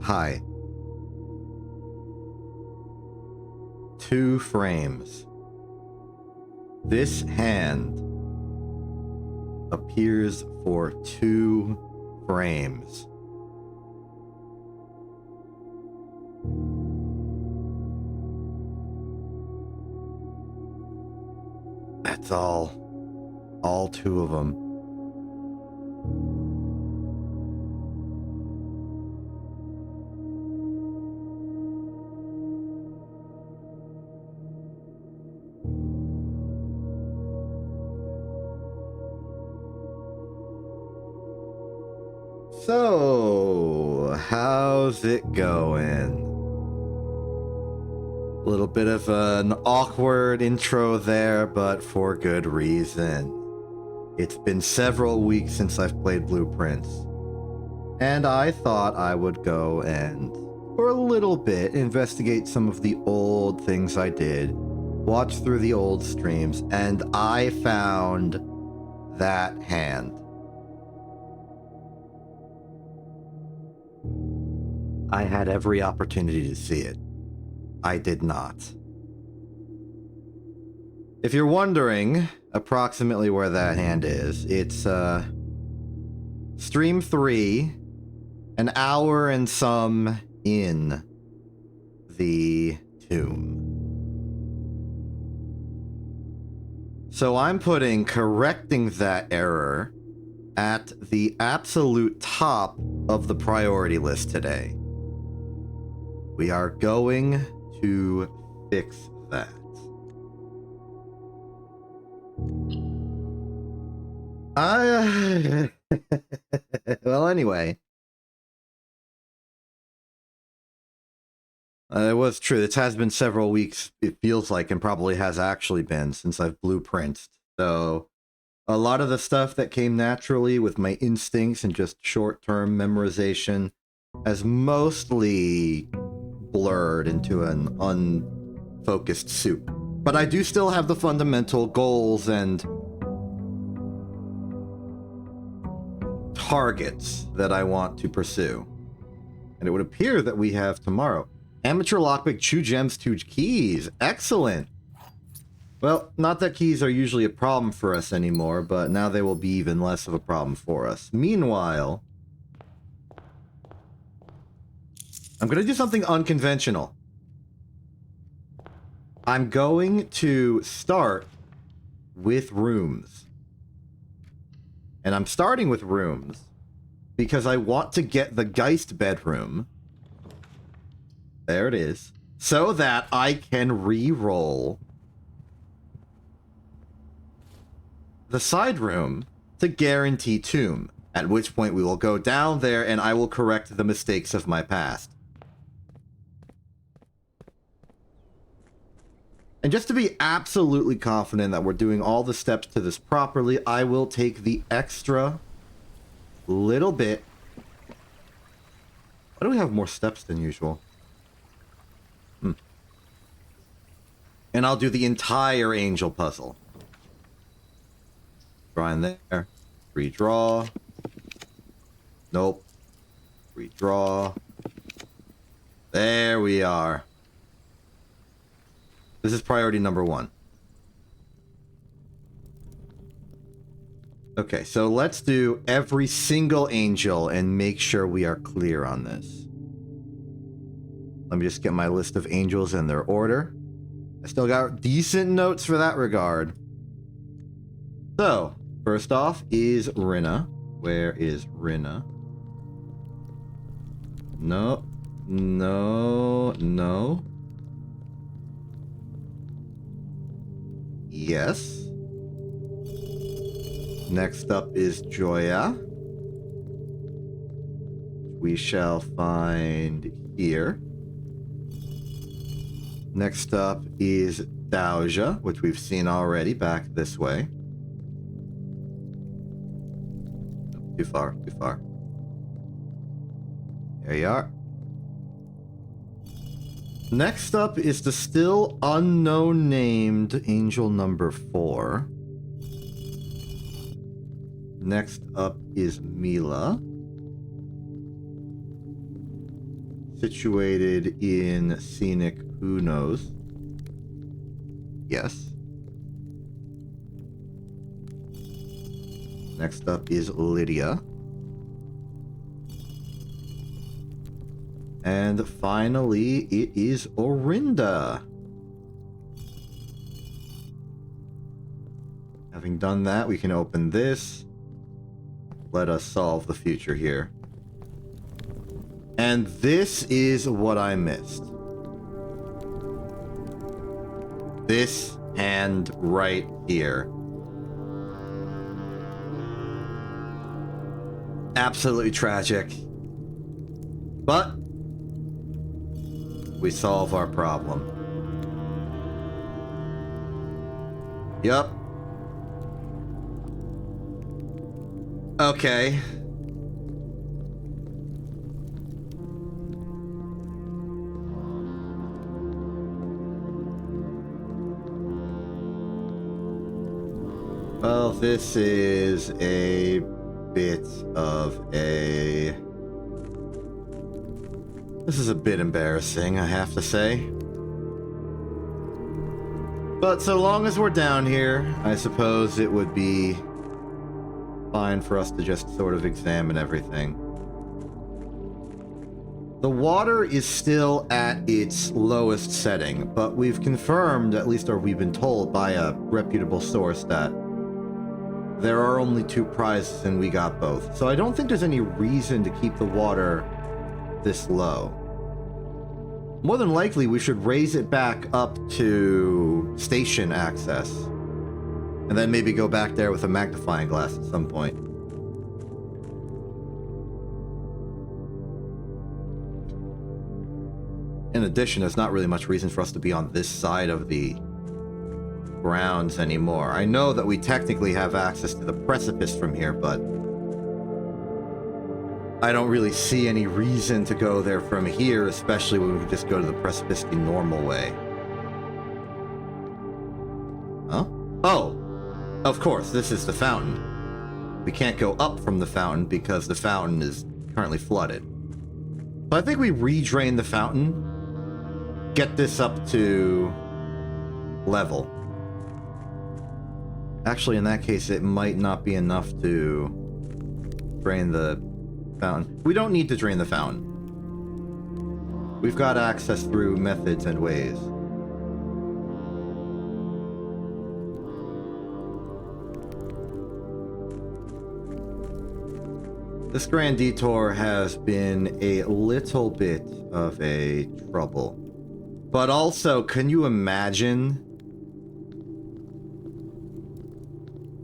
Hi. 2 frames. This hand appears for 2 frames. That's all. All 2 of them. So, how's it going? A little bit of an awkward intro there, but for good reason. It's been several weeks since I've played Blueprints, and I thought I would go and, for a little bit, investigate some of the old things I did, watch through the old streams, and I found that hand. I had every opportunity to see it. I did not. If you're wondering approximately where that hand is, it's stream 3, an hour and some in the tomb. So I'm correcting that error at the absolute top of the priority list today. We are going to fix that. Well, anyway. It was true. It has been several weeks, it feels like, and probably has actually been since I've blueprinted. So a lot of the stuff that came naturally with my instincts and just short-term memorization has mostly blurred into an unfocused soup. But I do still have the fundamental goals and targets that I want to pursue. And it would appear that we have tomorrow. Amateur lockpick, 2 gems, 2 keys. Excellent. Well, not that keys are usually a problem for us anymore, but now they will be even less of a problem for us. Meanwhile, I'm going to do something unconventional. I'm going to start with rooms. And I'm starting with rooms because I want to get the Geist bedroom. There it is. So that I can re-roll the side room to guarantee tomb. At which point we will go down there and I will correct the mistakes of my past. And just to be absolutely confident that we're doing all the steps to this properly, I will take the extra little bit. Why do we have more steps than usual? And I'll do the entire angel puzzle. Draw in there. Redraw. Nope. Redraw. There we are. This is priority number 1. Okay, so let's do every single angel and make sure we are clear on this. Let me just get my list of angels in their order. I still got decent notes for that regard. So, first off is Rinna. Where is Rinna? No. No. No. Yes. Next up is Joya. We shall find here. Next up is Dauja, which we've seen already back this way. Too far, too far. There you are. Next up is the still unknown named angel number 4. Next up is Mila. situated in scenic who knows. Yes. Next up is Lydia. And finally, it is Orinda. Having done that, we can open this. Let us solve the future here. And this is what I missed. This hand right here. Absolutely tragic. But we solve our problem. Yup. Okay. Well, this is a bit of a... This is a bit embarrassing, I have to say. But so long as we're down here, I suppose it would be fine for us to just sort of examine everything. The water is still at its lowest setting, but we've confirmed, at least or we've been told by a reputable source, that there are only 2 prizes and we got both. So I don't think there's any reason to keep the water this low. More than likely, we should raise it back up to station access. And then maybe go back there with a magnifying glass at some point. In addition, there's not really much reason for us to be on this side of the grounds anymore. I know that we technically have access to the precipice from here, but I don't really see any reason to go there from here, especially when we can just go to the precipice the normal way. Huh? Oh! Of course, this is the fountain. We can't go up from the fountain because the fountain is currently flooded. So I think we redrain the fountain, get this up to level. Actually, in that case, it might not be enough to drain the fountain. We don't need to drain the fountain. We've got access through methods and ways. This grand detour has been a little bit of a trouble. But also, can you imagine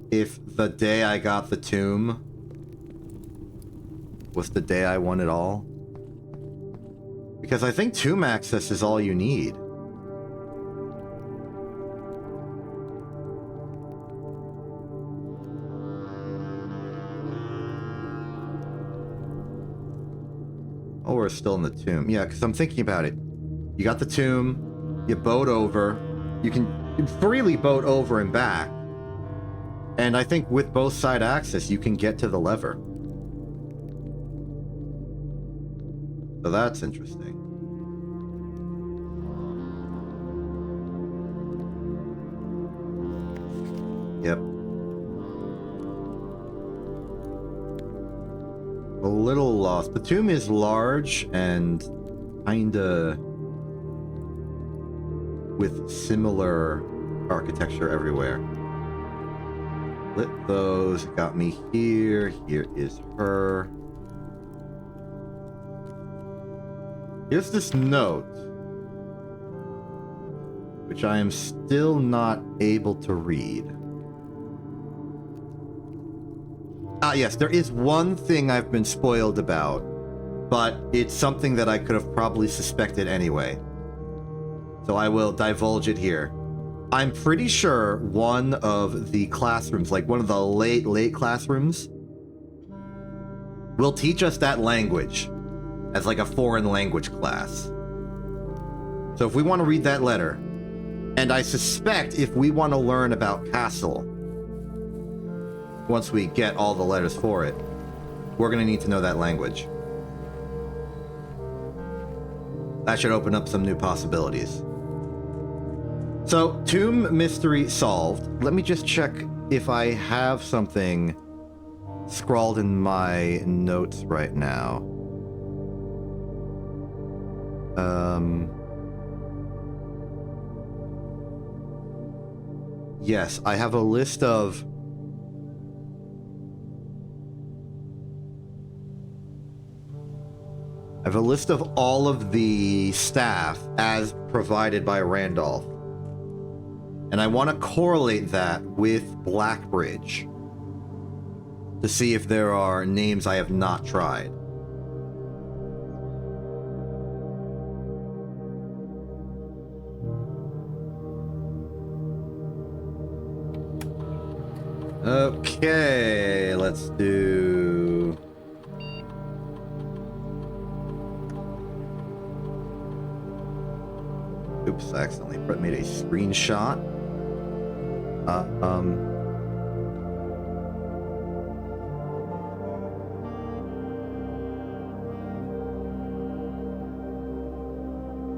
if the day I got the tomb was the day I won it all? Because I think tomb access is all you need. Oh, we're still in the tomb. Yeah, because I'm thinking about it. You got the tomb, you boat over, you can freely boat over and back. And I think with both side access, you can get to the lever. So that's interesting. Yep. A little lost. The tomb is large and kinda with similar architecture everywhere. Lit those. Got me here. Here is her. Here's this note, which I am still not able to read. Ah, yes, there is one thing I've been spoiled about, but it's something that I could have probably suspected anyway. So I will divulge it here. I'm pretty sure one of the classrooms, like one of the late classrooms, will teach us that language as like a foreign language class. So if we want to read that letter, and I suspect if we want to learn about Castle, once we get all the letters for it, we're going to need to know that language. That should open up some new possibilities. So, tomb mystery solved. Let me just check if I have something scrawled in my notes right now. Yes, I have a list of... I have a list of all of the staff as provided by Randolph. And I want to correlate that with Blackbridge to see if there are names I have not tried. Okay, let's do... Oops, I accidentally made a screenshot.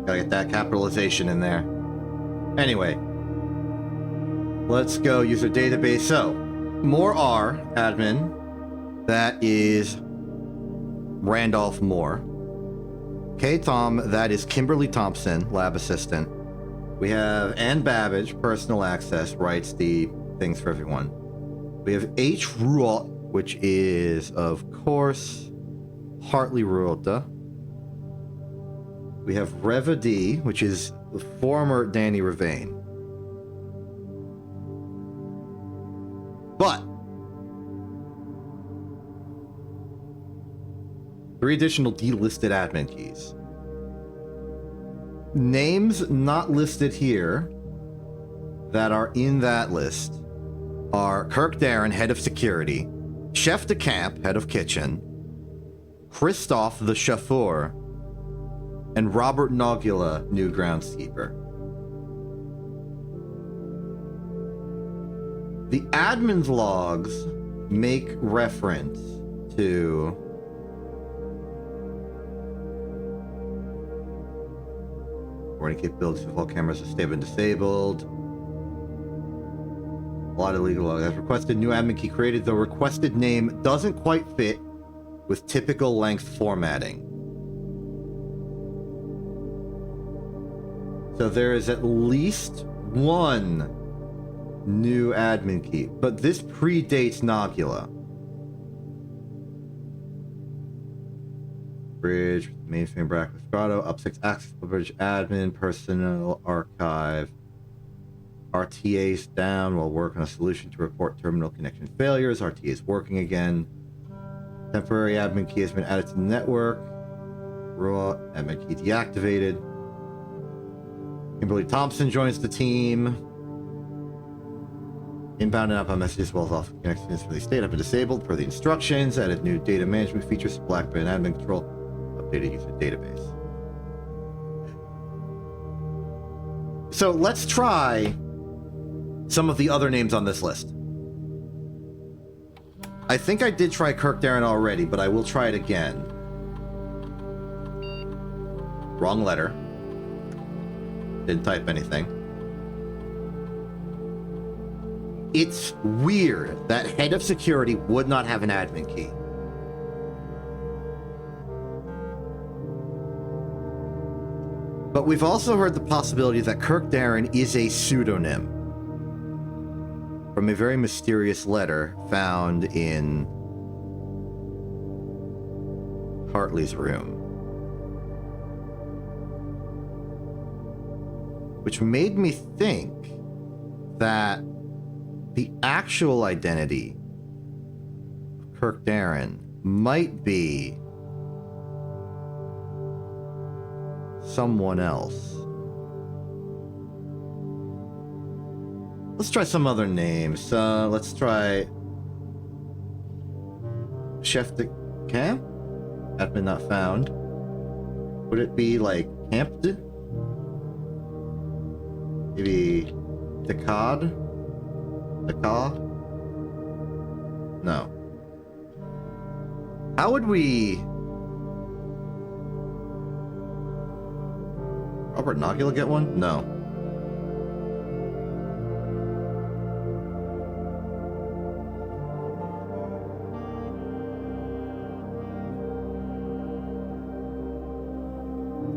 Gotta get that capitalization in there. Anyway, let's go user database. So, Moore R, admin. That is Randolph Moore. K Tom, that is Kimberly Thompson, lab assistant. We have Ann Babbage, personal access, writes the things for everyone. We have H. Rualt, which is, of course, Hartley Rualta. We have Reva D, which is the former Danny Ravane. But 3 additional delisted admin keys. Names not listed here that are in that list are Kirk Darren, head of security, Chef de Camp, head of kitchen, Christoph the chauffeur, and Robert Nogula, new groundskeeper. The admin's logs make reference to warning capabilities of all cameras are stable and disabled. A lot of legal logs. As requested, new admin key created. The requested name doesn't quite fit with typical length formatting. So there is at least one new admin key, but this predates Nogula. Bridge, mainframe bracket Grotto, up 6 access bridge admin, personnel archive. RTA's down while working on a solution to report terminal connection failures. RTA is working again. Temporary admin key has been added to the network. Raw admin key deactivated. Kimberly Thompson joins the team. Inbound and outbound messages as well as off connections for the state have been disabled per the instructions. Added new data management features, BlackBerry admin control, updated user database. So let's try some of the other names on this list. I think I did try Kirk Darren already, but I will try it again. Wrong letter. Didn't type anything. It's weird that head of security would not have an admin key. But we've also heard the possibility that Kirk Darren is a pseudonym from a very mysterious letter found in Hartley's room. Which made me think that the actual identity of Kirk Darren might be someone else. Let's try some other names. Let's try Chef de Camp? Admin not found. Would it be like Camped? Maybe Decad? Decad? No. How would we Robert Nagula get one? No.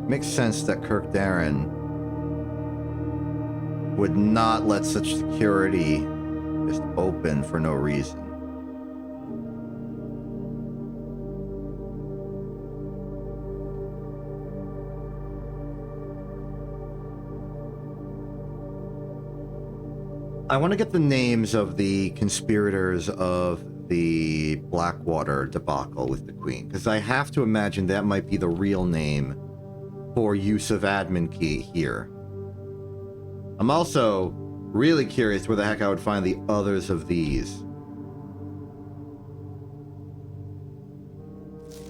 Makes sense that Kirk Darren would not let such security just open for no reason. I want to get the names of the conspirators of the Blackwater debacle with the Queen, because I have to imagine that might be the real name for use of admin key here. I'm also really curious where the heck I would find the others of these.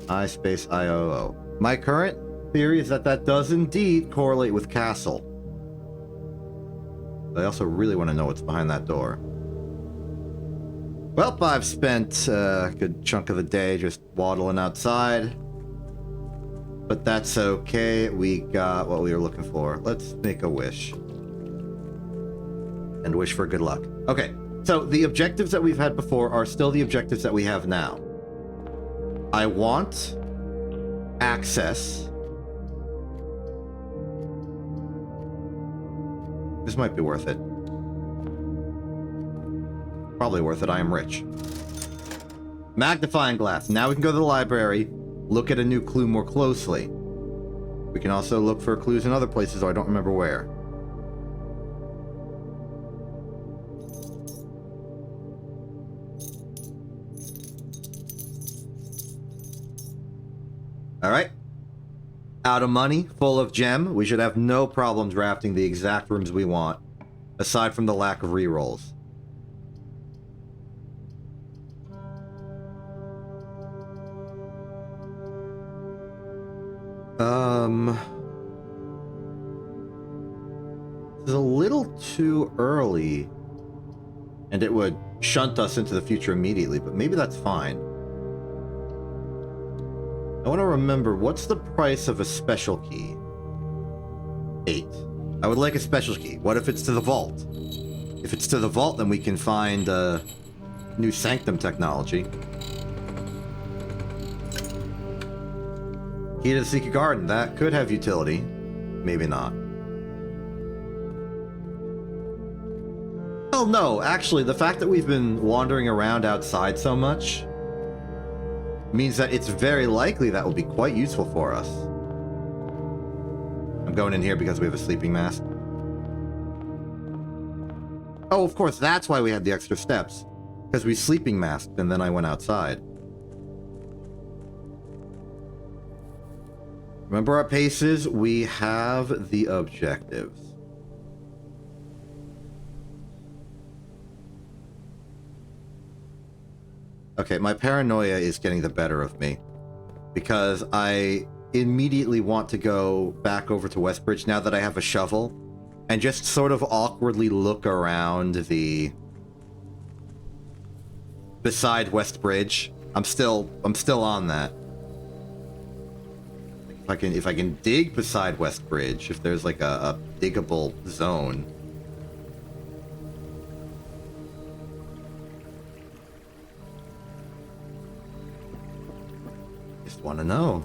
I space IOO. My current theory is that that does indeed correlate with Castle. I also really want to know what's behind that door. Well, I've spent a good chunk of the day just waddling outside. But that's okay. We got what we were looking for. Let's make a wish. And wish for good luck. Okay, so the objectives that we've had before are still the objectives that we have now. I want access. This might be worth it. Probably worth it. I am rich. Magnifying glass. Now we can go to the library, look at a new clue more closely. We can also look for clues in other places, though I don't remember where. Alright. Out of money, full of gem. We should have no problem drafting the exact rooms we want, aside from the lack of rerolls. This is a little too early, and it would shunt us into the future immediately, but maybe that's fine. I want to remember, what's the price of a special key? 8. I would like a special key. What if it's to the vault? If it's to the vault, then we can find new sanctum technology. Key to the Secret Garden. That could have utility. Maybe not. Well, no. Actually, the fact that we've been wandering around outside so much means that it's very likely that will be quite useful for us. I'm going in here because we have a sleeping mask. Oh, of course, that's why we had the extra steps. Because we sleeping masked and then I went outside. Remember our paces, we have the objectives. Okay, my paranoia is getting the better of me. Because I immediately want to go back over to Westbridge now that I have a shovel. And just sort of awkwardly look around the... beside Westbridge. I'm still on that. If I can dig beside Westbridge, if there's like a diggable zone. Just want to know.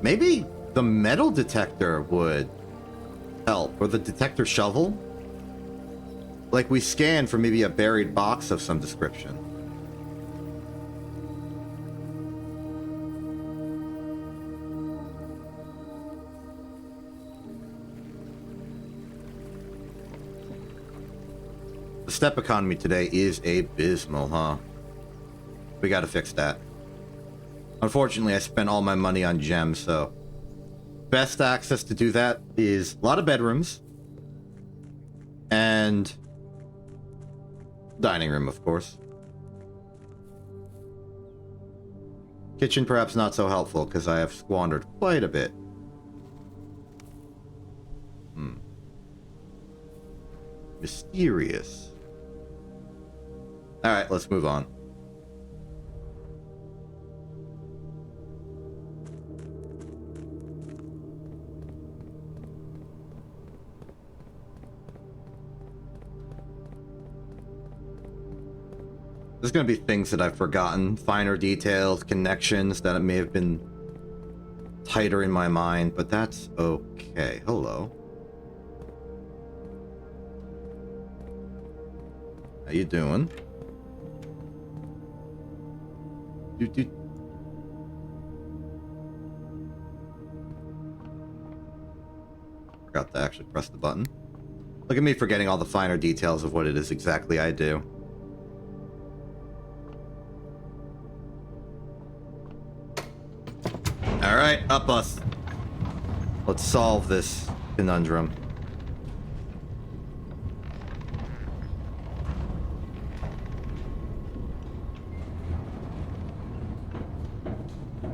Maybe the metal detector would help, or the detector shovel. Like we scan for maybe a buried box of some description. The step economy today is abysmal, huh? We gotta fix that. Unfortunately, I spent all my money on gems, so... best access to do that is a lot of bedrooms. And... dining room, of course. Kitchen perhaps not so helpful, because I have squandered quite a bit. Mysterious. Alright, let's move on. There's going to be things that I've forgotten, finer details, connections that may have been tighter in my mind, but that's okay. Hello. How you doing? Forgot to actually press the button. Look at me forgetting all the finer details of what it is exactly I do. Alright, up us. Let's solve this conundrum.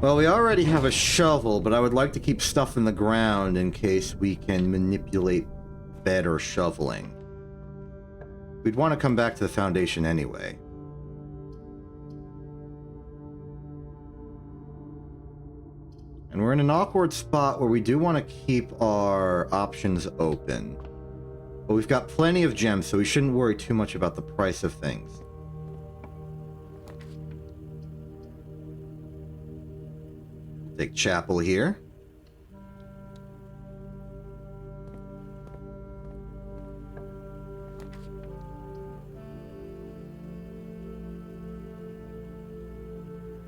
Well, we already have a shovel, but I would like to keep stuff in the ground in case we can manipulate better shoveling. We'd want to come back to the foundation anyway. And we're in an awkward spot where we do want to keep our options open. But we've got plenty of gems, so we shouldn't worry too much about the price of things. Take chapel here.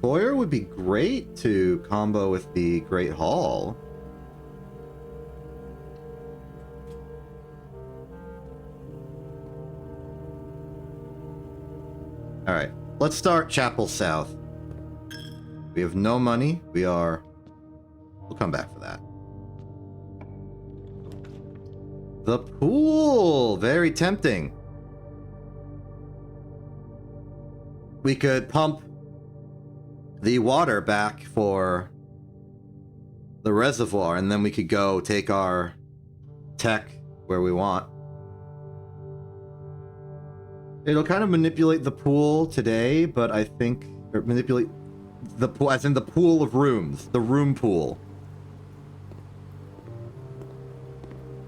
Foyer would be great to combo with the Great Hall. Alright, let's start Chapel South. We have no money. We'll come back for that. The pool! Very tempting. We could pump the water back for the reservoir, and then we could go take our tech where we want. It'll kind of manipulate the pool today, but I think... Or manipulate the pool, as in the pool of rooms. The room pool.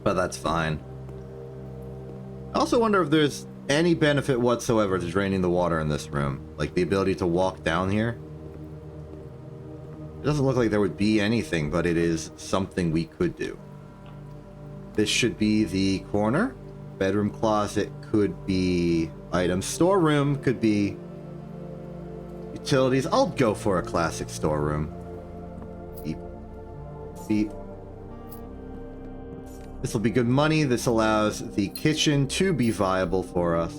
But that's fine. I also wonder if there's any benefit whatsoever to draining the water in this room. Like the ability to walk down here. It doesn't look like there would be anything, but it is something we could do. This should be the corner. Bedroom closet could be items. Storeroom could be utilities. I'll go for a classic storeroom. Beep. Beep. This will be good money. This allows the kitchen to be viable for us.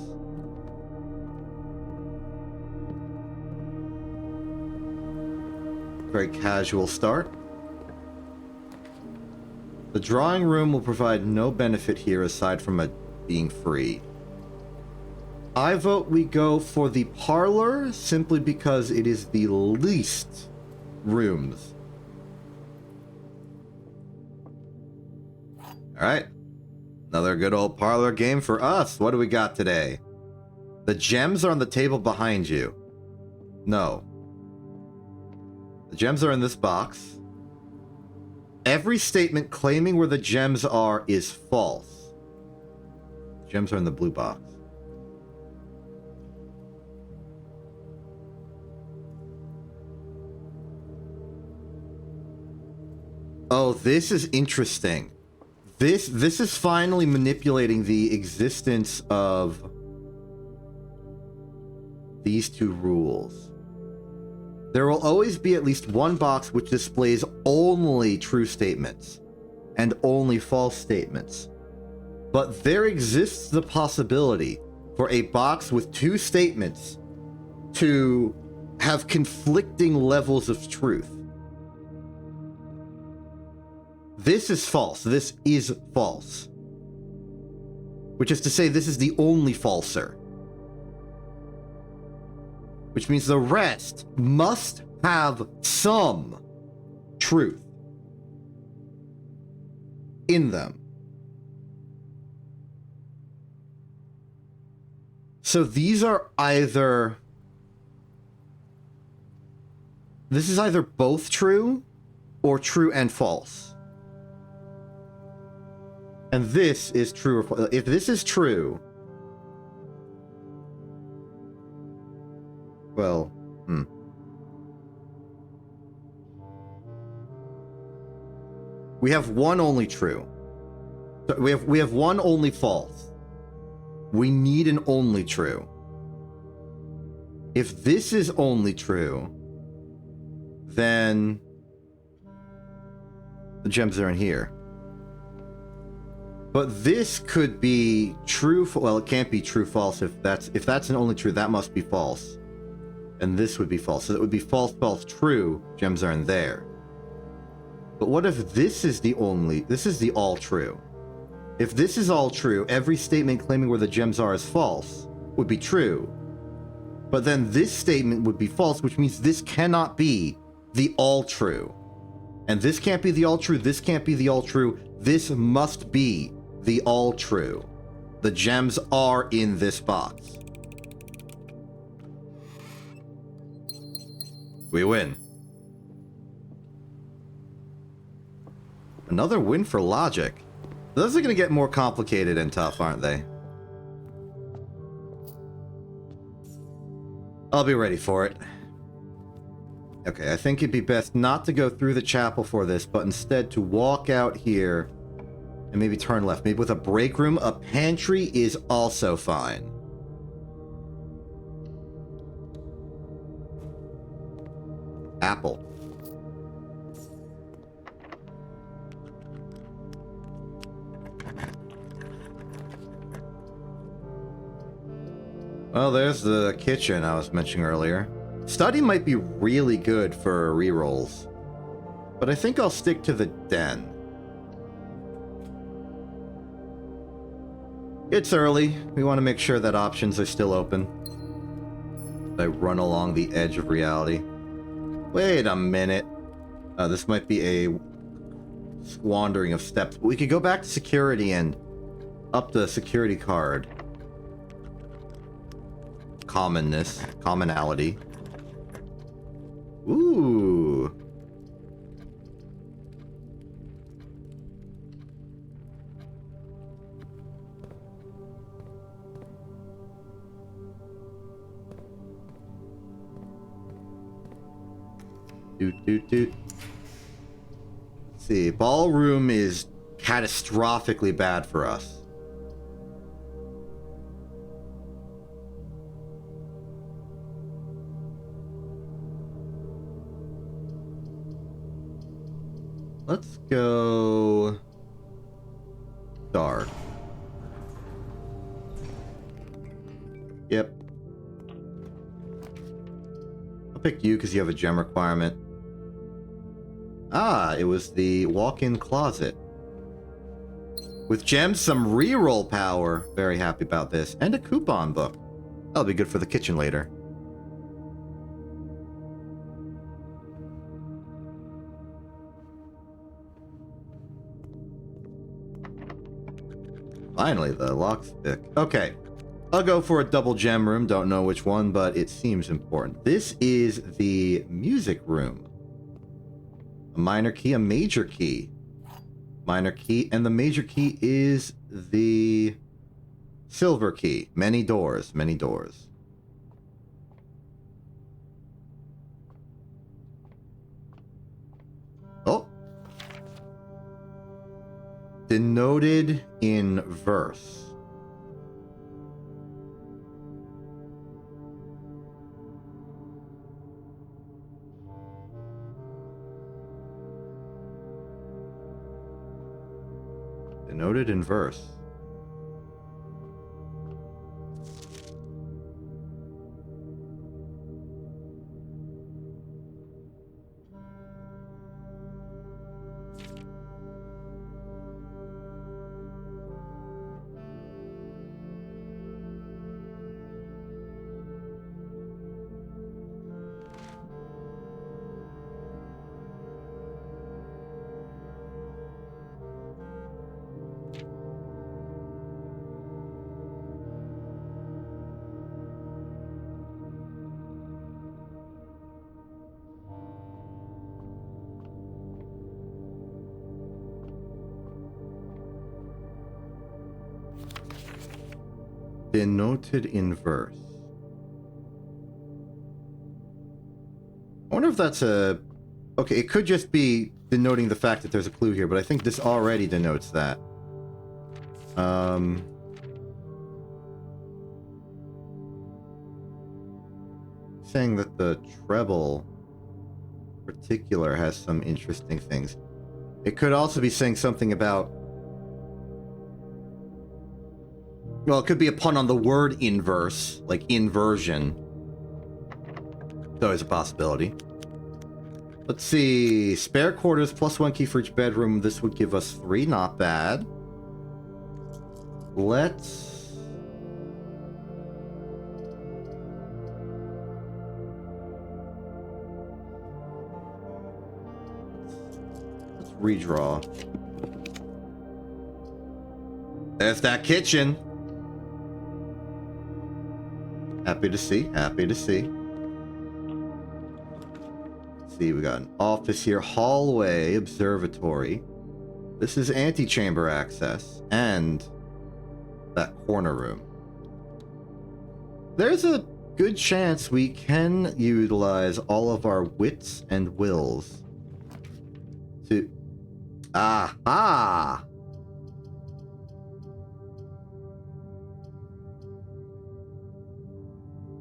Very casual start. The drawing room will provide no benefit here aside from it being free. I vote we go for the parlor simply because it is the least rooms. Alright. Another good old parlor game for us. What do we got today? The gems are on the table behind you. No. The gems are in this box. Every statement claiming where the gems are is false. The gems are in the blue box. Oh, this is interesting. This is finally manipulating the existence of these two rules. There will always be at least one box which displays only true statements and only false statements. But there exists the possibility for a box with two statements to have conflicting levels of truth. This is false. This is false. Which is to say, this is the only falser. Which means the rest must have some truth in them. So these are either... This is either both true or true and false. And this is true or false. If this is true, Well, We have one only true. So we have one only false. We need an only true. If this is only true, then the gems are in here. But this could be true. Well, it can't be true false. If that's an only true, that must be false. And this would be false. So it would be false, false, true. Gems are in there. But what if this is the all true? If this is all true, every statement claiming where the gems are is false would be true. But then this statement would be false, which means this cannot be the all true. And this can't be the all true, this can't be the all true, this must be the all true. The gems are in this box. We win. Another win for logic. Those are going to get more complicated and tough, aren't they? I'll be ready for it. Okay, I think it'd be best not to go through the chapel for this, but instead to walk out here and maybe turn left. Maybe with a break room. A pantry is also fine. Apple. Well, there's the kitchen I was mentioning earlier. Study might be really good for rerolls, but I think I'll stick to the den. It's early. We want to make sure that options are still open. I run along the edge of reality. Wait a minute. This might be a wandering of steps. We could go back to security and up the security card. Commonality. Ooh. Doot. Let's see, ballroom is catastrophically bad for us. Let's go dark. Yep. I'll pick you because you have a gem requirement. Ah, it was the walk-in closet. With gems, some reroll power. Very happy about this. And a coupon book. That'll be good for the kitchen later. Finally, the lockpick. Okay. I'll go for a double gem room. Don't know which one, but it seems important. This is the music room. A minor key, a major key. Minor key, and the major key is the silver key. Many doors, many doors. Oh. Denoted in verse. Denoted in verse. Denoted in verse. I wonder if that's a... Okay, it could just be denoting the fact that there's a clue here, but I think this already denotes that. Saying that the treble in particular has some interesting things. It could also be saying something about... Well, it could be a pun on the word inverse, like inversion. It's always a possibility. Let's see. Spare quarters plus 1 key for each bedroom. This would give us 3. Not bad. Let's redraw. There's that kitchen. Happy to see. Happy to see. Let's see, we got an office here. Hallway, observatory. This is antechamber access. And that corner room. There's a good chance we can utilize all of our wits and wills to... Aha!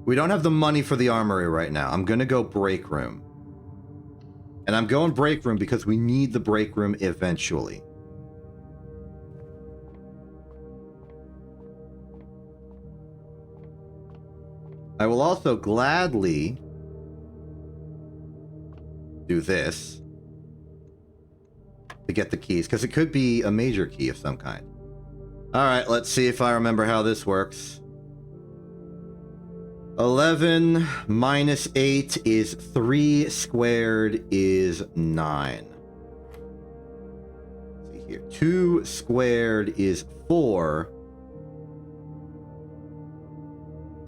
We don't have the money for the armory right now. I'm gonna go break room. And I'm going break room because we need the break room eventually. I will also gladly do this to get the keys, because it could be a major key of some kind. Alright, let's see if I remember how this works. 11 minus 8 is 3 squared is 9. Let's see here. 2 squared is 4.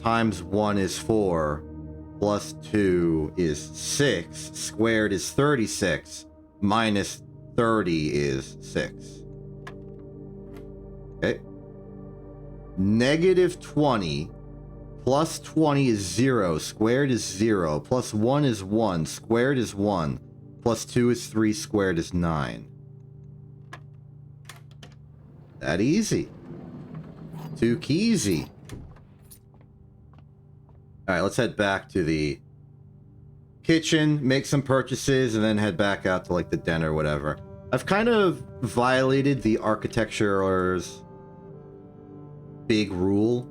Times 1 is 4. Plus 2 is 6. Squared is 36. Minus 30 is 6. Okay. Negative 20. Plus 20 is 0. Squared is 0. Plus 1 is 1. Squared is 1. Plus 2 is 3. Squared is 9. That easy. Too keysy. Alright, let's head back to the kitchen, make some purchases, and then head back out to, like, the den or whatever. I've kind of violated the architecture's big rule.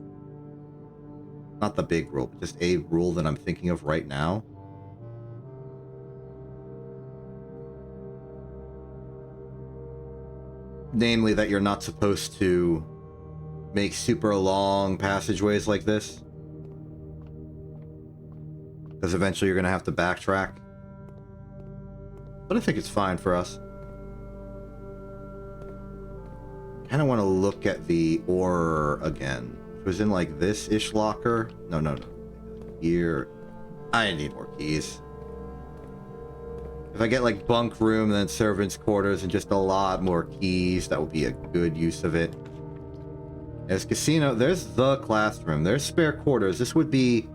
Not the big rule, but just a rule that I'm thinking of right now. Namely, that you're not supposed to make super long passageways like this. Because eventually you're going to have to backtrack. But I think it's fine for us. Kind of want to look at the ore again. It was in like this-ish locker. No. Here. I need more keys. If I get like bunk room and then servants' quarters and just a lot more keys, that would be a good use of it. There's casino. There's the classroom. There's spare quarters. This would be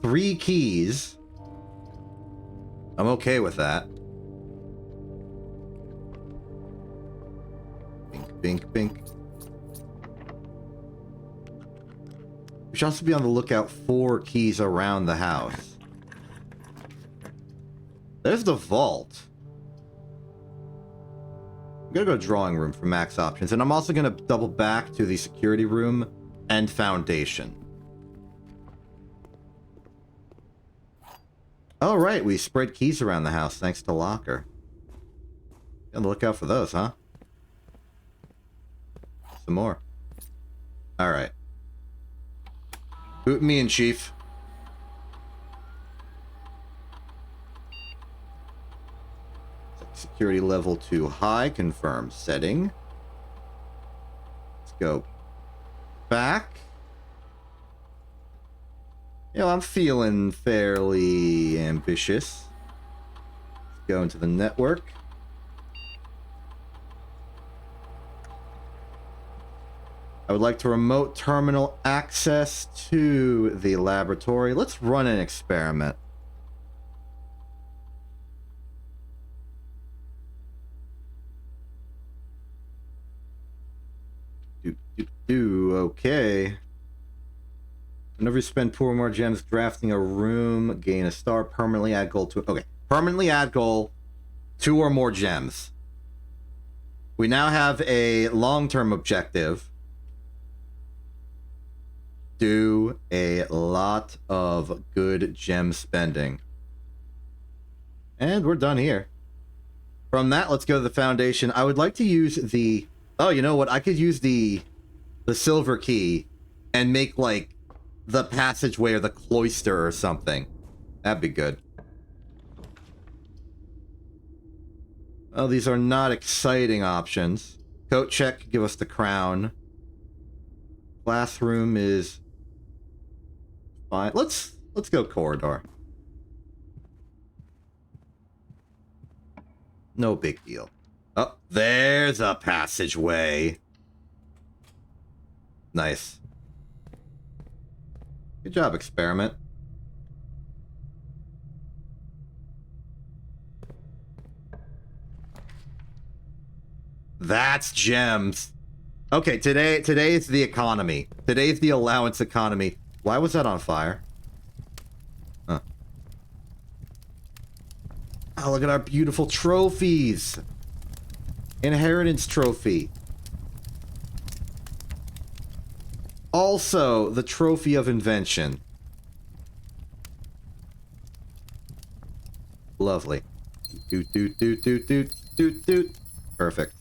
3 keys. I'm okay with that. Bink, bink, bink. We should also be on the lookout for keys around the house. There's the vault. I'm gonna go drawing room for max options, and I'm also gonna double back to the security room and foundation. All right, we spread keys around the house thanks to locker. Be on the lookout for those, huh? Some more. All right. Boot me in, Chief. Security level 2 high. Confirm setting. Let's go back. You know, I'm feeling fairly ambitious. Let's go into the network. I would like to remote terminal access to the laboratory. Let's run an experiment. Okay. Whenever you spend 4 or more gems drafting a room, gain a star, permanently add gold to... Okay. Permanently add gold, 2 or more gems. We now have a long-term objective. Do a lot of good gem spending. And we're done here. From that, let's go to the foundation. I would like to use the... Oh, you know what? I could use the silver key and make, like, the passageway or the cloister or something. That'd be good. Oh, these are not exciting options. Coat check, give us the crown. Classroom is fine. Let's go corridor. No big deal. Oh, there's a passageway. Nice. Good job, experiment. That's gems. Okay, today is the economy. Today's the allowance economy. Why was that on fire? Huh. Oh, look at our beautiful trophies. Inheritance trophy. Also, the trophy of invention. Lovely. Doot, doot, doot, doot, doot, doot, doot. Perfect.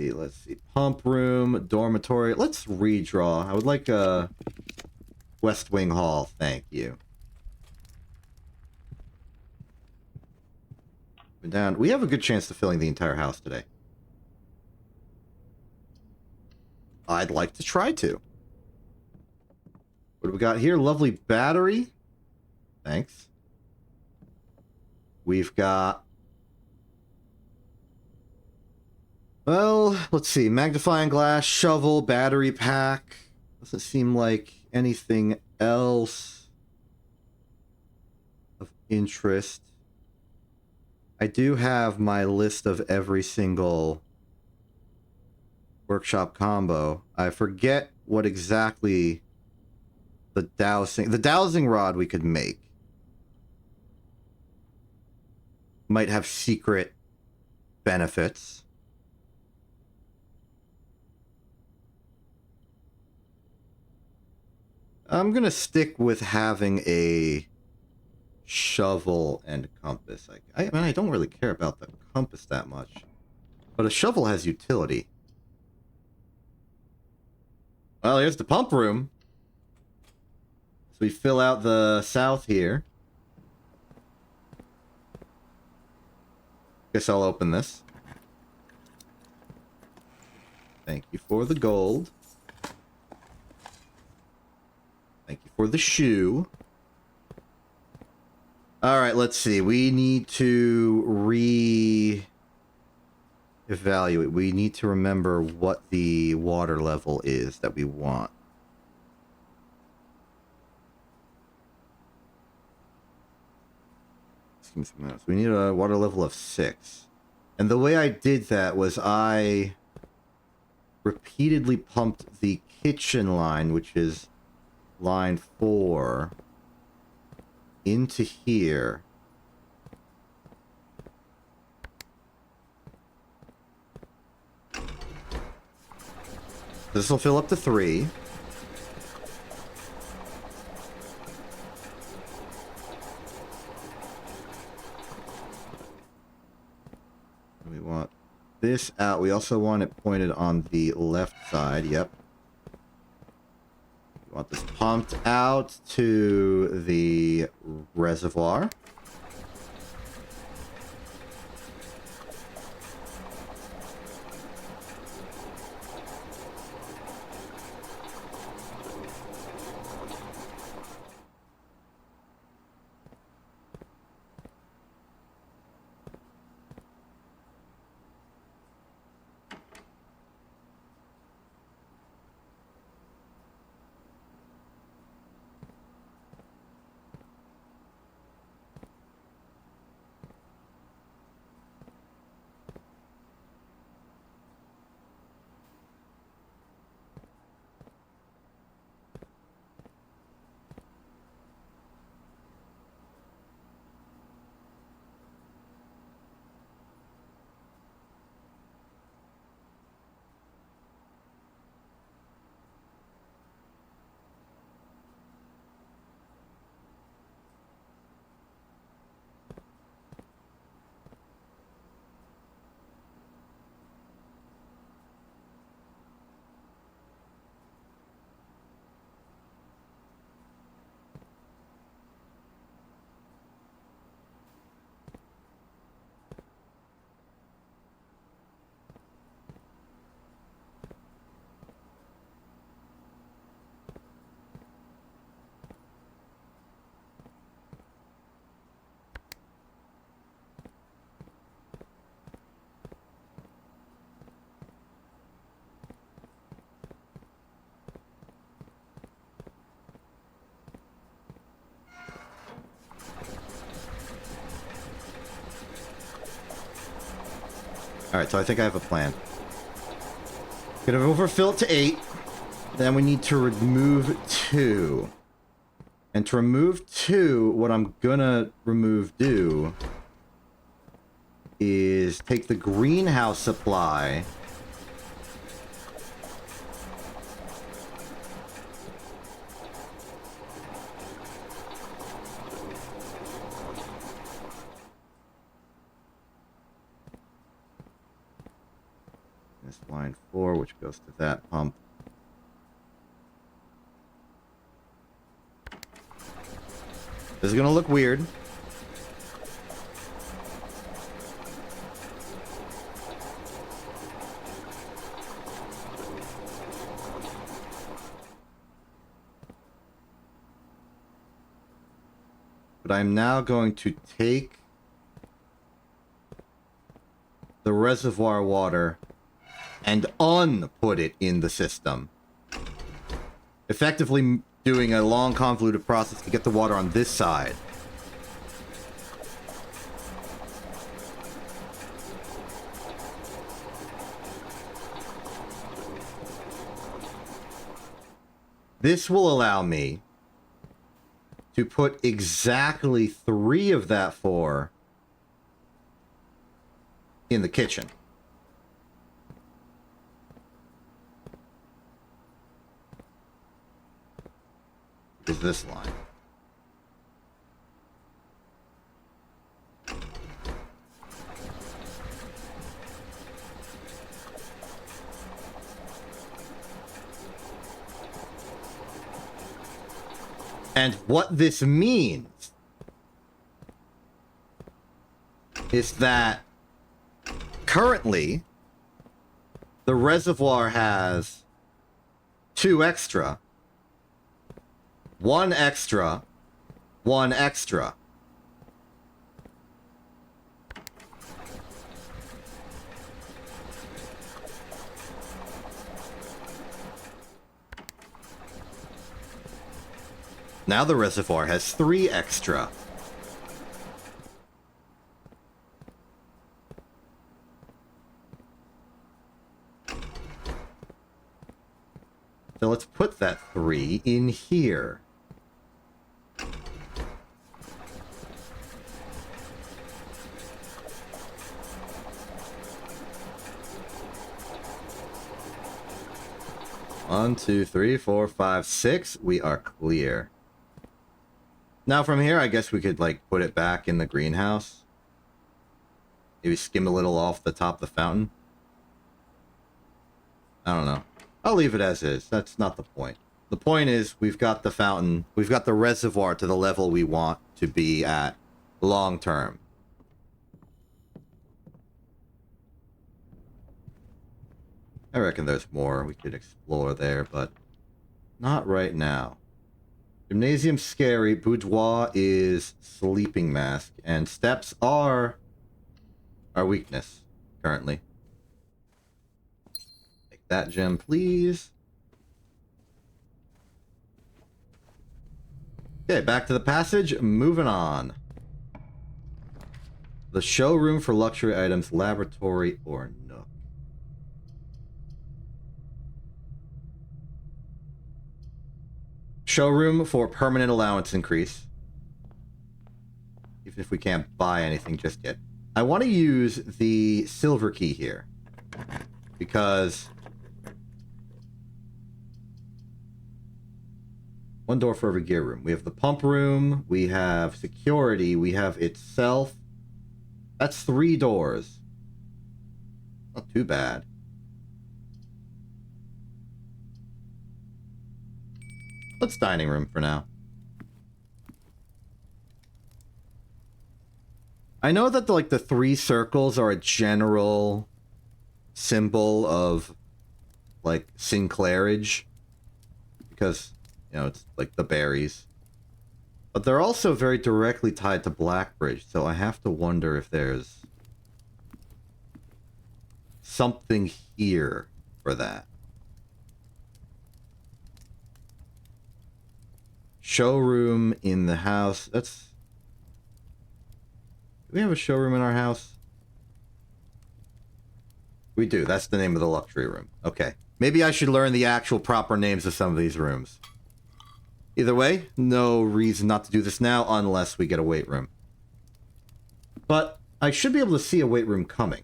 Let's see. Pump room, dormitory. Let's redraw. I would like a West Wing Hall. Thank you. Down. We have a good chance of filling the entire house today. I'd like to try to. What do we got here? Lovely battery. Thanks. We've got... Well, let's see. Magnifying glass, shovel, battery pack. Doesn't seem like anything else of interest. I do have my list of every single workshop combo. I forget what exactly the dowsing rod we could make. Might have secret benefits. I'm gonna stick with having a shovel and compass. I mean, I don't really care about the compass that much, but a shovel has utility. Well, here's the pump room. So we fill out the south here. Guess I'll open this. Thank you for the gold. Thank you for the shoe. Alright, let's see. We need to evaluate. We need to remember what the water level is that we want. So we need a water level of 6. And the way I did that was I repeatedly pumped the kitchen line, which is line 4, into here. This will fill up to 3. We want this out. We also want it pointed on the left side. Yep. We want this pumped out to the reservoir. Alright, so I think I have a plan. Gonna overfill it to 8. Then we need to remove 2. And to remove 2, what I'm gonna do is take the greenhouse supply. This line 4, which goes to that pump. This is gonna look weird. But I'm now going to take the reservoir water and unput it in the system. Effectively doing a long convoluted process to get the water on this side. This will allow me to put exactly 3 of that 4 in the kitchen. Is this line. And what this means is that currently the reservoir has 2 extra. 1 extra, 1 extra. Now the reservoir has 3 extra. So let's put that 3 in here. One, 2, 3, 4, 5, 6. We are clear. Now from here, I guess we could, like, put it back in the greenhouse. Maybe skim a little off the top of the fountain. I don't know. I'll leave it as is. That's not the point. The point is, we've got the fountain, we've got the reservoir to the level we want to be at long term. I reckon there's more we could explore there, but not right now. Gymnasium scary, boudoir is sleeping mask, and steps are our weakness currently. Take that gem, please. Okay, back to the passage, moving on. The showroom for luxury items, laboratory, or nook. Showroom for permanent allowance increase. Even if we can't buy anything just yet. I want to use the silver key here. Because... one door for every gear room. We have the pump room. We have security. We have itself. That's 3 doors. Not too bad. Let's dining room for now. I know that like the 3 circles are a general symbol of like Sinclairage, because you know it's like the berries, but they're also very directly tied to Blackbridge. So I have to wonder if there's something here for that. Showroom in the house. That's... do we have a showroom in our house? We do. That's the name of the luxury room. Okay. Maybe I should learn the actual proper names of some of these rooms. Either way, no reason not to do this now unless we get a weight room. But I should be able to see a weight room coming.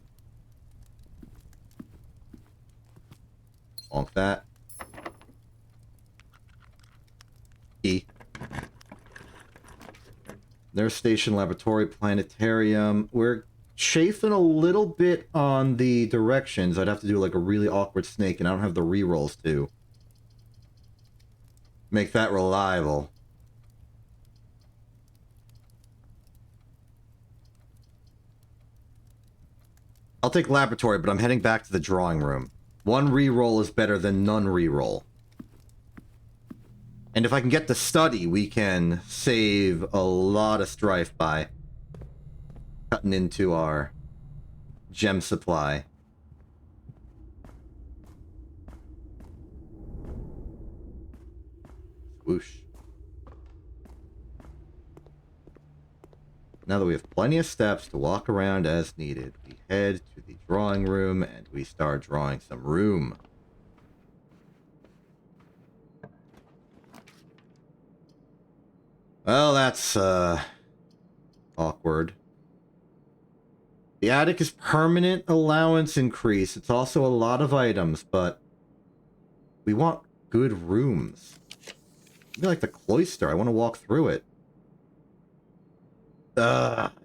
Honk that. E. Nurse station, laboratory, planetarium. We're chafing a little bit on the directions. I'd have to do like a really awkward snake, and I don't have the rerolls to make that reliable. I'll take laboratory, but I'm heading back to the drawing room. One reroll is better than none reroll. And if I can get the study, we can save a lot of strife by cutting into our gem supply. Whoosh. Now that we have plenty of steps to walk around as needed, we head to the drawing room and we start drawing some room. Well, that's, awkward. The attic is permanent allowance increase. It's also a lot of items, but we want good rooms. Maybe like the cloister. I want to walk through it.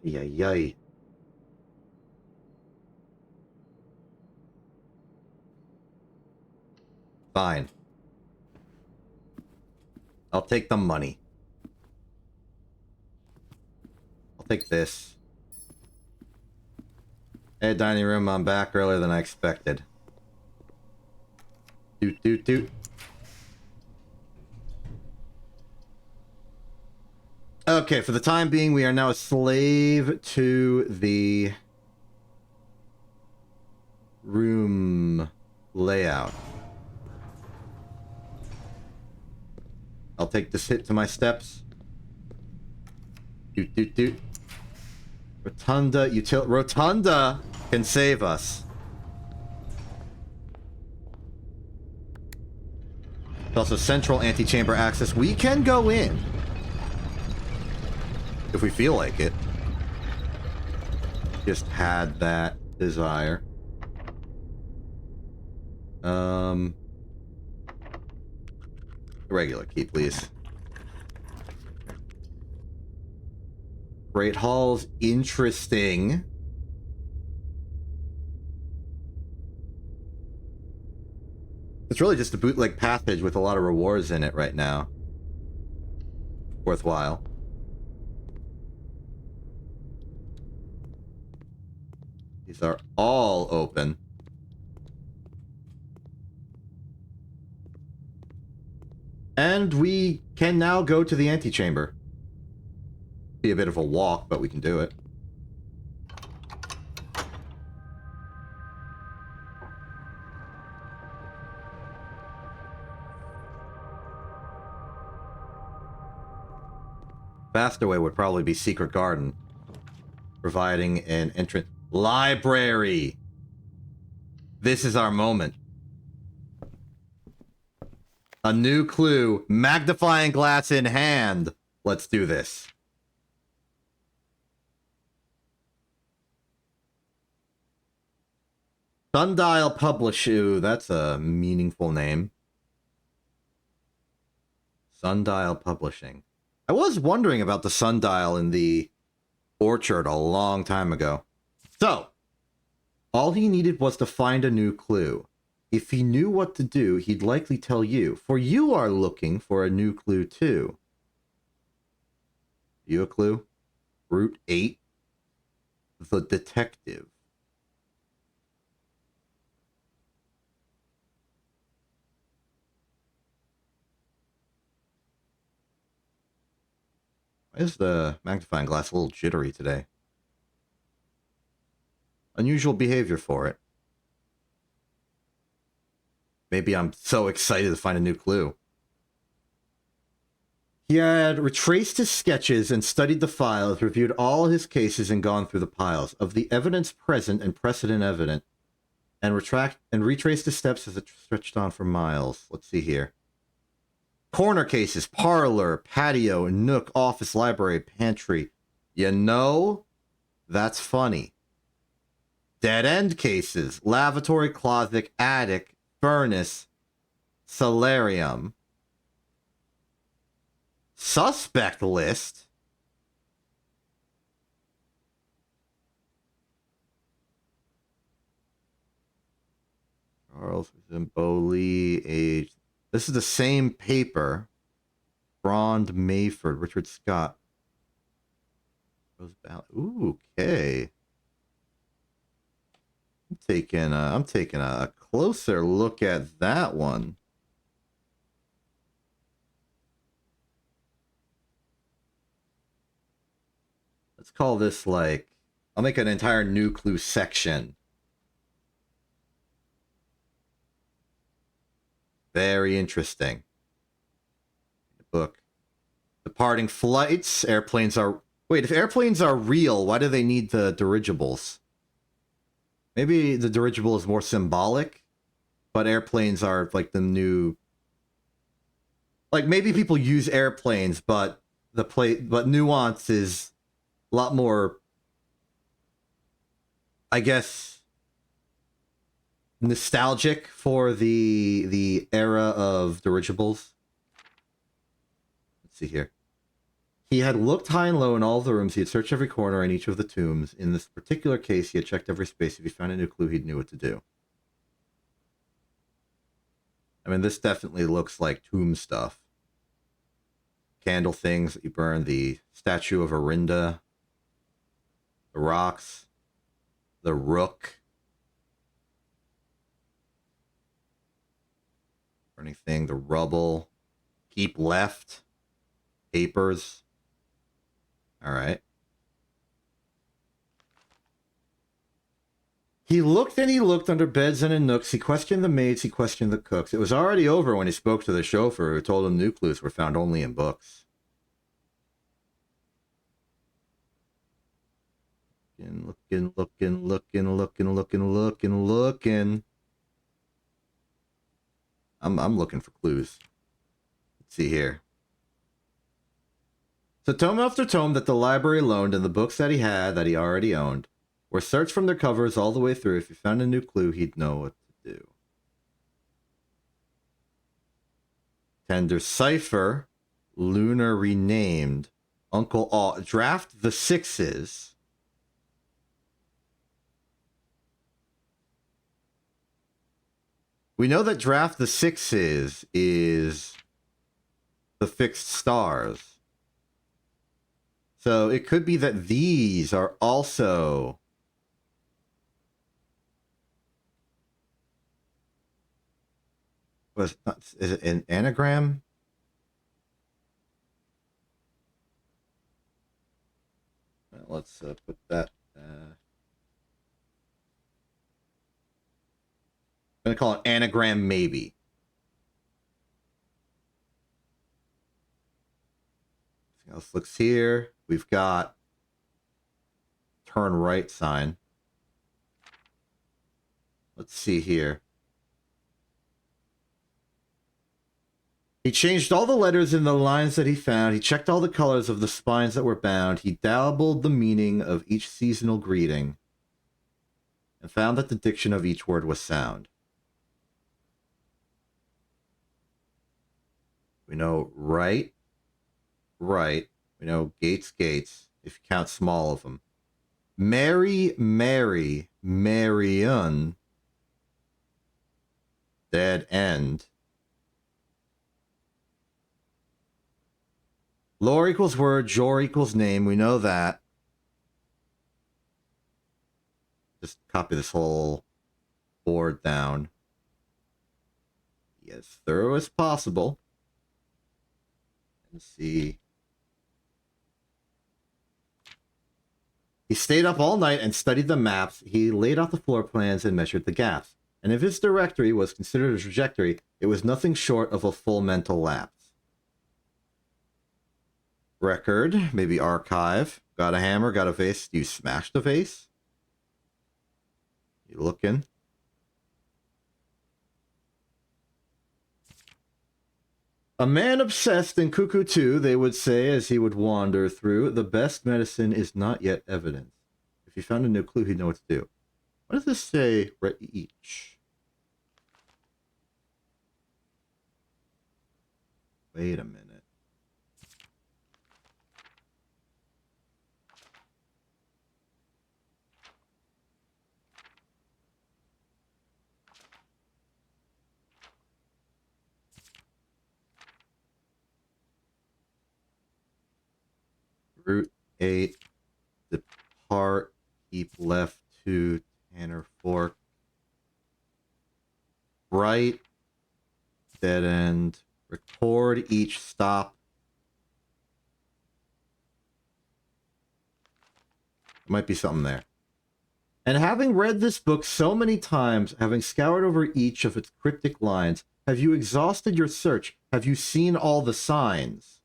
Yay. Fine. I'll take the money. I'll take this. Hey, dining room, I'm back earlier than I expected. Doot, doot, doot. Okay, for the time being, we are now a slave to the room layout. I'll take this hit to my steps. Doot, doot, doot. Rotunda, Rotunda can save us. There's also central antechamber access. We can go in. If we feel like it. Just had that desire. Regular key, please. Great halls, interesting. It's really just a bootleg passage with a lot of rewards in it right now. Worthwhile. These are all open. And we can now go to the antechamber. Be a bit of a walk, but we can do it. Faster way would probably be Secret Garden, providing an entrance. Library! This is our moment. A new clue. Magnifying glass in hand. Let's do this. Sundial Publish. Ooh, that's a meaningful name. Sundial Publishing. I was wondering about the sundial in the orchard a long time ago. So, all he needed was to find a new clue. If he knew what to do, he'd likely tell you, for you are looking for a new clue too. You a clue? Route 8. The Detective. Why is the magnifying glass a little jittery today? Unusual behavior for it. Maybe I'm so excited to find a new clue. He had retraced his sketches and studied the files, reviewed all his cases, and gone through the piles. Of the evidence present and precedent evident, and retrace the steps as it stretched on for miles. Let's see here. Corner cases, parlor, patio, nook, office, library, pantry. You know, that's funny. Dead end cases, lavatory, closet, attic, furnace, solarium. Suspect list. Charles Zimboli, age. This is the same paper. Brond Mayford, Richard Scott. Ooh, okay. I'm taking a closer look at that one. Let's call this like, I'll make an entire new clue section. Very interesting. Book. Departing flights. Airplanes are... Wait, if airplanes are real, why do they need the dirigibles? Maybe the dirigible is more symbolic, but airplanes are like the new... Like, maybe people use airplanes, but but nuance is a lot more, I guess, nostalgic for the era of dirigibles. Let's see here. He had looked high and low in all the rooms. He had searched every corner in each of the tombs. In this particular case, he had checked every space. If he found a new clue, he knew what to do. I mean, this definitely looks like tomb stuff. Candle things that you burn. The statue of Arinda. The rocks. The rook. Burning thing. The rubble. Keep left. Papers. All right. He looked and he looked under beds and in nooks. He questioned the maids. He questioned the cooks. It was already over when he spoke to the chauffeur, who told him new clues were found only in books. Looking. I'm looking for clues. Let's see here. So tome after tome that the library loaned and the books that he already owned, were searched from their covers all the way through. If he found a new clue, he'd know what to do. Tender Cipher, Lunar Renamed, Uncle All, Draft the Sixes. We know that Draft the Sixes is the fixed stars. So it could be that these are also... Is it an anagram? Let's put that... I'm going to call it anagram maybe. Something else looks here. We've got turn right sign. Let's see here. He changed all the letters in the lines that he found. He checked all the colors of the spines that were bound. He dabbled the meaning of each seasonal greeting and found that the diction of each word was sound. We know right. We know gates, if you count small of them. Mary, Marion. Dead end. Lore equals word, jor equals name. We know that. Just copy this whole board down. Be as thorough as possible. Let's see. He stayed up all night and studied the maps. He laid out the floor plans and measured the gaps. And if his directory was considered a trajectory, it was nothing short of a full mental lapse. Record, maybe archive. Got a hammer, got a vase. You smashed the vase? You looking? A man obsessed in Cuckoo 2, they would say as he would wander through, the best medicine is not yet evident. If he found a new clue, he'd know what to do. What does this say? Each. Wait a minute. Route 8. Depart. Keep left to Tanner Fork. Right. Dead end. Record each stop. There might be something there. And having read this book so many times, having scoured over each of its cryptic lines, have you exhausted your search? Have you seen all the signs?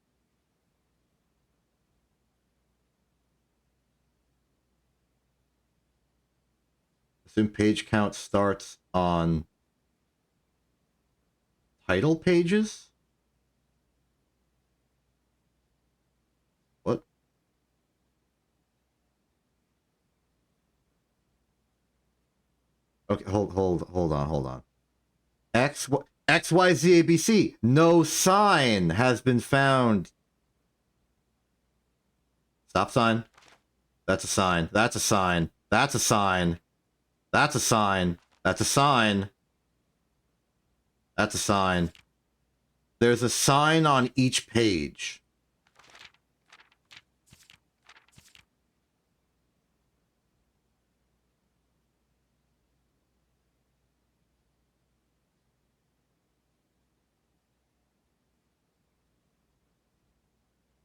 Assume page count starts on title pages? What? Okay, hold on. XYZABC. No sign has been found. Stop sign. That's a sign. That's a sign. That's a sign. That's a sign. That's a sign. That's a sign. There's a sign on each page.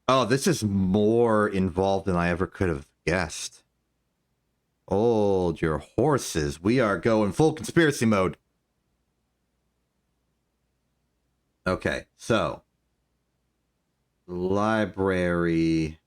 Oh, this is more involved than I ever could have guessed. Hold your horses. We are going full conspiracy mode. Okay, so. Library.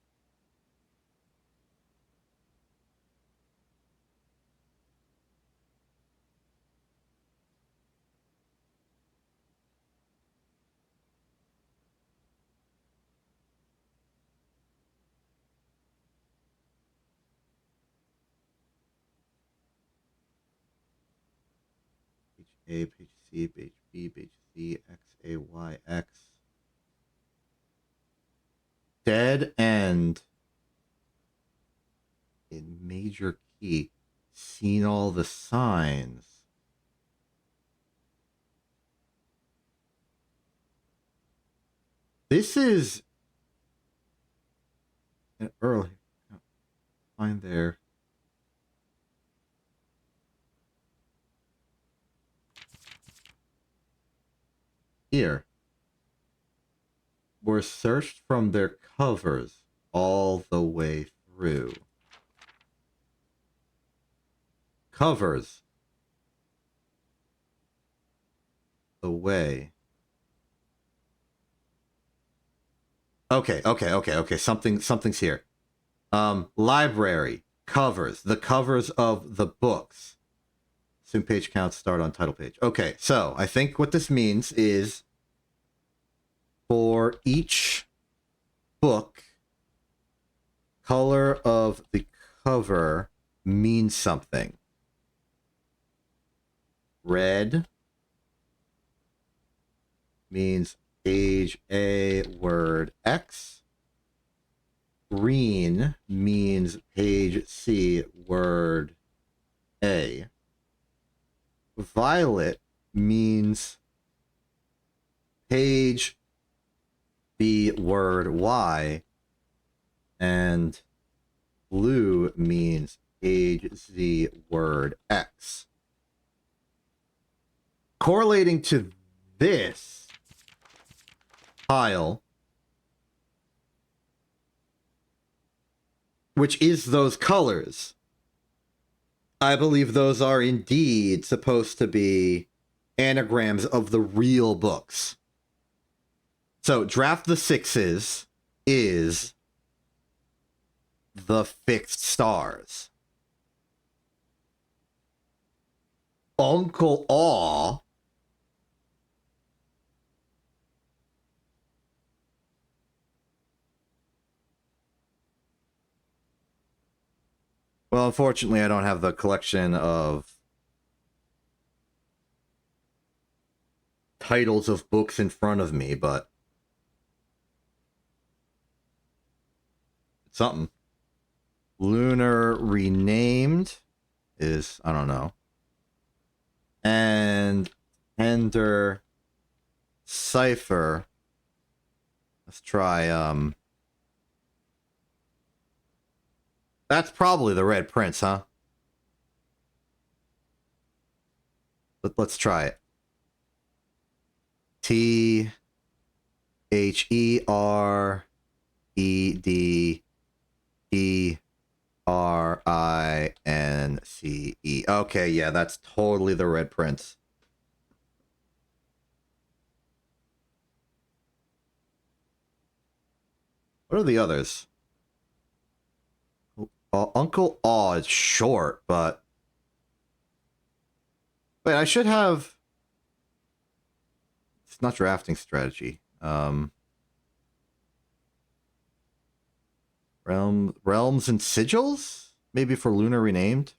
Page A, page C, page B, page C, X, A, Y, X. Dead end. In major key. Seen all the signs. This is an early. Find there. Here. Were searched from their covers all the way through. Covers. The way. Okay. Something's here. Library. Covers. The covers of the books. Assume page counts start on title page. Okay, so I think what this means is for each book, color of the cover means something. Red means page A, word X. Green means page C, word A. Violet means page B, word Y. And blue means page Z, word X. Correlating to this tile, which is those colors, I believe those are indeed supposed to be anagrams of the real books. So Draft the Sixes is the fixed stars. Uncle Aw Well, unfortunately, I don't have the collection of titles of books in front of me, but it's something. Lunar Renamed is, I don't know. And Ender Cipher. Let's try, that's probably the Red Prince, huh? But let's try it. THEREDPRINCE. Okay, yeah, that's totally the Red Prince. What are the others? Uncle Aw is short, but... Wait, I should have... It's not drafting strategy. Realms and Sigils? Maybe for Lunar Renamed?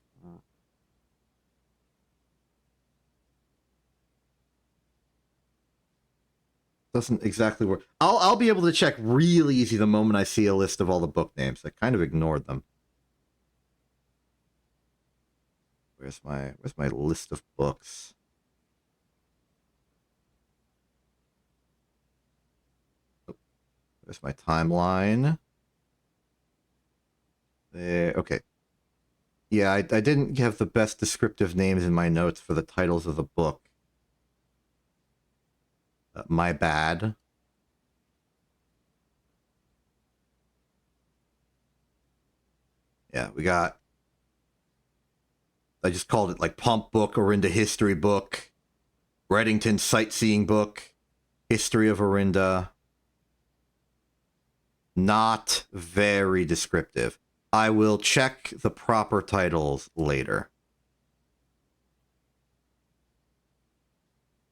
Doesn't exactly work. I'll be able to check real easy the moment I see a list of all the book names. I kind of ignored them. Where's my list of books? Oh, there's my timeline. There, okay. Yeah, I didn't have the best descriptive names in my notes for the titles of the book. My bad. Yeah, we got... I just called it like Pump Book, Orinda History Book, Reddington Sightseeing Book, History of Orinda. Not very descriptive. I will check the proper titles later.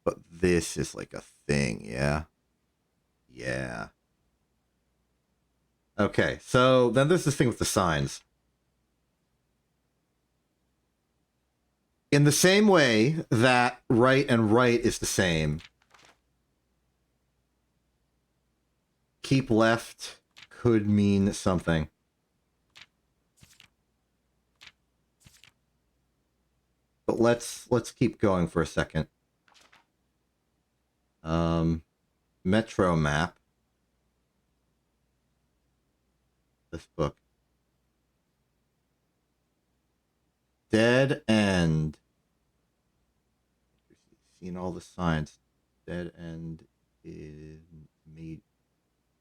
But this is like a thing, yeah? Yeah. Okay, so then there's this thing with the signs. In the same way that right and right is the same, keep left could mean something. But let's keep going for a second. Metro map. This book. Dead End. Seen all the signs. Dead End is made.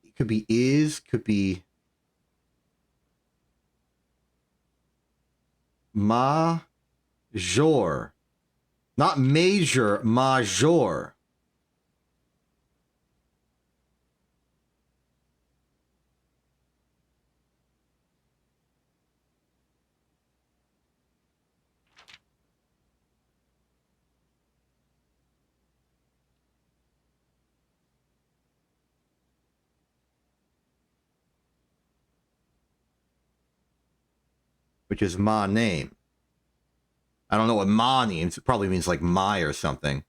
It could be is, could be major. Not major, major. Which is my name. I don't know what ma means. It probably means like my or something.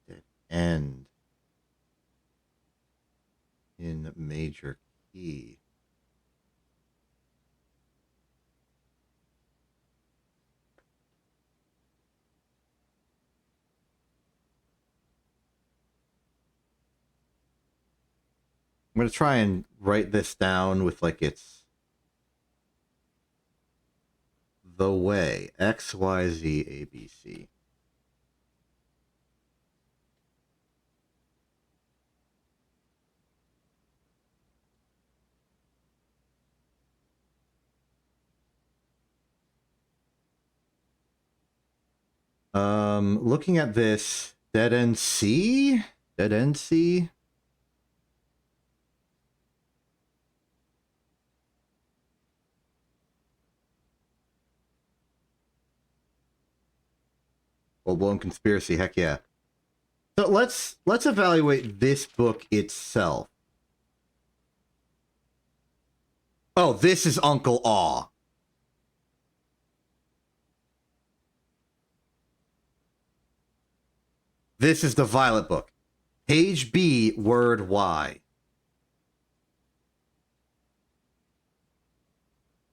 Dead end in major key. I'm going to try and write this down with like it's the way. X, Y, Z, A, B, C. Looking at this, dead end C? Dead end C? Full-blown conspiracy, heck yeah. So let's evaluate this book itself. Oh, this is Uncle Aw. This is the Violet book. Page B, word Y.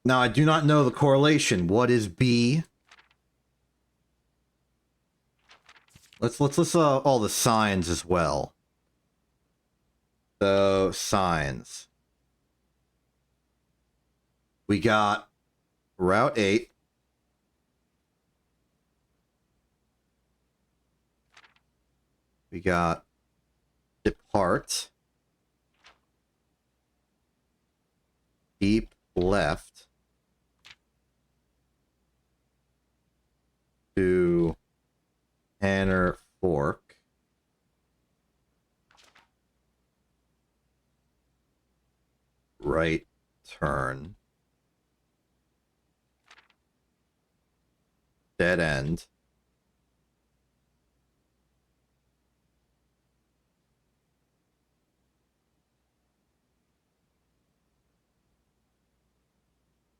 Now, I do not know the correlation. What is B? Let's list all the signs as well. So, signs. We got Route 8. We got Depart. Deep left. To Tanner Fork. Right turn. Dead end.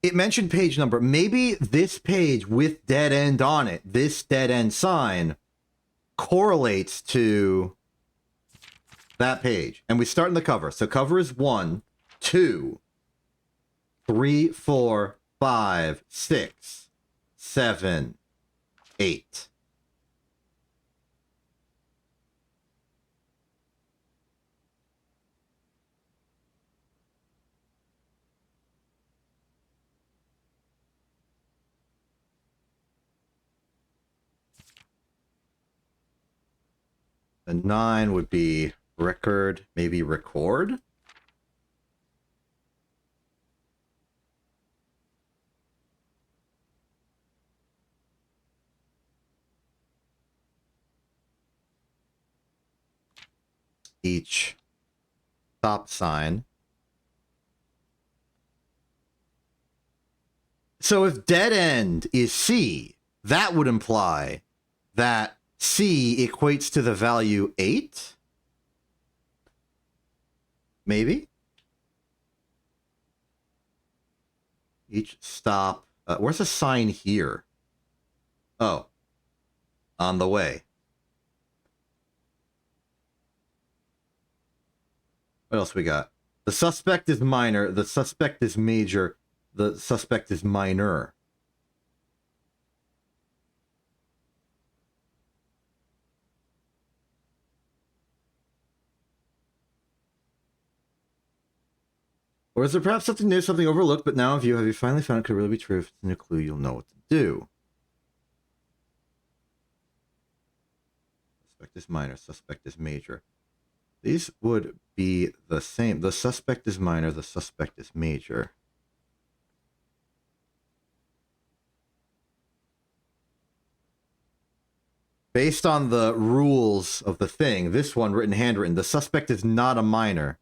It mentioned page number. Maybe this page with dead end on it, this dead end sign, correlates to that page. And we start in the cover. So cover is 1, 2, 3, 4, 5, 6, 7, 8. The 9 would be record, maybe record. Each stop sign. So if dead end is C, that would imply that C equates to the value 8? Maybe? Each stop. Where's the sign here? Oh. On the way. What else we got? The suspect is minor. The suspect is major. The suspect is minor. Or is there perhaps something new, something overlooked, but now in view, have you finally found it could really be true? If it's a new clue, you'll know what to do. Suspect is minor, suspect is major. These would be the same. The suspect is minor, the suspect is major. Based on the rules of the thing, this one, written handwritten, the suspect is not a minor.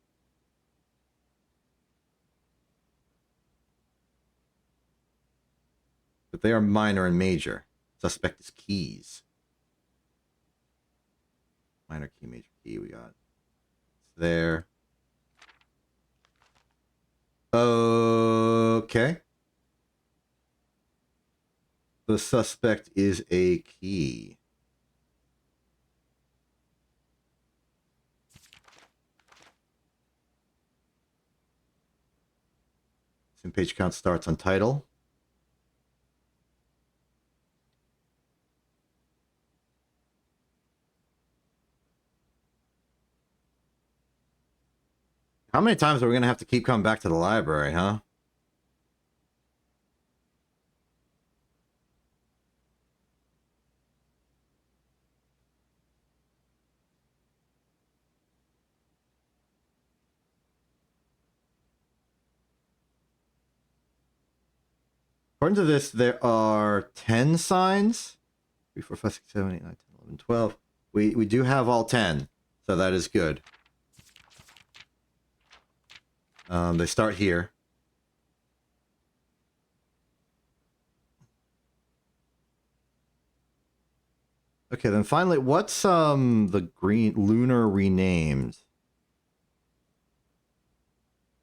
But they are minor and major. Suspect is keys. Minor key, major key, we got. It's there. Okay. The suspect is a key. Sim page count starts on title. How many times are we going to have to keep coming back to the library, huh? According to this, there are 10 signs. 3, 4, 5, 6, 7, 8, 9, 10, 11, 12. We do have all 10, so that is good. They start here. Okay, then finally, what's the green lunar renamed?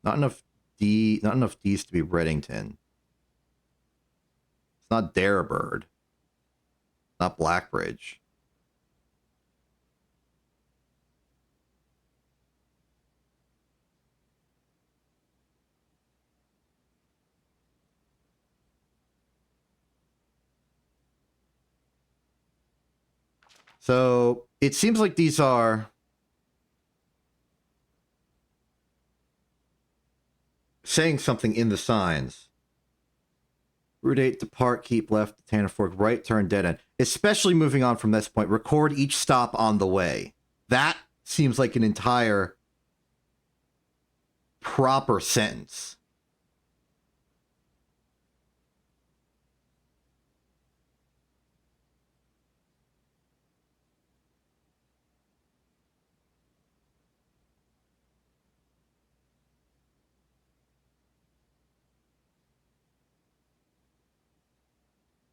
Not enough not enough D's to be Reddington. It's not Darebird. Not Blackbridge. So it seems like these are saying something in the signs. Route 8, depart, keep left, Tanner Fork, right, turn, dead end. Especially moving on from this point, record each stop on the way. That seems like an entire proper sentence.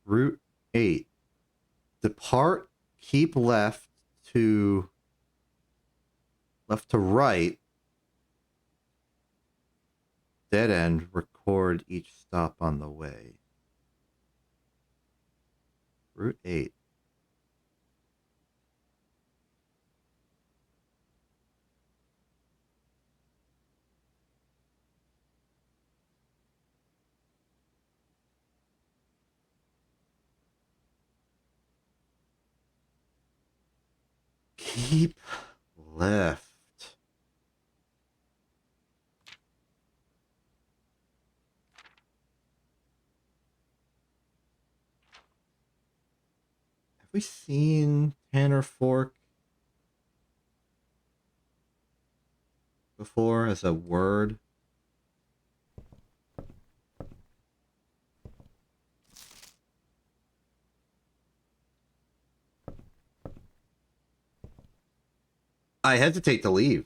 Route 8. Depart, keep left to right. Dead end, record each stop on the way. Route 8. Keep left. Have we seen Tanner Fork before as a word? I hesitate to leave.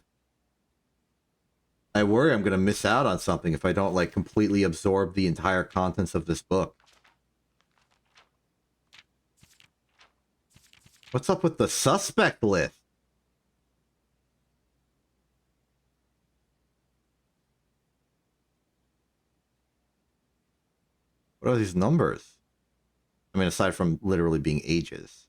I worry I'm going to miss out on something if I don't, like, completely absorb the entire contents of this book. What's up with the suspect list? What are these numbers? I mean, aside from literally being ages.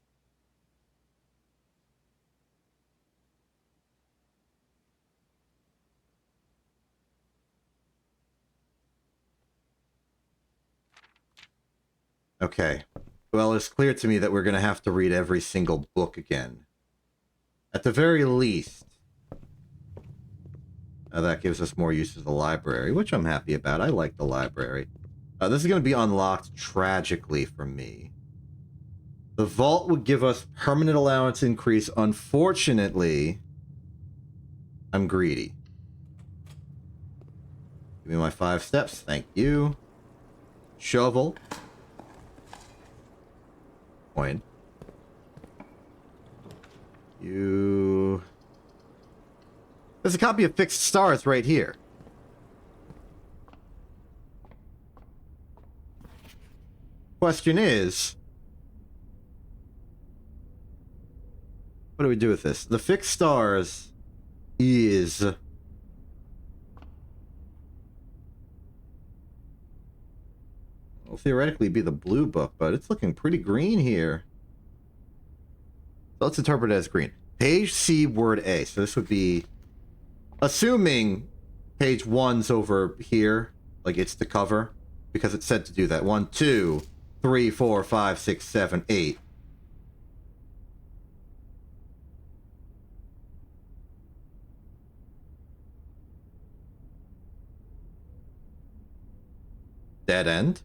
Okay. Well, it's clear to me that we're going to have to read every single book again. At the very least. That gives us more use of the library, which I'm happy about. I like the library. This is going to be unlocked tragically for me. The vault would give us permanent allowance increase. Unfortunately, I'm greedy. Give me my 5 steps. Thank you. Shovel. Coin. You... There's a copy of Fixed Stars right here. Question is... what do we do with this? The Fixed Stars is... will theoretically be the blue book, but it's looking pretty green here. So let's interpret it as green. Page C, word A. So this would be... assuming page 1's over here, like it's the cover, because it said to do that. 1, 2, 3, 4, 5, 6, 7, 8. Dead end.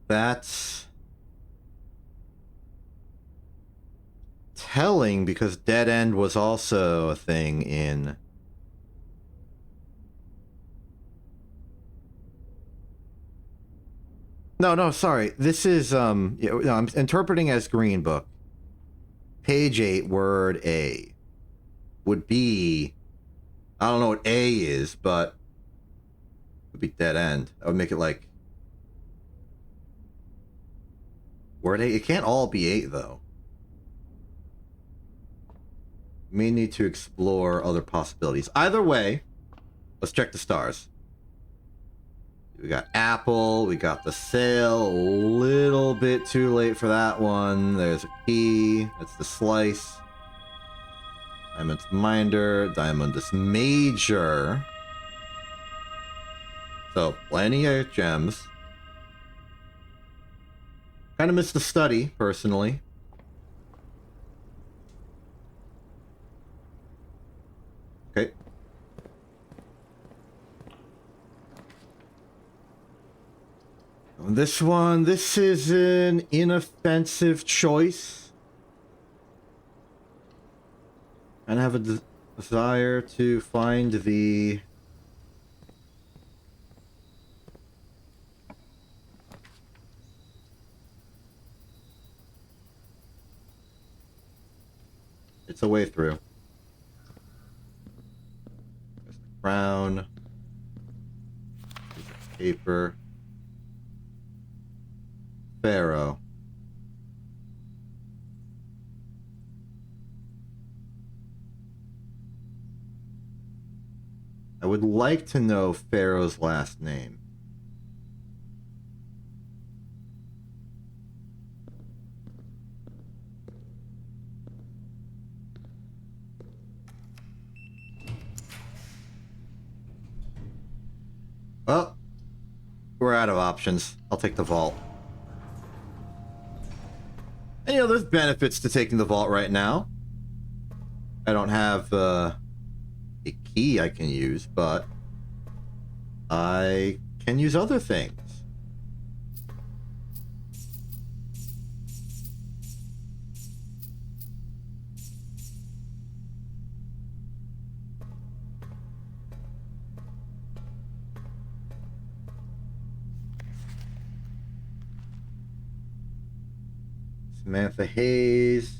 That's telling because dead end was also a thing in... No, sorry. This is, I'm interpreting as green book. Page 8, word A. Would be... I don't know what A is, but... would be dead end. That would make it like... Word 8? It can't all be 8, though. We may need to explore other possibilities. Either way, let's check the stars. We got Apple, we got the sail, a little bit too late for that one. There's a key, that's the slice. Diamond's Minder, Diamondus Major. So, plenty of gems. Kind of missed the study, personally. Okay. This one, this is an inoffensive choice. And I have a desire to find the... It's a way through. There's the crown. Piece of paper. Pharaoh. I would like to know Pharaoh's last name. Well, we're out of options. I'll take the vault. And, you know, there's benefits to taking the vault right now. I don't have a key I can use, but I can use other things. Samantha Hayes.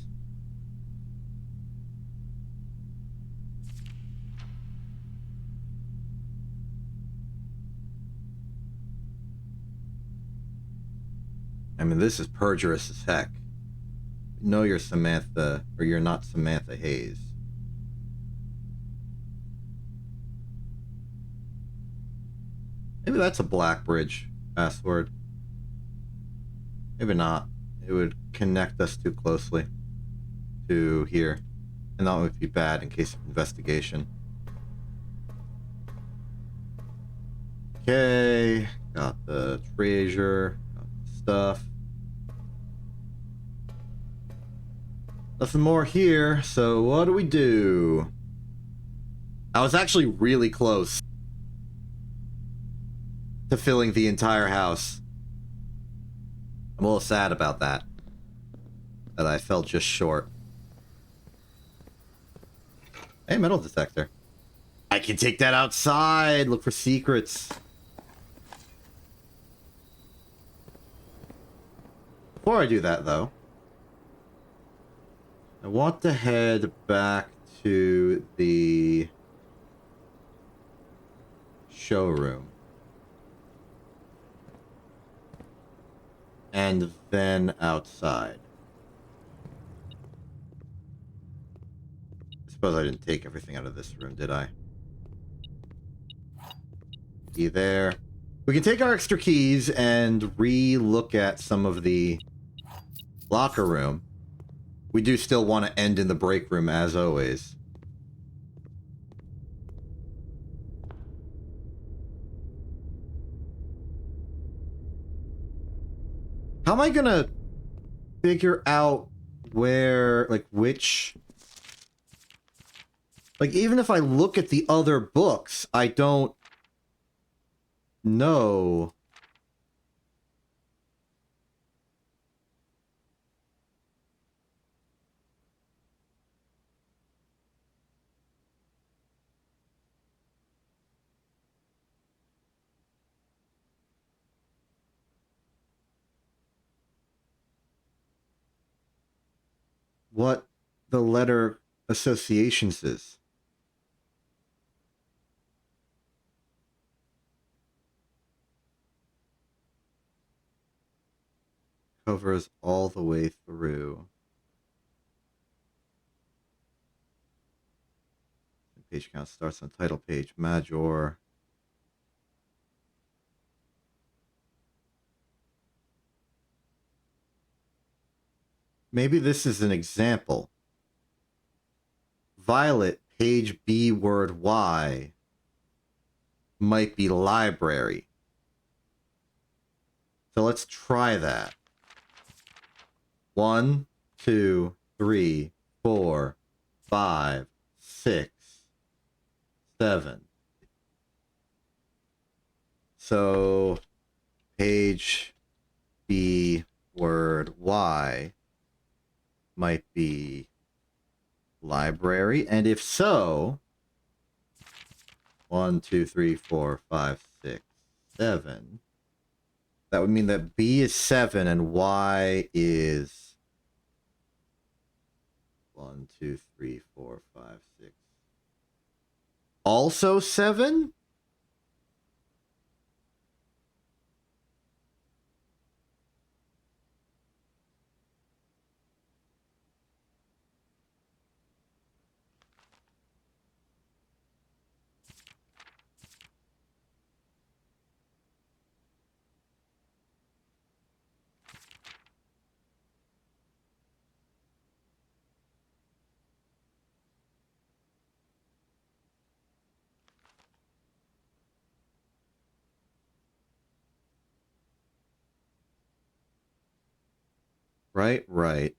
I mean, this is perjurous as heck. No, you're Samantha, or you're not Samantha Hayes. Maybe that's a Blackbridge password. Maybe not. It would connect us too closely to here. And that would be bad in case of investigation. Okay. Got the treasure. Got the stuff. Nothing more here, so what do we do? I was actually really close to filling the entire house. I'm a little sad about that. That I fell just short. Hey, metal detector. I can take that outside, look for secrets. Before I do that, though, I want to head back to the showroom. And then outside. I suppose I didn't take everything out of this room, did I? Key there. We can take our extra keys and re-look at some of the locker room. We do still want to end in the break room, as always. How am I gonna figure out where, like, which... Like, even if I look at the other books, I don't know... what the letter associations is. covers all the way through. Page count starts on title page. Major. Maybe this is an example. Violet, page B, word Y might be library. So let's try that. 1, 2, 3, 4, 5, 6, 7. So page B, word Y might be library, and if so, 1, 2, 3, 4, 5, 6, 7. That would mean that B is 7 and Y is 1, 2, 3, 4, 5, 6. Also 7? Right.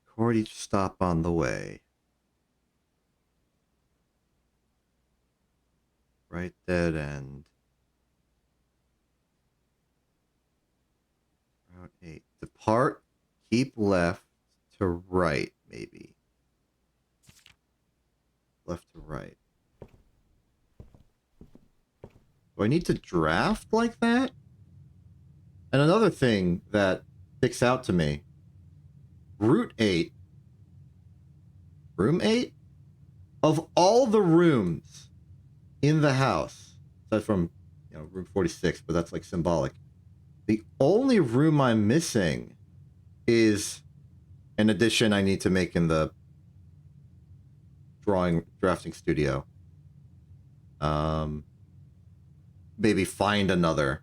Record each stop on the way. Right dead end. Route 8. Depart, keep left to right, maybe. Left to right. Do I need to draft like that? And another thing that sticks out to me. Route 8. Room 8? Of all the rooms in the house, aside from, room 46, but that's like symbolic. The only room I'm missing is an addition I need to make in the drafting studio. Maybe find another.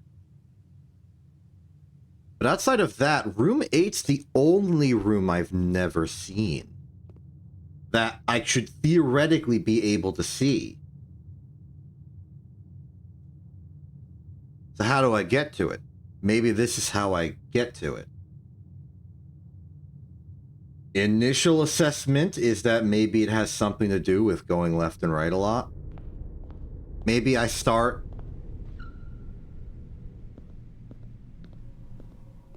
But outside of that, room 8's the only room I've never seen that I should theoretically be able to see. So how do I get to it? Maybe this is how I get to it. Initial assessment is that maybe it has something to do with going left and right a lot. Maybe I start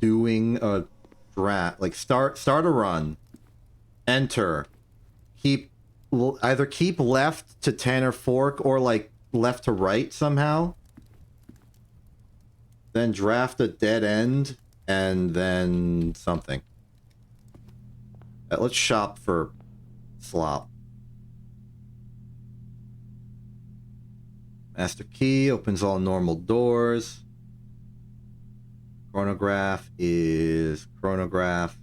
doing a draft, like start a run, enter, either keep left to 10 or fork, or like left to right somehow, then draft a dead end, and then something. Let's shop for slop. Master key opens all normal doors. Chronograph is chronograph.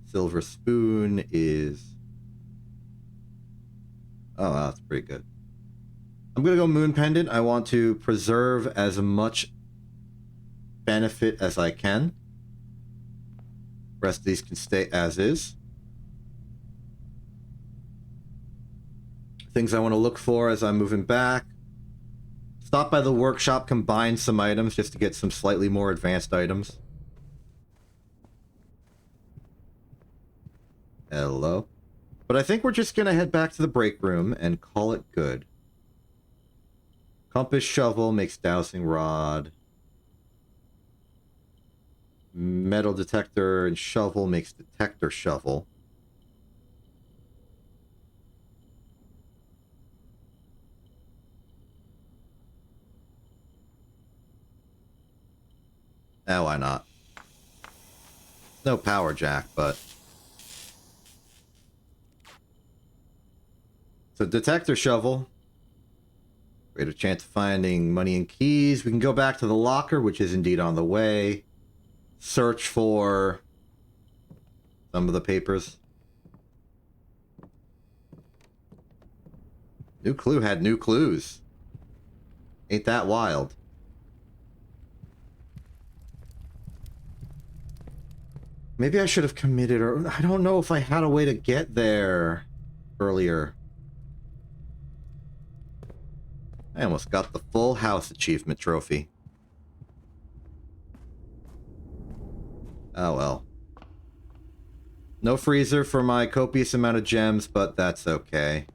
Silver spoon is... Oh, wow, that's pretty good. I'm going to go moon pendant. I want to preserve as much benefit as I can. The rest of these can stay as is. Things I want to look for as I'm moving back. Stop by the workshop, combine some items just to get some slightly more advanced items. Hello. But I think we're just going to head back to the break room and call it good. Compass shovel makes dowsing rod. Metal detector and shovel makes detector shovel. Why not? No power jack, but... So detector shovel Greater chance of finding money and keys. We can go back to the locker, which is indeed on the way. Search for some of the papers. New clue had new clues. Ain't that wild? Maybe I should have committed, or I don't know if I had a way to get there earlier. I almost got the full house achievement trophy. Oh well. No freezer for my copious amount of gems, but that's okay.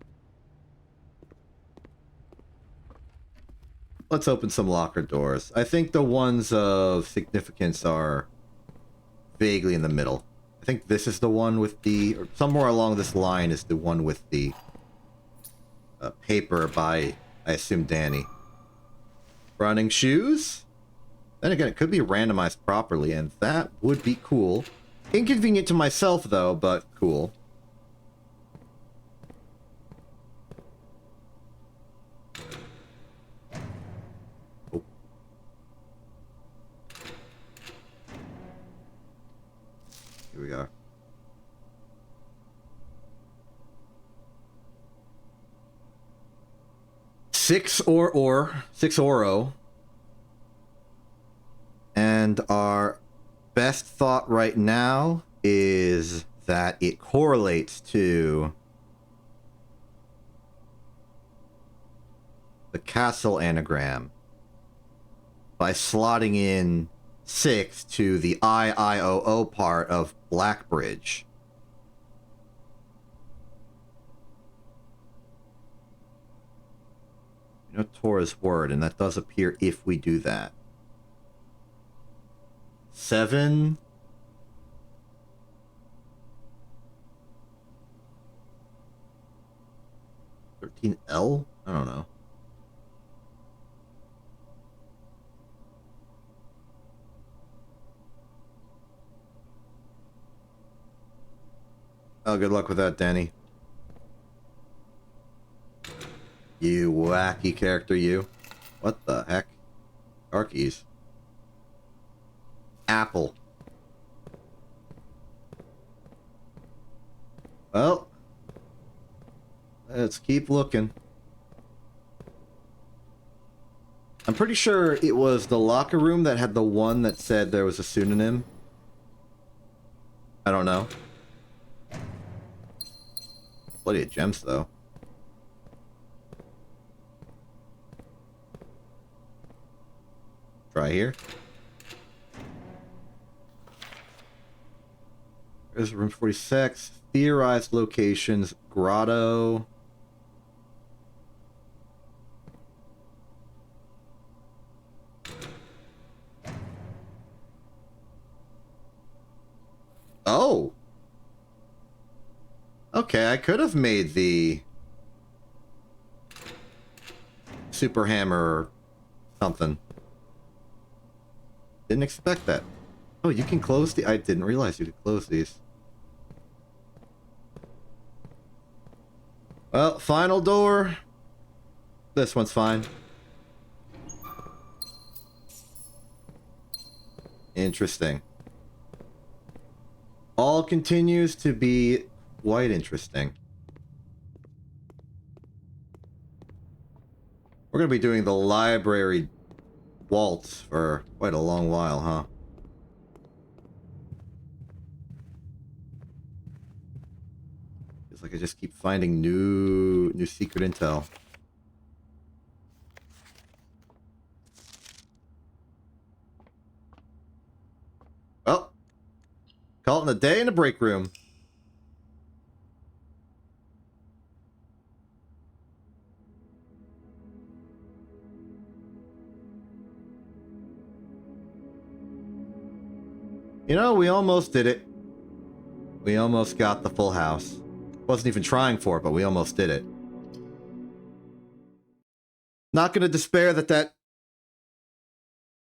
Let's open some locker doors. I think the ones of significance are vaguely in the middle. I think this is the one with the... or somewhere along this line is the one with the paper by, I assume, Danny. Running shoes? Then again, it could be randomized properly, and that would be cool. Inconvenient to myself, though, but cool. Oh. Here we are. Six oro. And our best thought right now is that it correlates to the castle anagram by slotting in 6 to the IIOO part of Blackbridge. You know Torah's word, and that does appear if we do that. 7. L? I don't know. Oh, good luck with that, Danny. You wacky character, you. What the heck? Car keys. Apple. Well, let's keep looking. I'm pretty sure it was the locker room that had the one that said there was a pseudonym. I don't know. Plenty of gems, though. Try here. There's room 46. Theorized locations. Grotto. Oh! Okay, I could have made the super hammer or something. Didn't expect that. Oh, you can close the... I didn't realize you could close these. Well, final door. This one's fine. Interesting. All continues to be quite interesting. We're going to be doing the library waltz for quite a long while, huh? It's like I just keep finding new secret intel. Well, call it a day in the break room. You know, we almost did it. We almost got the full house. Wasn't even trying for it, but we almost did it. Not gonna despair that that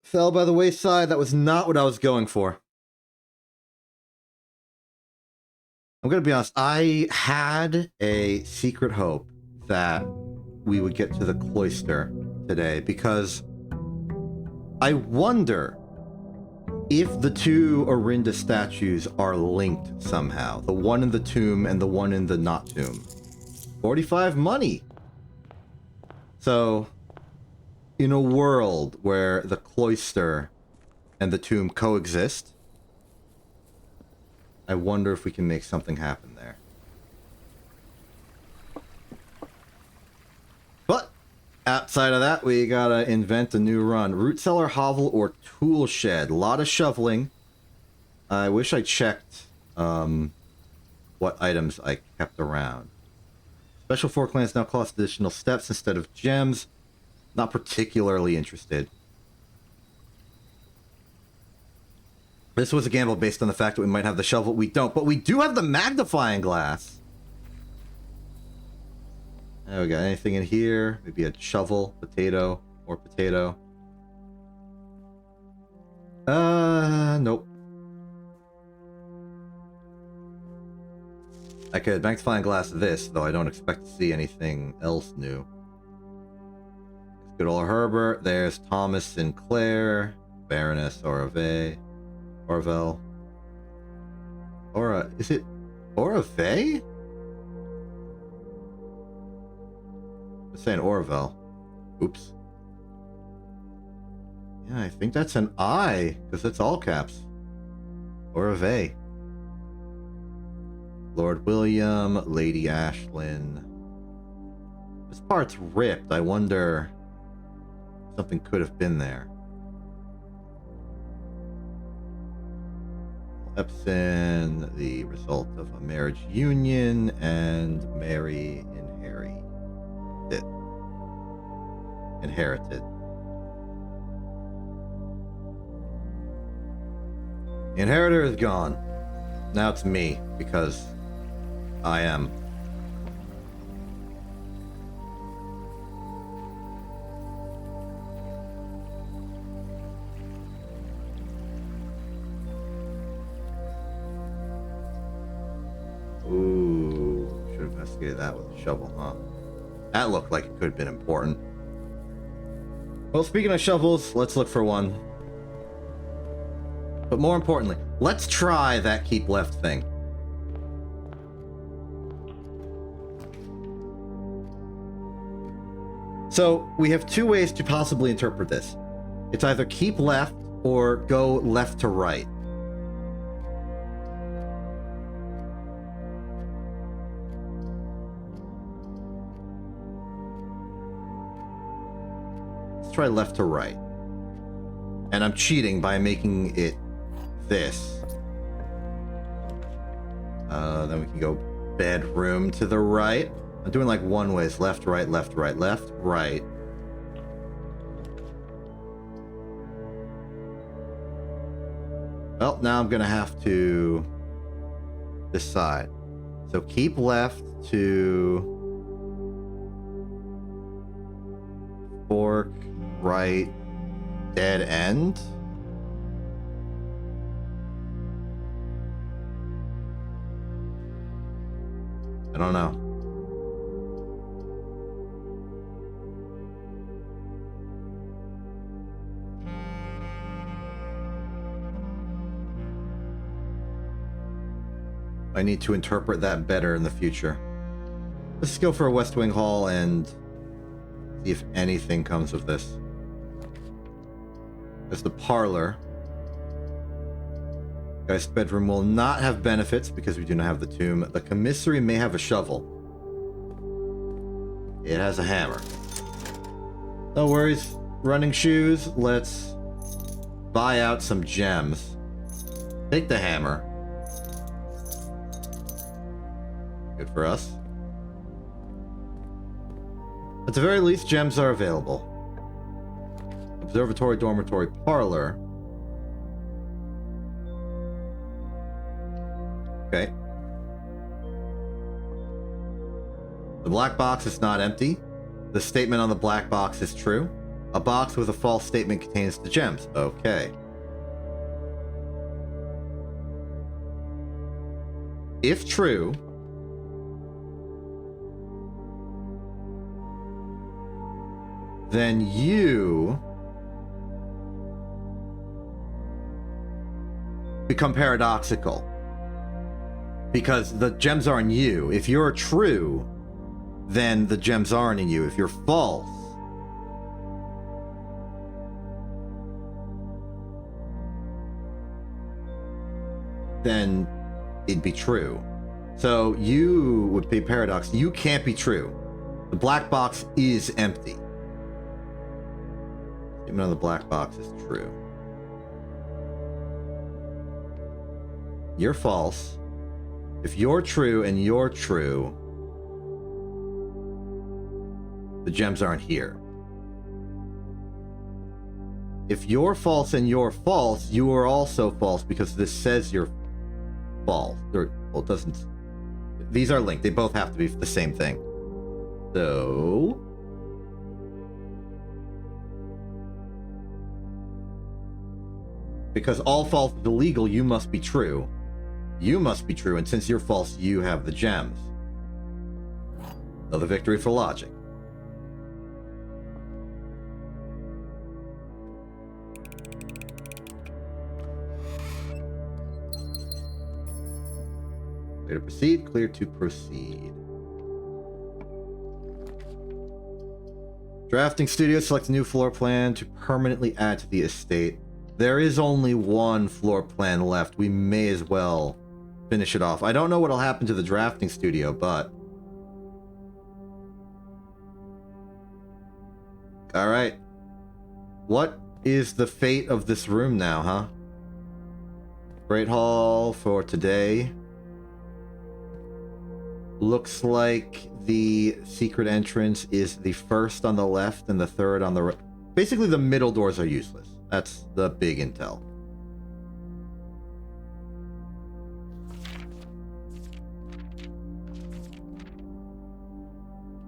fell by the wayside. That was not what I was going for. I'm gonna be honest. I had a secret hope that we would get to the cloister today, because I wonder if the two Orinda statues are linked somehow. The one in the tomb and the one in the not tomb. 45 money! So, in a world where the cloister and the tomb coexist, I wonder if we can make something happen there. But outside of that, we gotta invent a new run. Root cellar, hovel, or tool shed. A lot of shoveling. I wish I checked what items I kept around. Special fork lands now cost additional steps instead of gems. Not particularly interested. This was a gamble based on the fact that we might have the shovel. We don't, but we do have the magnifying glass. We got anything in here? Maybe a shovel, potato, or potato. Nope. I could magnifying glass this, though I don't expect to see anything else new. Good old Herbert. There's Thomas Sinclair, Baroness Orave, Orville. Is it Orave? I'm saying Orville. Oops. Yeah, I think that's an I, because it's all caps. Orave. Lord William, Lady Ashlyn. This part's ripped. I wonder if something could have been there. Epson, the result of a marriage union, and Mary inherited. The inheritor is gone. Now it's me, because I am. Ooh, should have investigated that with a shovel, huh? That looked like it could have been important. Well, speaking of shovels, let's look for one. But more importantly, let's try that keep left thing. So, we have two ways to possibly interpret this. It's either keep left or go left to right. Let's try left to right. And I'm cheating by making it this. Then we can go bedroom to the right. I'm doing like one ways. Left, right, left, right, left, right. Well, now I'm going to have to decide. So keep left to fork, right, dead end. I don't know. I need to interpret that better in the future. Let's go for a West Wing Hall and see if anything comes of this. There's the parlor. Guest bedroom will not have benefits because we do not have the tomb. The commissary may have a shovel. It has a hammer. No worries. Running shoes. Let's buy out some gems. Take the hammer. Good for us. At the very least, gems are available. Observatory, dormitory, parlor. Okay. The black box is not empty. The statement on the black box is true. A box with a false statement contains the gems. Okay. If true, then you become paradoxical. Because the gems are in you. If you're true, then the gems aren't in you. If you're false, then it'd be true. So you would be paradox. You can't be true. The black box is empty. Statement on the black box is true. You're false. If you're true and you're true, the gems aren't here. If you're false and you're false, you are also false because this says you're false. Well, it doesn't. These are linked. They both have to be the same thing. So, because all false is illegal, you must be true. You must be true, and since you're false, you have the gems. Another victory for logic. Clear to proceed, clear to proceed. Drafting studio, select a new floor plan to permanently add to the estate. There is only one floor plan left. We may as well finish it off. I don't know what'll happen to the drafting studio, but... Alright. What is the fate of this room now, huh? Great Hall for today. Looks like the secret entrance is the first on the left and the third on the right. Basically, the middle doors are useless. That's the big intel.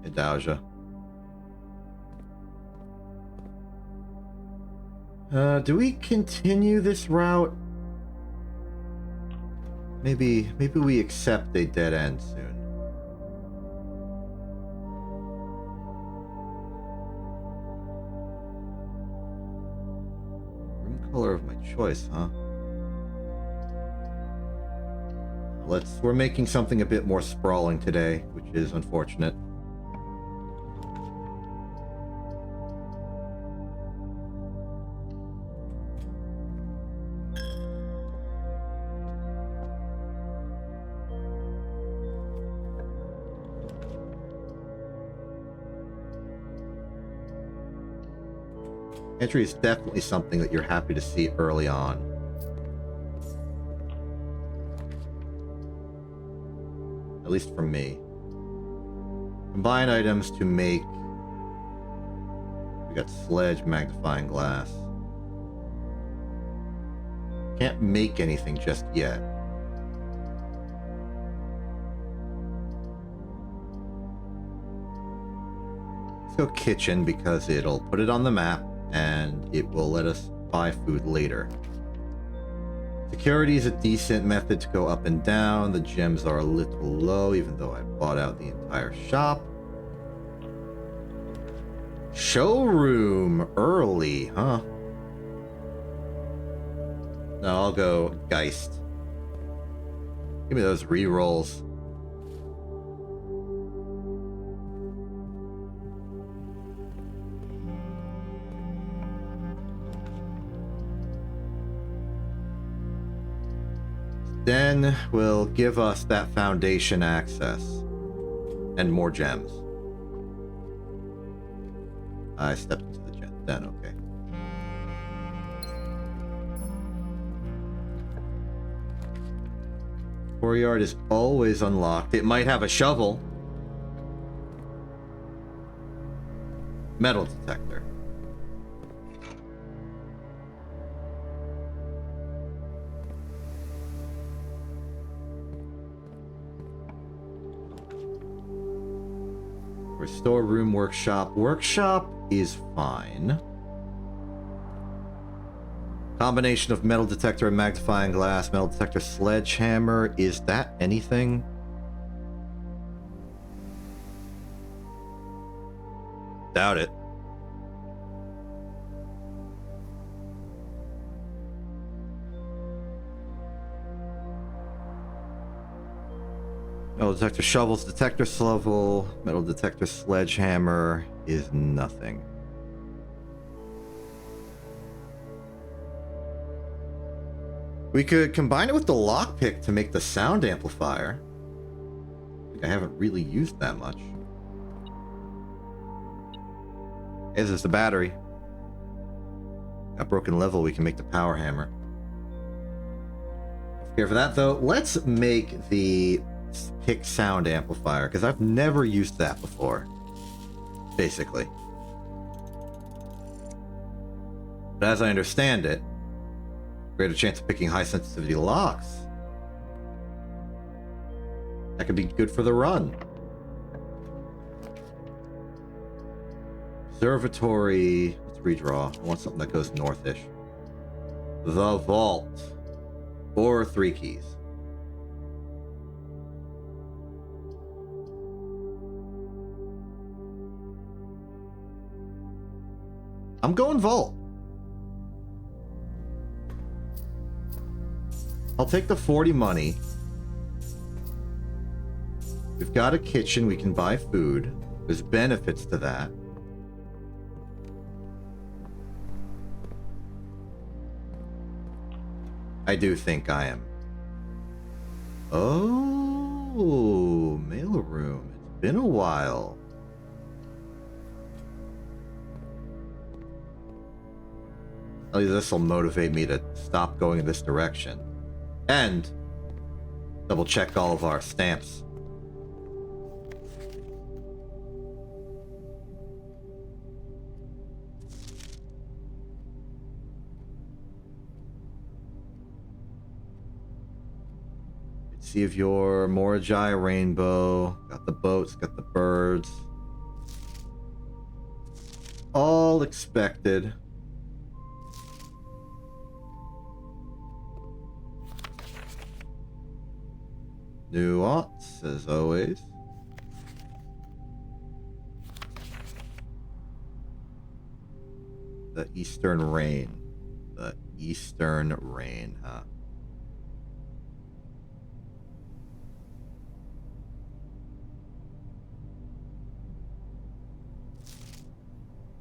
Adauja. Do we continue this route? Maybe we accept a dead end soon. Color of my choice, huh? We're making something a bit more sprawling today, which is unfortunate. Entry is definitely something that you're happy to see early on. At least for me. Combine items to make... We got sledge, magnifying glass. Can't make anything just yet. Let's go kitchen because it'll put it on the map. And it will let us buy food later. Security is a decent method to go up and down. The gems are a little low, even though I bought out the entire shop. Showroom early, huh? No, I'll go Geist. Give me those re-rolls. Then will give us that foundation access and more gems. I stepped into the gem. Then okay. Courtyard is always unlocked. It might have a shovel. Metal detector. Restore room, workshop. Workshop is fine. Combination of metal detector and magnifying glass. Metal detector, sledgehammer. Is that anything? Doubt it. Metal detector shovels, detector shovel, metal detector sledgehammer is nothing. We could combine it with the lockpick to make the sound amplifier. I think I haven't really used that much. Hey, this is the battery. Got broken level, we can make the power hammer. Here for that though, let's make the pick sound amplifier, because I've never used that before. Basically. But as I understand it, greater chance of picking high sensitivity locks. That could be good for the run. Observatory. Let's redraw. I want something that goes northish. The vault. Or 3 keys. I'm going vault. I'll take the 40 money. We've got a kitchen, we can buy food. There's benefits to that. I do think I am. Oh, mailroom. It's been a while. At least this will motivate me to stop going in this direction. And double check all of our stamps. See if your Morajai rainbow. Got the boats, got the birds. All expected. Nuance, as always. The Eastern Rain. The Eastern Rain, huh?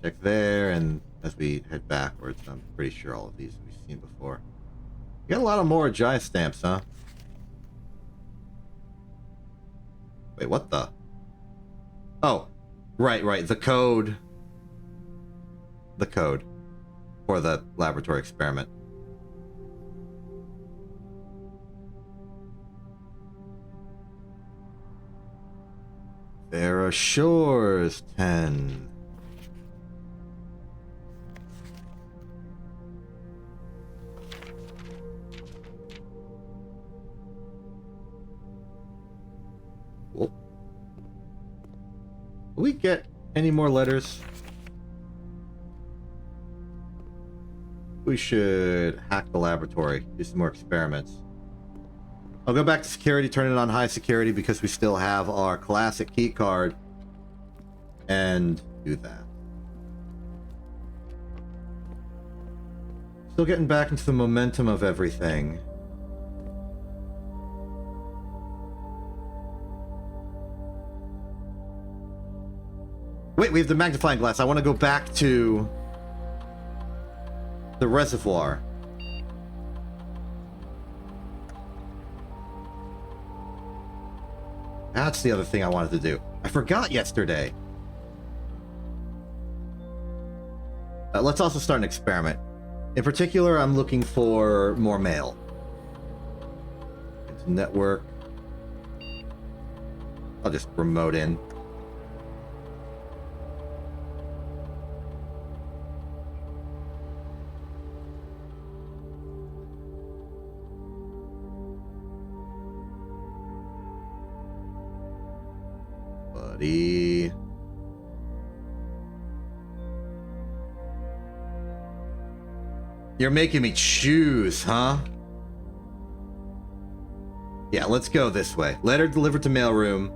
Check there, and as we head backwards, I'm pretty sure all of these we've seen before. You got a lot of more Jai stamps, huh? Wait, what the? Oh, right. The code. The code for the laboratory experiment. There are Shores 10. Will we get any more letters? We should hack the laboratory, do some more experiments. I'll go back to security, turn it on high security because we still have our classic key card, and do that. Still getting back into the momentum of everything. Wait, we have the magnifying glass. I want to go back to the reservoir. That's the other thing I wanted to do. I forgot yesterday. Let's also start an experiment. In particular, I'm looking for more mail. Into network. I'll just remote in. Buddy. You're making me choose, huh? Yeah, let's go this way. Letter delivered to mailroom.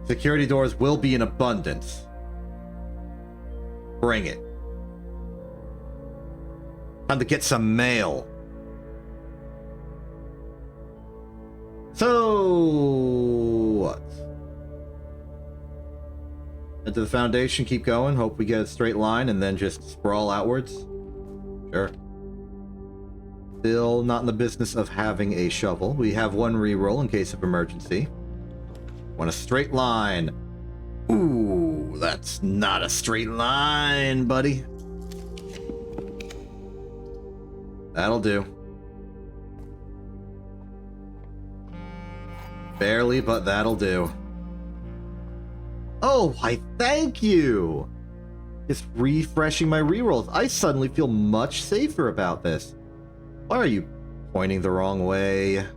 Security doors will be in abundance. Bring it. Time to get some mail. So what? Into the foundation, keep going, hope we get a straight line, and then just sprawl outwards? Sure. Still not in the business of having a shovel. We have one reroll in case of emergency. Want a straight line. Ooh, that's not a straight line, buddy. That'll do. Barely, but that'll do. Oh, why thank you! Just refreshing my rerolls. I suddenly feel much safer about this. Why are you pointing the wrong way? I'm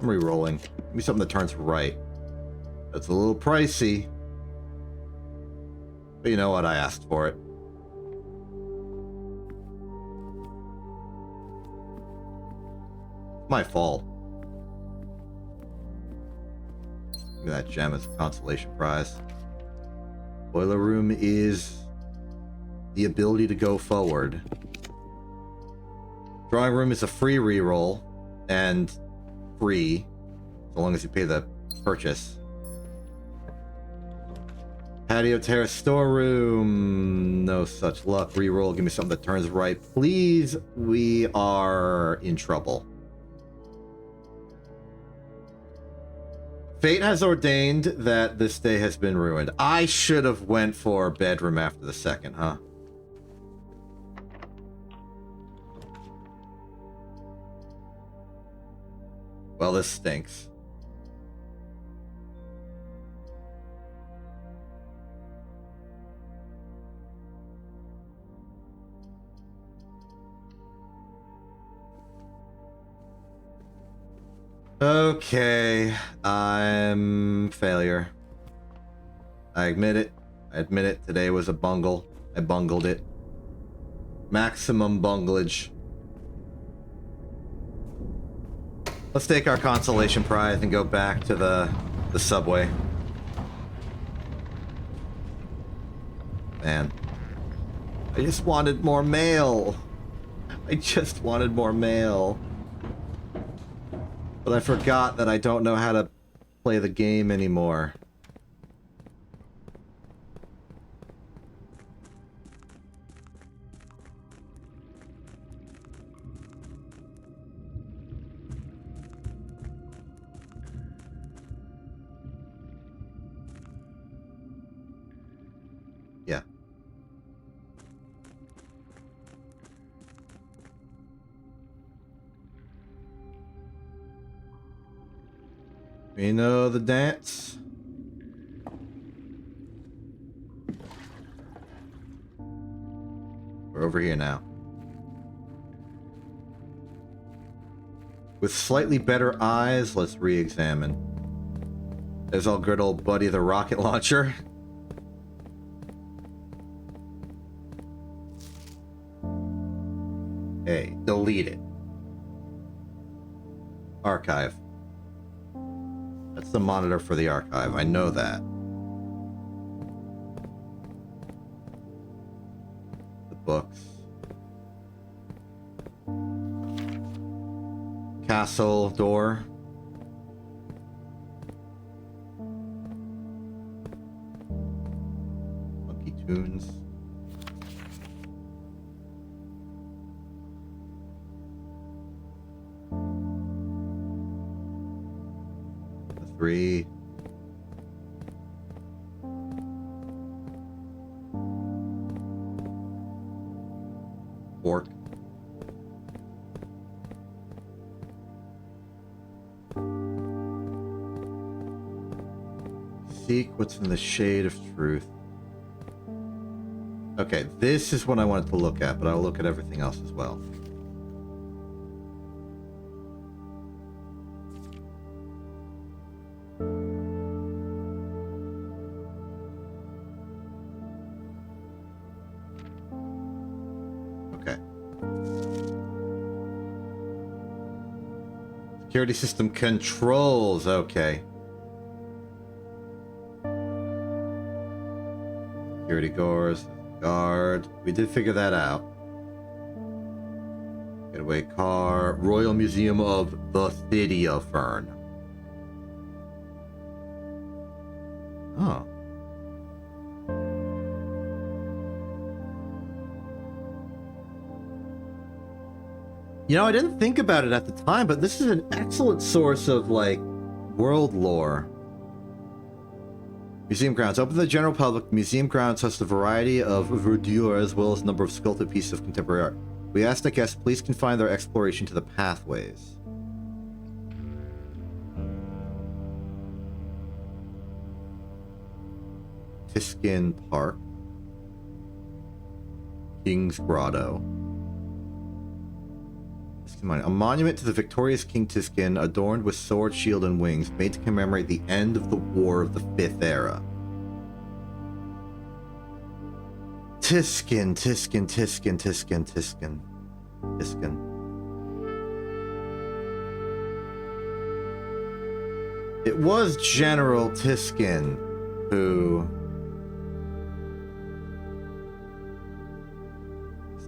rerolling. Give me something that turns right. That's a little pricey. But you know what? I asked for it. My fault. Look at that gem as a consolation prize. Boiler room is the ability to go forward. Drawing room is a free reroll and free, so long as you pay the purchase. Patio terrace storeroom, no such luck. Reroll, give me something that turns right, please. We are in trouble. Fate has ordained that this day has been ruined. I should have went for bedroom after the second, huh? Well, this stinks. Okay, I'm failure. I admit it. I admit it. Today was a bungle. I bungled it. Maximum bunglage. Let's take our consolation prize and go back to the subway. Man. I just wanted more mail. I just wanted more mail. But I forgot that I don't know how to play the game anymore. Yeah. We know the dance. We're over here now. With slightly better eyes, let's re-examine. There's our good old buddy, the rocket launcher. Hey, delete it. Archive. That's the monitor for the archive. I know that. The books. Castle door. Monkey tunes. Three. Fork. Seek what's in the shade of truth. Okay, this is what I wanted to look at, but I'll look at everything else as well. Security system controls, okay. Security doors, guard. We did figure that out. Getaway car. Royal Museum of the City of Fern. Oh. You know, I didn't think about it at the time, but this is an excellent source of, like, world lore. Museum grounds. Open to the general public, museum grounds host a variety of verdure as well as a number of sculpted pieces of contemporary art. We ask that guests please confine their exploration to the pathways. Tiskin Park. King's Grotto. A monument to the victorious King Tiskin, adorned with sword, shield, and wings, made to commemorate the end of the War of the Fifth Era. Tiskin. It was General Tiskin who...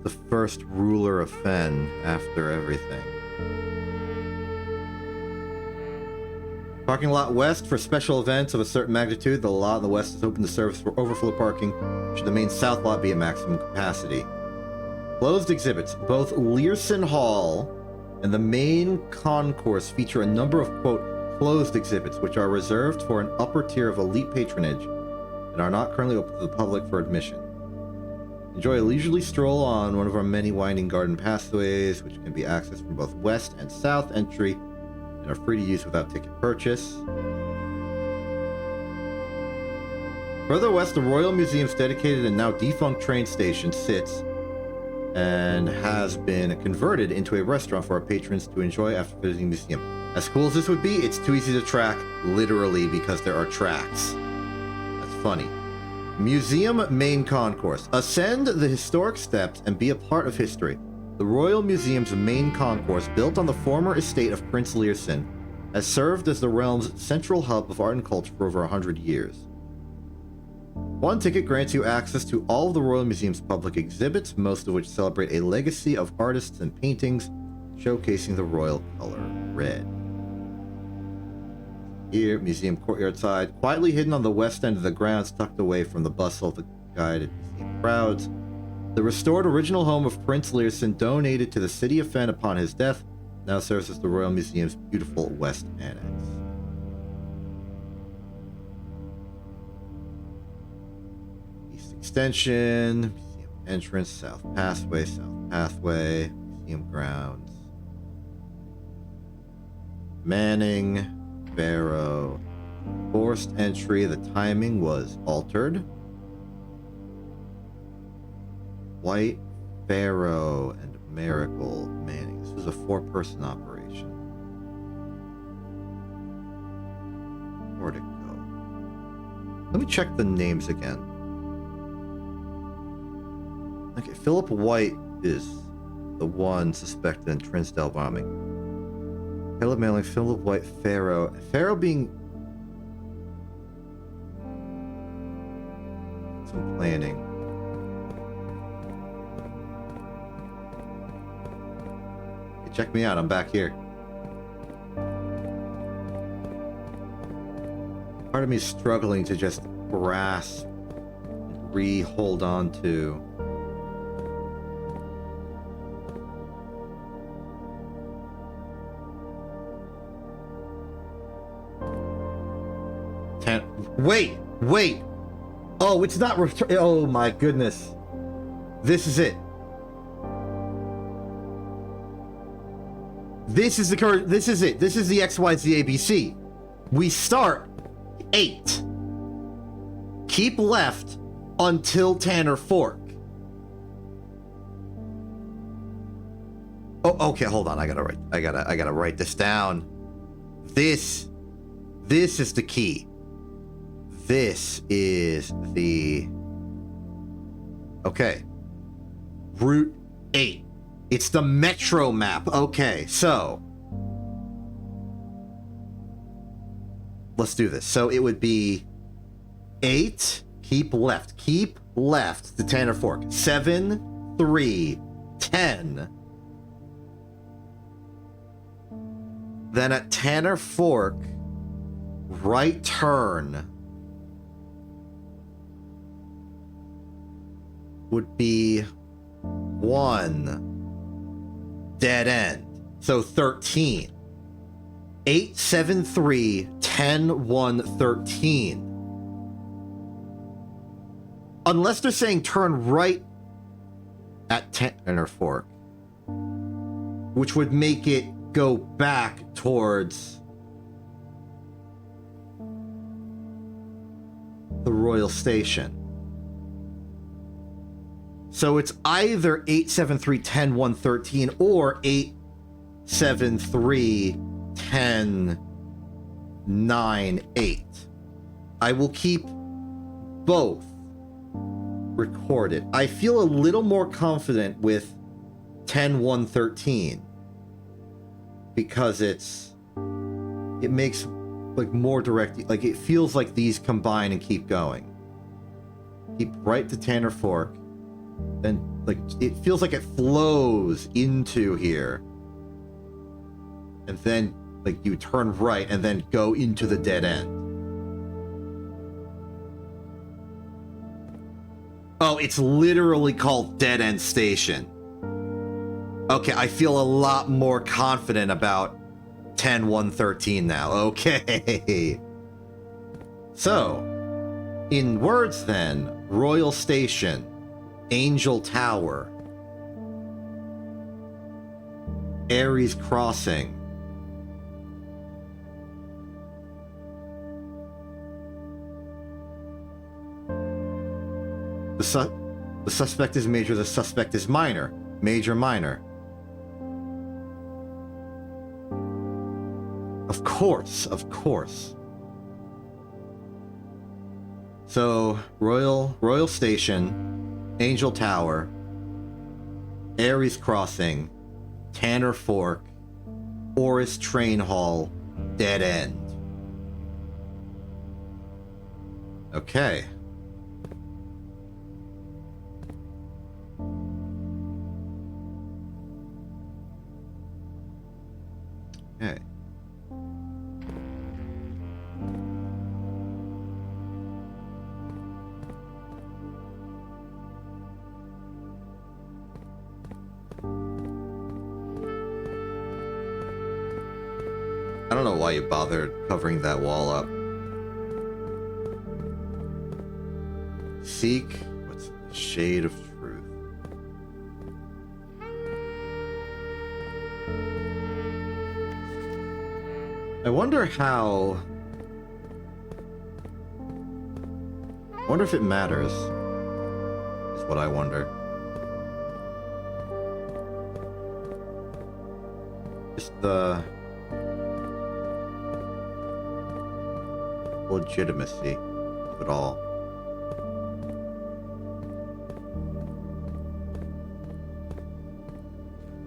the first ruler of Fen after everything. Parking lot west for special events of a certain magnitude. The lot in the west is open to service for overflow parking, should the main south lot be at maximum capacity. Closed exhibits. Both Learson Hall and the main concourse feature a number of, quote, closed exhibits, which are reserved for an upper tier of elite patronage and are not currently open to the public for admission. Enjoy a leisurely stroll on one of our many winding garden pathways, which can be accessed from both west and south entry and are free to use without ticket purchase. Further west, the Royal Museum's dedicated and now defunct train station sits and has been converted into a restaurant for our patrons to enjoy after visiting the museum. As cool as this would be, it's too easy to track, literally, because there are tracks. That's funny. Museum Main Concourse. Ascend the historic steps and be a part of history. The Royal Museum's main concourse, built on the former estate of Prince Learson, has served as the realm's central hub of art and culture for over 100 years. One ticket grants you access to all of the Royal Museum's public exhibits, most of which celebrate a legacy of artists and paintings showcasing the royal color red. Here, museum courtyard side, quietly hidden on the west end of the grounds, tucked away from the bustle of the guided museum crowds. The restored original home of Prince Learson, donated to the city of Fen upon his death, now serves as the Royal Museum's beautiful West Annex. East Extension, museum entrance, south pathway, museum grounds. Manning. Barrow. Forced entry, the timing was altered. White, Barrow, and Miracle Manning. This was a 4-person operation. Where'd it go? Let me check the names again. Okay, Philip White is the one suspected in Trinsdale bombing. Caleb Manning, Philip White, Pharaoh. Pharaoh being... some planning. Hey, check me out, I'm back here. Part of me is struggling to just grasp, hold on to. Wait! Oh, it's not oh my goodness. This is it. This is the this is it. This is the XYZ ABC. We start 8. Keep left until Tanner Fork. Oh, okay, hold on. I gotta write this down. This is the key. This is the... Okay. Route 8. It's the Metro map. Okay, so... let's do this. So it would be 8, keep left to Tanner Fork. 7, 3, 10, Then at Tanner Fork, right turn would be 1 dead end. So 13. 8, 7, 3, 10, 1, 13. Unless they're saying turn right at Tanner Fork, which would make it go back towards the Royal Station. So it's either 8, 7, 3, 10, 1, 13 or 8, 7, 3, 10, 9, 8. I will keep both recorded. I feel a little more confident with 10, 1, 13 because it makes like more direct, like it feels like these combine and keep going. Keep right to Tanner Fork, then like it feels like it flows into here, and then like you turn right and then go into the dead end. Oh, it's literally called Dead End Station. Okay, I feel a lot more confident about 10, 1, 13 now. Okay. So, in words then, Royal Station, Angel Tower, Ares Crossing, the suspect is major, the suspect is minor. Major, minor. Of course, of course. So, Royal Station, Angel Tower, Ares Crossing, Tanner Fork, Oris Train Hall, Dead End. Okay. Okay. I don't know why you bothered covering that wall up. Seek what's the shade of truth. I wonder how... I wonder if it matters, is what I wonder. Just the legitimacy of it all.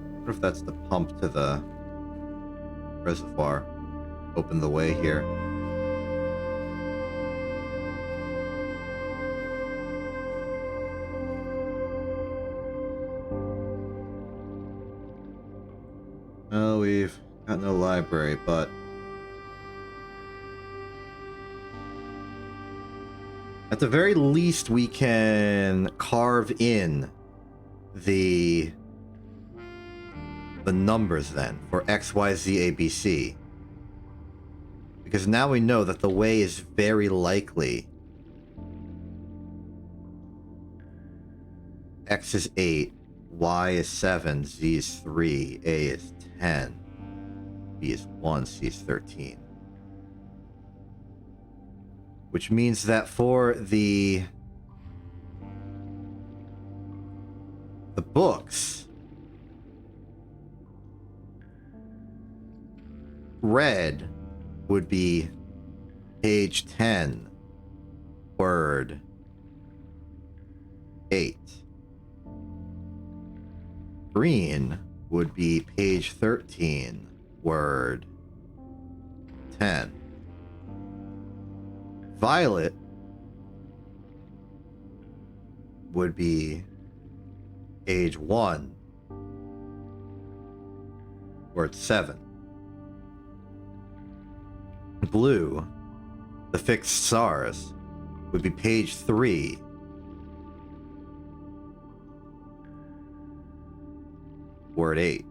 I wonder if that's the pump to the reservoir. Open the way here. Oh, we've got no library, but at the very least we can carve in the numbers then for X, Y, Z, A, B, C. Because now we know that the way is very likely X is 8, Y is 7, Z is 3, A is 10, B is 1, C is 13. Which means that for the books, red would be page 10, word 8. Green would be page 13, word 10. Violet would be page 1, word 7. Blue, the fixed stars, would be page 3. Word 8.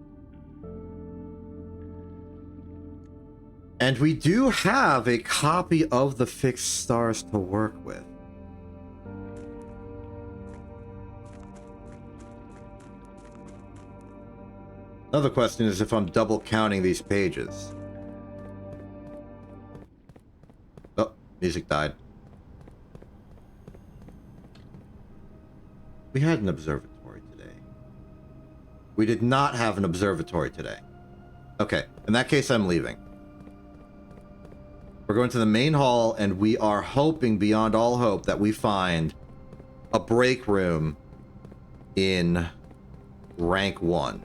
And we do have a copy of the fixed stars to work with. Another question is if I'm double counting these pages. Oh, music died. We had an observatory today. We did not have an observatory today. Okay, in that case, I'm leaving. We're going to the main hall, and we are hoping beyond all hope that we find a break room in rank 1.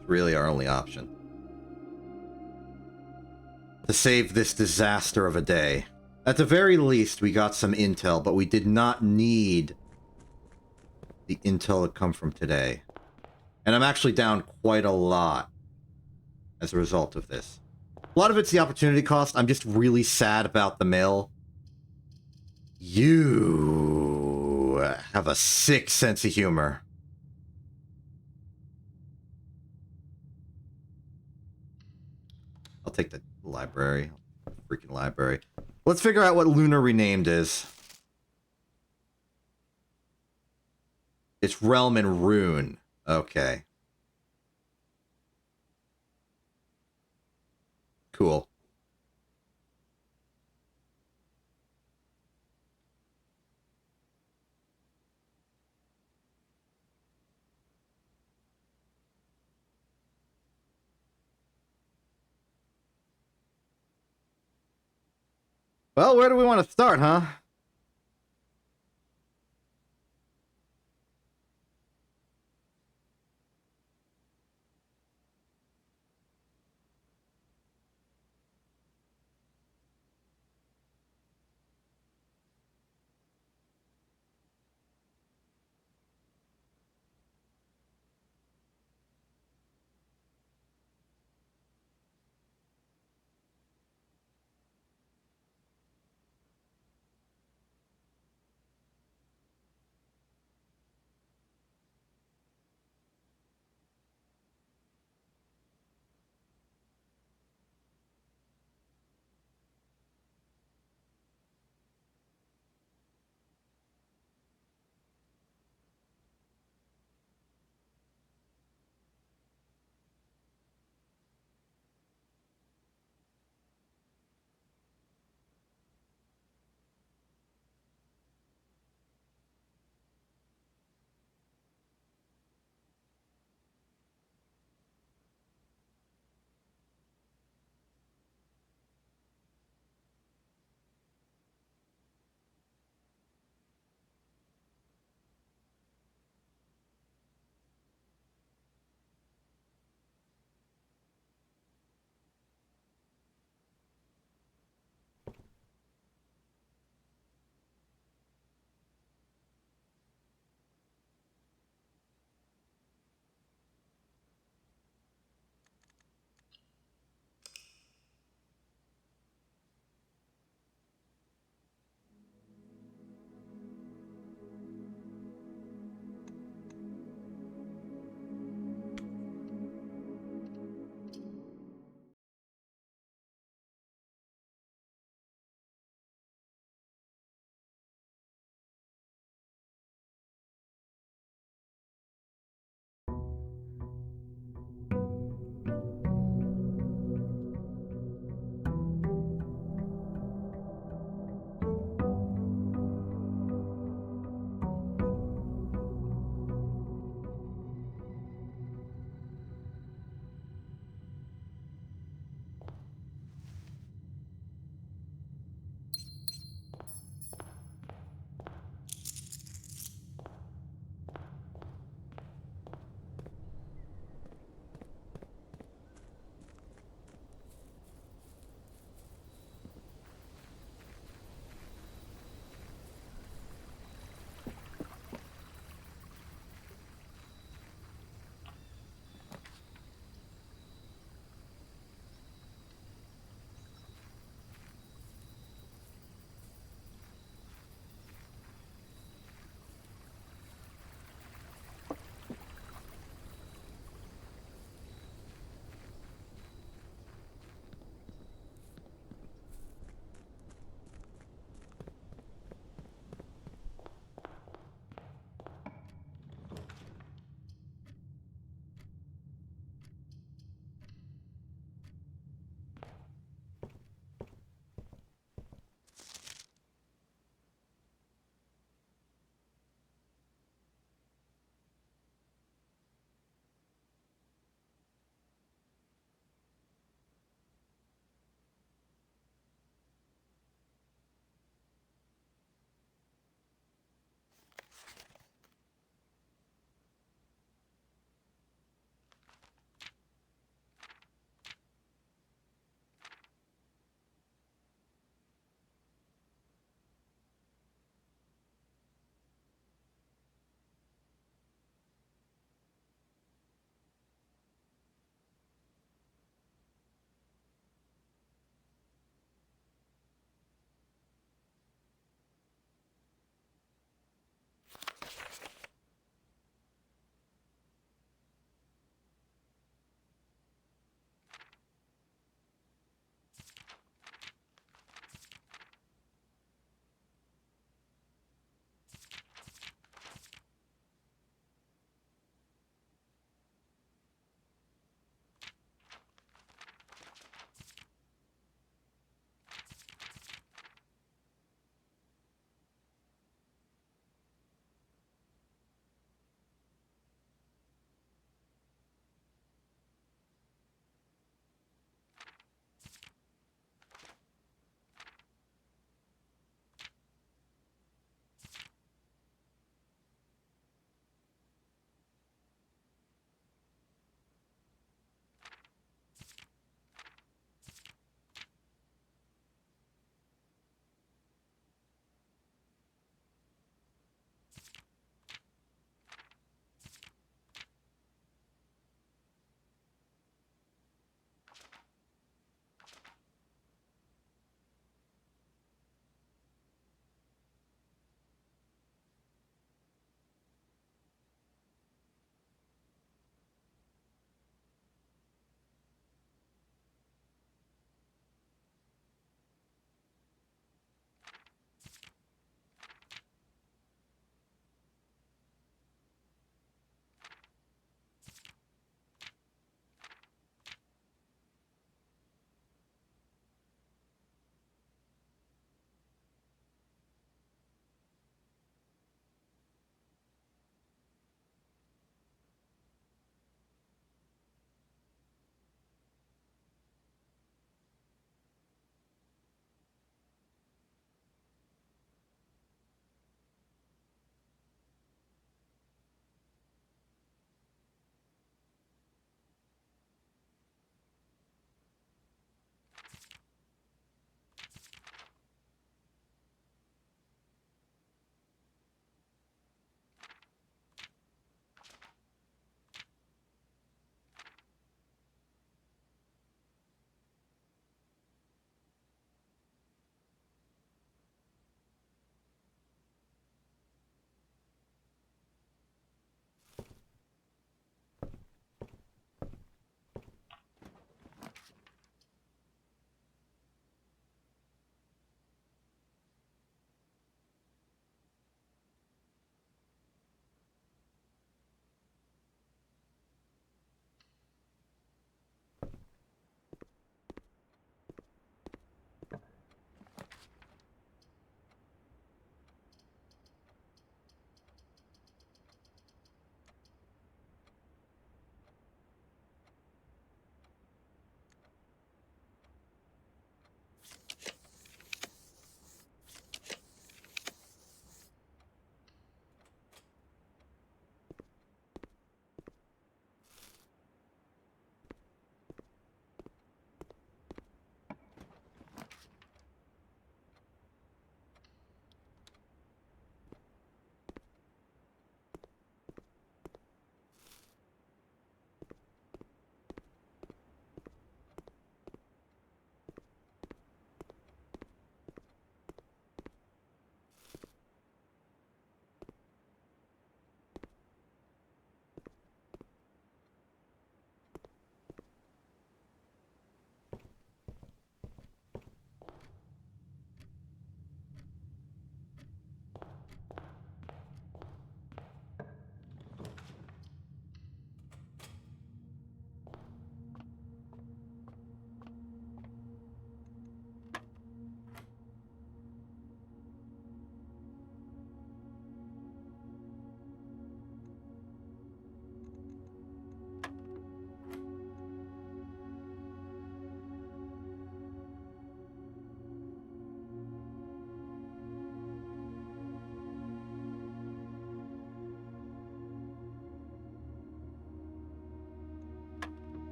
It's really our only option. To save this disaster of a day. At the very least, we got some intel, but we did not need the intel that come from today. And I'm actually down quite a lot as a result of this. A lot of it's the opportunity cost. I'm just really sad about the mail. You have a sick sense of humor. I'll take the library. Freaking library. Let's figure out what Lunar Renamed is. It's Realm and Rune. Okay. Cool. Well, where do we want to start, huh?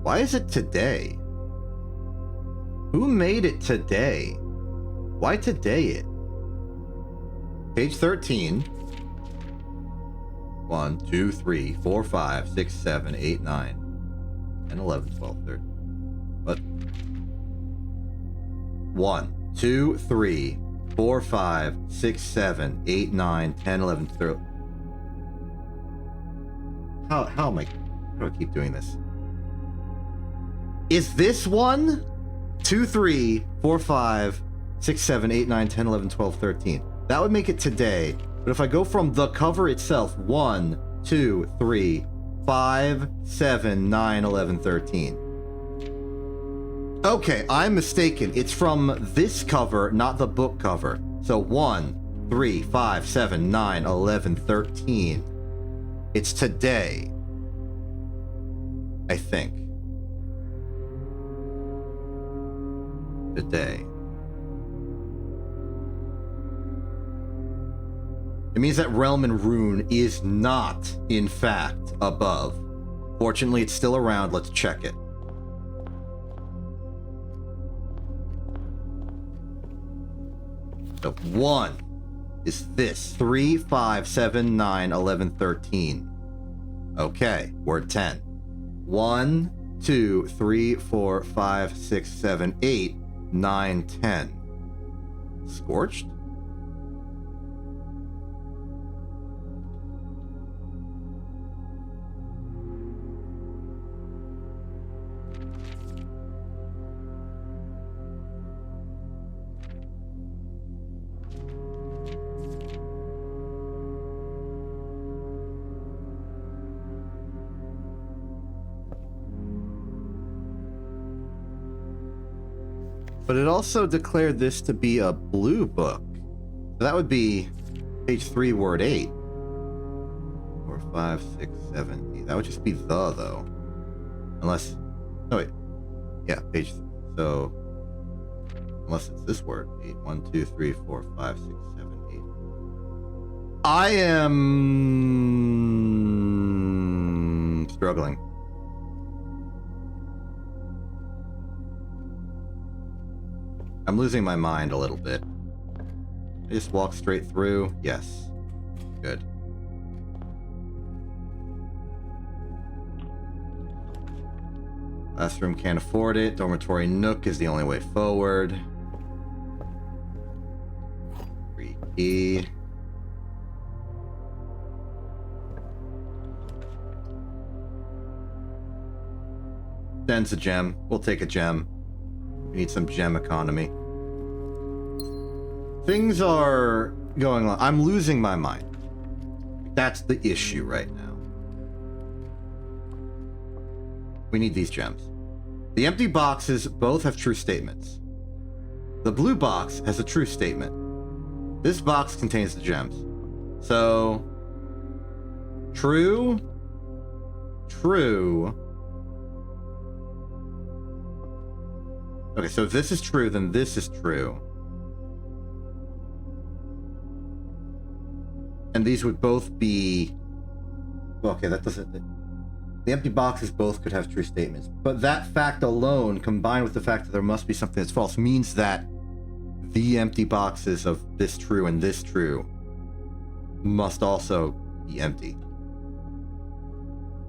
Why is it today? Who made it today? Why today it? Page 13. 1, 2, 3, 4, 5, 6, 7, 8, 9, 10, 11, 12, 13. What? 1, 2, 3, 4, 5, 6, 7, 8, 9, 10, 11, 12. How am I? How do I keep doing this? Is this 1, 2, 3, 4, 5, 6, 7, 8, 9, 10, 11, 12, 13? That would make it today. But if I go from the cover itself, 1, 2, 3, 5, 7, 9, 11, 13. Okay, I'm mistaken. It's from this cover, not the book cover. So 1, 3, 5, 7, 9, 11, 13. It's today. I think. Today. It means that Realm and Rune is not, in fact, above. Fortunately, it's still around. Let's check it. So 1 is this. 3, 5, 7, 9, 11, 13. Okay, we're at 10. 1, 2, 3, 4, 5, 6, 7, 8, 9, 10. Scorched? But it also declared this to be a blue book. So that would be page 3, word 8. 4, 5, 6, 7, 8. That would just be the, though. Unless... Oh, wait. Yeah, page... So... Unless it's this word. 8. 1, 2, 3, 4, 5, 6, 7, 8. I am... struggling. I'm losing my mind a little bit. I just walk straight through. Yes. Good. Classroom can't afford it. Dormitory Nook is the only way forward. Free key. Sends a gem. We'll take a gem. We need some gem economy. Things are going on. I'm losing my mind. That's the issue right now. We need these gems. The empty boxes both have true statements. The blue box has a true statement. This box contains the gems. So, true, true. Okay, so if this is true, then this is true. And these would both be... Well, okay, that doesn't... The empty boxes both could have true statements. But that fact alone, combined with the fact that there must be something that's false, means that the empty boxes of this true and this true must also be empty.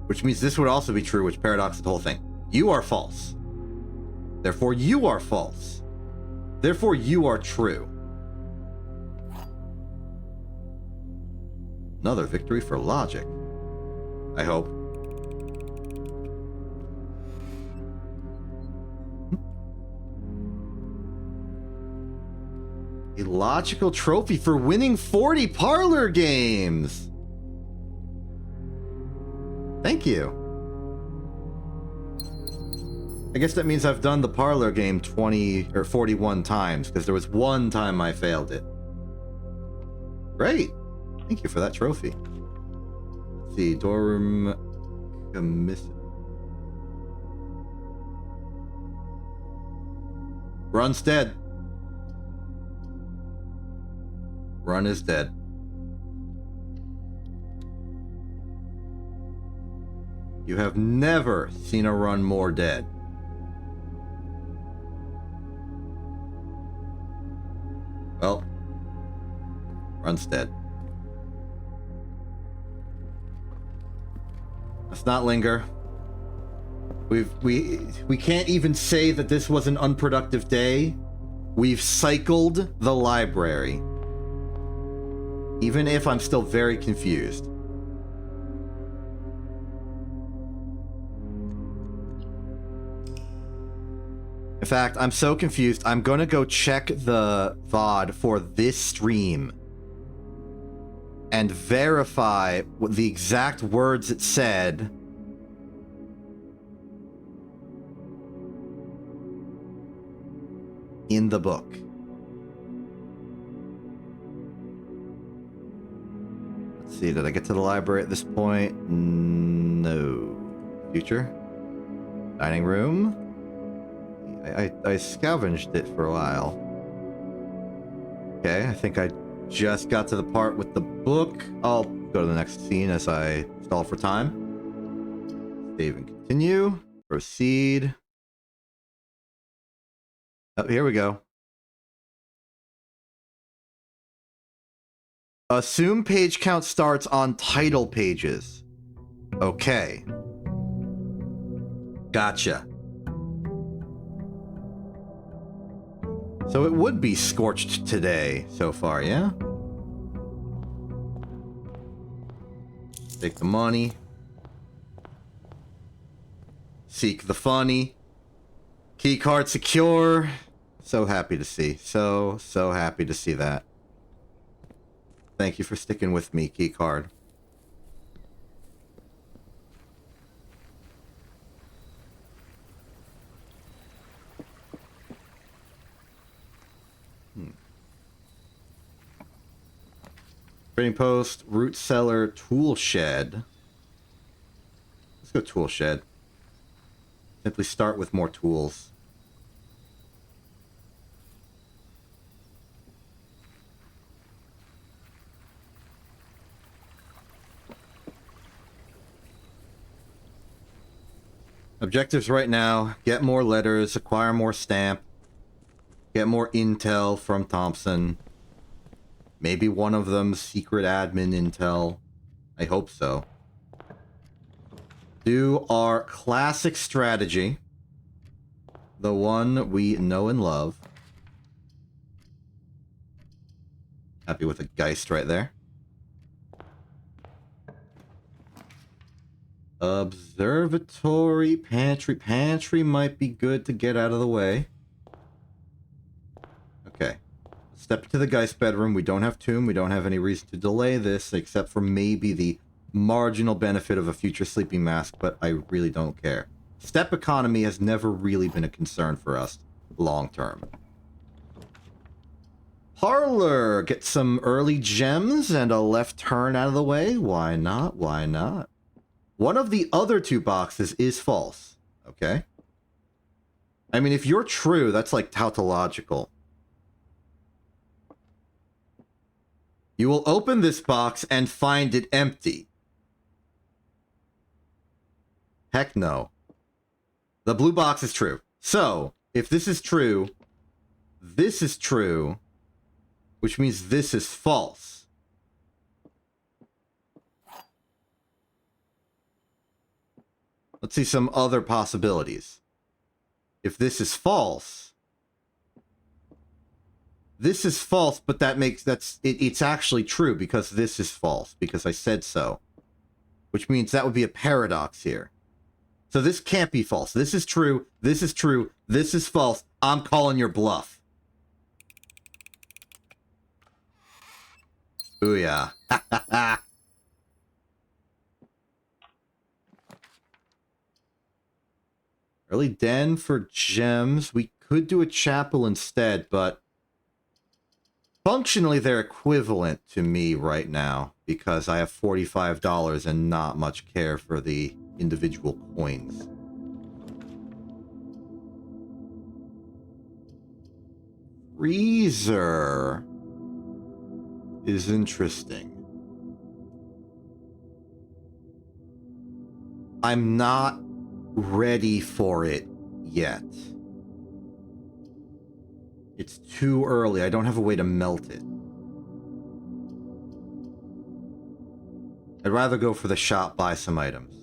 Which means this would also be true, which paradoxes the whole thing. You are false. Therefore, you are false. Therefore, you are true. Another victory for logic. I hope. A logical trophy for winning 40 parlor games. Thank you. I guess that means I've done the parlor game 20 or 41 times, because there was one time I failed it. Great. Thank you for that trophy. Let's see. Dorm commission. Run's dead. Run is dead. You have never seen a run more dead. Well, run's dead. Let's not linger. We can't even say that this was an unproductive day. We've cycled the library. Even if I'm still very confused. In fact, I'm so confused, I'm gonna go check the VOD for this stream and verify what the exact words it said in the book. Let's see, did I get to the library at this point? No. Future? Dining room? I scavenged it for a while. Okay, I think I just got to the part with the book. I'll go to the next scene as I stall for time. Save and continue. Proceed. Oh, here we go. Assume page count starts on title pages. Okay. Gotcha. So it would be scorched today so far, yeah? Take the money. Seek the funny. Keycard secure. So happy to see. So happy to see that. Thank you for sticking with me, keycard. Trading post, root cellar, tool shed. Let's go tool shed. Simply start with more tools. Objectives right now, get more letters, acquire more stamp, get more intel from Thompson. Maybe one of them secret admin intel. I hope so. Do our classic strategy. The one we know and love. Happy with a Geist right there. Observatory, pantry. Pantry might be good to get out of the way. Okay. Step to the Geist bedroom. We don't have tomb. We don't have any reason to delay this, except for maybe the marginal benefit of a future sleeping mask, but I really don't care. Step economy has never really been a concern for us long term. Parlor! Get some early gems and a left turn out of the way. Why not? Why not? One of the other two boxes is false. Okay? I mean, if you're true, that's like tautological. You will open this box and find it empty. Heck no. The blue box is true. So, if this is true, which means this is false. Let's see some other possibilities. If this is false, but that makes it's actually true because this is false because I said so, which means that would be a paradox here. So this can't be false. This is true. This is true. This is false. I'm calling your bluff. Booyah. Early den for gems. We could do a chapel instead, but functionally they're equivalent to me right now because I have $45 and not much care for the individual coins. Freezer is interesting. I'm not ready for it yet. It's too early. I don't have a way to melt it. I'd rather go for the shop, buy some items.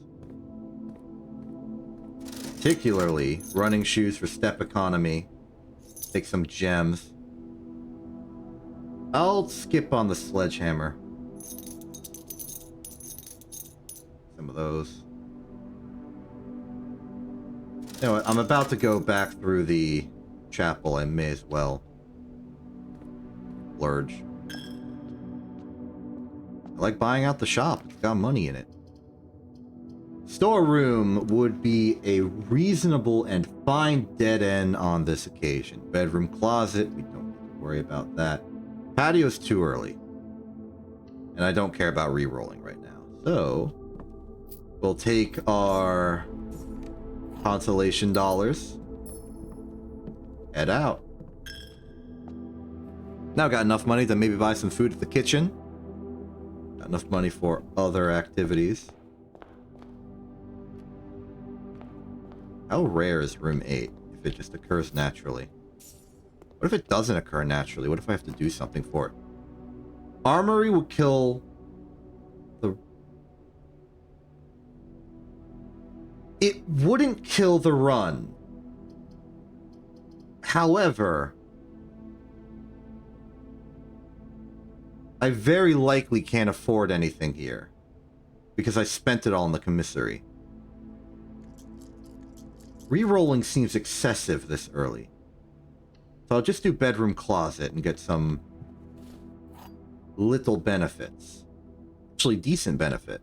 Particularly running shoes for step economy. Take some gems. I'll skip on the sledgehammer. Some of those. You know what? I'm about to go back through the chapel. I may as well splurge. I like buying out the shop. It's got money in it. Storeroom would be a reasonable and fine dead end on this occasion. Bedroom closet, we don't need to worry about that. Patio's too early. And I don't care about re-rolling right now. So, we'll take our consolation dollars. Head out. Now got enough money to maybe buy some food at the kitchen. Got enough money for other activities. How rare is room 8 if it just occurs naturally? What if it doesn't occur naturally? What if I have to do something for it? Armory will kill the... It wouldn't kill the run. However, I very likely can't afford anything here because I spent it all in the commissary. Rerolling seems excessive this early. So I'll just do bedroom closet and get some little benefits. Actually, decent benefit.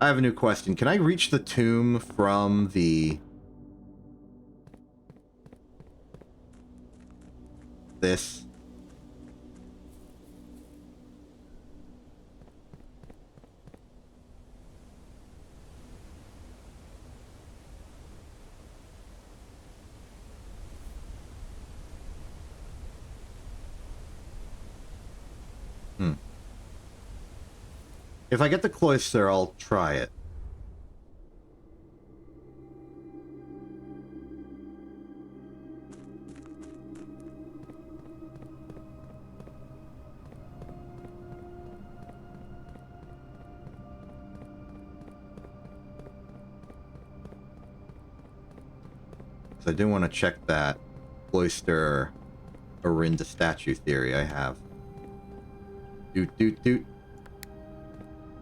I have a new question. Can I reach the tomb from the... this? If I get the cloister, I'll try it. So I do want to check that cloister Orinda statue theory I have. Doot, doot, doot.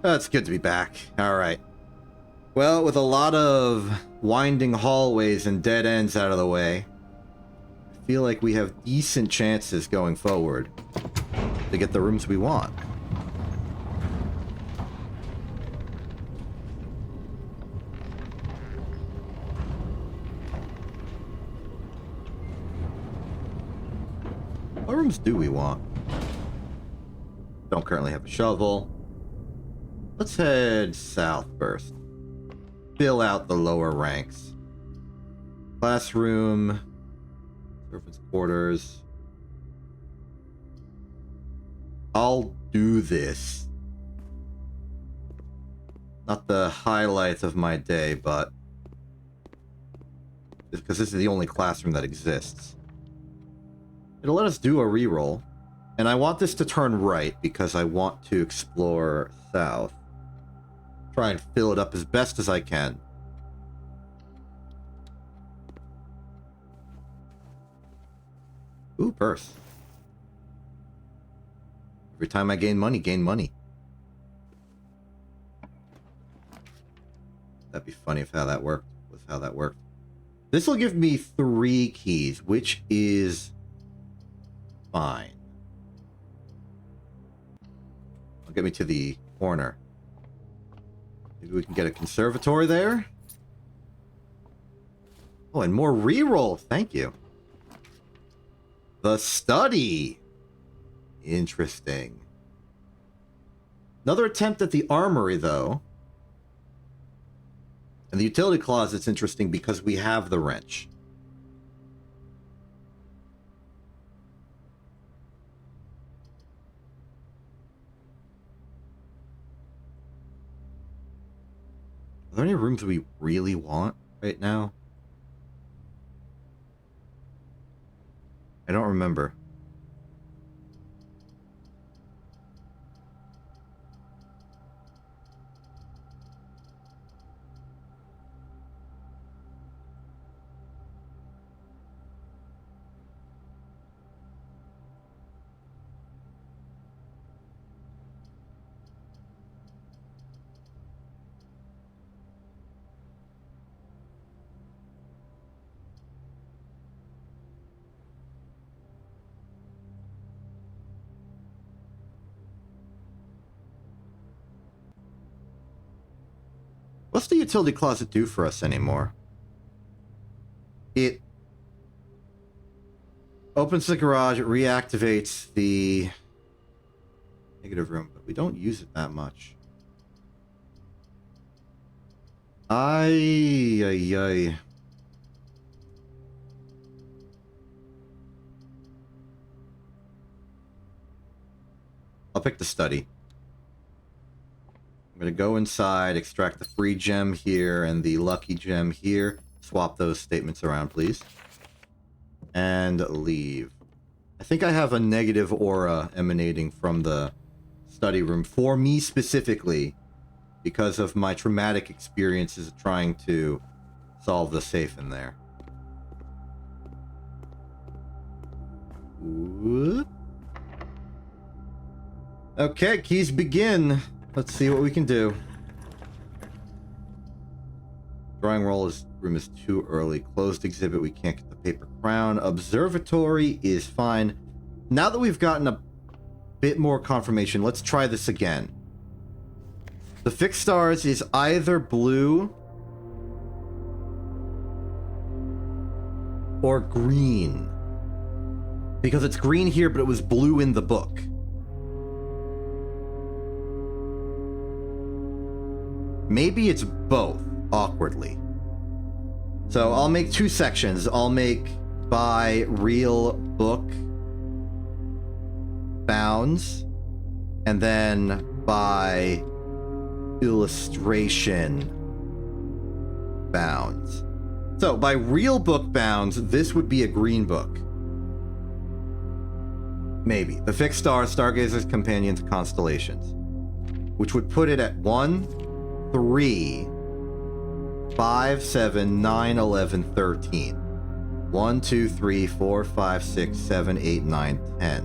Oh, it's good to be back. Alright. Well, with a lot of winding hallways and dead ends out of the way, I feel like we have decent chances going forward to get the rooms we want. What rooms do we want? Don't currently have a shovel. Let's head south first. Fill out the lower ranks. Classroom. Servants' quarters. I'll do this. Not the highlight of my day, but... because this is the only classroom that exists. It'll let us do a reroll. And I want this to turn right because I want to explore south. Try and fill it up as best as I can. Ooh, purse. Every time I gain money, gain money. That'd be funny if how that worked. With how that worked. This will give me 3 keys, which is fine. It'll get me to the corner. Maybe we can get a conservatory there. Oh, and more reroll. Thank you. The study. Interesting. Another attempt at the armory, though. And the utility closet's interesting because we have the wrench. there any rooms we really want right now? I don't remember. What's the utility closet do for us anymore? It opens the garage, it reactivates the negative room, but we don't use it that much. Ay. I'll pick the study. I'm going to go inside, extract the free gem here and the lucky gem here. Swap those statements around, please. And leave. I think I have a negative aura emanating from the study room for me specifically because of my traumatic experiences trying to solve the safe in there. Whoop. Okay, keys begin. Let's see what we can do. Drawing room is too early. Closed exhibit, we can't get the paper crown. Observatory is fine. Now that we've gotten a bit more confirmation, let's try this again. The fixed stars is either blue or green. Because it's green here, but it was blue in the book. Maybe it's both, awkwardly. So I'll make two sections. I'll make by real book bounds, and then by illustration bounds. So by real book bounds, this would be a green book. Maybe. The fixed stars, stargazers, companions, constellations. Which would put it at 1, 3, 5, 7, 9, 11, 13. 1, 2, 3, 4, 5, 6, 7, 8, 9, 10.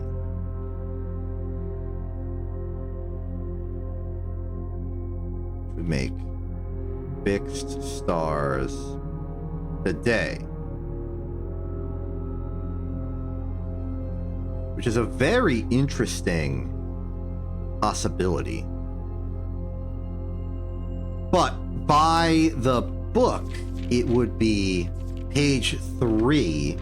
Which would make fixed stars today. Which is a very interesting possibility. But by the book, it would be page 3,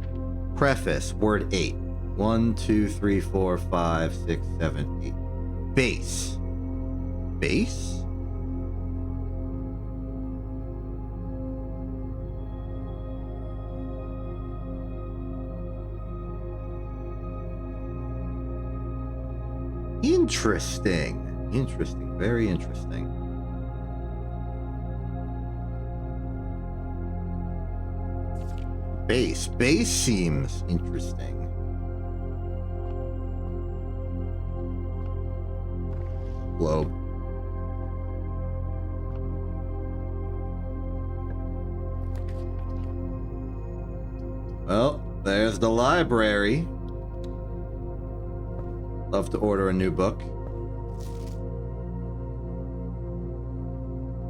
preface, word 8. 1, 2, 3, 4, 5, 6, 7, 8. Base. Base? Interesting. Interesting. Very interesting. Base. Base seems interesting. Globe. Well, there's the library. Love to order a new book.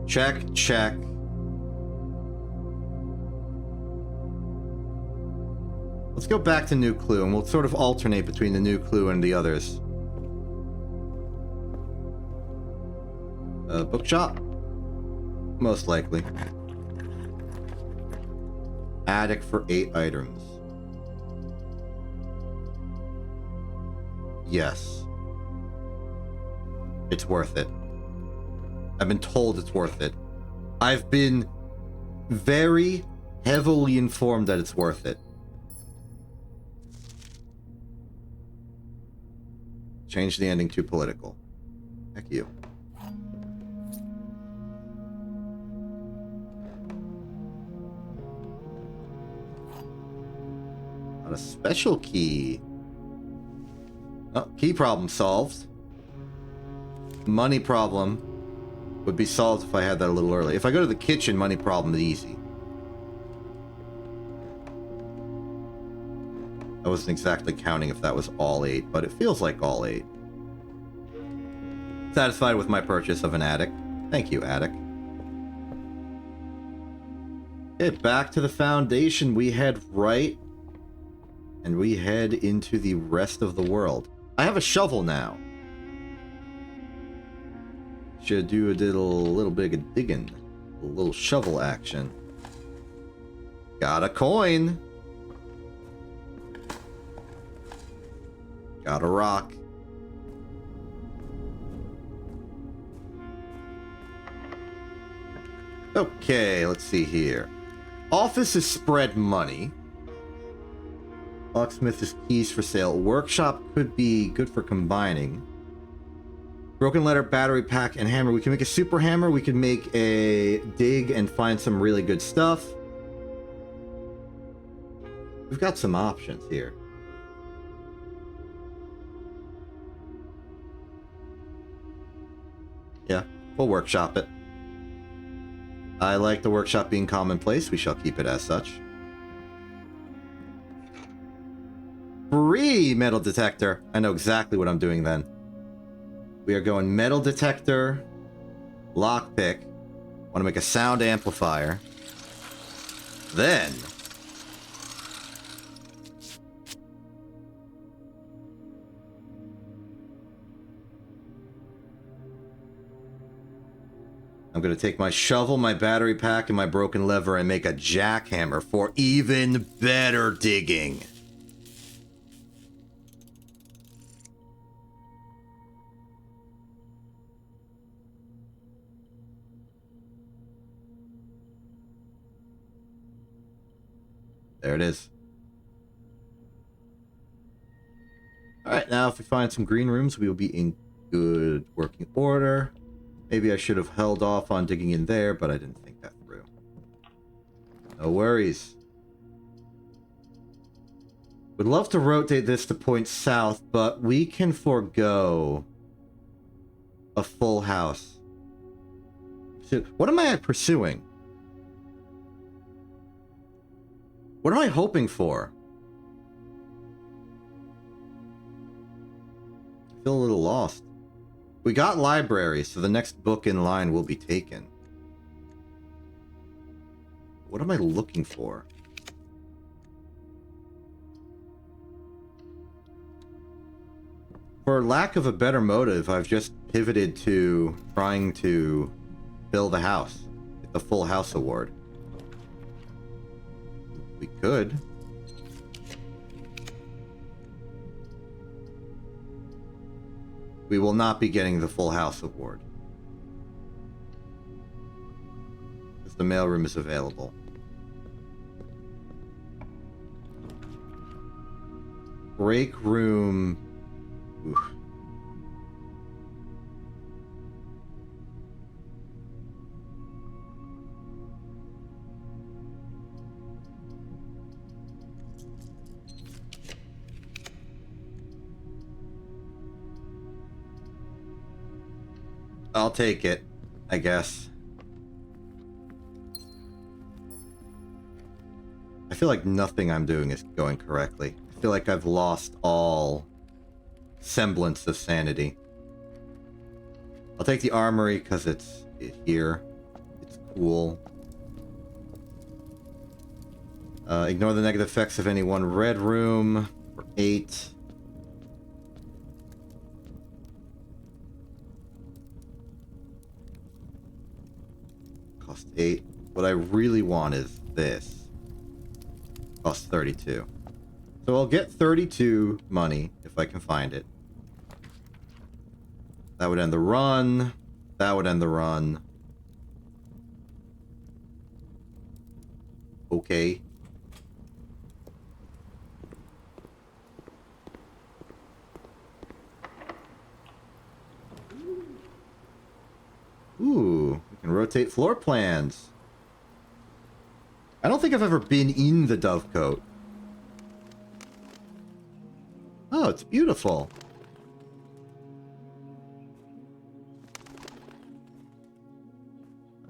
Check, check. Let's go back to New Clue, and we'll sort of alternate between the New Clue and the others. Bookshop? Most likely. Attic for 8 items. Yes. It's worth it. I've been told it's worth it. I've been very heavily informed that it's worth it. Change the ending to political. Heck you. Got a special key. Oh, key problem solved. Money problem would be solved if I had that a little early. If I go to the kitchen, money problem is easy. I wasn't exactly counting if that was all 8, but it feels like all 8. Satisfied with my purchase of an attic. Thank you, attic. Okay, back to the foundation. We head right, and we head into the rest of the world. I have a shovel now. Should do a little bit of digging. A little shovel action. Got a coin. Got a rock. Okay, let's see here. Office is spread money. Locksmith is keys for sale. Workshop could be good for combining. Broken letter, battery pack, and hammer. We can make a super hammer. We can make a dig and find some really good stuff. We've got some options here. Yeah, we'll workshop it. I like the workshop being commonplace. We shall keep it as such. Free metal detector. I know exactly what I'm doing then. We are going metal detector, lockpick. Want to make a sound amplifier. Then I'm going to take my shovel, my battery pack, and my broken lever and make a jackhammer for even better digging. There it is. Alright, now if we find some green rooms, we will be in good working order. Maybe I should have held off on digging in there, but I didn't think that through. No worries. Would love to rotate this to point south, but we can forego a full house. So, what am I pursuing? What am I hoping for? I feel a little lost. We got library, so the next book in line will be taken. What am I looking for? For lack of a better motive, I've just pivoted to trying to build a house. Get the full house award. We could. We will not be getting the full house award. Because the mailroom is available. Break room. Oof. I'll take it, I guess. I feel like nothing I'm doing is going correctly. I feel like I've lost all semblance of sanity. I'll take the armory because it's here. It's cool. Ignore the negative effects of any one red room for 8. Cost 8. What I really want is this. Cost 32. So I'll get 32 money if I can find it. That would end the run. That would end the run. Okay. Ooh, we can rotate floor plans. I don't think I've ever been in the Dovecote. Oh, it's beautiful.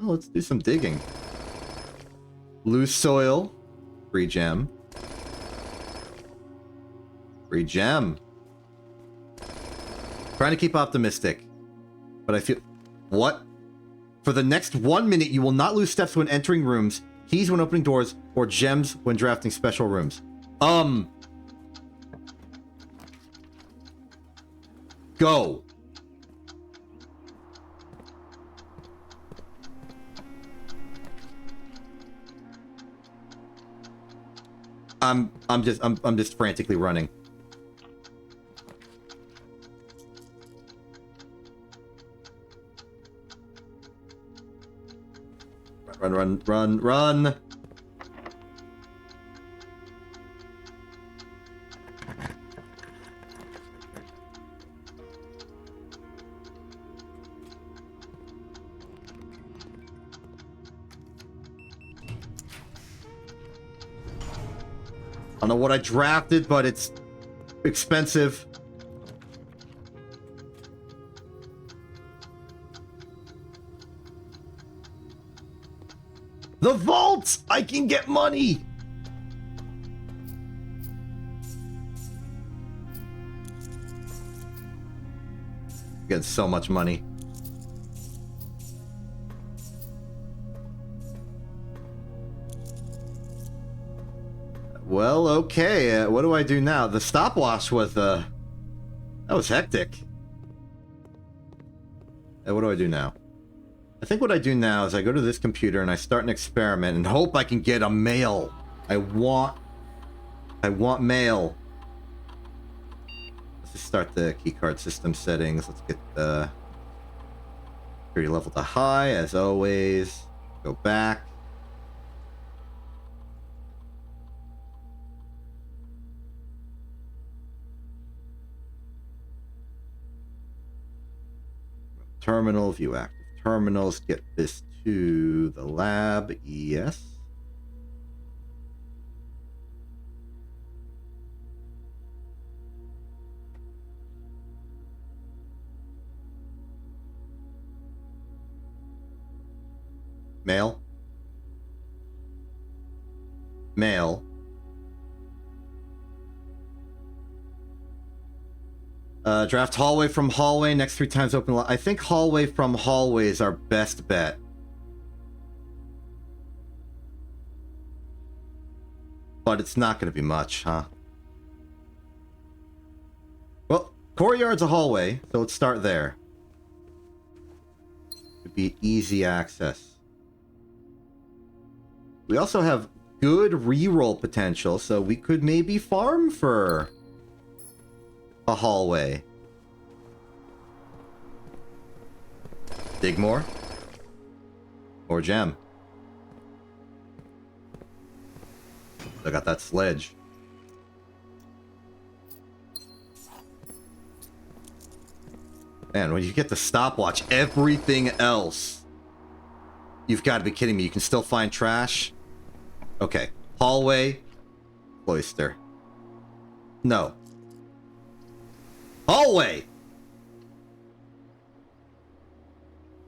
Oh, let's do some digging. Loose soil. Free gem. Free gem. Trying to keep optimistic. But I feel... What? For the next 1 minute, you will not lose steps when entering rooms, keys when opening doors, or gems when drafting special rooms. Go. I'm just frantically running. Run. I don't know what I drafted, but it's expensive. The vault! I can get money! Get so much money. Well, okay. What do I do now? The stopwatch was, that was hectic. What do I do now? I think what I do now is I go to this computer and I start an experiment and hope I can get a mail. I want mail. Let's just start the keycard system settings. Let's get the security level to high, as always. Go back. Terminal, view active terminals, get this to the lab, yes. Mail. Draft hallway from hallway, next 3 times open. I think hallway from hallway is our best bet. But it's not going to be much, huh? Well, courtyard's a hallway, so let's start there. It'd be easy access. We also have good reroll potential, so we could maybe farm for a hallway. Dig more. More gem. I got that sledge. Man, when you get the stopwatch, everything else. You've got to be kidding me. You can still find trash? Okay. Hallway. Cloister. No. Hallway!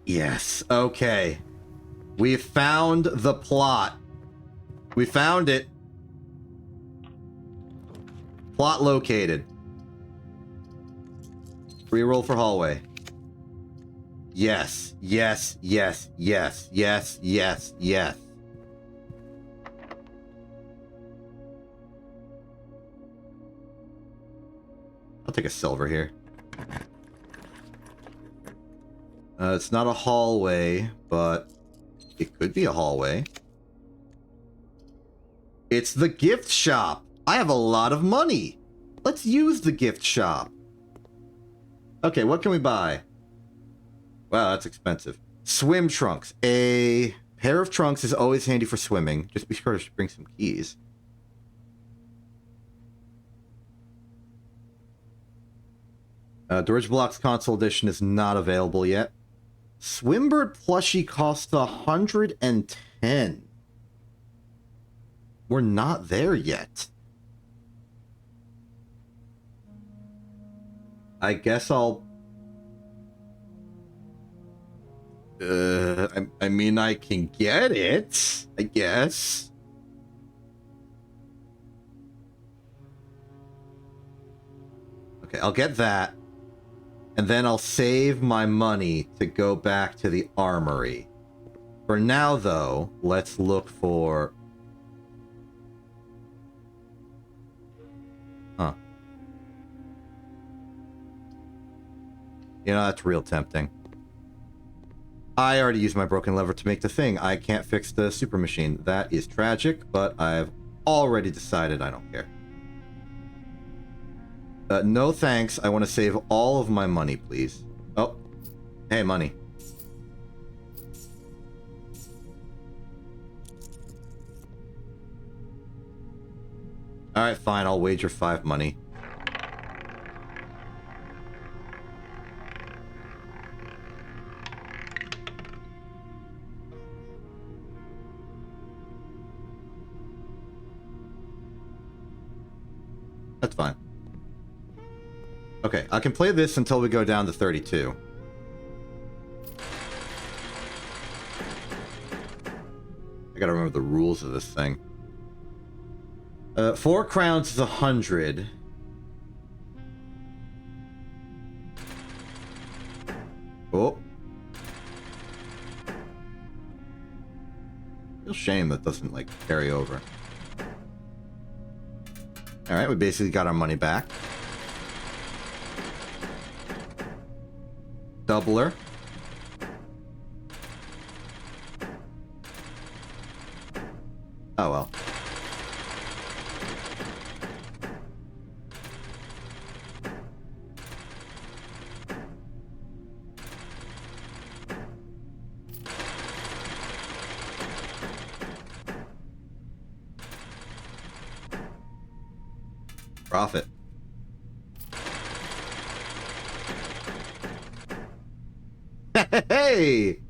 Yes, okay. We found the plot. We found it. Plot located. Reroll for hallway. Yes, yes, yes, yes, yes, yes, yes. I'll take a silver here. It's not a hallway, but it could be a hallway. It's the gift shop. I have a lot of money. Let's use the gift shop. Okay, what can we buy? Wow, that's expensive. Swim trunks. A pair of trunks is always handy for swimming. Just be sure to bring some keys. Dorage Blocks Console Edition is not available yet. Swimbird plushie costs 110. We're not there yet. I guess I'll... I mean, I can get it, I guess. Okay, I'll get that. And then I'll save my money to go back to the armory. For now, though, let's look for... Huh. You know, that's real tempting. I already used my broken lever to make the thing. I can't fix the super machine. That is tragic, but I've already decided I don't care. No thanks. I want to save all of my money, please. Oh. Hey, money. Alright, fine. I'll wager 5 money. That's fine. Okay, I can play this until we go down to 32. I gotta remember the rules of this thing. 4 crowns is 100. Oh. Real shame that doesn't, like, carry over. Alright, we basically got our money back. Doubler. Oh well. Profit. Hey!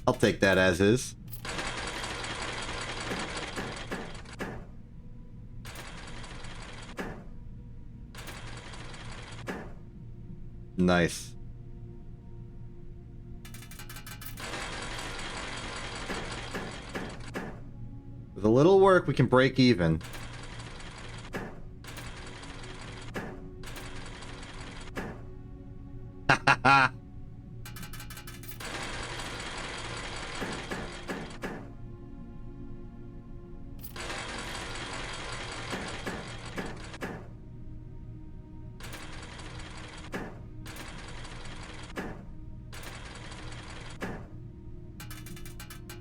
I'll take that as is. Nice. With a little work, we can break even.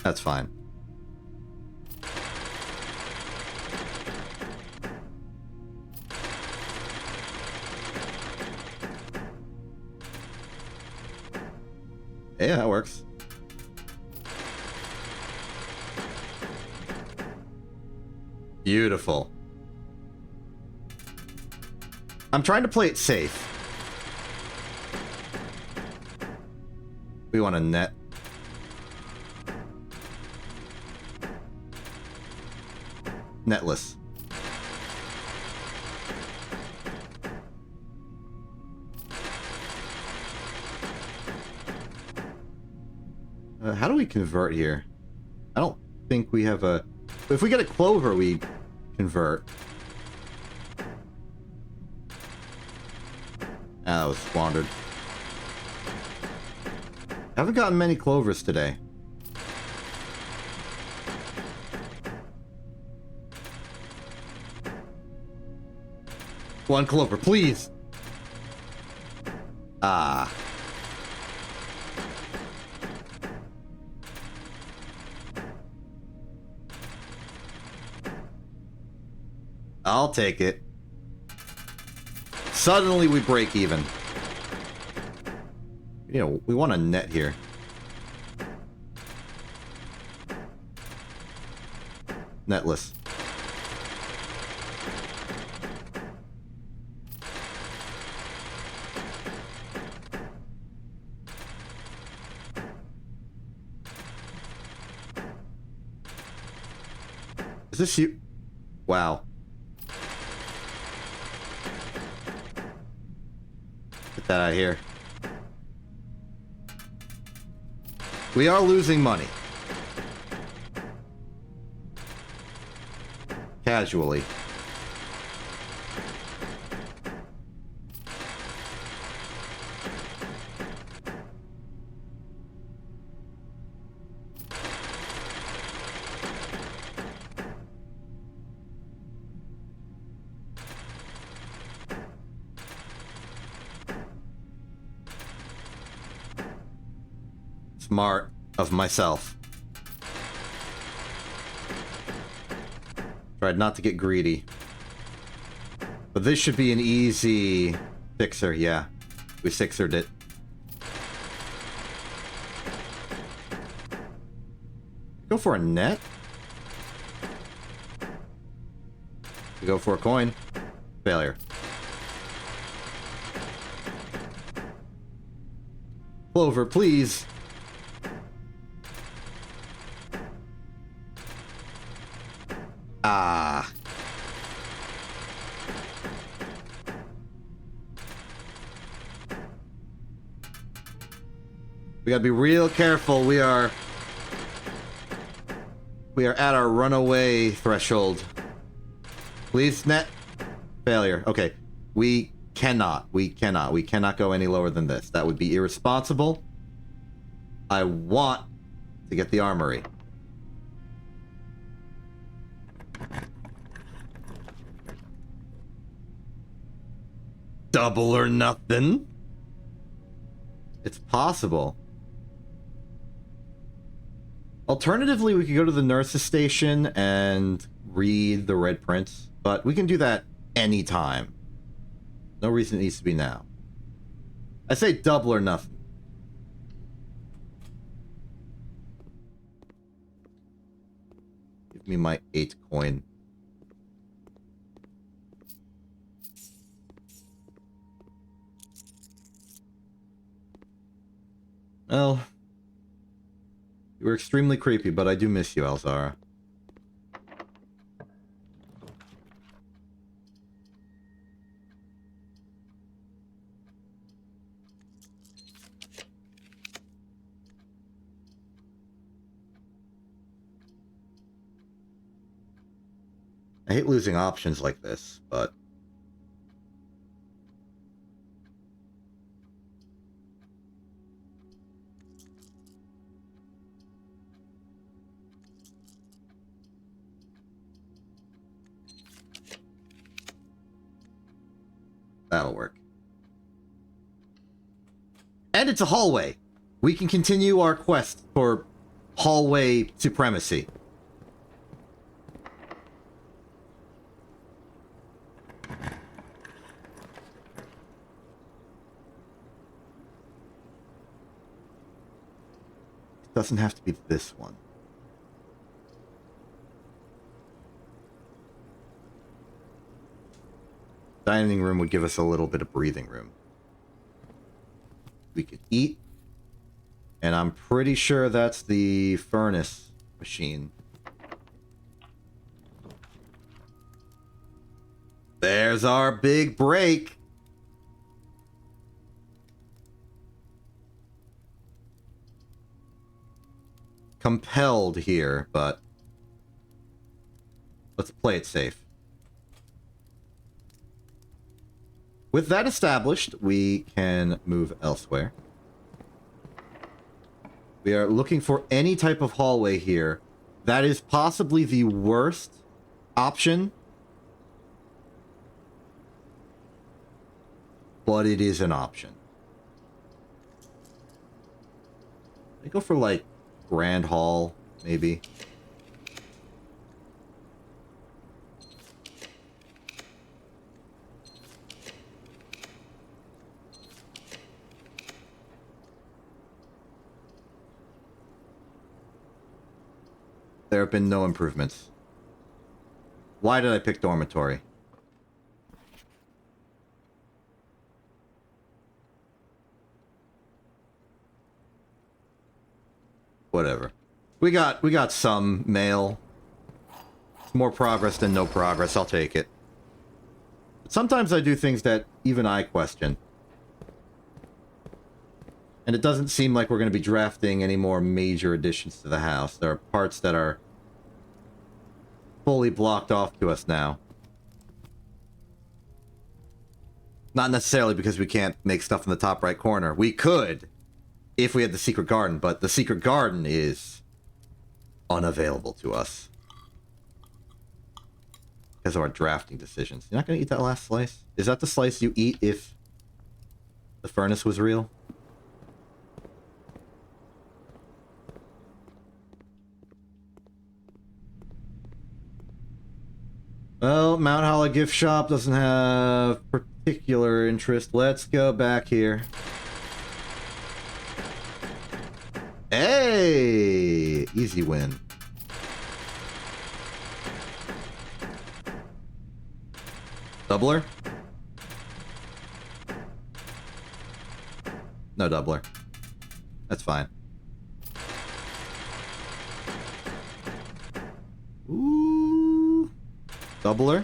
That's fine. Yeah, that works. Beautiful. I'm trying to play it safe. We want a net. Netless. How do we convert here? I don't think we have a... If we get a clover, we convert. Ah, that was squandered. Haven't gotten many clovers today. One clover, please. Ah. I'll take it. Suddenly we break even. You know, we want a net here. Netless. Is this you? Wow. Get that out of here. We are losing money. Casually. Smart of myself. Tried not to get greedy. But this should be an easy sixer, yeah. We sixered it. Go for a net? We go for a coin. Failure. Clover, please. Ah. We gotta be real careful. We are at our runaway threshold. Please, net. Failure. Okay. We cannot go any lower than this. That would be irresponsible. I want to get the armory. Double or nothing. It's possible. Alternatively, we could go to the nurse's station and read the red prints, but we can do that anytime. No reason it needs to be now. I say double or nothing. Give me my 8 coin. Well, you were extremely creepy, but I do miss you, Alzara. I hate losing options like this, but... that'll work. And it's a hallway. We can continue our quest for hallway supremacy. It doesn't have to be this one. Dining room would give us a little bit of breathing room. We could eat. And I'm pretty sure that's the furnace machine. There's our big break. Compelled here, but let's play it safe. With that established, we can move elsewhere. We are looking for any type of hallway here. That is possibly the worst option. But it is an option. I go for, like, Grand Hall, maybe. There have been no improvements. Why did I pick dormitory? Whatever. We got some mail. It's more progress than no progress. I'll take it. But sometimes I do things that even I question. And it doesn't seem like we're going to be drafting any more major additions to the house. There are parts that are fully blocked off to us now. Not necessarily because we can't make stuff in the top right corner. We could, if we had the secret garden, but the secret garden is unavailable to us. Because of our drafting decisions. You're not going to eat that last slice? Is that the slice you eat if the furnace was real? Well, Mount Hollow gift shop doesn't have particular interest. Let's go back here. Hey! Easy win. Doubler? No doubler. That's fine. Ooh. Doubler?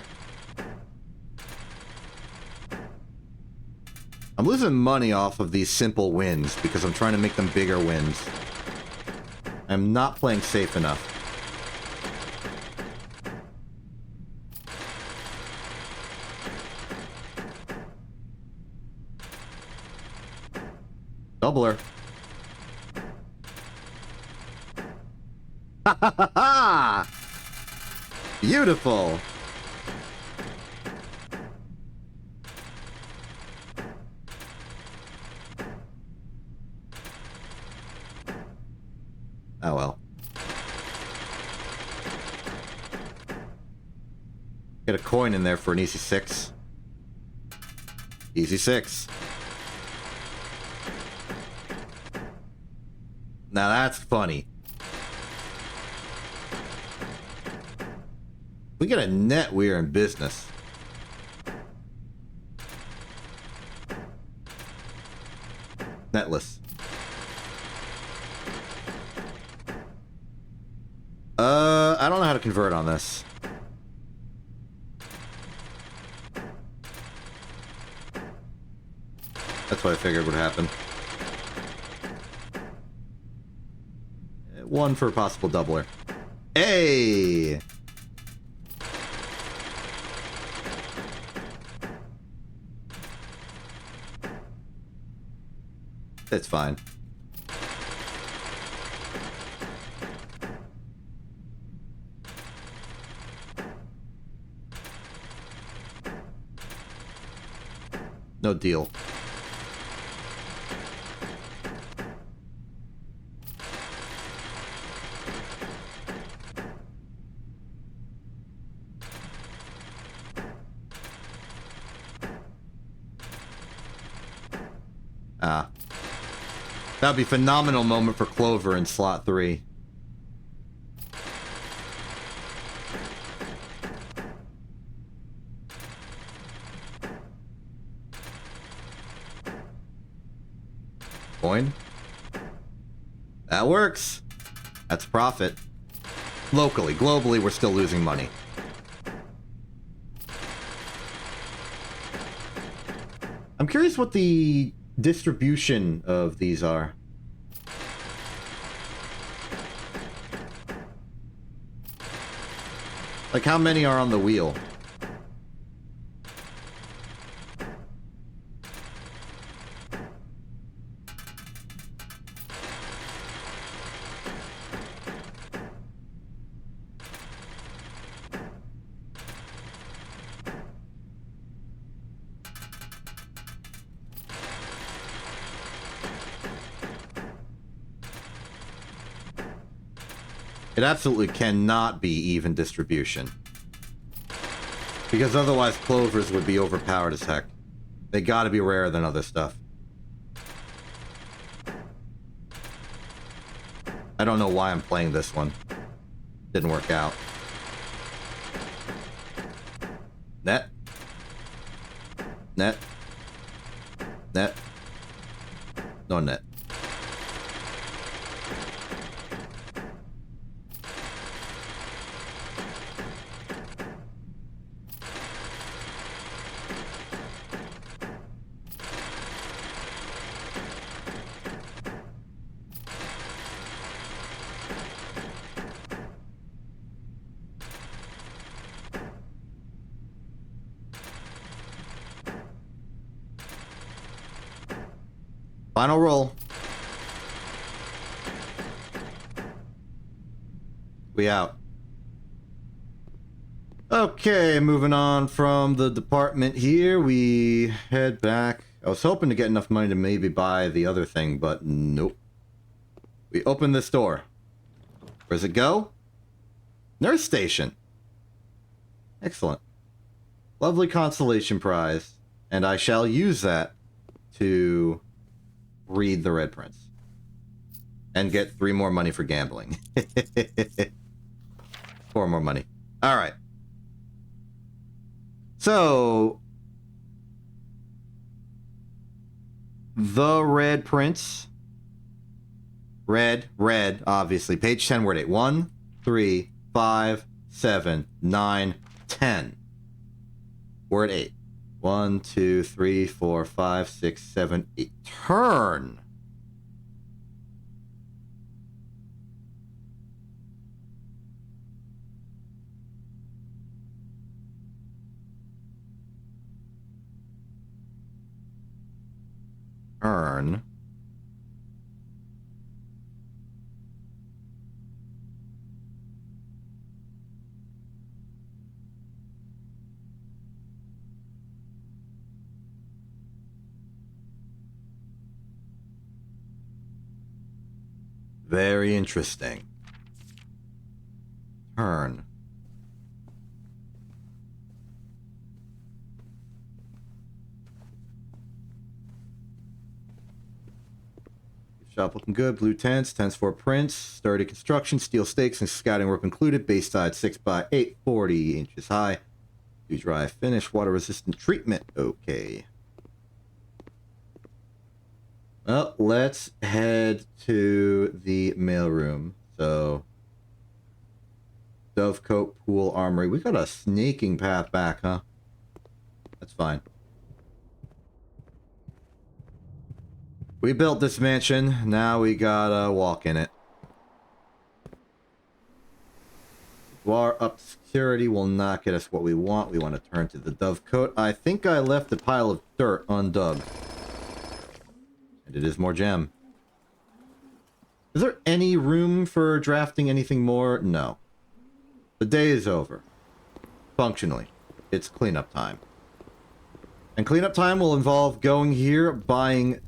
I'm losing money off of these simple wins because I'm trying to make them bigger wins. I'm not playing safe enough. Doubler. Ha ha ha ha! Beautiful! Oh well. Get a coin in there for an easy 6. Easy 6. Now that's funny. We get a net, we're in business. Netless. I don't know how to convert on this. That's what I figured would happen. 1 for a possible doubler. Hey! It's fine. No deal. Ah. That would be a phenomenal moment for Clover in slot 3. Coin. That works. That's profit. Locally. Globally, we're still losing money. I'm curious what the distribution of these are. Like, how many are on the wheel? It absolutely cannot be even distribution. Because otherwise Clovers would be overpowered as heck. They gotta be rarer than other stuff. I don't know why I'm playing this one. Didn't work out. Net. Net. Net. No net. Final roll. We out. Okay, moving on from the department here, we head back. I was hoping to get enough money to maybe buy the other thing, but nope. We open this door. Where's it go? Nurse station. Excellent. Lovely consolation prize. And I shall use that to read the Red Prince. And get 3 more money for gambling. 4 more money. Alright. So, the Red Prince. Red, obviously. Page 10, word 8. 1, 3, 5, 7, 9, 10. Word 8. 1, 2, 3, 4, 5, 6, 7, 8. Turn. Turn. Very interesting. Turn. Shop looking good. Blue tents. Tents for prints. Sturdy construction. Steel stakes and scouting work included. Base side 6 by 8, 40 inches high. Do dry finish. Water resistant treatment. Okay. Well, let's head to the mailroom. So, Dovecote Pool Armory. We got a snaking path back, huh? That's fine. We built this mansion. Now we gotta walk in it. Bar up security will not get us what we want. We want to turn to the Dovecote. I think I left a pile of dirt undug. And it is more gem. Is there any room for drafting anything more? No. The day is over. Functionally. It's cleanup time. And cleanup time will involve going here, buying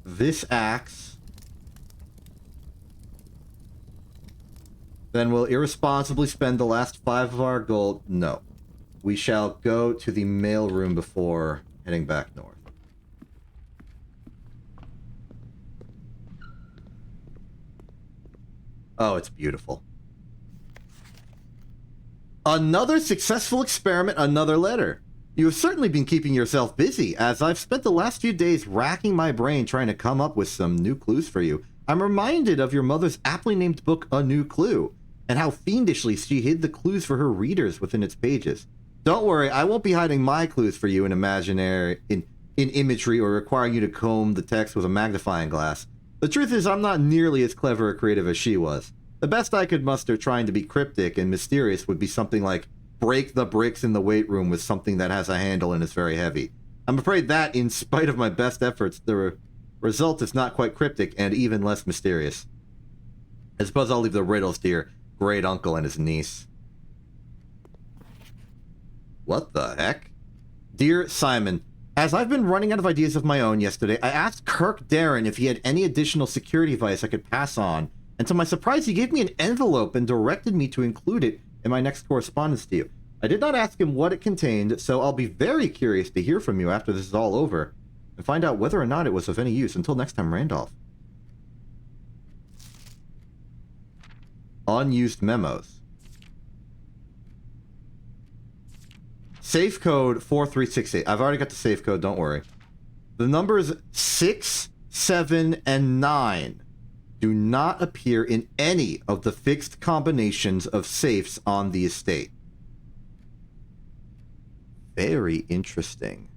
this axe. Then we'll irresponsibly spend the last 5 of our gold. No. We shall go to the mailroom before heading back north. Oh, it's beautiful. Another successful experiment, another letter. You have certainly been keeping yourself busy, as I've spent the last few days racking my brain trying to come up with some new clues for you. I'm reminded of your mother's aptly named book, A New Clue, and how fiendishly she hid the clues for her readers within its pages. Don't worry, I won't be hiding my clues for you in imagery or requiring you to comb the text with a magnifying glass. The truth is, I'm not nearly as clever or creative as she was. The best I could muster trying to be cryptic and mysterious would be something like, break the bricks in the weight room with something that has a handle and is very heavy. I'm afraid that, in spite of my best efforts, the result is not quite cryptic and even less mysterious. I suppose I'll leave the riddles to your great uncle and his niece. What the heck? Dear Simon, as I've been running out of ideas of my own yesterday, I asked Kirk Darren if he had any additional security advice I could pass on, and to my surprise, he gave me an envelope and directed me to include it in my next correspondence to you. I did not ask him what it contained, so I'll be very curious to hear from you after this is all over, and find out whether or not it was of any use. Until next time, Randolph. Unused memos. Safe code 4368. I've already got the safe code, don't worry. The numbers 6, 7, and 9 do not appear in any of the fixed combinations of safes on the estate. Very interesting.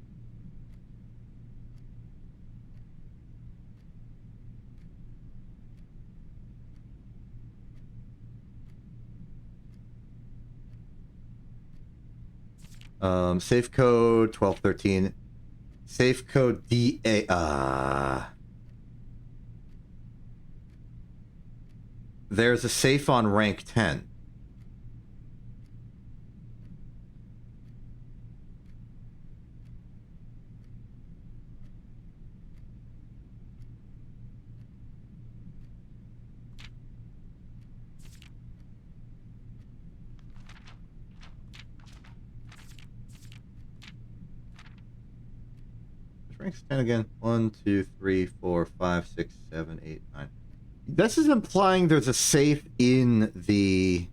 Safe code 1213. Safe code DA. There's a safe on rank 10. Ranks 10 again. 1, 2, 3, 4, 5, 6, 7, 8, 9. This is implying there's a safe in the...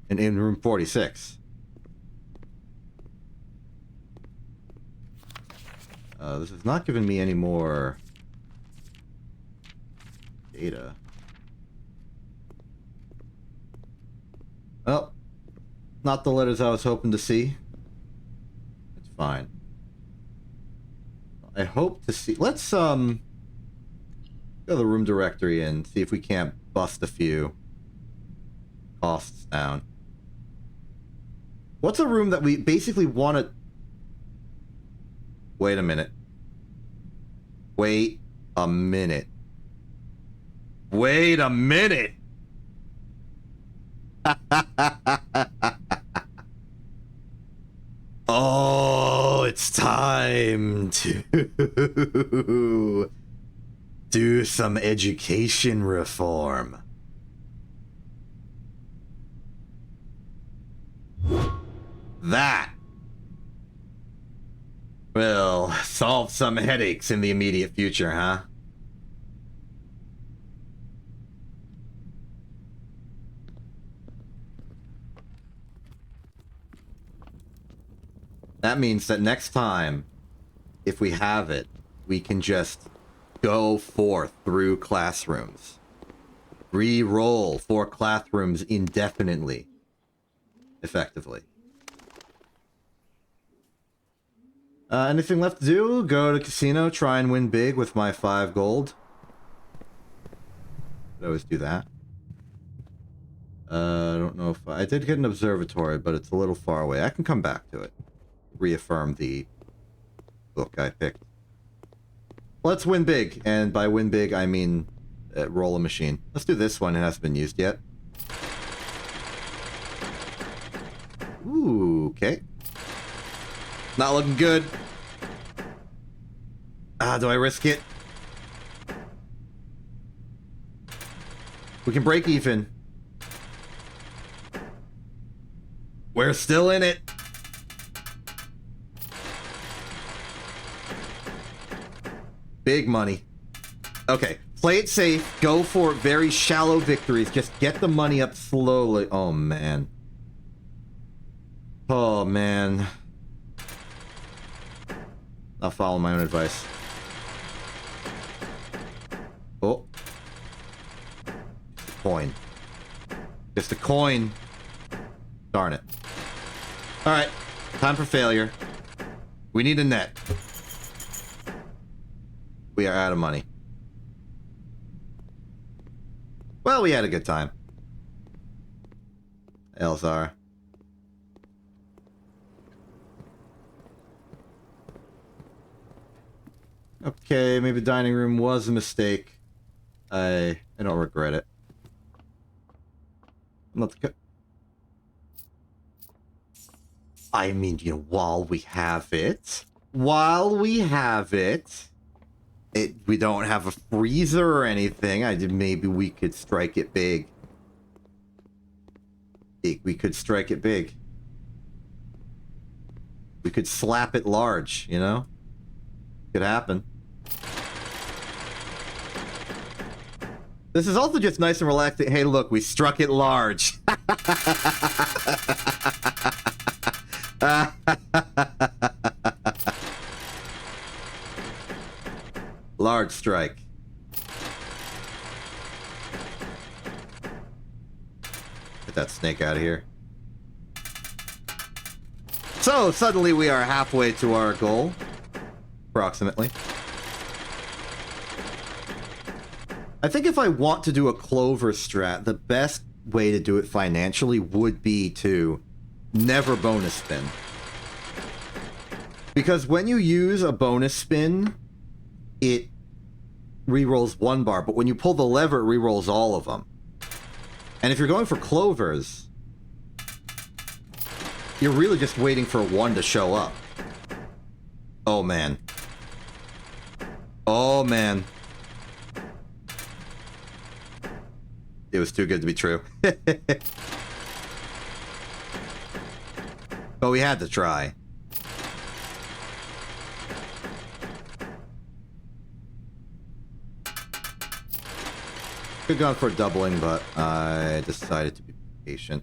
in room 46. This is not giving me any more data. Well, not the letters I was hoping to see. It's fine. I hope to see... Let's, go to the room directory and see if we can't bust a few costs down. What's a room that we basically want to... Wait a minute. Wait a minute. Wait a minute! Oh, it's time to do some education reform. That will solve some headaches in the immediate future, huh? That means that next time, if we have it, we can just go forth through classrooms. Re-roll 4 classrooms indefinitely. Effectively. Anything left to do? Go to casino, try and win big with my 5 gold. I always do that. I don't know if I did get an observatory, but it's a little far away. I can come back to it. Reaffirm the book I picked. Let's win big, and by win big I mean roll a machine. Let's do this one. It hasn't been used yet. Ooh, okay. Not looking good. Do I risk it? We can break even. We're still in it. Big money. Okay, play it safe. Go for very shallow victories. Just get the money up slowly. Oh, man. Oh, man. I'll follow my own advice. Oh. Just a coin. Just a coin. Darn it. Alright. Time for failure. We need a net. We are out of money. Well, we had a good time. Elzar. Okay, maybe the dining room was a mistake. I don't regret it. I'm not the I mean, you know, while we have it, we don't have a freezer or anything. Maybe we could strike it big. We could strike it big. We could slap it large, you know? Could happen. This is also just nice and relaxing. Hey, look, we struck it large. Large strike. Get that snake out of here. So, suddenly we are halfway to our goal. Approximately. I think if I want to do a clover strat, the best way to do it financially would be to never bonus spin. Because when you use a bonus spin, it rerolls one bar, but when you pull the lever, it rerolls all of them. And if you're going for clovers, you're really just waiting for one to show up. Oh, man. Oh, man. It was too good to be true. But we had to try. Could have gone for doubling, but I decided to be patient.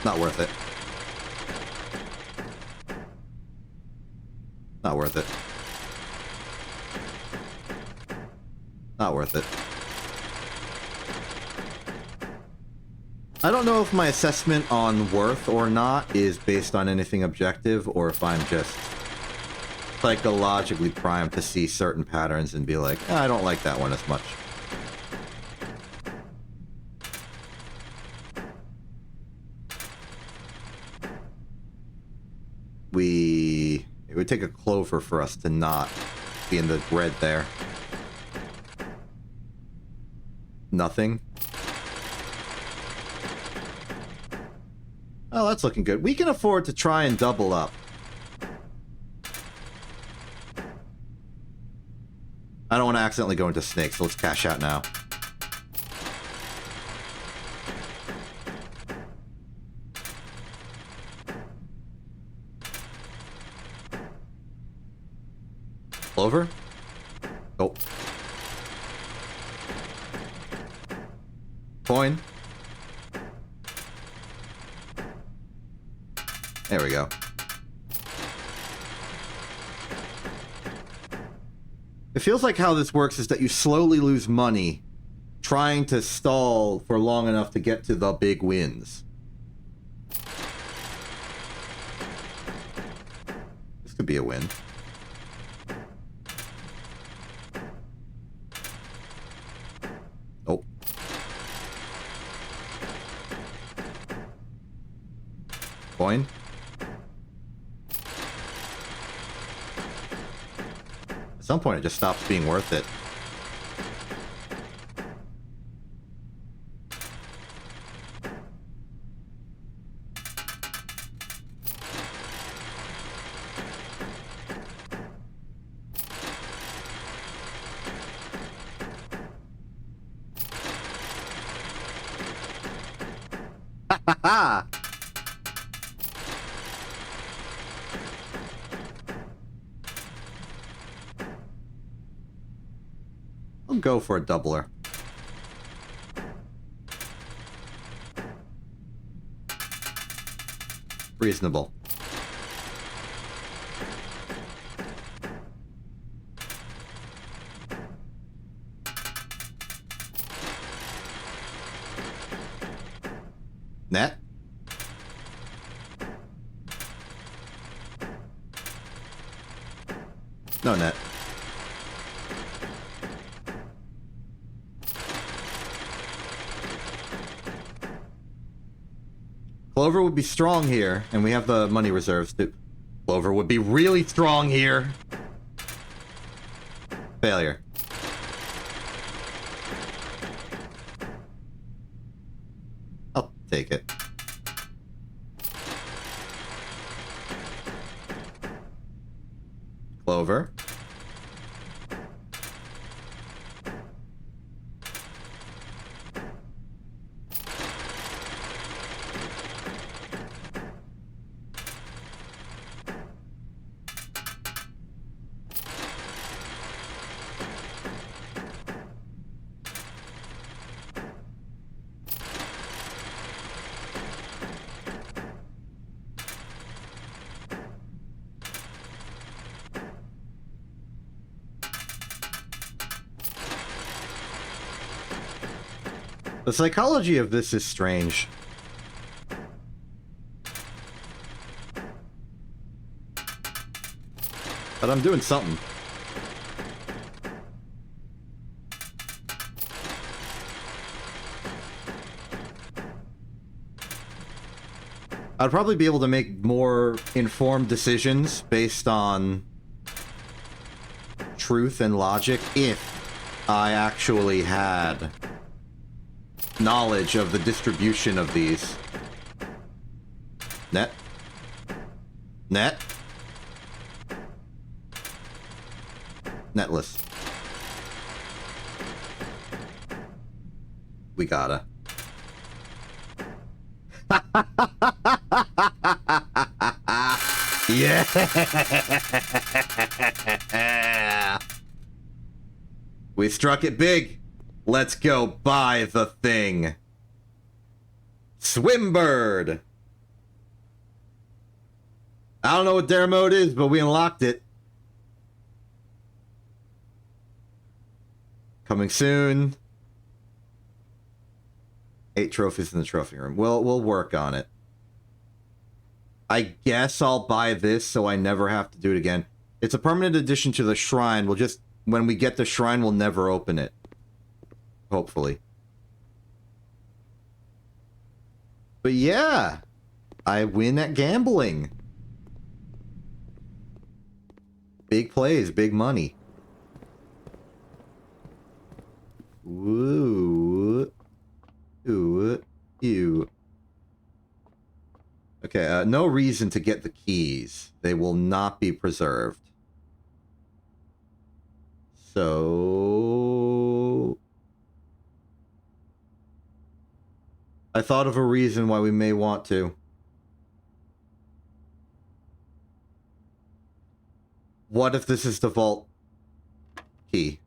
Not worth it. Not worth it. Not worth it. I don't know if my assessment on worth or not is based on anything objective, or if I'm just psychologically primed to see certain patterns and be like, I don't like that one as much. It would take a clover for us to not be in the red there. Nothing. Oh, that's looking good. We can afford to try and double up. I don't want to accidentally go into snakes, so let's cash out now. Clover? Oh. Coin. There we go. It feels like how this works is that you slowly lose money trying to stall for long enough to get to the big wins. This could be a win. Oh. Coin. At some point, it just stops being worth it. Ha ha ha! I'll go for a doubler. Reasonable. Net? No net. Clover would be strong here, and we have the money reserves too. Clover would be really strong here. Failure. I'll take it. Clover. The psychology of this is strange. But I'm doing something. I'd probably be able to make more informed decisions based on truth and logic if I actually had knowledge of the distribution of these. Net. Netless. We gotta. Yeah. We struck it big. Let's go buy the thing. Swimbird. I don't know what dare mode is, but we unlocked it. Coming soon. 8 trophies in the trophy room. We'll work on it. I guess I'll buy this so I never have to do it again. It's a permanent addition to the shrine. We'll just... When we get the shrine, we'll never open it. Hopefully. But yeah. I win at gambling. Big plays, big money. Woo. Ooh. Ew. Okay, no reason to get the keys. They will not be preserved. So... I thought of a reason why we may want to. What if this is the vault key?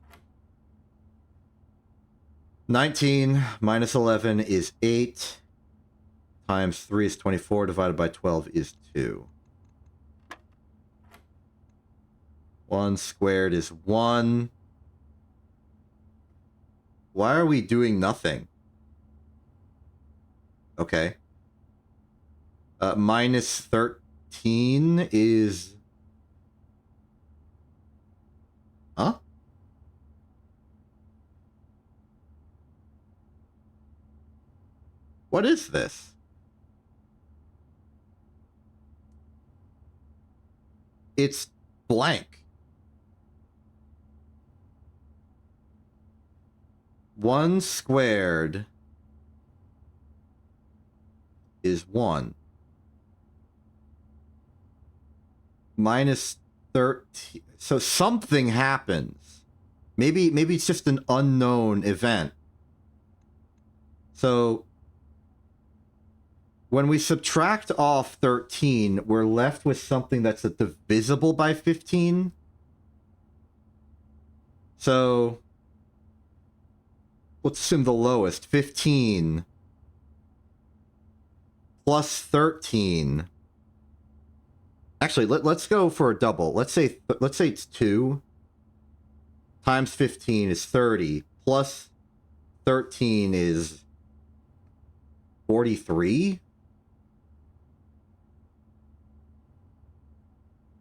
19 minus 11 is 8. Times 3 is 24. Divided by 12 is 2. 1 squared is 1. Why are we doing nothing? Okay. Minus 13 is... Huh? What is this? It's blank. 1 squared is 1. Minus 13. So something happens. Maybe it's just an unknown event. So when we subtract off 13, we're left with something that's divisible by 15. So let's assume the lowest. 15 plus 13. Actually, let's go for a double. Let's say it's 2 times 15 is 30 plus 13 is 43.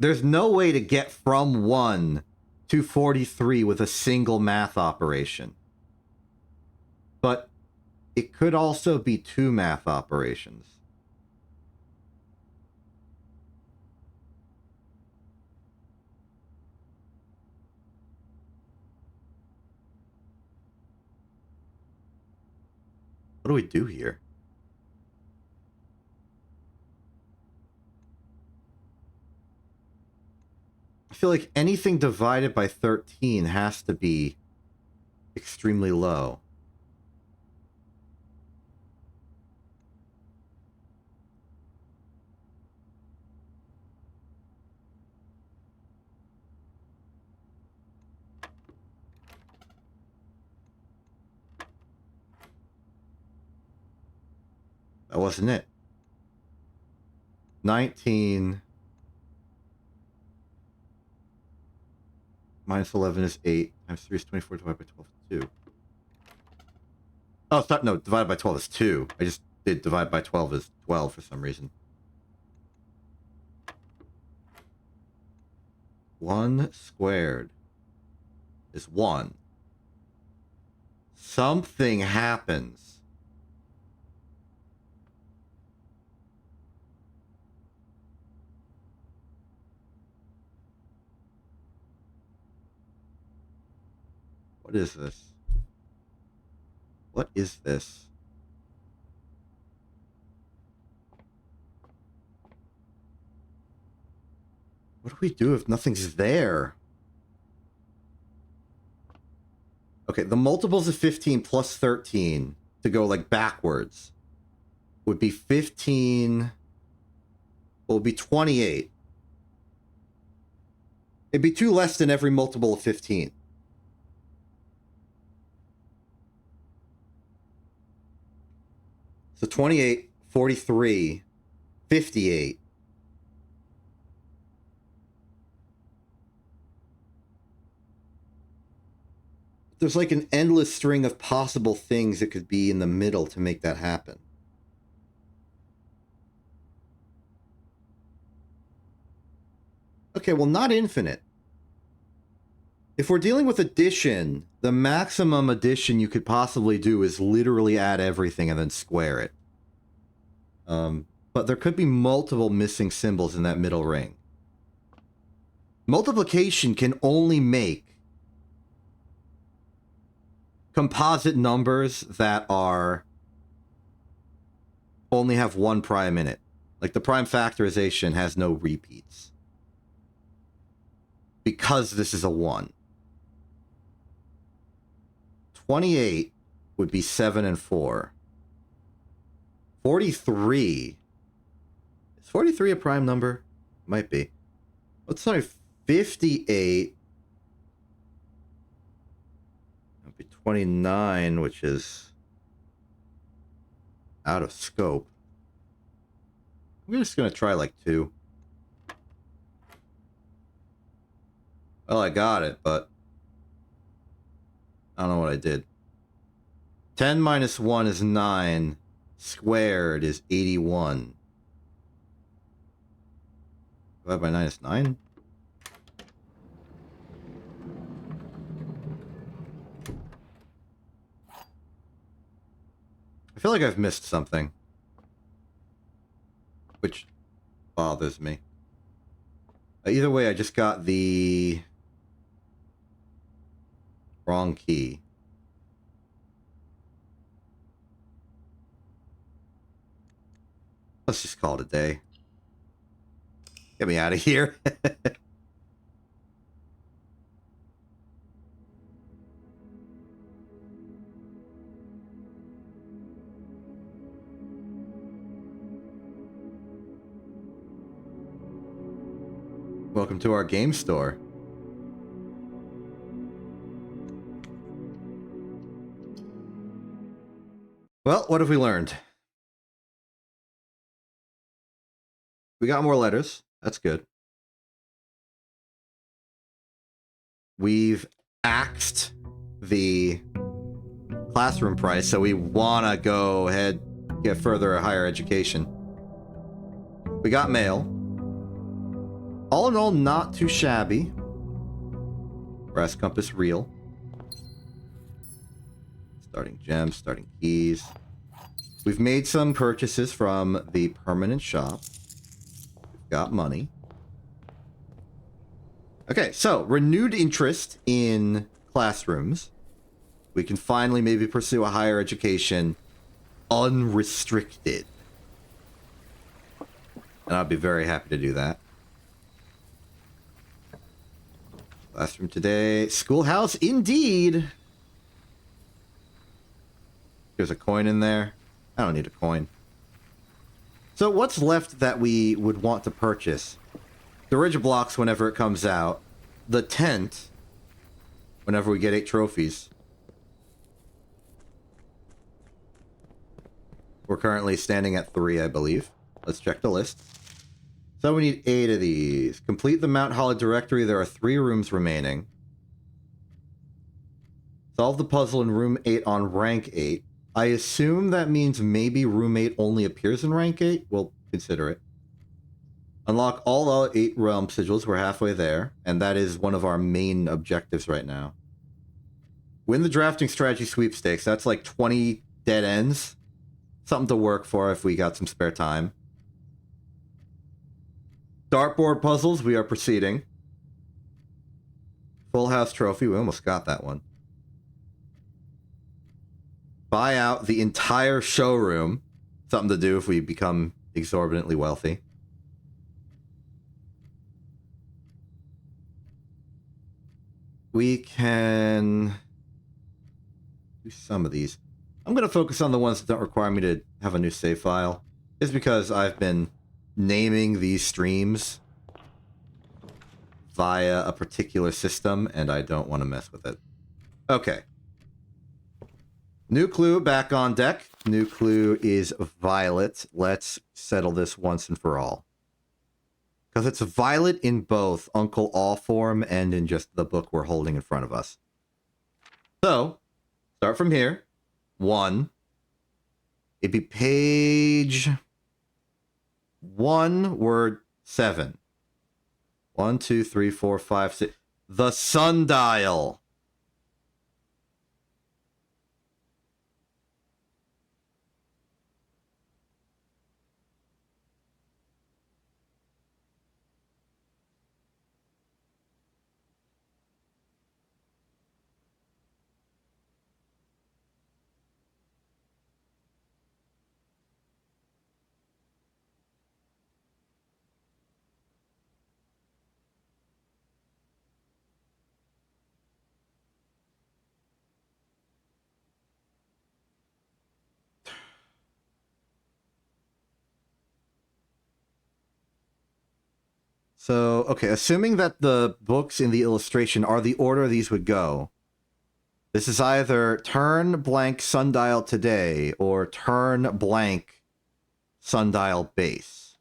There's no way to get from 1 to 43 with a single math operation. But it could also be 2 math operations. What do we do here? I feel like anything divided by 13 has to be extremely low. That wasn't it. 19 minus 11 is 8. Times 3 is 24. Divided by 12 is 2. Oh, it's not, no, divided by 12 is 2. I just did divide by 12 is 12 for some reason. 1 squared is 1. Something happens What is this? What is this? What do we do if nothing's there? Okay, the multiples of 15 plus 13 to go like backwards would be 15. Well, it would be 28. It'd be 2 less than every multiple of 15. So 28, 43, 58. There's like an endless string of possible things that could be in the middle to make that happen. Okay, well, not infinite. If we're dealing with addition, the maximum addition you could possibly do is literally add everything and then square it. But there could be multiple missing symbols in that middle ring. Multiplication can only make composite numbers that are only have one prime in it. Like the prime factorization has no repeats. Because this is a 1. 28 would be 7 and 4. 43. Is 43 a prime number? Might be. Let's say 58. That'd be 29, which is out of scope. I'm just going to try like 2. Well, I got it, but I don't know what I did. 10 minus 1 is 9. Squared is 81. Divided by 9 is 9? I feel like I've missed something. Which bothers me. Either way, I just got the wrong key. Let's just call it a day. Get me out of here. Welcome to our game store. Well, what have we learned? We got more letters. That's good. We've axed the classroom price, so we want to go ahead, get further higher education. We got mail. All in all, not too shabby. Brass compass real. Starting gems, starting keys. We've made some purchases from the permanent shop. We've got money. Okay, so renewed interest in classrooms. We can finally maybe pursue a higher education unrestricted. And I'd be very happy to do that. Classroom today. Schoolhouse indeed. There's a coin in there. I don't need a coin. So what's left that we would want to purchase? The Ridge Blocks whenever it comes out. The tent whenever we get 8 trophies. We're currently standing at 3, I believe. Let's check the list. So we need 8 of these. Complete the Mount Holly directory. There are 3 rooms remaining. Solve the puzzle in room 8 on rank 8. I assume that means maybe room 8 only appears in rank 8. We'll consider it. Unlock all 8 realm sigils. We're halfway there. And that is one of our main objectives right now. Win the drafting strategy sweepstakes. That's like 20 dead ends. Something to work for if we got some spare time. Dartboard puzzles. We are proceeding. Full house trophy. We almost got that one. buy out the entire showroom. Something to do if we become exorbitantly wealthy. We can do some of these. I'm going to focus on the ones that don't require me to have a new save file. Just because I've been naming these streams via a particular system, and I don't want to mess with it. Okay. New clue back on deck. New clue is Violet. Let's settle this once and for all. Because it's Violet in both Uncle All form and in just the book we're holding in front of us. So, start from here. 1. It'd be page 1, word 7. 1, 2, 3, 4, 5, 6. The sundial. So, okay, assuming that the books in the illustration are the order these would go, this is either turn blank sundial today or turn blank sundial base.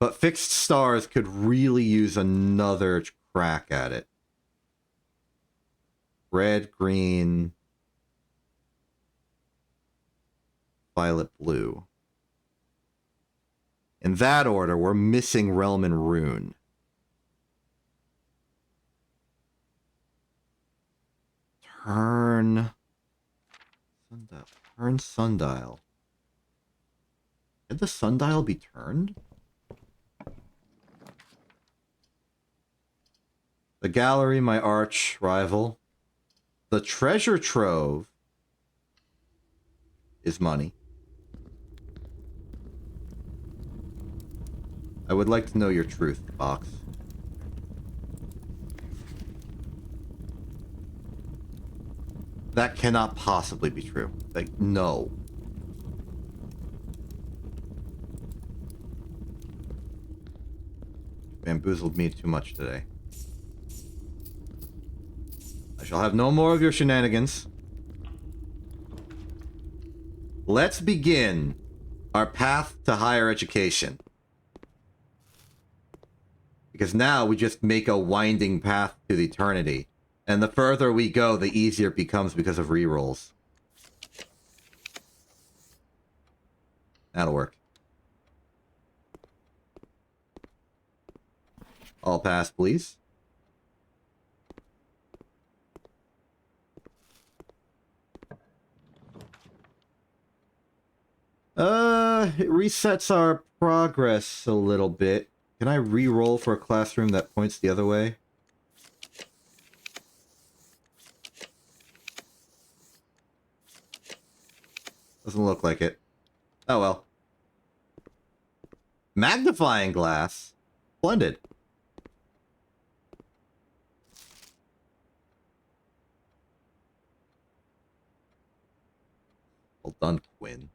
But fixed stars could really use another crack at it. Red, green, violet, blue. In that order, we're missing Realm and Rune. Turn sundial. Turn sundial. Did the sundial be turned? The gallery, my arch rival. The treasure trove is money. I would like to know your truth, box. That cannot possibly be true. Like, no. Bamboozled me too much today. I shall have no more of your shenanigans. Let's begin our path to higher education. Because now we just make a winding path to the eternity. And the further we go, the easier it becomes because of rerolls. That'll work. All pass, please. It resets our progress a little bit. Can I re-roll for a classroom that points the other way? Doesn't look like it. Oh well. Magnifying glass. Splendid. Well done, Quinn.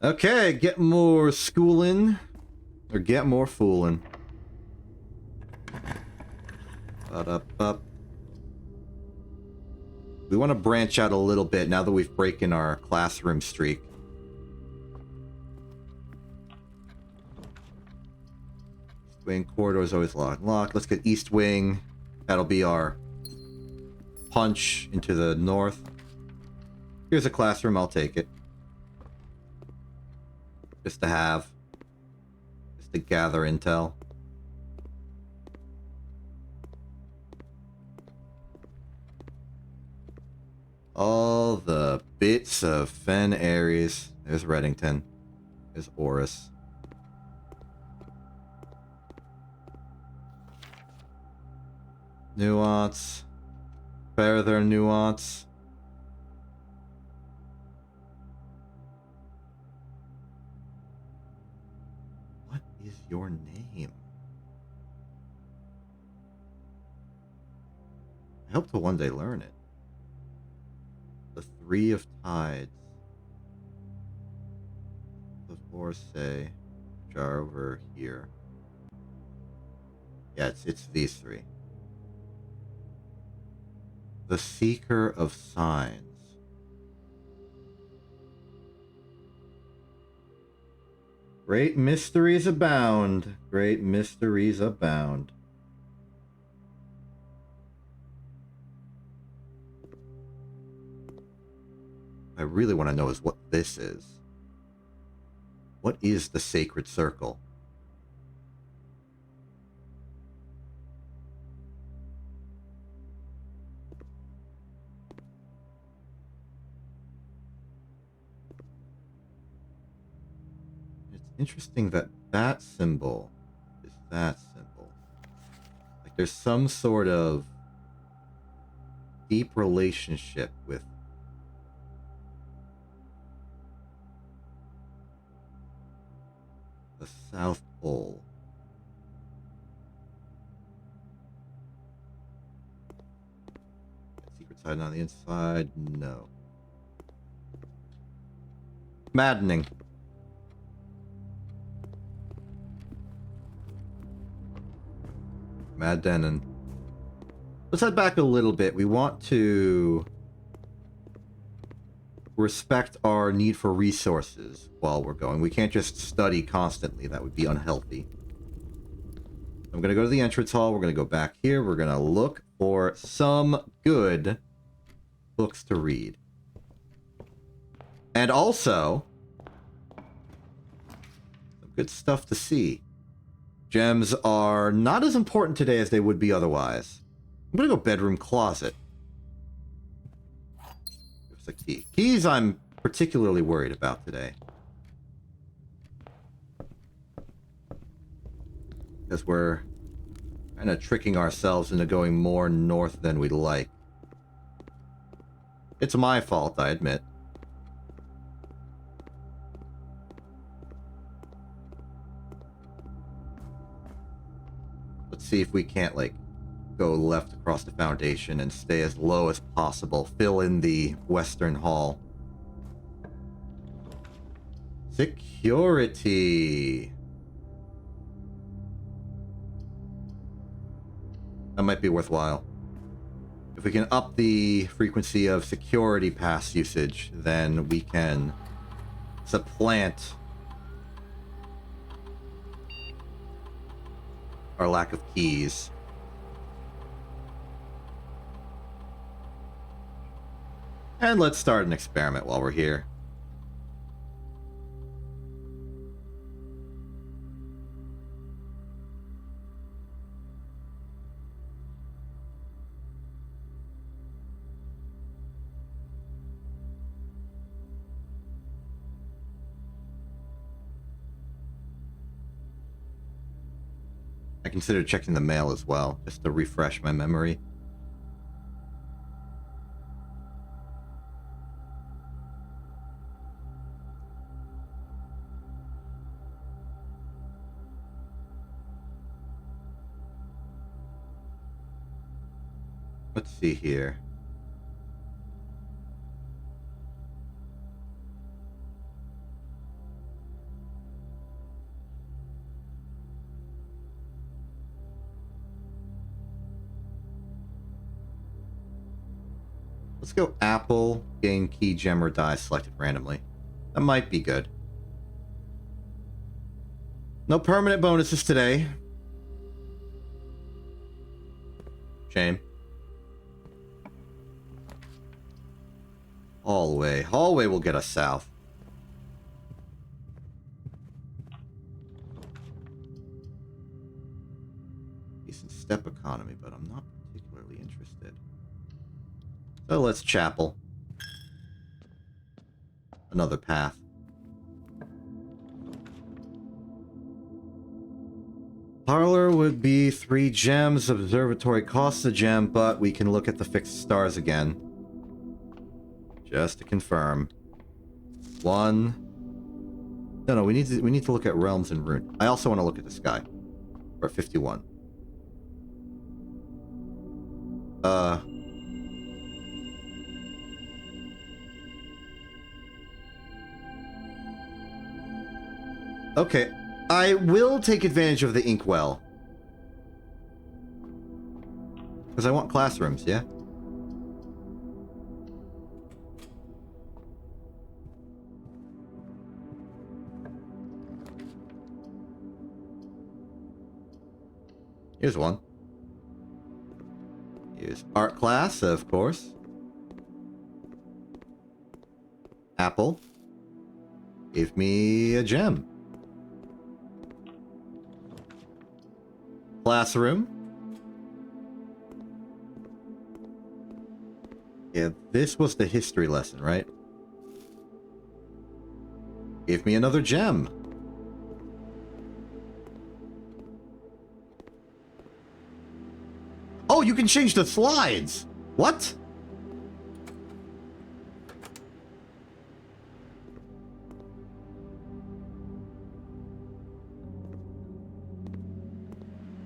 Okay, get more schooling. Or get more fooling. We want to branch out a little bit now that we've broken our classroom streak. East wing corridor is always locked. Let's get east wing. That'll be our punch into the north. Here's a classroom. I'll take it. Just to have. Just to gather intel. All the bits of Fen Ares. There's Reddington. is Oris. Nuance. Further nuance. What is your name? I hope to one day learn it. The Three of Tides. Of Orsay, which are over here. Yeah, it's these three. The Seeker of Signs. Great mysteries abound. Great mysteries abound. I really want to know is what this is. What is the Sacred Circle? It's interesting that that symbol is that symbol. Like there's some sort of deep relationship with the South Pole. Secret side on the inside? No. Maddening. Maddening. Let's head back a little bit. We want to respect our need for resources while we're going. We can't just study constantly. That would be unhealthy. I'm going to go to the entrance hall. We're going to go back here. We're going to look for some good books to read. And also, some good stuff to see. Gems are not as important today as they would be otherwise. I'm going to go bedroom closet. There's a key. Keys I'm particularly worried about today. Because we're kind of tricking ourselves into going more north than we'd like. It's my fault, I admit. Let's see if we can't, like, go left across the foundation and stay as low as possible. Fill in the western hall. Security. That might be worthwhile. If we can up the frequency of security pass usage, then we can supplant our lack of keys. And let's start an experiment while we're here. I considered checking the mail as well, just to refresh my memory. Let's see here. Let's go apple, gain key, gem, or die selected randomly. That might be good. No permanent bonuses today. Shame. Hallway. Hallway will get us south. Decent step economy, but I'm not particularly interested. So let's chapel. Another path. Parlor would be 3 gems. Observatory costs a gem, but we can look at the fixed stars again. Just to confirm. 1. No, we need to look at realms and rune. I also want to look at the sky. We're at 51. Okay. I will take advantage of the inkwell. Because I want classrooms, yeah? Here's one. Here's art class, of course. Apple. Give me a gem. Classroom. Yeah, this was the history lesson, right? Give me another gem. Oh, you can change the slides! What?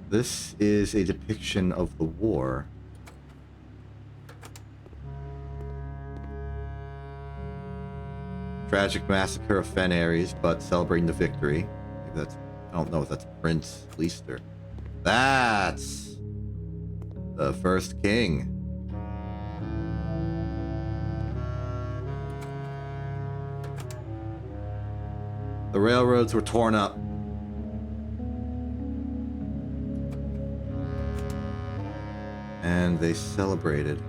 This is a depiction of the war. Tragic massacre of Fen Ares, but celebrating the victory. Maybe that's... I don't know if that's Prince Leicester. That's... the first king. The railroads were torn up. And they celebrated.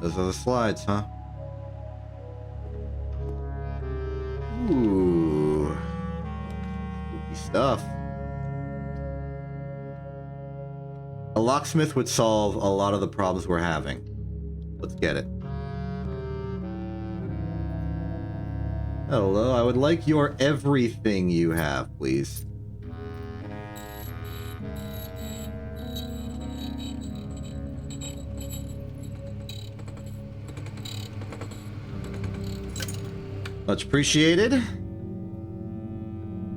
Those are the slides, huh? Ooh. Spooky stuff. A locksmith would solve a lot of the problems we're having. Let's get it. Hello, I would like your everything you have, please. Much appreciated.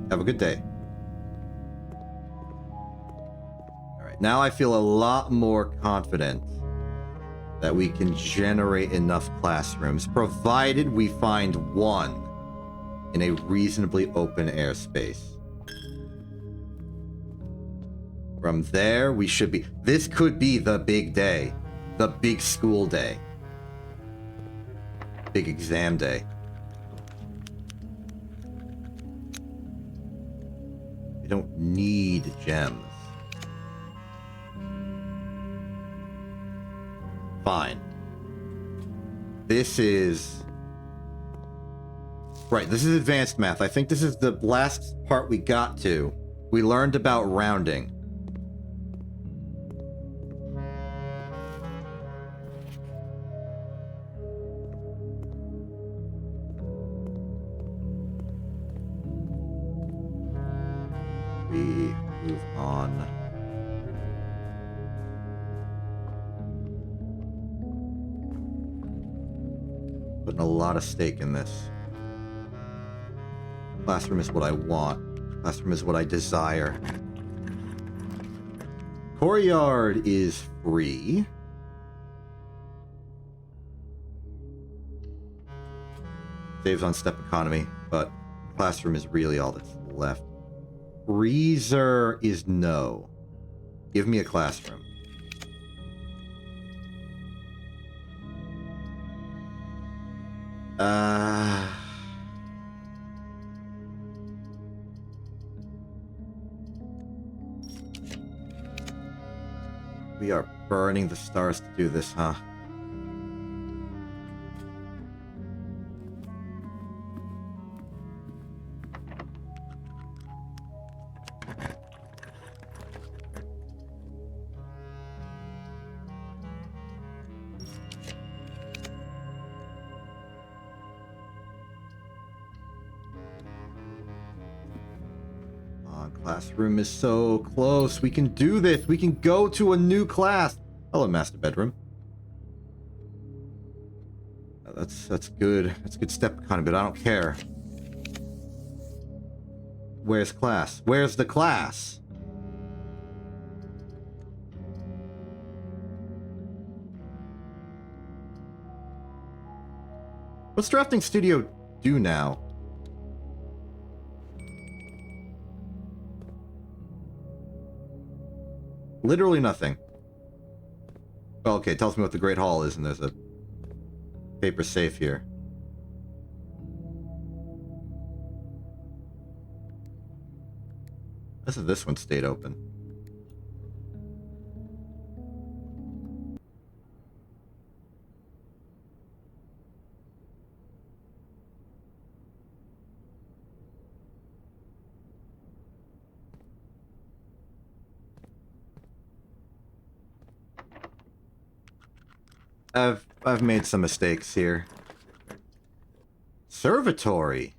Have a good day. Alright, now I feel a lot more confident that we can generate enough classrooms, provided we find one in a reasonably open airspace. From there, we should be... This could be the big day. The big school day. Big exam day. We don't need gems. Fine. This is... Right, this is advanced math. I think this is the last part we got to. We learned about rounding. We move on. Putting a lot of stake in this. Classroom is what I want. Classroom is what I desire. Courtyard is free. Saves on step economy, but classroom is really all that's left. Freezer is no. Give me a classroom. We are burning the stars to do this, huh? Classroom is so close. We can do this. We can go to a new class. Hello, master bedroom. That's good. That's a good step kind of, but I don't care. Where's class? Where's the class? What's Drafting Studio do now? Literally nothing. Well, okay, it tells me what the Great Hall is, and there's a paper safe here. This one stayed open. I've made some mistakes here. Servitory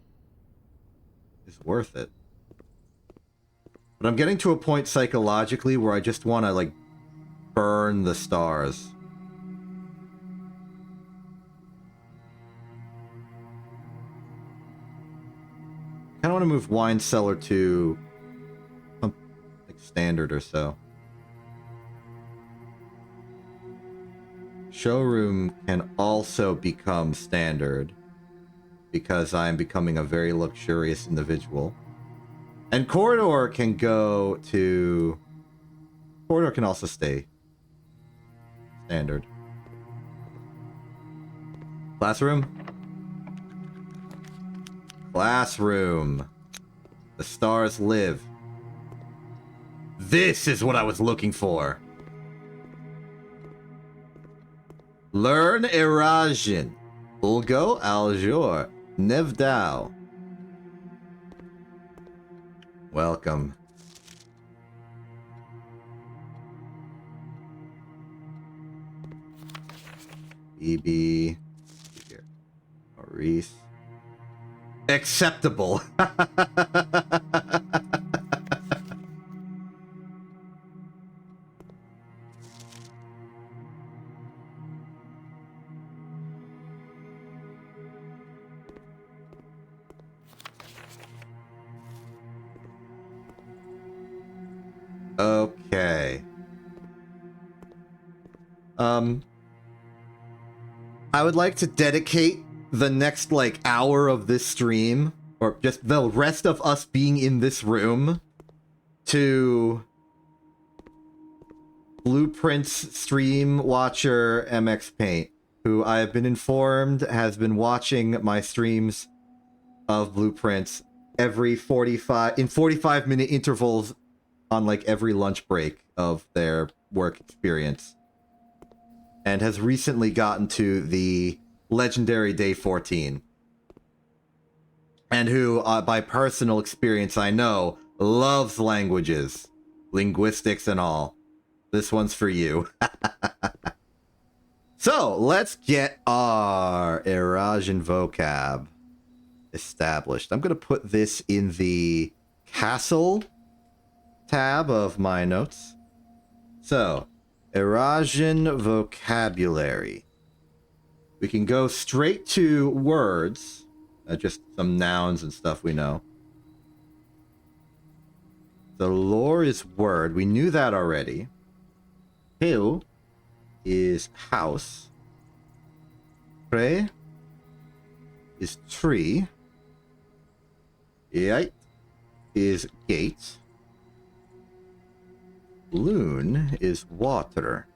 is worth it. But I'm getting to a point psychologically where I just want to, like, burn the stars. I kind of want to move wine cellar to something like standard or so. Showroom can also become standard because I'm becoming a very luxurious individual. And corridor can go to... Corridor can also stay standard. Classroom? Classroom. The stars live. This is what I was looking for. Learn Irasian. Ulgo Aljor. Nevdao. Welcome. EB. Here. Maurice. Acceptable. Okay. I would like to dedicate the next, like, hour of this stream, or just the rest of us being in this room, to Blueprint's stream watcher MX Paint, who I have been informed has been watching my streams of Blueprints every 45-minute intervals on, like, every lunch break of their work experience. And has recently gotten to the legendary day 14. And who, by personal experience, I know, loves languages. Linguistics and all. This one's for you. So, let's get our Irasian vocab established. I'm going to put this in the castle tab of my notes. So, Irasian vocabulary. We can go straight to words. Just some nouns and stuff we know. The lore is word. We knew that already. Hill is house. Pre is tree. Yite is gate. Loon is water.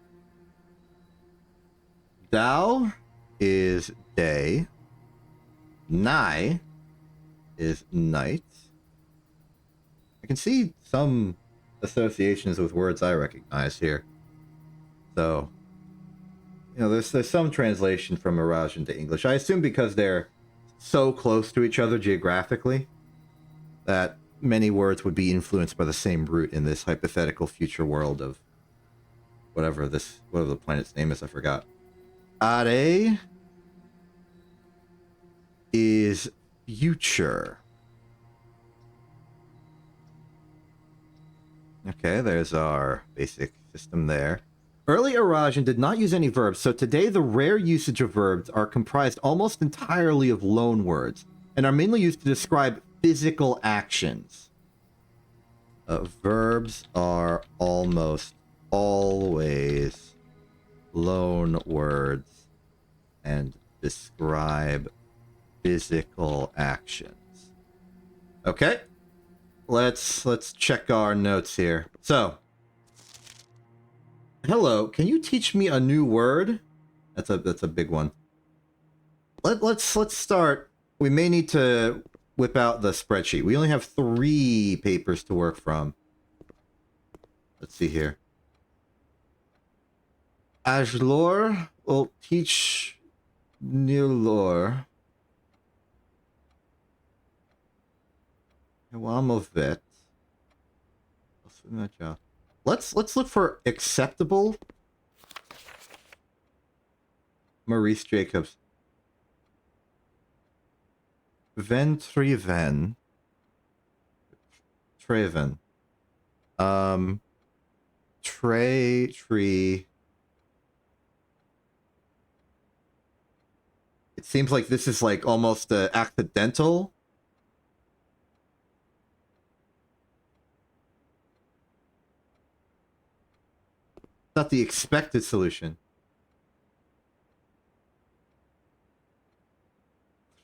Dao is day. Nai is night. I can see some associations with words I recognize here. So, you know, there's some translation from Irasian to English. I assume because they're so close to each other geographically that many words would be influenced by the same root in this hypothetical future world of whatever the planet's name is, I forgot. Are is future. Okay, there's our basic system there. Early erosion did not use any verbs, so today the rare usage of verbs are comprised almost entirely of loan words and are mainly used to describe physical actions. Verbs are almost always loan words and describe physical actions. Okay, let's check our notes here. So, hello, can you teach me a new word? That's a big one. Let's start. We may need to whip out the spreadsheet. We only have 3 papers to work from. Let's see here. Ajlor will teach new lore. Wamovet. Let's look for acceptable. Maurice Jacobs. Ventriven. Traven. Tree. It seems like this is like almost accidental. Not the expected solution.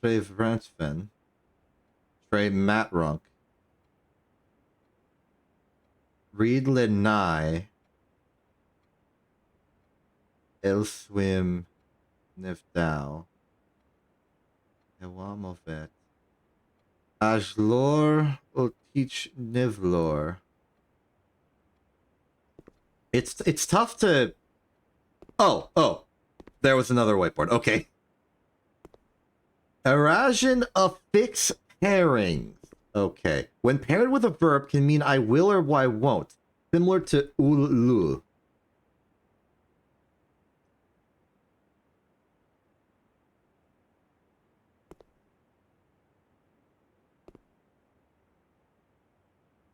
Trey Vrantven. Trey Matrunk. Reed Lenai. Elswim Nevdao. Ewamovet. Ajlor will teach Nivlor. It's tough to... Oh. There was another whiteboard. Okay. Erasion affix pairings. Okay. When paired with a verb can mean I will or I won't. Similar to ulu.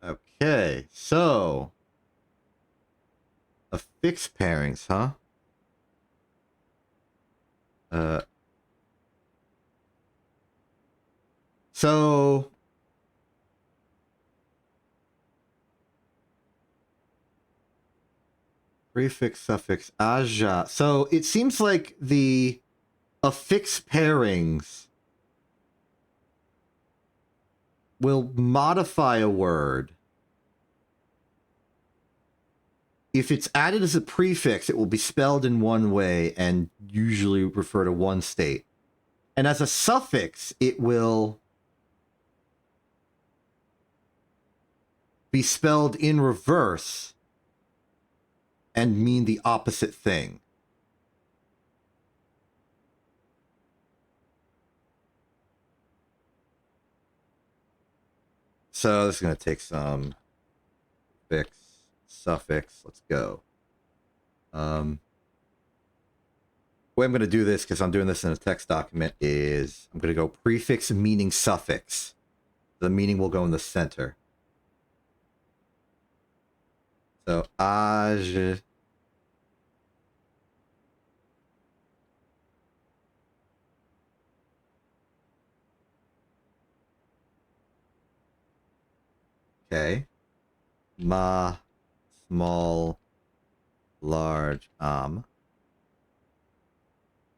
Okay, so affix pairings, huh? So prefix, suffix, aja. So it seems like the affix pairings will modify a word. If it's added as a prefix, it will be spelled in one way and usually refer to one state. And as a suffix, it will be spelled in reverse and mean the opposite thing. So this is going to take some fix, suffix. Let's go. The way I'm going to do this, because I'm doing this in a text document, is I'm going to go prefix meaning suffix. The meaning will go in the center. So, aj. Okay. Ma, small, large, and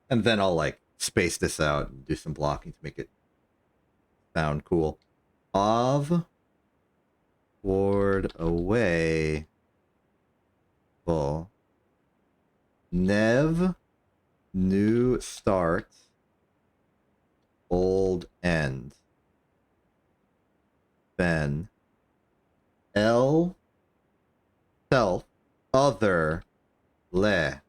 then I'll like space this out and do some blocking to make it sound cool. Of, ward, away, full, nev, new, start, old, end, then, L, self, other, le.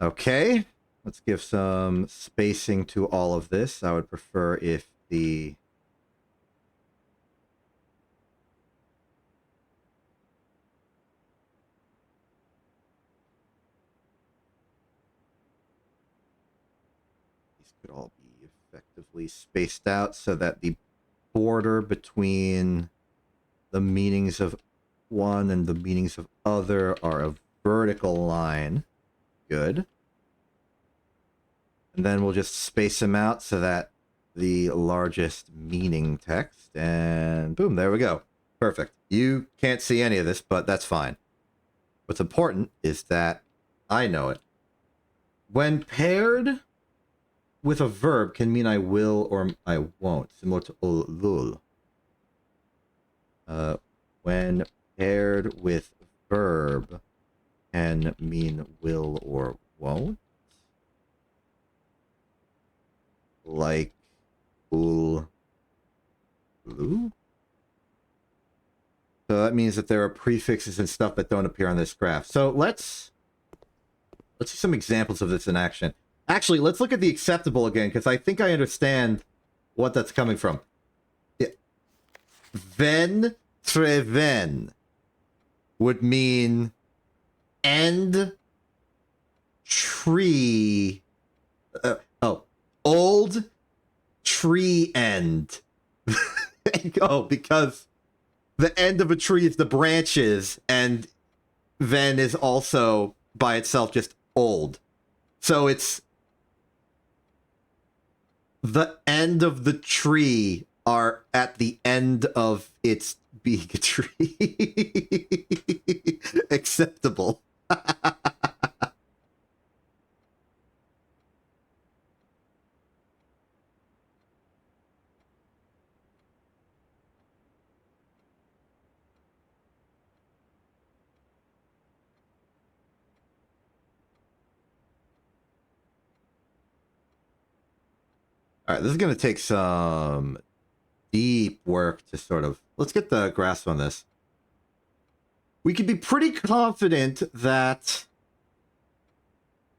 Okay, let's give some spacing to all of this. I would prefer if the could all be effectively spaced out so that the border between the meanings of one and the meanings of other are a vertical line. Good. And then we'll just space them out so that the largest meaning text, and boom, there we go. Perfect. You can't see any of this, but that's fine. What's important is that I know it. When paired with a verb can mean I will or I won't, similar to ulul. When paired with verb can mean will or won't. Like ul, lu. So that means that there are prefixes and stuff that don't appear on this graph. So let's see some examples of this in action. Actually, let's look at the acceptable again, because I think I understand what that's coming from. Ven treven would mean end tree. Old tree end. Oh, because the end of a tree is the branches, and ven is also by itself just old. So it's the end of the tree are at the end of its being a tree. Acceptable. All right, this is going to take some deep work to sort of... Let's get the grasp on this. We can be pretty confident that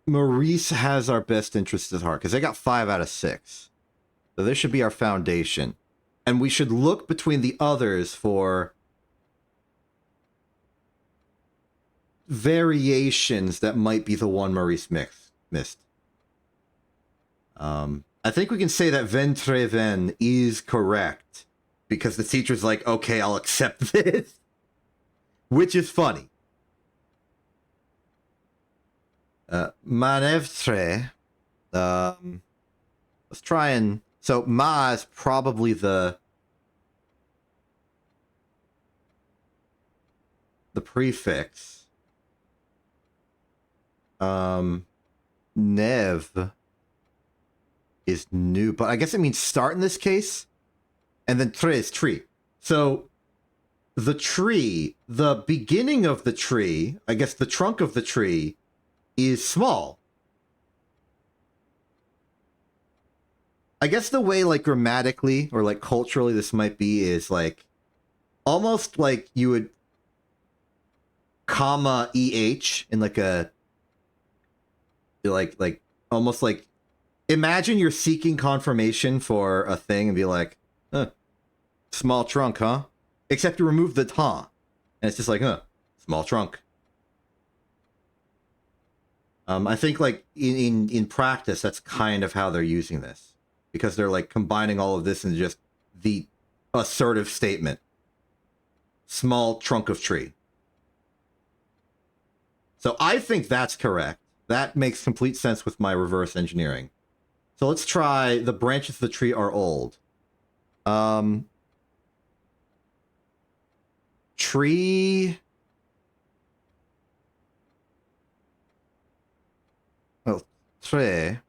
Maurice has our best interests at heart, because they got 5 out of 6. So this should be our foundation. And we should look between the others for variations that might be the one Maurice missed. I think we can say that Ventreven is correct because the teacher's like, okay, I'll accept this, which is funny. Manevtre. Let's try and... So ma is probably the prefix. Nev is new, but I guess it means start in this case. And then tre is tree. So the tree, the beginning of the tree, I guess the trunk of the tree is small. I guess the way like grammatically or like culturally this might be is like almost like you would comma EH in like a like almost like imagine you're seeking confirmation for a thing and be like, small trunk, huh? Except you remove the ta. And it's just like, small trunk. I think like in practice, that's kind of how they're using this. Because they're like combining all of this into just the assertive statement. Small trunk of tree. So I think that's correct. That makes complete sense with my reverse engineering. So let's try the branches of the tree are old. Tree. Well, tre.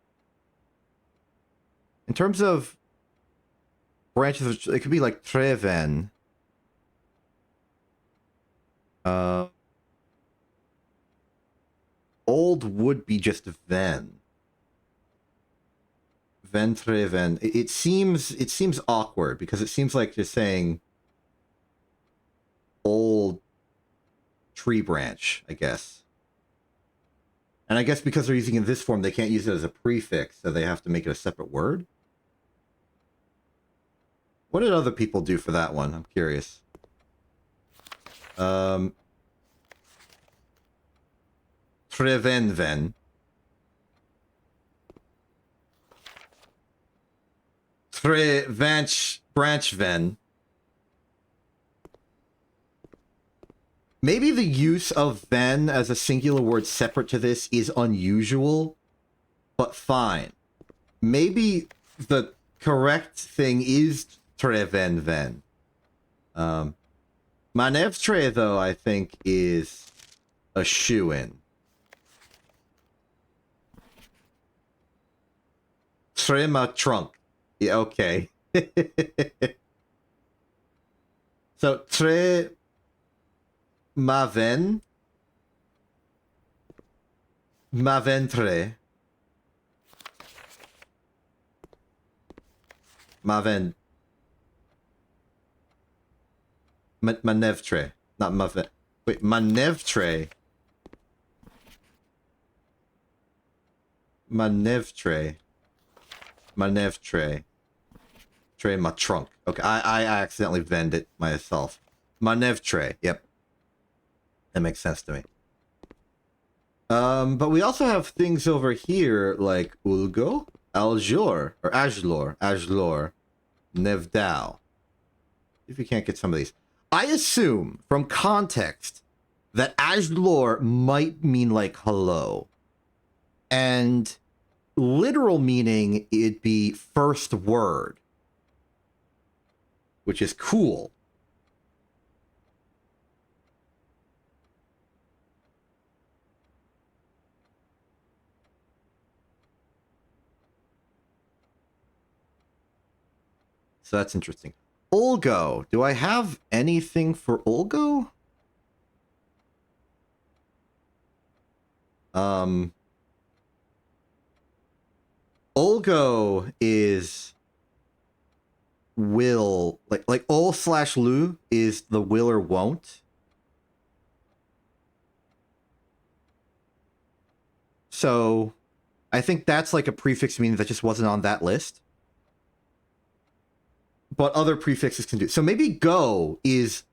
In terms of branches, of, it could be like treven. Old would be just ven. Ventreven. It seems awkward because it seems like you're saying old tree branch, I guess. And I guess because they're using it in this form, they can't use it as a prefix, so they have to make it a separate word. What did other people do for that one? I'm curious. Trevenven. tre branch ven. Maybe the use of ven as a singular word separate to this is unusual, but fine. Maybe the correct thing is tre ven ven. Manevtre, though, I think is a shoo-in. Tre ma trunk. Yeah, okay. So, tre ma ven. Ma ventre. Ma ven. Manevtre. Not ma ven. Wait, manevtre. Manevtre. Manevtre. Tre ma trunk. Okay, I accidentally vend it myself. Manevtre. Yep. That makes sense to me. But we also have things over here like Ulgo, Aljor, or Ajlor, Nevdao. If you can't get some of these. I assume, from context, that Ajlor might mean like hello. And literal meaning, it'd be first word. Which is cool. So that's interesting. Ulgo. Do I have anything for Ulgo? Ulgo is will, like ol / lu is the will or won't. So I think that's like a prefix meaning that just wasn't on that list. But other prefixes can do. So maybe go is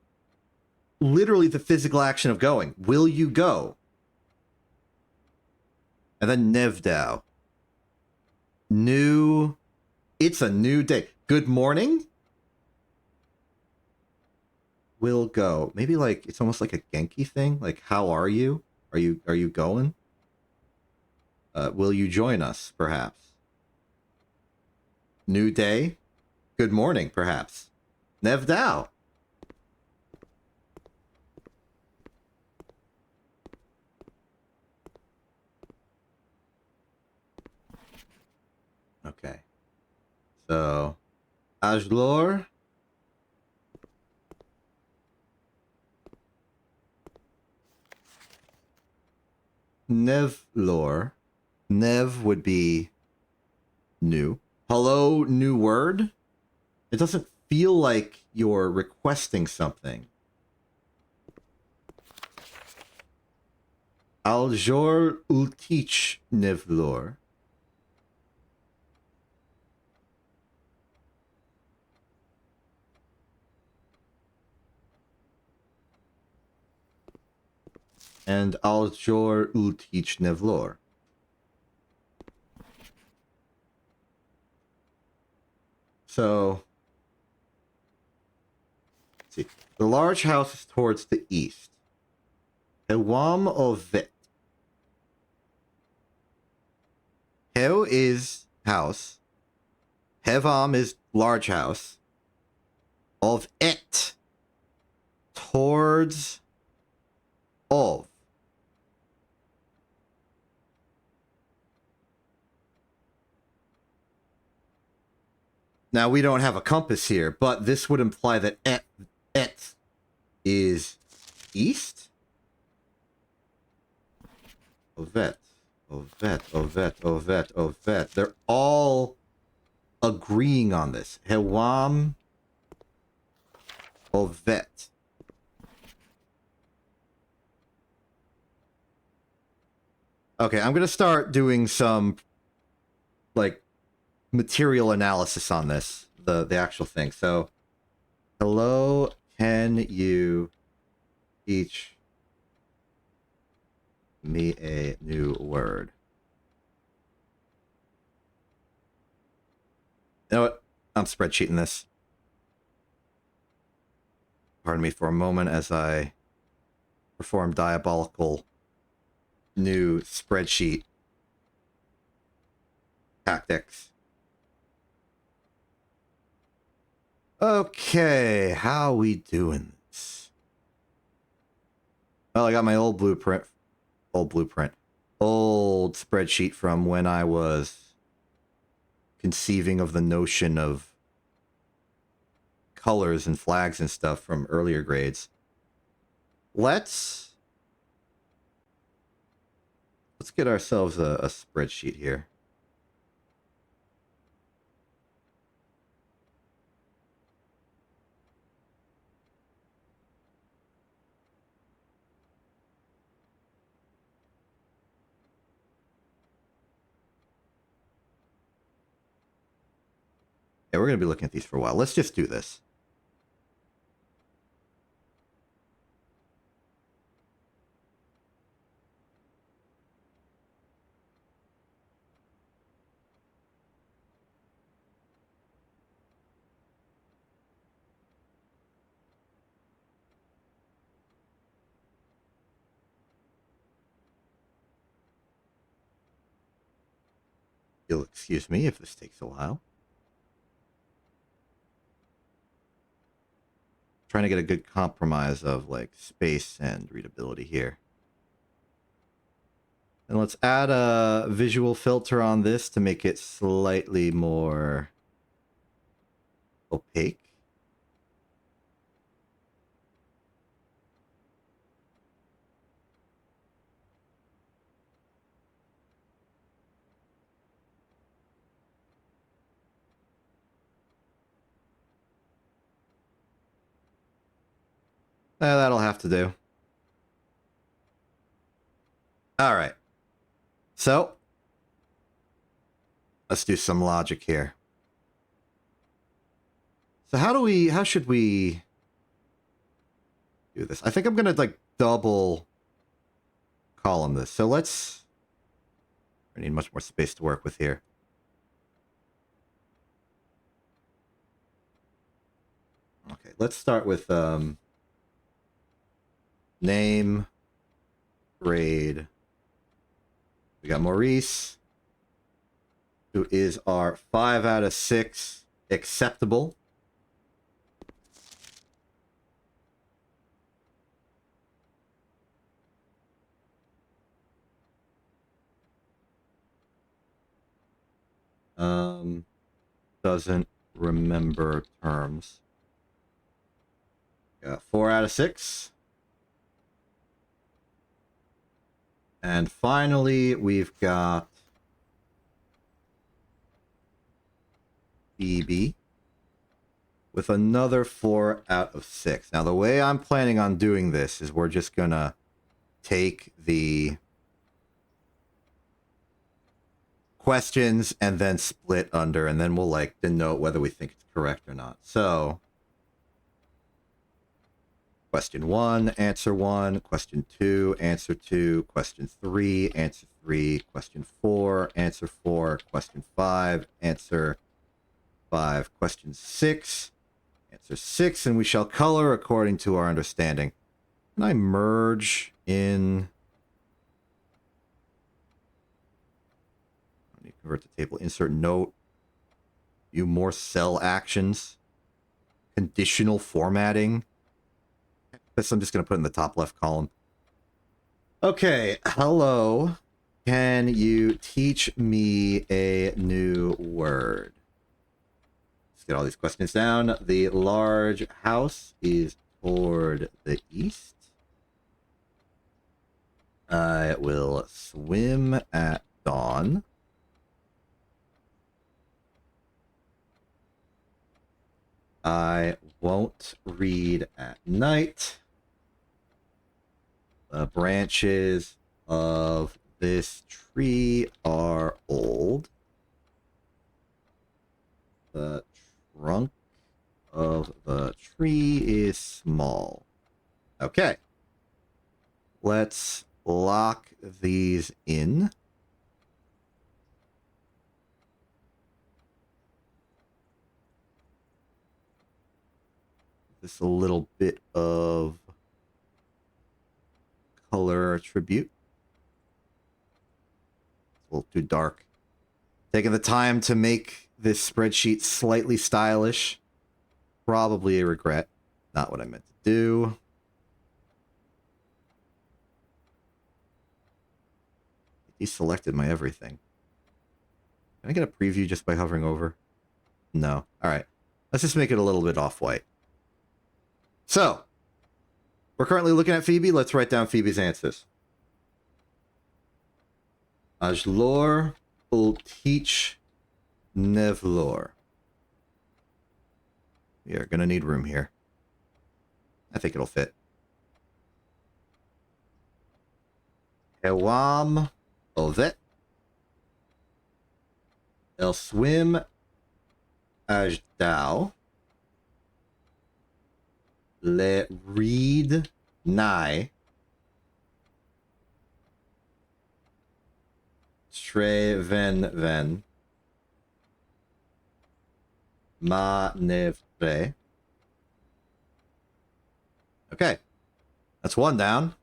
literally the physical action of going. Will you go? And then Nevdao. New. It's a new day. Good morning? Will go. Maybe like it's almost like a Genki thing. Like, how are you? Are you going? Will you join us, perhaps? New day? Good morning, perhaps. Nevdao. Okay. So, Ajlor. Nevlor. Nev would be new. Hello, new word? It doesn't feel like you're requesting something. Aljor ultich Nevlor. And Aljor ultich Nevlor. So, let's see. The large house is towards the east. Hewam ovet. Heu is house. Hevam is large house. Of et. Towards of. Now, we don't have a compass here, but this would imply that et is east? Ovet, ovet, ovet, ovet, ovet. They're all agreeing on this. Hewam ovet. Okay, I'm going to start doing some, like, material analysis on this, the actual thing. So, hello, can you teach me a new word? You know what? I'm spreadsheeting this. Pardon me for a moment as I perform diabolical new spreadsheet tactics. Okay, how we doing this? Well, I got my old blueprint. Old spreadsheet from when I was conceiving of the notion of colors and flags and stuff from earlier grades. Let's get ourselves a spreadsheet here. Yeah, we're going to be looking at these for a while. Let's just do this. You'll excuse me if this takes a while. Trying to get a good compromise of like space and readability here. And let's add a visual filter on this to make it slightly more opaque. That'll have to do. All right. So, let's do some logic here. So how should we do this? I think I'm going to like double column this. So I need much more space to work with here. Okay, let's start with name, grade. We got Maurice, who is our 5 out of 6 acceptable. Doesn't remember terms. Got 4 out of 6. And finally, we've got BB with another 4 out of 6. Now, the way I'm planning on doing this is we're just going to take the questions and then split under, and then we'll like denote whether we think it's correct or not. So, question 1, answer 1. Question 2, answer 2. Question 3, answer 3. Question 4, answer 4. Question 5, answer 5. Question 6, answer 6. And we shall color according to our understanding. Can I merge in? I need to convert the table. Insert note. View more cell actions. Conditional formatting. This I'm just going to put in the top left column. Okay, hello. Can you teach me a new word? Let's get all these questions down. The large house is toward the east. I will swim at dawn. I won't read at night. The branches of this tree are old. The trunk of the tree is small. Okay. Let's lock these in. this a little bit of color attribute. It's a little too dark. Taking the time to make this spreadsheet slightly stylish. Probably a regret. Not what I meant to do. Deselected my everything. Can I get a preview just by hovering over? No. Alright. Let's just make it a little bit off-white. So, we're currently looking at Phoebe. Let's write down Phoebe's answers. Ajlor will teach Nevlor. We are going to need room here. I think it'll fit. Ewam Ovet. El Swim Ajdao. Le Reed Nai. Tre Ven. Ma Nevre. Okay. That's one down.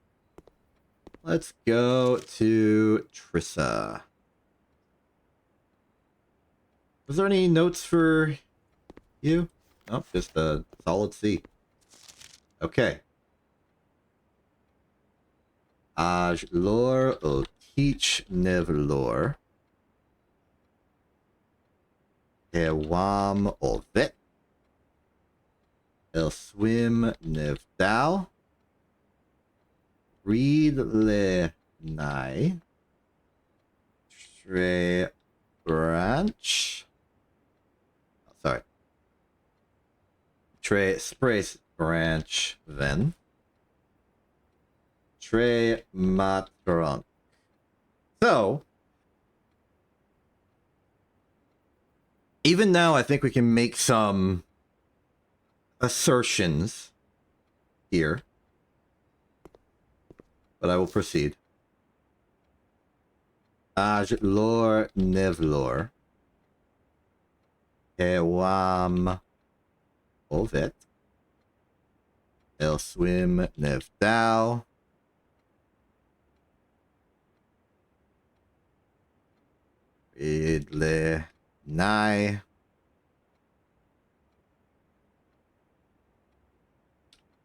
Let's go to Trissa. Was there any notes for you? Oh, just a solid C. Okay. Ajlor o teach Nevlor. Ewam Ovet. El Swim Nevdal. Read Le Nai. Tre Branch. Oh, sorry. Tre Sprace Branch then. Tre Matrunk. So, even now, I think we can make some assertions here. But I will proceed. Ajlor Nevlor. Ewam Ovet. El Swim Nevdal. Idle Nai.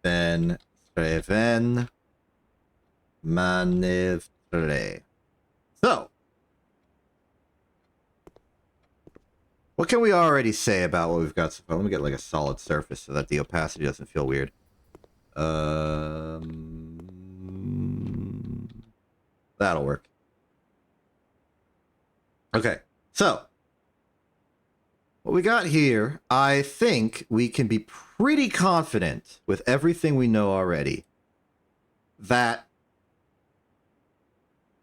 Ben Streven. Manevre. So, what can we already say about what we've got so far? Let me get like a solid surface so that the opacity doesn't feel weird. That'll work. Okay, so what we got here, I think we can be pretty confident with everything we know already that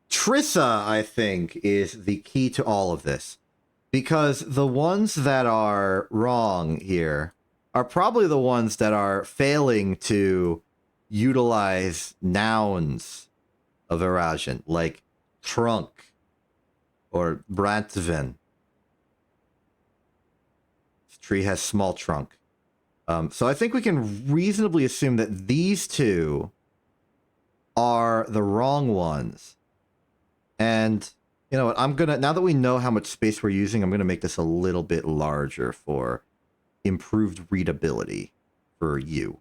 Trissa, I think, is the key to all of this. Because the ones that are wrong here are probably the ones that are failing to utilize nouns of Erasion, like trunk or Brantven. This tree has small trunk. So I think we can reasonably assume that these two are the wrong ones. And you know what, I'm gonna, now that we know how much space we're using, I'm gonna make this a little bit larger for improved readability for you.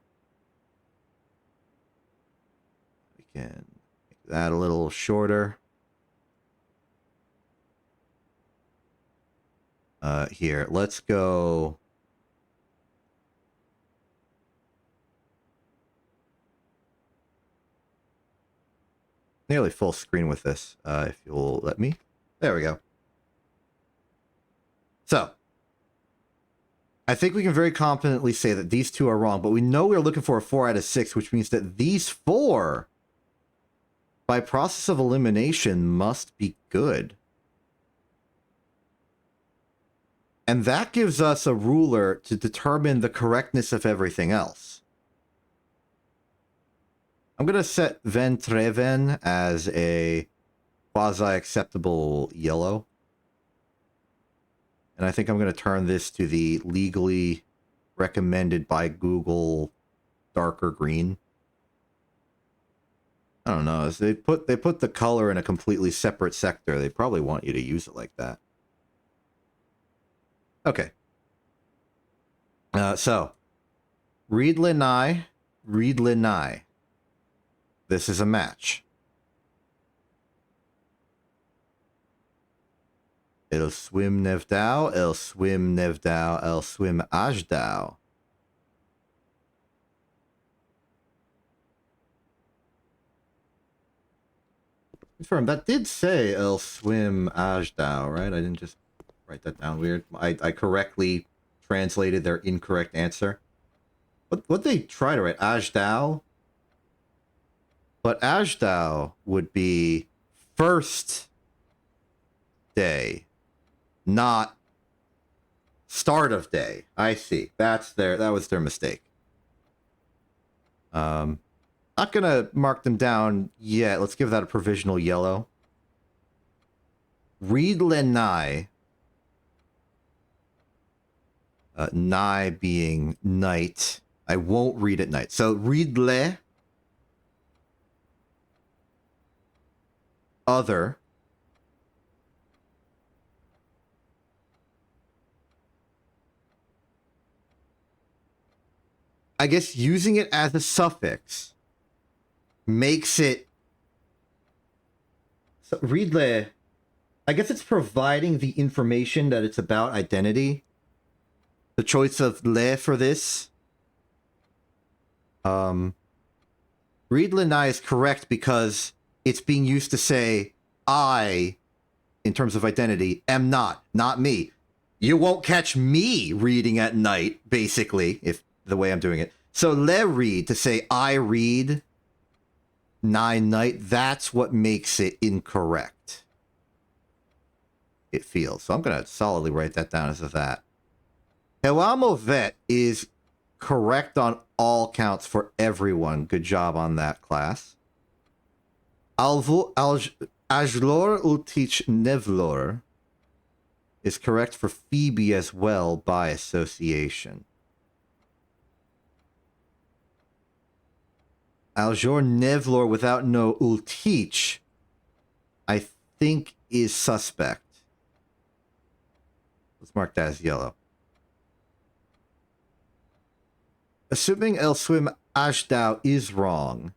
We can make that a little shorter. Here, let's go. Nearly full screen with this, if you'll let me. There we go. So, I think we can very confidently say that these two are wrong, but we know we're looking for a 4 out of 6, which means that these 4, by process of elimination, must be good. And that gives us a ruler to determine the correctness of everything else. I'm going to set Ventreven as a quasi-acceptable yellow. And I think I'm going to turn this to the legally recommended by Google darker green. I don't know. They put the color in a completely separate sector. They probably want you to use it like that. Okay. So, read Linai. This is a match. El swim nevdao, el swim nevdao, el swim ajdao. Confirm, that did say el swim ajdao, right? I didn't just write that down weird. I correctly translated their incorrect answer. What they try to write? Ajdao? But ajdao would be first day, not start of day. I see. That was their mistake. Not gonna mark them down yet. Let's give that a provisional yellow. Read lenai. Nai being night. I won't read at night. So read le. Other. I guess using it as a suffix makes it... So read le. I guess it's providing the information that it's about identity. The choice of le for this. Read lenai is correct because it's being used to say I, in terms of identity, am not me. You won't catch me reading at night, basically, if the way I'm doing it. So le read, to say I read, nine night, that's what makes it incorrect. It feels. So I'm going to solidly write that down as that. Helamovet is correct on all counts for everyone. Good job on that, class. Ajlor Ultich Nevlor is correct for Phoebe as well by association. Aljor Nevlor without no Ultich, I think, is suspect. Let's mark that as yellow. Assuming El Swim Ashdau is wrong,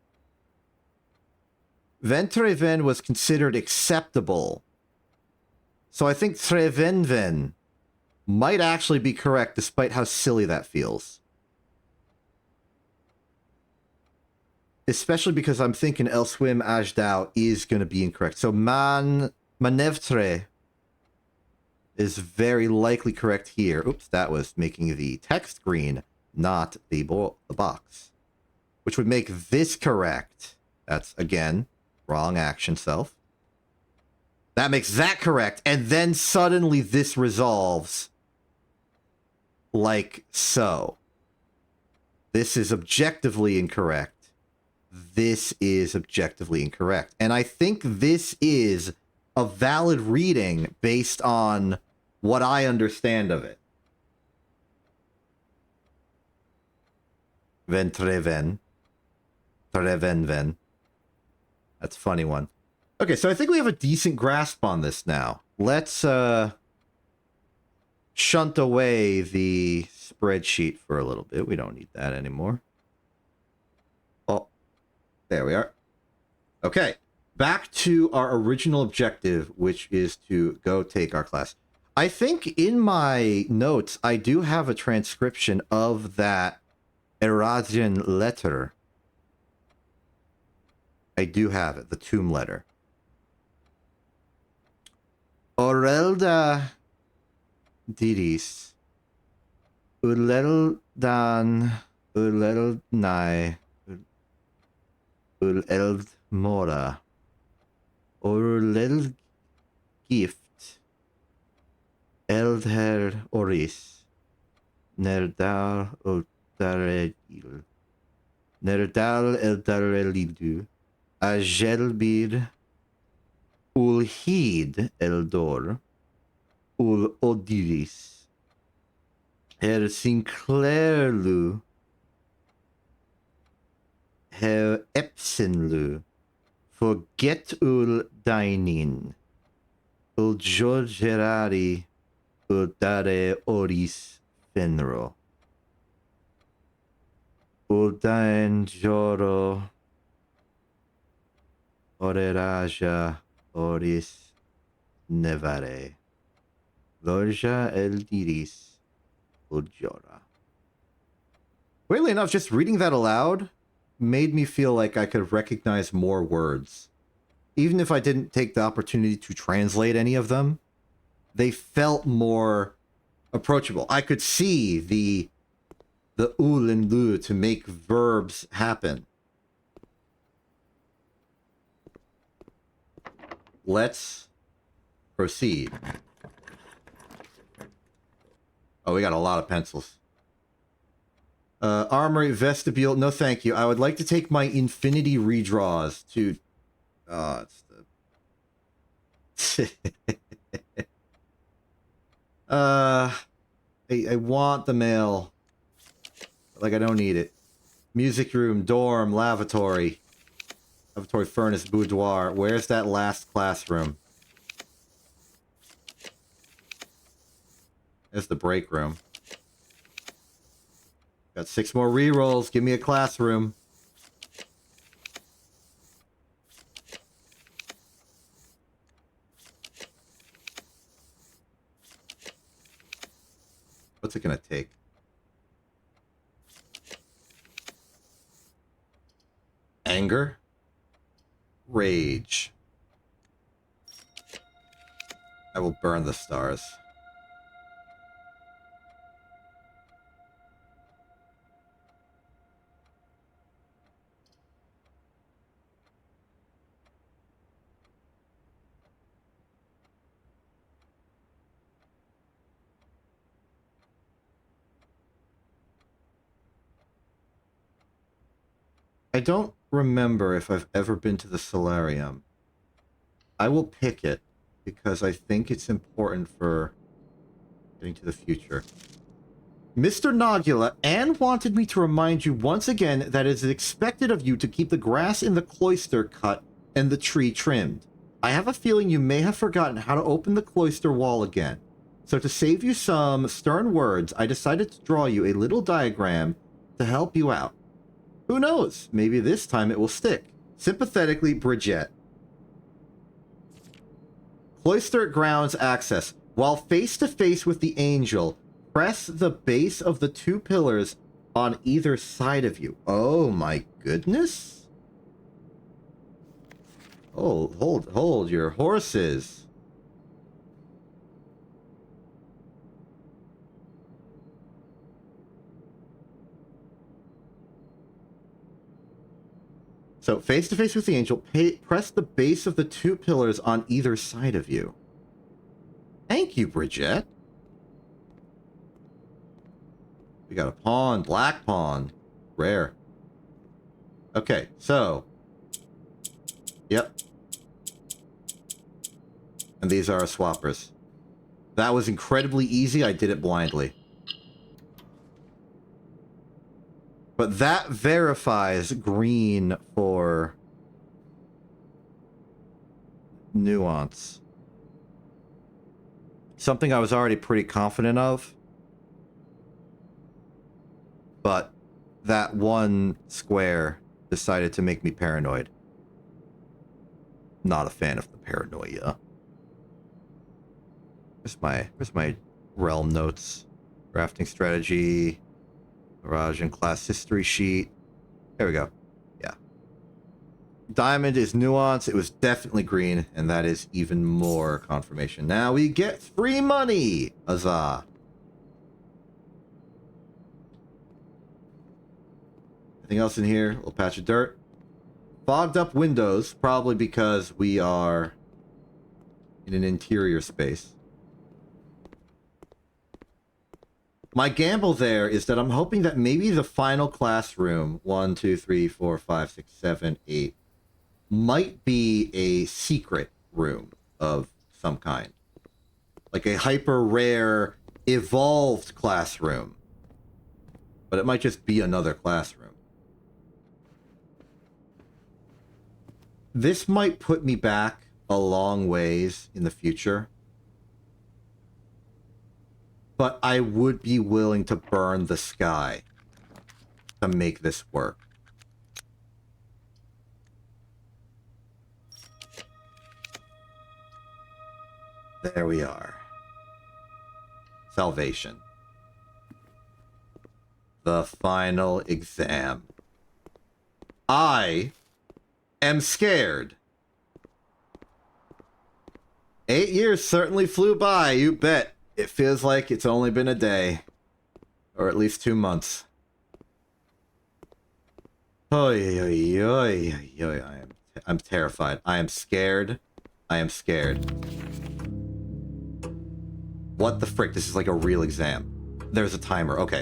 Ventreven was considered acceptable. So I think Trevenven might actually be correct, despite how silly that feels. Especially because I'm thinking El Swim Ashdau is going to be incorrect. So Manevtre is very likely correct here. Oops, that was making the text green, not the box. Which would make this correct. That's, again, wrong action self. That makes that correct, and then suddenly this resolves like so. This is objectively incorrect. This is objectively incorrect. And I think this is a valid reading based on what I understand of it. Ventreven. Trevenven. That's a funny one. Okay, so I think we have a decent grasp on this now. Let's shunt away the spreadsheet for a little bit. We don't need that anymore. Oh, there we are. Okay, back to our original objective, which is to go take our class. I think in my notes, I do have a transcription of that Erasian letter. I do have it, the tomb letter. Orelda diris uleldan uleldnai uleld mora oreld gift eldher oris nerdal uldaregil nerdal eldarelidu agelbir Ulhid Eldor, Ul Odiris, Sinclairlu, he epsinlu. Forget ul dainin. Ul jorgerari ul dare oris fenro. Ul dain joro oreraja oris nevare. Lorja el diris ul jora. Weirdly enough, just reading that aloud made me feel like I could recognize more words. Even if I didn't take the opportunity to translate any of them, they felt more approachable. I could see the ul and lu to make verbs happen. Let's proceed. Oh, we got a lot of pencils. Armory, vestibule, no thank you. I would like to take my infinity redraws to... it's the... I want the mail. Like, I don't need it. Music room, dorm, lavatory. Lavatory, furnace, boudoir. Where's that last classroom? There's the break room. Got 6 more rerolls. Give me a classroom. What's it gonna take? Anger. Rage. I will burn the stars. I don't remember if I've ever been to the solarium. I will pick it because I think it's important for getting to the future. Mr. Nogula, Anne wanted me to remind you once again that it is expected of you to keep the grass in the cloister cut and the tree trimmed. I have a feeling you may have forgotten how to open the cloister wall again. So to save you some stern words, I decided to draw you a little diagram to help you out. Who knows? Maybe this time it will stick. Sympathetically, Bridget. Cloister grounds access. While face to face with the angel, press the base of the 2 pillars on either side of you. Oh my goodness. Oh, hold your horses. So, face to face with the angel, press the base of the 2 pillars on either side of you. Thank you, Bridget. We got a pawn, black pawn. Rare. Okay, so. Yep. And these are our swappers. That was incredibly easy. I did it blindly. But that verifies green for nuance. Something I was already pretty confident of. But that one square decided to make me paranoid. Not a fan of the paranoia. Where's my realm notes? Drafting strategy. Garage and class history sheet. There we go. Yeah. Diamond is nuance. It was definitely green, and that is even more confirmation. Now we get free money! Huzzah. Anything else in here? A little patch of dirt. Fogged up windows, probably because we are in an interior space. My gamble there is that I'm hoping that maybe the final classroom, 1, 2, 3, 4, 5, 6, 7, 8, might be a secret room of some kind. Like a hyper rare, evolved classroom. But it might just be another classroom. this might put me back a long ways in the future. But I would be willing to burn the sky to make this work. There we are. Salvation. The final exam. I am scared. 8 years certainly flew by, you bet. It feels like it's only been a day. Or at least 2 months. I'm terrified. I am scared. I am scared. What the frick? This is like a real exam. There's a timer. Okay.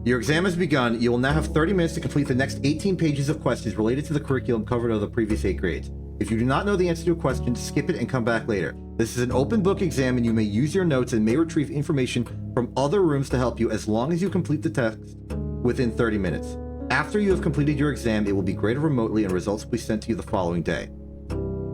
Your exam has begun. You will now have 30 minutes to complete the next 18 pages of questions related to the curriculum covered over the previous 8 grades. If you do not know the answer to a question, skip it and come back later. This is an open book exam and you may use your notes and may retrieve information from other rooms to help you as long as you complete the text within 30 minutes. After you have completed your exam, it will be graded remotely and results will be sent to you the following day.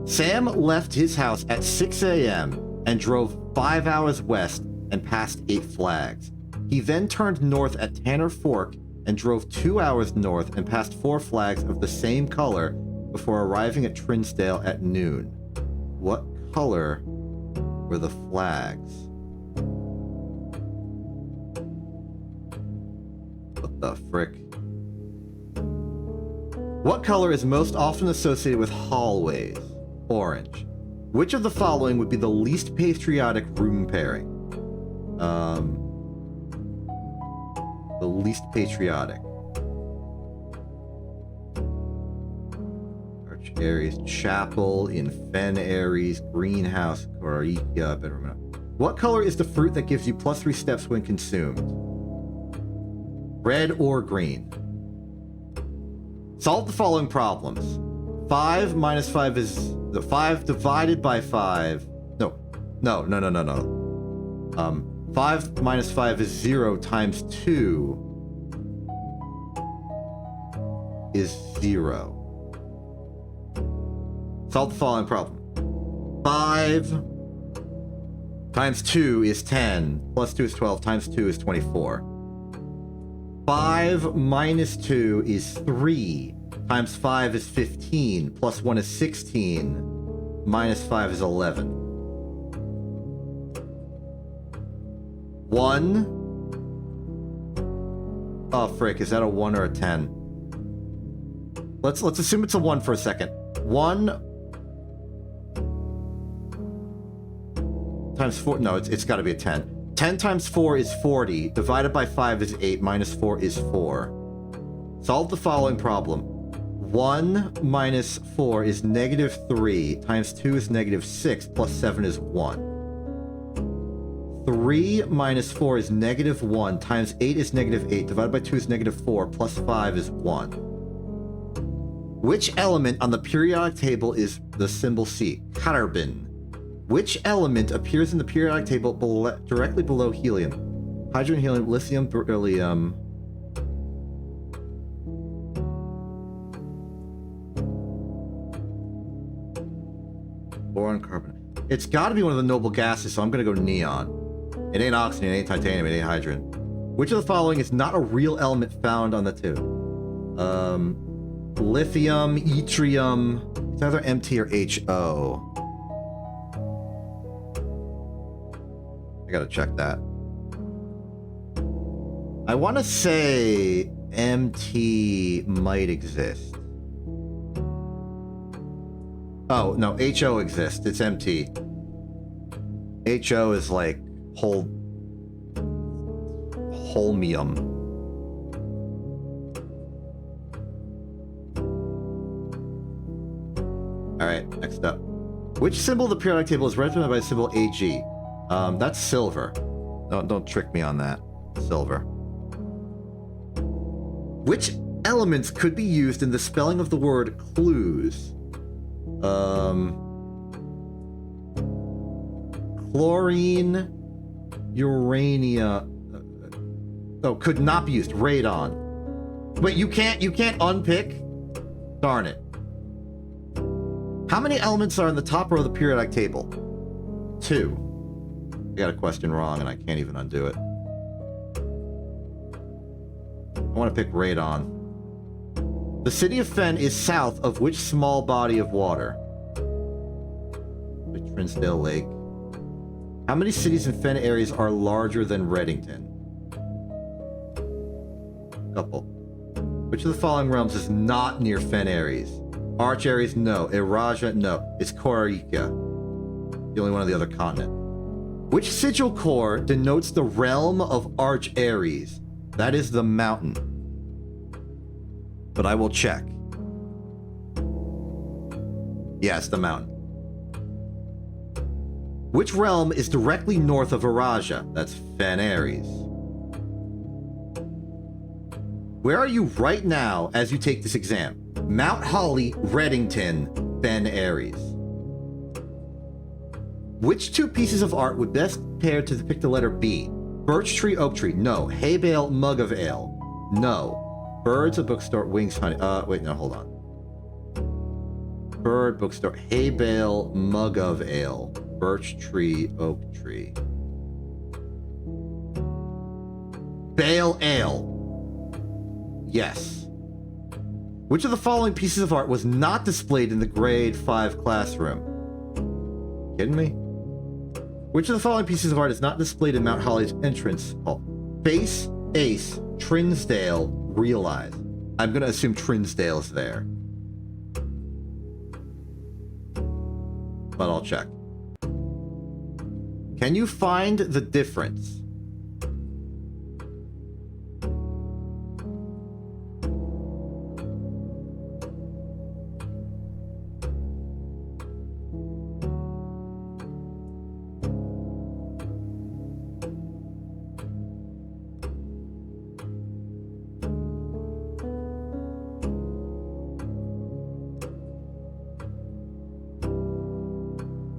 Sam left his house at 6 a.m. and drove 5 hours west and passed 8 flags. He then turned north at Tanner Fork and drove 2 hours north and passed 4 flags of the same color before arriving at Trinsdale at noon. What color were the flags? What the frick? What color is most often associated with hallways? Orange. Which of the following would be the least patriotic room pairing? The least patriotic. Arch Aries, Chapel, in Fen Aries, Greenhouse, or Ikea, better. What color is the fruit that gives you +3 steps when consumed? Red or green? Solve the following problems. 5 minus 5 is... The 5 divided by 5... No. 5 minus 5 is 0 times 2 is 0. Solve the following problem. 5 times 2 is 10, plus 2 is 12, times 2 is 24. 5 minus 2 is 3, times 5 is 15, plus 1 is 16, minus 5 is 11. 1. Oh, frick, is that a 1 or a 10? Let's assume it's a 1 for a second. 1 times 4, no, it's got to be a 10. 10 times 4 is 40, divided by 5 is 8, minus 4 is 4. Solve the following problem. 1 minus 4 is -3, times 2 is -6, plus 7 is 1. 3 minus 4 is -1, times 8 is -8, divided by 2 is -4, plus 5 is 1. Which element on the periodic table is the symbol C? Carbon. Which element appears in the periodic table directly below helium? Hydrogen, helium, lithium, beryllium. Boron, carbon. It's got to be one of the noble gases, so I'm going to go neon. It ain't oxygen, it ain't titanium, it ain't hydrogen. Which of the following is not a real element found on the tube? Lithium, yttrium. It's either MT or HO. I gotta check that. I want to say MT might exist. Oh, no, HO exists. It's MT. HO is like holmium. Alright, next up. Which symbol of the periodic table is represented by the symbol AG? That's silver. Don't trick me on that. Silver. Which elements could be used in the spelling of the word clues? Chlorine, uranium. Oh, could not be used. Radon. Wait, you can't unpick? Darn it. How many elements are in the top row of the periodic table? 2. I got a question wrong and I can't even undo it. I want to pick radon. The city of Fen is south of which small body of water? The Trinsdale Lake. How many cities in Fen areas are larger than Reddington? Couple. Which of the following realms is not near Fen Ares? Arch Ares, no. Eraja, no. It's Korika. The only one on the other continent. Which sigil core denotes the realm of Arch Ares? That is the mountain. But I will check. Yes, the mountain. Which realm is directly north of Eraja? That's Fen Ares. Where are you right now as you take this exam? Mount Holly, Reddington, Fen Ares. Which 2 pieces of art would best pair to depict the letter B? Birch tree, oak tree, no. Hay bale, mug of ale, no. Birds, a bookstore, wings, honey. Wait, no, hold on. Bird, bookstore, hay bale, mug of ale, birch tree, oak tree. Bale ale. Yes. Which of the following pieces of art was not displayed in the grade 5 classroom? Kidding me? Which of the following pieces of art is not displayed in Mount Holly's entrance hall? Face, Ace, Trinsdale, Realize. I'm going to assume Trinsdale's there. But I'll check. Can you find the difference?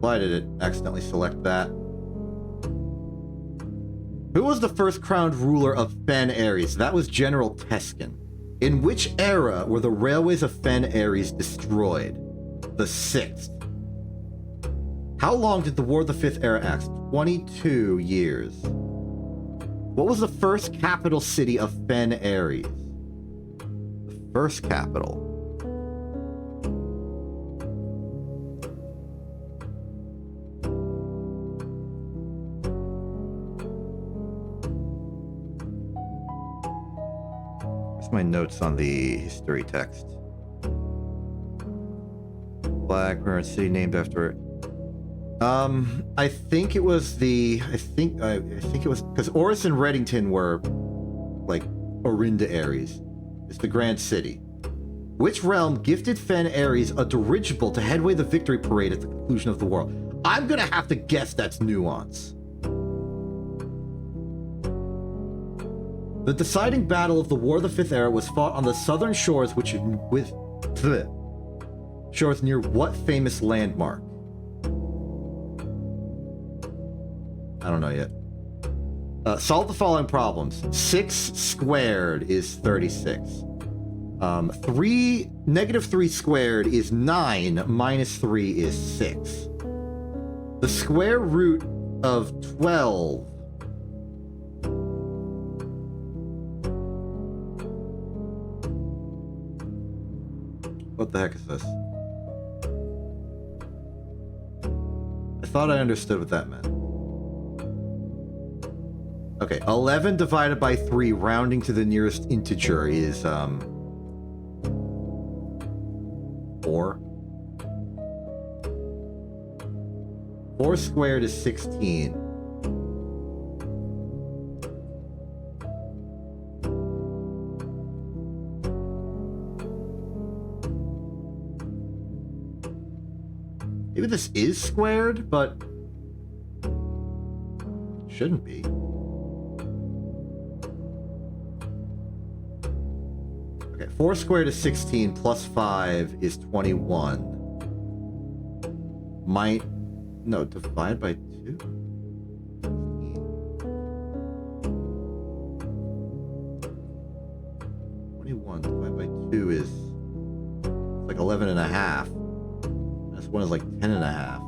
Why did it accidentally select that? Who was the first crowned ruler of Fen Ares? That was General Teskin. In which era were the railways of Fen Ares destroyed? The 6th. How long did the War of the 5th era last? 22 years. What was the first capital city of Fen Ares? The first capital. My notes on the history text. Blackburn city named after it. I think it was the. I think it was because Oris and Reddington were like Orinda Ares. It's the Grand City. Which realm gifted Fen Ares a dirigible to headway the victory parade at the conclusion of the war? I'm gonna have to guess that's Nuance. The deciding battle of the War of the Fifth Era was fought on the southern shores, shores near what famous landmark? I don't know yet. Solve the following problems. 6 squared is 36. -3 squared is 9, minus 3 is 6. The square root of 12. What the heck is this? I thought I understood what that meant. Okay, 11 divided by 3, rounding to the nearest integer, is, 4. 4 squared is 16. Maybe this is squared, but it shouldn't be. Okay, 4 squared is 16, plus 5 is 21. No, divide by 2? 21 divided by 2 is like 11 and a half. That's one is like 10.5.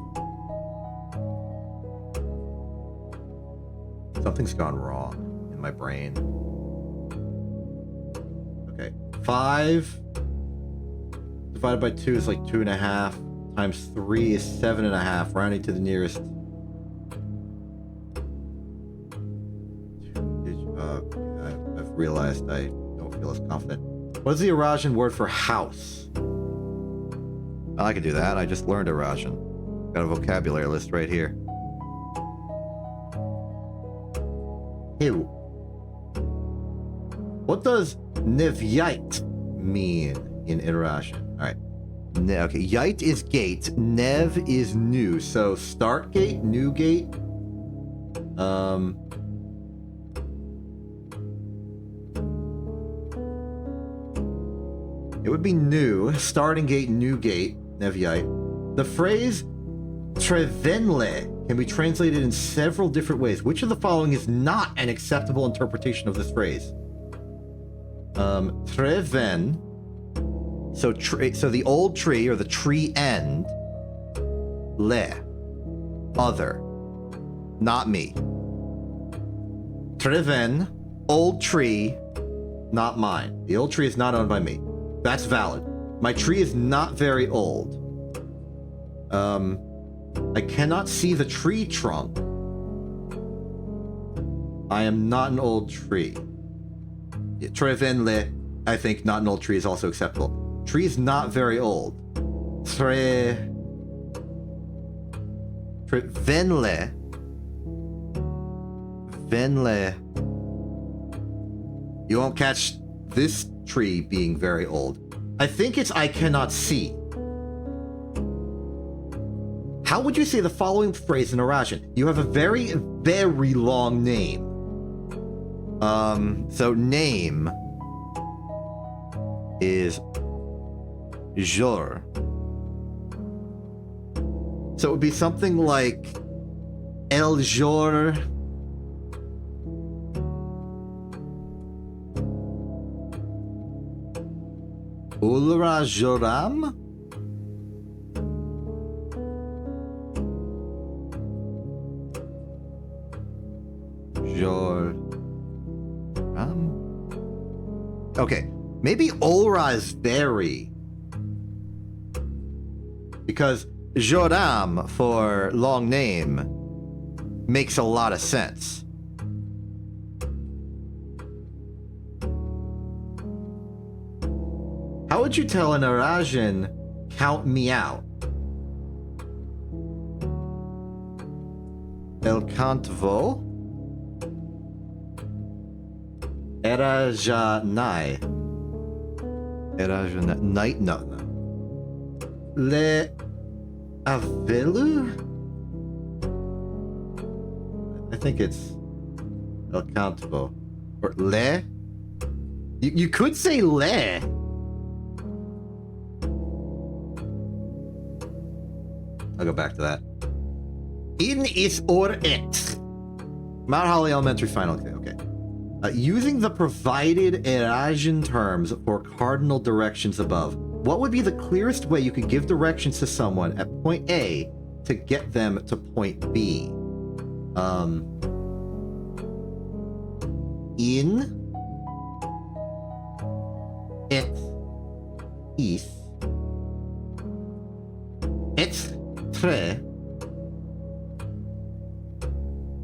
Something's gone wrong in my brain. Okay, 5 divided by 2 is like 2.5. Times 3 is 7.5, rounding to the nearest. I've realized I don't feel as confident. What's the Eurasian word for house? I can do that. I just learned Eurasian. Got a vocabulary list right here. Ew. What does nevyait mean in Eurasian? All right. Okay, yite is gate, nev is new. So start gate, new gate. It would be new, starting gate, new gate, nevyite. The phrase trevenle can be translated in several different ways. Which of the following is not an acceptable interpretation of this phrase? Treven. So the old tree, or the tree end. Le. Other. Not me. Treven. Old tree. Not mine. The old tree is not owned by me. That's valid. My tree is not very old. I cannot see the tree trunk. I am not an old tree. Trevenle, I think not an old tree is also acceptable. Tree is not very old. Trevenle. Venle. You won't catch this tree being very old. I think it's I cannot see. How would you say the following phrase in Eurasian? You have a very, very long name. So name is Jor. So it would be something like El Jor. Ulra Joram? Joram? Okay, maybe Ulra is very. Because Joram for long name makes a lot of sense. How would you tell an Eurasian, count me out? El cantvo? Erajanai. Erajanai. No. Le avelu? I think it's El cantvo. Or le? You could say le. I'll go back to that. In is or it. Mount Holly Elementary final. Okay. Using the provided Eurasian terms for cardinal directions above, what would be the clearest way you could give directions to someone at point A to get them to point B? In it is it tre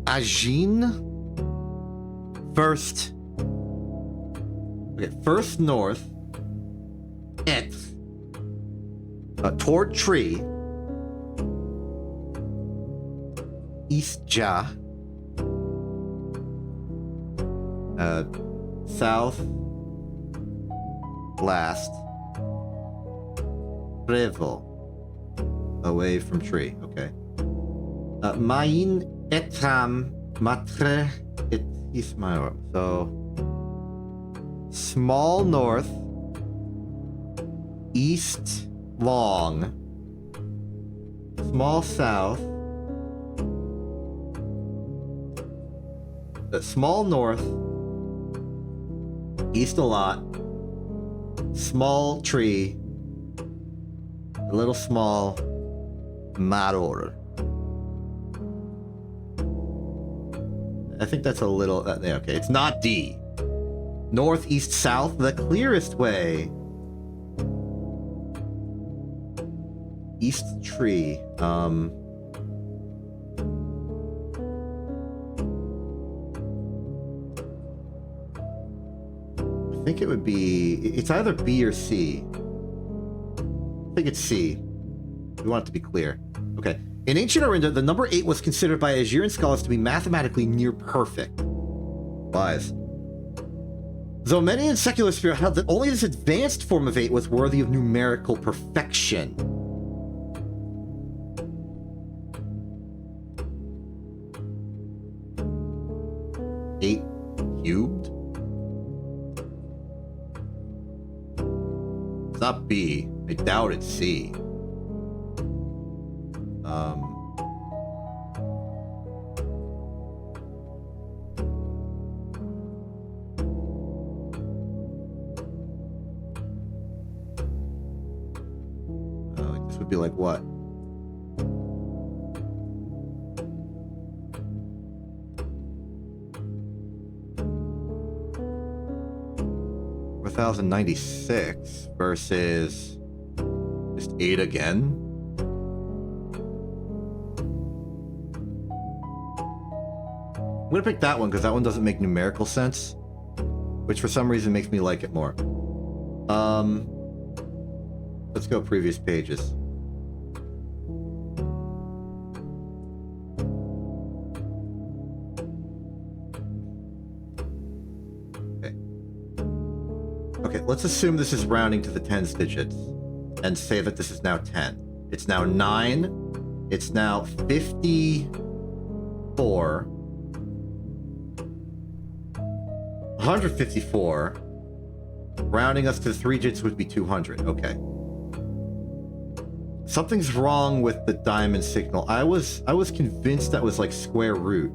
agin first. Okay, first north. Et toward tree. East ja. South last. Revo. Away from tree. Okay. Main etam matre et ismaor. So small north. East long. Small south. Small north. East a lot. Small tree. A little small. Maror. I think that's a little... okay, it's not D. North, east, south, the clearest way. East tree. I think it would be... It's either B or C. I think it's C. We want it to be clear. Okay. In ancient Orinda, the number 8 was considered by Algerian scholars to be mathematically near perfect. Wise. Though many in secular spirit held that only this advanced form of 8 was worthy of numerical perfection. Eight cubed? It's not B. I doubt it's C. This would be like what? $1,096 versus just 8 again. I'm gonna pick that one because that one doesn't make numerical sense, which for some reason makes me like it more. Let's go previous pages. Okay, let's assume this is rounding to the tens digits and say that this is now 10. It's now 9. It's now 54. 154. Rounding us to 3 digits would be 200. Okay. Something's wrong with the diamond signal. I was convinced that was like square root.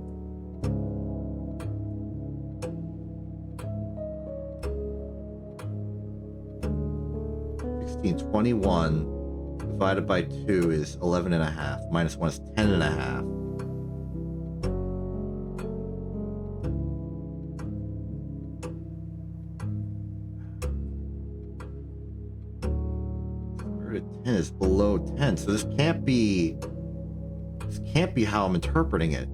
And 21 divided by 2 is 11 and a half. Minus 1 is 10 and a half. Square root of 10 is below 10, so this can't be how I'm interpreting it.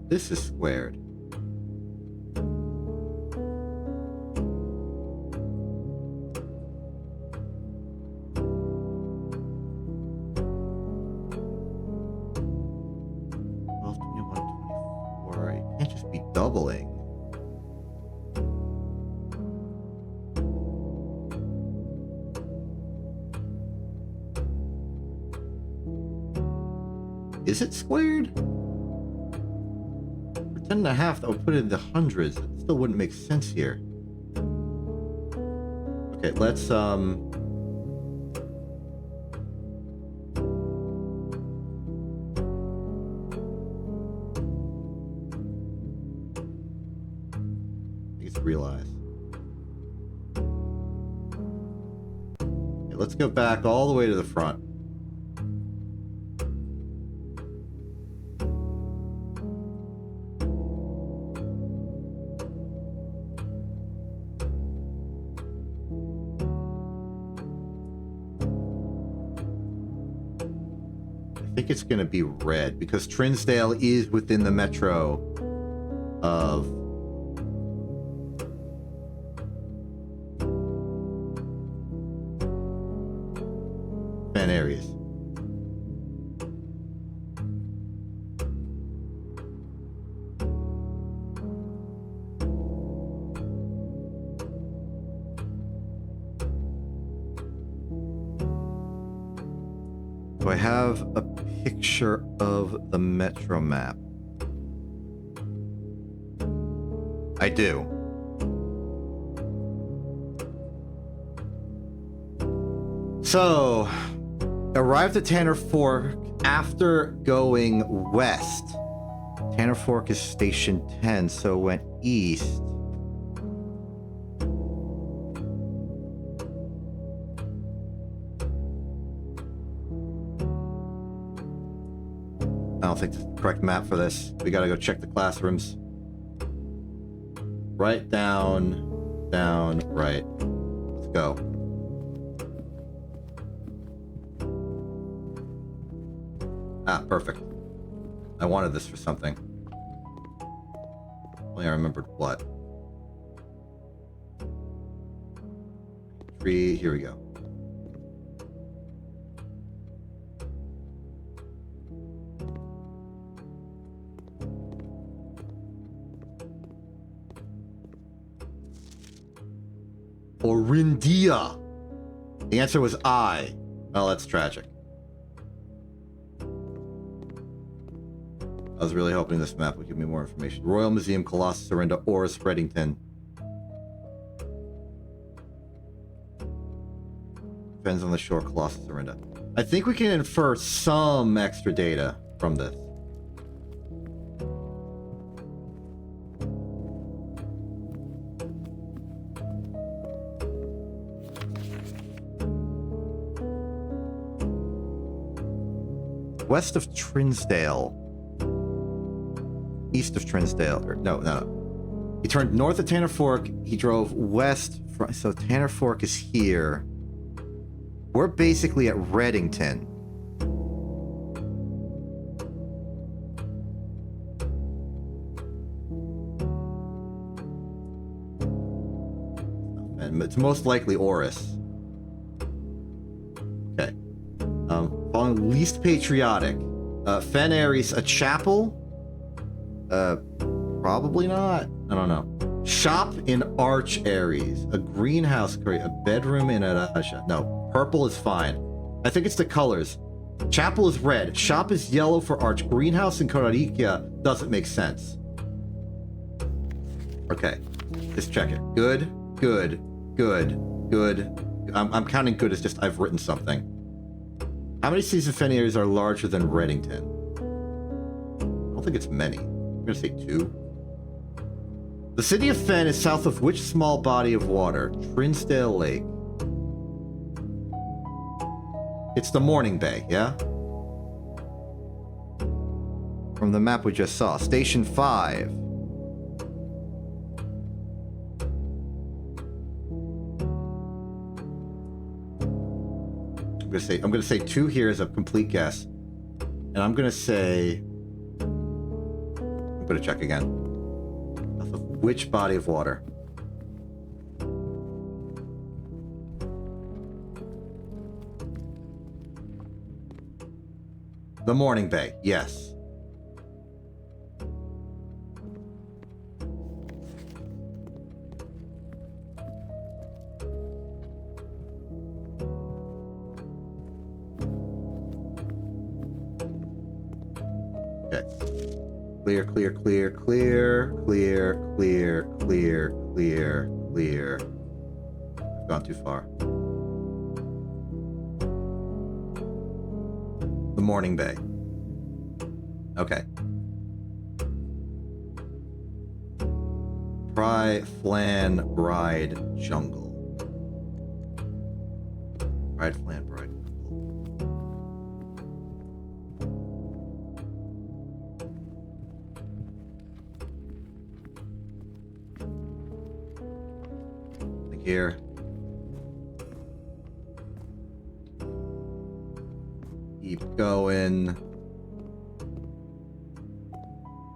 This is squared. Doubling. Is it squared? For 10 and a half, that would put it in the hundreds. It still wouldn't make sense here. Okay, let's realize. Okay, let's go back all the way to the front. I think it's going to be red because Trinsdale is within the metro of areas. Do I have a picture of the metro map? I do. So, arrived at Tanner Fork after going west. Tanner Fork is station 10, so went east. I don't think this is the correct map for this. We gotta go check the classrooms. Right, down, down, right. Let's go. Ah, perfect. I wanted this for something. Only I remembered what. Tree, here we go. Orindia. The answer was I. Well, that's tragic. I was really hoping this map would give me more information. Royal Museum, Colossus, Orinda, Oris, Reddington. Depends on the shore, Colossus, Orinda. I think we can infer some extra data from this. West of Trinsdale. East of Trinsdale. Or, no. He turned north of Tanner Fork. He drove west. So Tanner Fork is here. We're basically at Reddington. And it's most likely Oris. Okay. Following least patriotic. Fen Aries, a chapel? Probably not. I don't know. Shop in Arch Aries. A greenhouse curry. A bedroom in Arasha. No, purple is fine. I think it's the colors. Chapel is red. Shop is yellow for Arch. Greenhouse in Korarikia doesn't make sense. Okay. Let's check it. Good, good, good, good. I'm counting good as just I've written something. How many season Fen Aries are larger than Reddington? I don't think it's many. I'm gonna say 2. The city of Fen is south of which small body of water? Trinsdale Lake. It's the Morning Bay, yeah? From the map we just saw. Station 5. I'm gonna say 2 here as a complete guess. And I'm gonna say... I'm gonna check again. Off of which body of water? The Morning Bay, yes. Clear, clear, clear, clear, clear, clear, clear, clear, clear. I've gone too far. The Morning Bay. Okay. Try Flan Bride Jungle. Bride Flan Bride. Here. Keep going.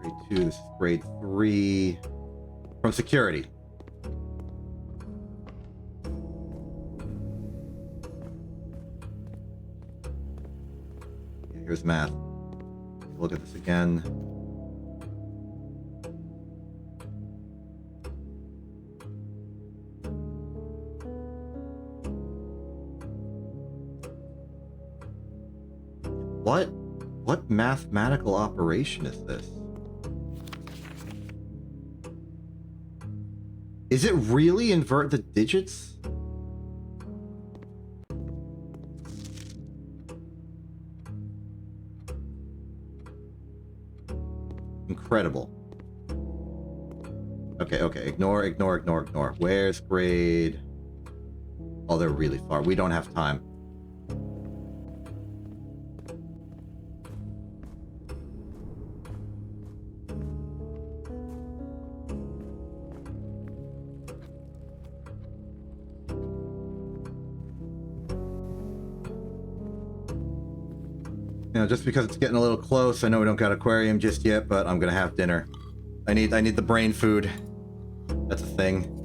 Grade 2, this is grade 3. From security. Yeah, here's math. Look at this again. What mathematical operation is this? Is it really invert the digits? Incredible. Okay. Ignore. Where's grade? Oh, they're really far. We don't have time. You know, just because it's getting a little close. I know we don't got aquarium just yet, but I'm gonna have dinner. I need the brain food. That's a thing.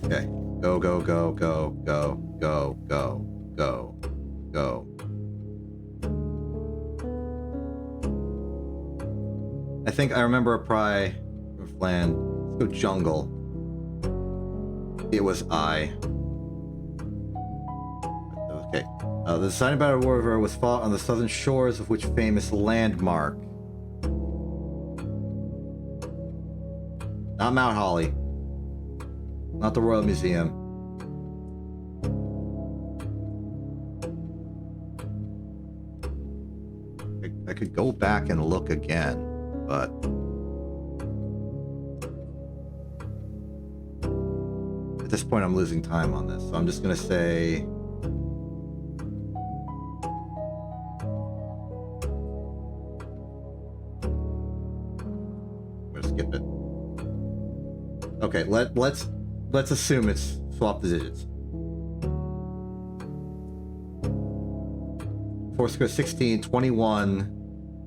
Okay. Go, go, go, go, go, go, go, go, go. I think I remember a pry from Flan. Let's go jungle. It was I. Okay. The deciding battle of River was fought on the southern shores of which famous landmark? Not Mount Holly. Not the Royal Museum. I could go back and look again, but... at this point, I'm losing time on this, so I'm just gonna say... I'm gonna skip it. Okay, let's assume it's swap the digits. 4 squared 16, 21.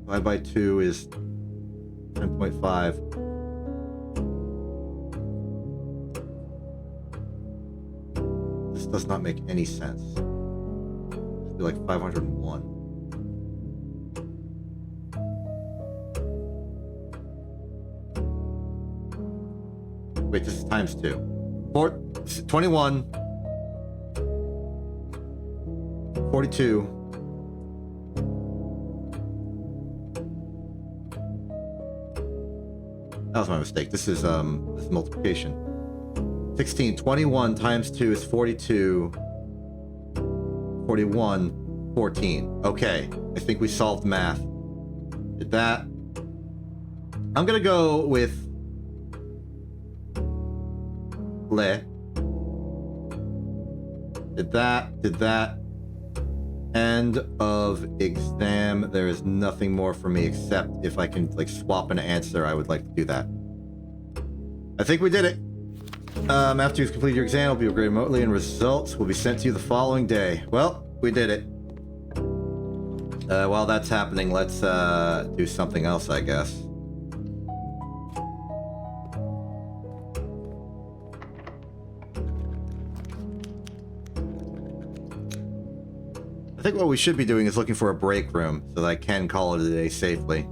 5 by 2 is 10.5. This does not make any sense. It'd be like 501. Wait, this is times 2. 21. 42. That was my mistake. This is multiplication. 16, 21 times 2 is 42. 41, 14. Okay, I think we solved math. Did that. I'm gonna go with Le. Did that. End of exam. There is nothing more for me except if I can like swap an answer, I would like to do that. I think we did it. After you've completed your exam, it'll be graded remotely and results will be sent to you the following day. Well, we did it. While that's happening, let's do something else, I guess. I think what we should be doing is looking for a break room so that I can call it a day safely.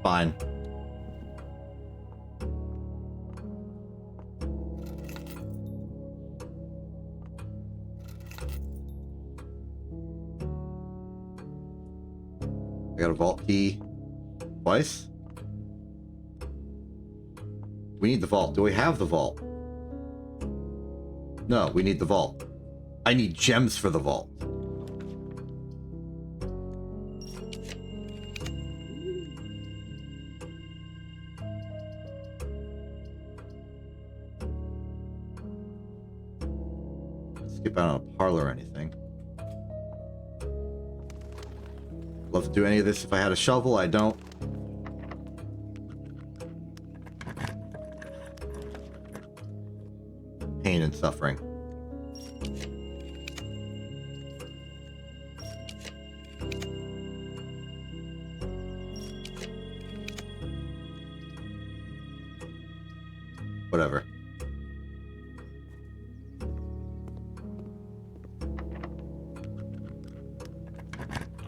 Fine. I got a vault key twice. We need the vault. Do we have the vault? No, we need the vault. I need gems for the vault. Let's skip out on a parlor or anything. Love to do any of this if I had a shovel. I don't. Pain and suffering. Whatever.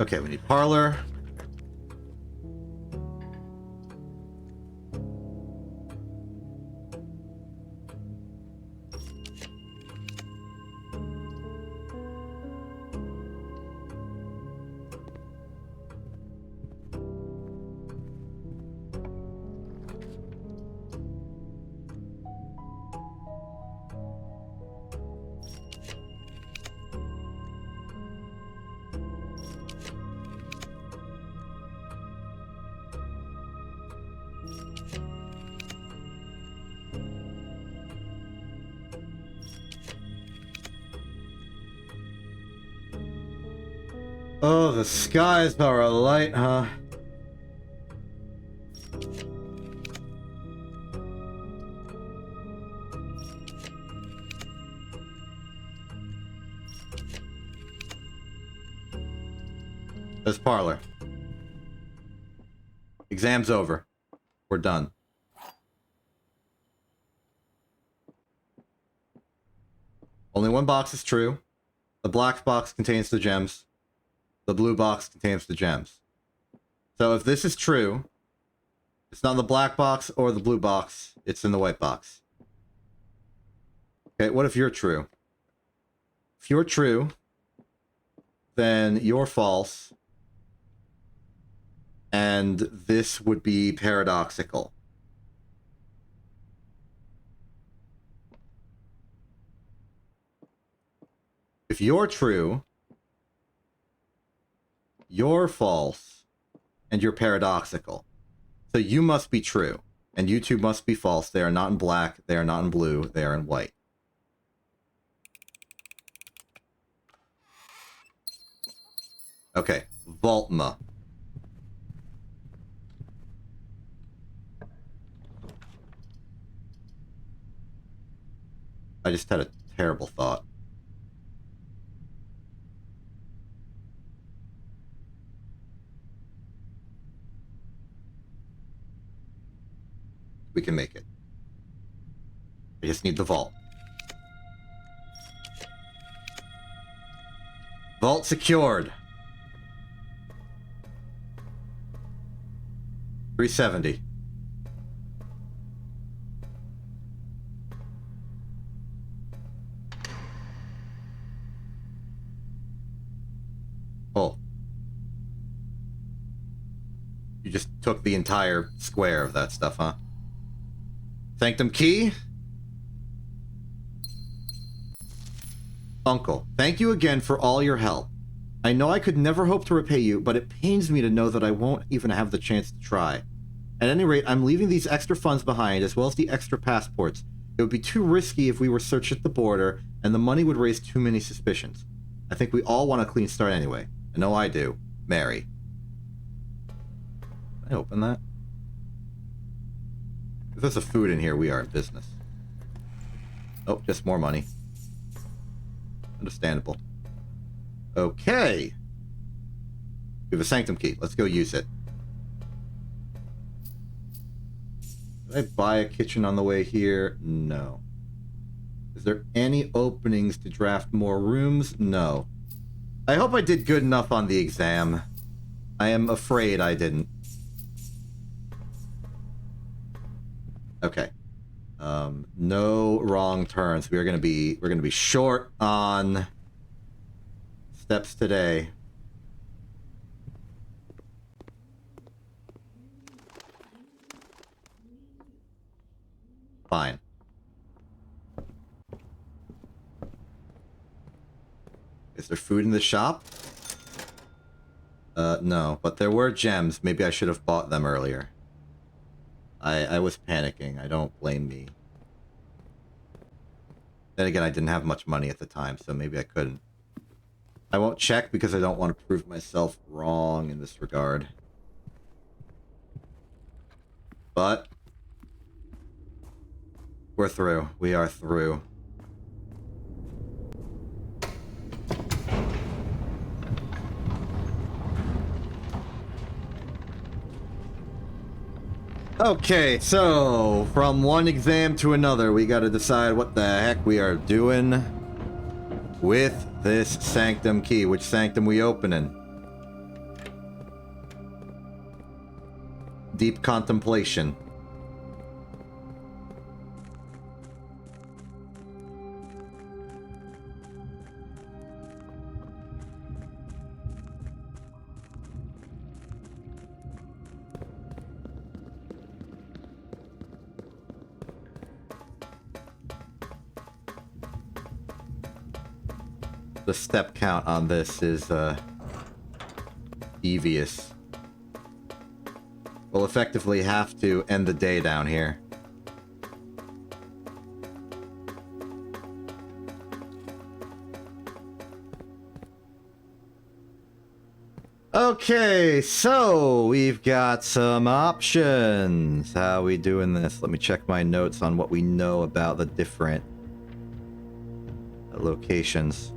Okay, we need parlor. Oh, the skies are alight, huh? There's parlor. Exam's over. We're done. Only one box is true. The black box contains the gems. The blue box contains the gems. So if this is true, it's not in the black box or the blue box. It's in the white box. Okay, what if you're true? If you're true, then you're false. And this would be paradoxical. If you're true, you're false, and you're paradoxical. So you must be true, and you two must be false. They are not in black, they are not in blue, they are in white. Okay, Voltma. I just had a terrible thought. We can make it. I just need the vault. Vault secured. 370. Oh. You just took the entire square of that stuff, huh? Sanctum key? Uncle, thank you again for all your help. I know I could never hope to repay you, but it pains me to know that I won't even have the chance to try. At any rate, I'm leaving these extra funds behind, as well as the extra passports. It would be too risky if we were searched at the border, and the money would raise too many suspicions. I think we all want a clean start anyway. I know I do. Mary. Can I open that? If there's a food in here, we are in business. Oh, just more money. Understandable. Okay. We have a sanctum key. Let's go use it. Did I buy a kitchen on the way here? No. Is there any openings to draft more rooms? No. I hope I did good enough on the exam. I am afraid I didn't. Okay. No wrong turns. We're gonna be short on steps today. Fine. Is there food in the shop? No, but there were gems. Maybe I should have bought them earlier. I was panicking. I don't blame me. Then again, I didn't have much money at the time, so maybe I couldn't. I won't check because I don't want to prove myself wrong in this regard. But we're through. We are through. Okay, so from one exam to another, we gotta decide what the heck we are doing with this sanctum key. Which sanctum we opening? Deep contemplation. The step count on this is devious. We'll effectively have to end the day down here. Okay, so we've got some options. How are we doing this? Let me check my notes on what we know about the different locations.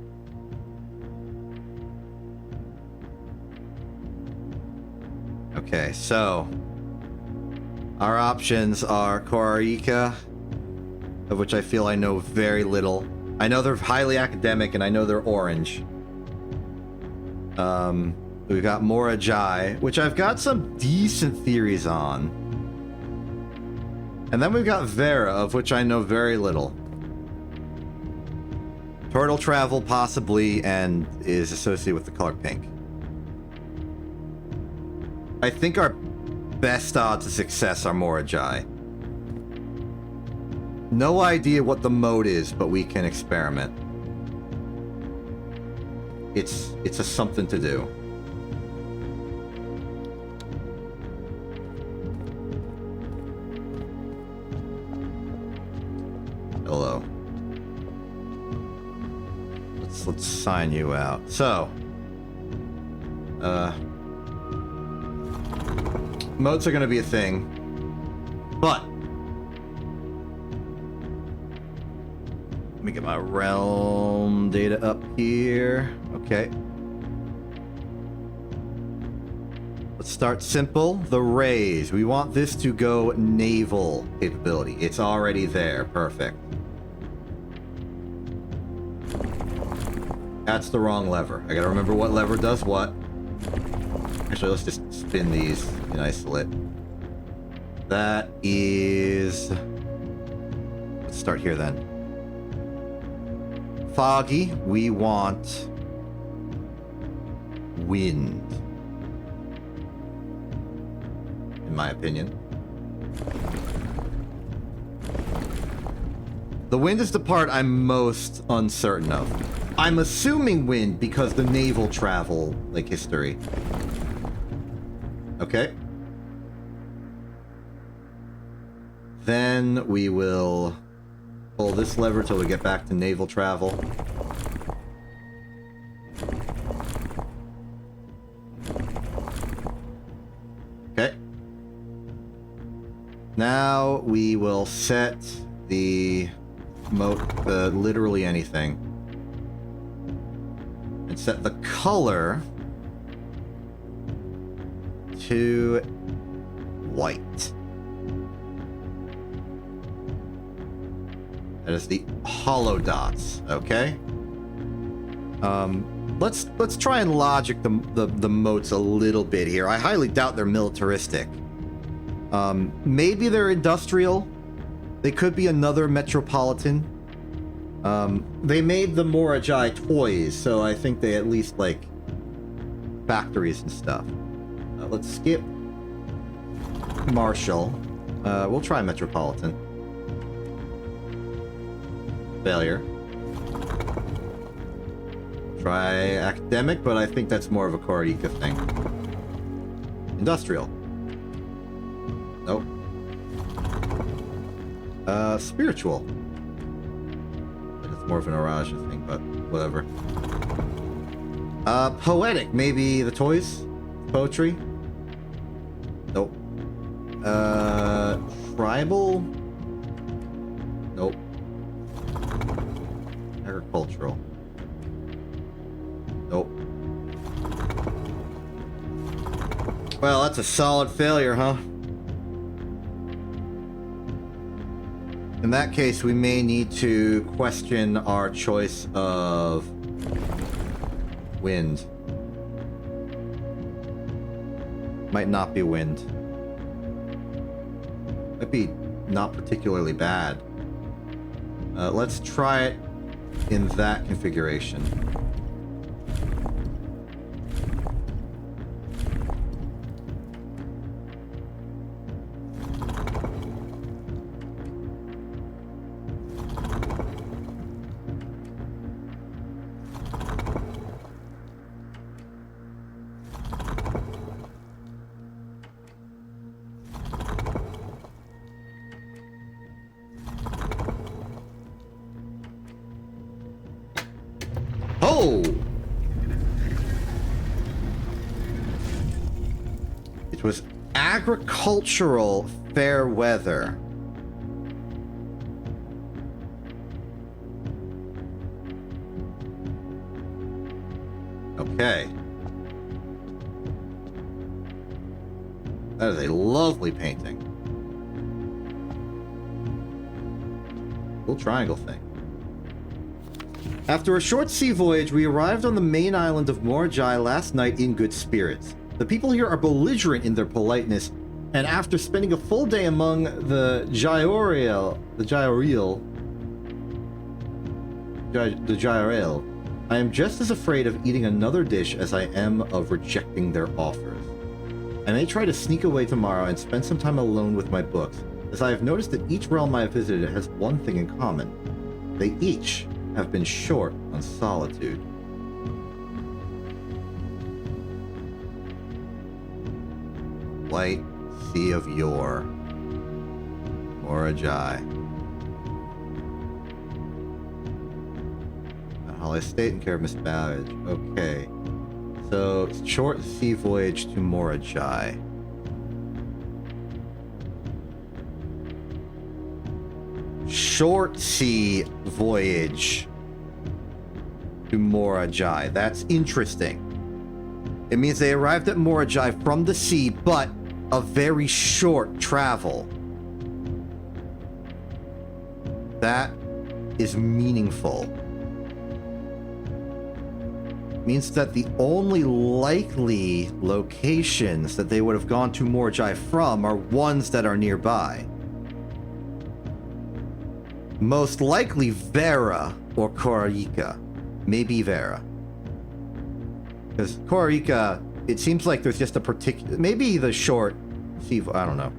Okay, so our options are Korarika, of which I feel I know very little. I know they're highly academic, and I know they're orange. We've got Morajai, which I've got some decent theories on. And then we've got Vera, of which I know very little. Turtle travel, possibly, and is associated with the color pink. I think our best odds of success are Morajai. No idea what the mode is, but we can experiment. It's a something to do. Hello. Let's sign you out. So, modes are gonna be a thing, but let me get my realm data up here. Okay. Let's start simple. The rays. We want this to go naval capability. It's already there. Perfect. That's the wrong lever. I gotta remember what lever does what. Actually, let's just spin these in isolate. That is... Let's start here then. Foggy, we want wind. In my opinion. The wind is the part I'm most uncertain of. I'm assuming wind because the naval travel, like, history. Okay. Then we will pull this lever till we get back to naval travel. Okay. Now we will set the literally anything. And set the color to white. That is the hollow dots, okay? Let's try and logic the moats a little bit here. I highly doubt they're militaristic. Maybe they're industrial. They could be another metropolitan. They made the Morajai toys, so I think they at least like factories and stuff. Let's skip Marshall. We'll try metropolitan. Failure. Try academic, but I think that's more of a Korarika thing. Industrial. Nope. Spiritual. It's more of an Araja thing, but whatever. Poetic. Maybe the toys? Poetry? Nope. Tribal? Nope. Agricultural. Nope. Well, that's a solid failure, huh? In that case, we may need to question our choice of wind. Might not be wind. Might be not particularly bad. Let's try it in that configuration. It was agricultural fair weather. Okay. That is a lovely painting. Cool triangle thing. After a short sea voyage, we arrived on the main island of Morajai last night in good spirits. The people here are belligerent in their politeness, and after spending a full day among the Gyoriel, I am just as afraid of eating another dish as I am of rejecting their offers. I may try to sneak away tomorrow and spend some time alone with my books, as I have noticed that each realm I have visited has one thing in common. They each have been short on solitude. White Sea of Yore. Morajai. Holly Estate and care of Miss Babbage. Okay. So, short sea voyage to Morajai. Short sea voyage to Morajai. That's interesting. It means they arrived at Morajai from the sea, but a very short travel. That is meaningful. Means that the only likely locations that they would have gone to Morajai from are ones that are nearby. Most likely Vera or Korarika. Maybe Vera. Because Korarika, it seems like there's just a particular... Maybe the short... I don't know.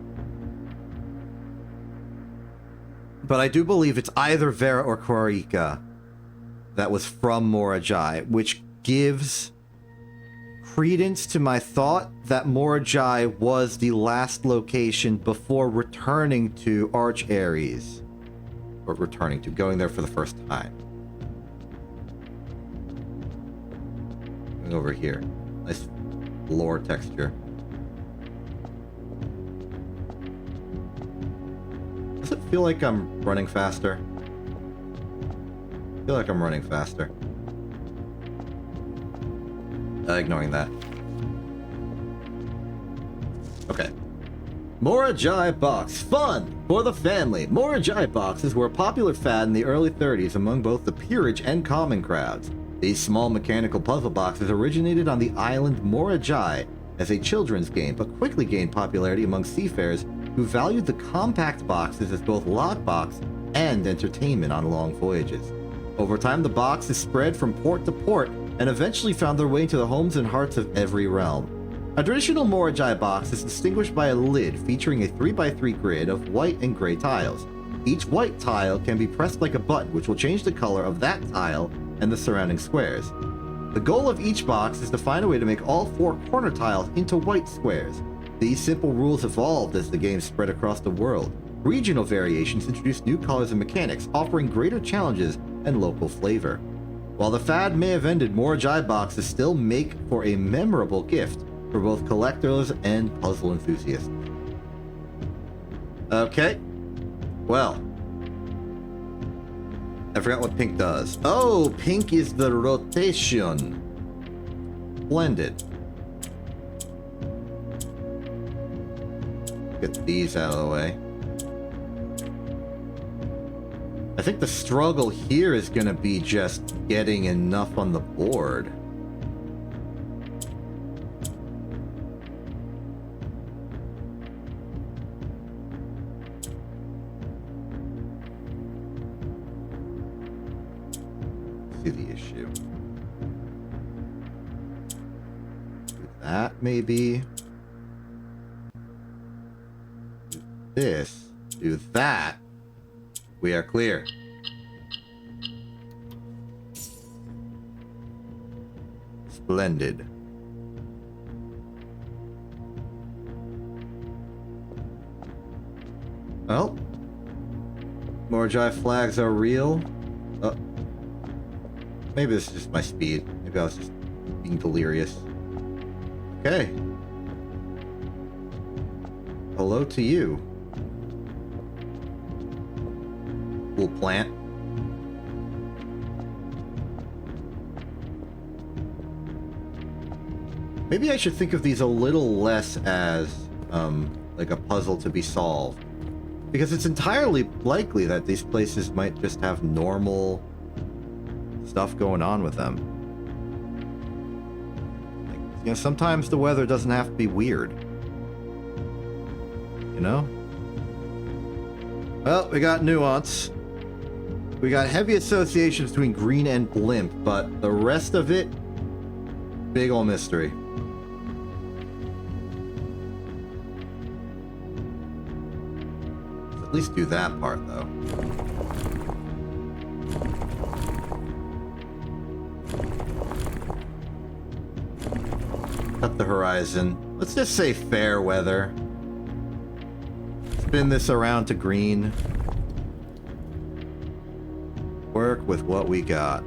But I do believe it's either Vera or Korarika that was from Morajai, which gives credence to my thought that Morajai was the last location before returning to Arch Ares. Or going there for the first time. Going over here. Nice floor texture. Does it feel like I'm running faster? I feel like I'm running faster. Ignoring that. Okay. Morajai Box. Fun! For the family. Morajai boxes were a popular fad in the early 30s among both the peerage and common crowds. These small mechanical puzzle boxes originated on the island Morajai as a children's game, but quickly gained popularity among seafarers who valued the compact boxes as both lockbox and entertainment on long voyages. Over time, the boxes spread from port to port and eventually found their way into the homes and hearts of every realm. A traditional Morajai box is distinguished by a lid featuring a 3x3 grid of white and gray tiles. Each white tile can be pressed like a button, which will change the color of that tile and the surrounding squares. The goal of each box is to find a way to make all 4 corner tiles into white squares. These simple rules evolved as the game spread across the world. Regional variations introduced new colors and mechanics, offering greater challenges and local flavor. While the fad may have ended, Morajai boxes still make for a memorable gift for both collectors and puzzle enthusiasts. Okay. Well. I forgot what pink does. Oh, pink is the rotation. Blended. Get these out of the way. I think the struggle here is going to be just getting enough on the board. See the issue. Do that, maybe. Do this. Do that. We are clear. Splendid. Well, Morajai flags are real. Maybe this is just my speed. Maybe I was just being delirious. Okay. hello to you. Cool plant. Maybe I should think of these a little less as, like a puzzle to be solved. Because it's entirely likely that these places might just have normal stuff going on with them. Like, you know, sometimes the weather doesn't have to be weird. You know? Well, we got nuance. We got heavy associations between green and blimp, but the rest of it, big ol' mystery. Let's at least do that part, though. Cut the horizon. Let's just say fair weather. Spin this around to green. Work with what we got.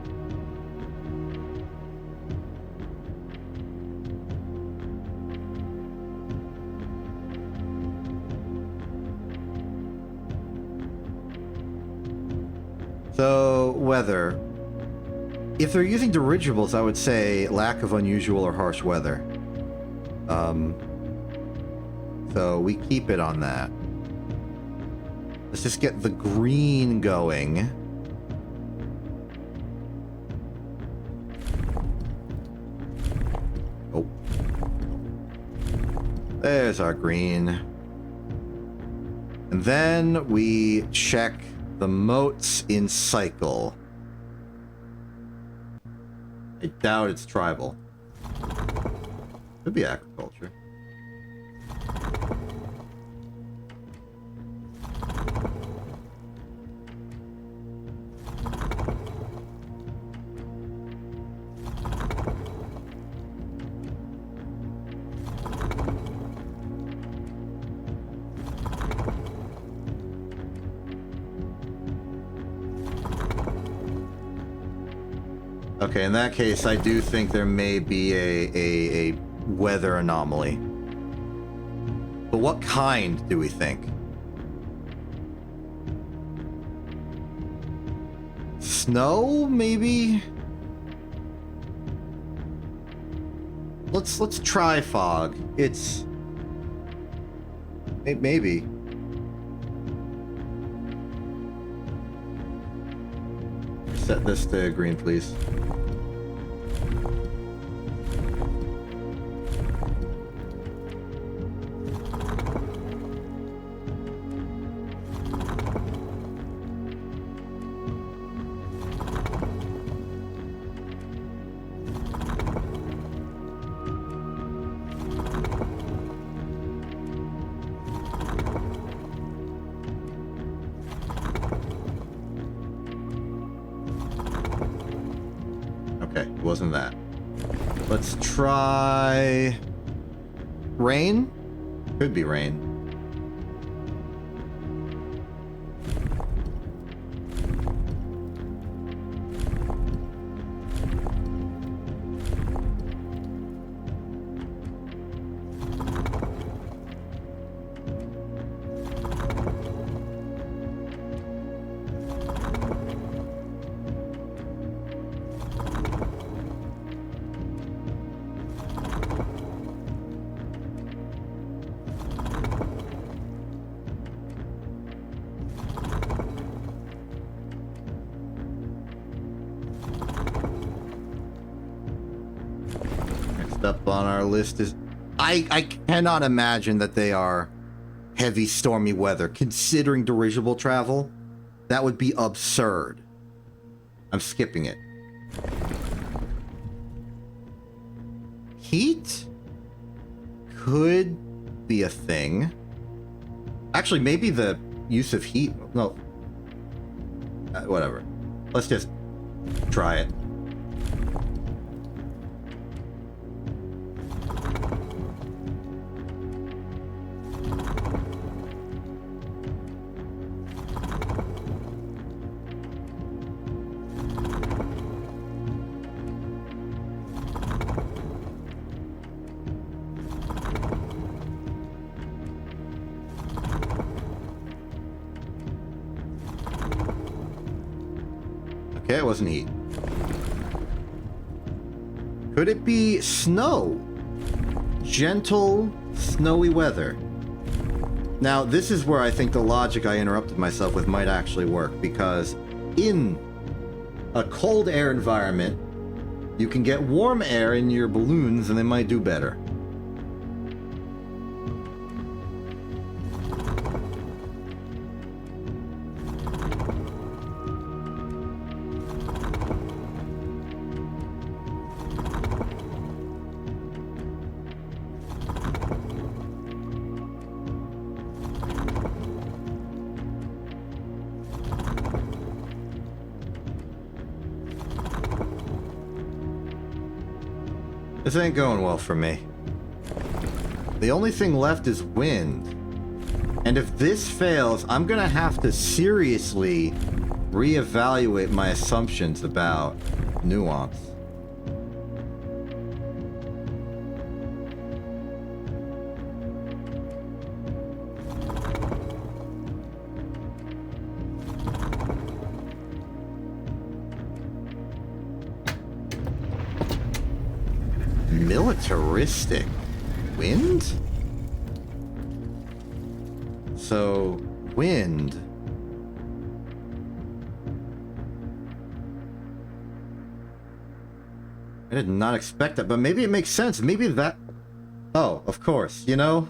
So, weather. If they're using dirigibles, I would say lack of unusual or harsh weather. So we keep it on that. Let's just get the green going. Oh. There's our green. And then we check the moats in cycle. I doubt it's tribal. Could be agriculture. Okay, in that case, I do think there may be a weather anomaly. But what kind do we think? Snow, maybe? Let's try fog. It's maybe. Set this to green, please. Wasn't that. Let's try rain. Could be rain. Up on our list is I cannot imagine that they are heavy stormy weather considering dirigible travel. That would be absurd. I'm skipping it. Heat could be a thing. Actually, maybe the use of heat. No. Whatever. Let's just try it. Okay, it wasn't heat. Could it be snow? Gentle, snowy weather. Now, this is where I think the logic I interrupted myself with might actually work, because in a cold air environment, you can get warm air in your balloons and they might do better. This ain't going well for me. The only thing left is wind. And if this fails, I'm gonna have to seriously reevaluate my assumptions about nuance. Militaristic wind? So, wind. I did not expect that, but maybe it makes sense. Maybe that... Oh, of course. You know,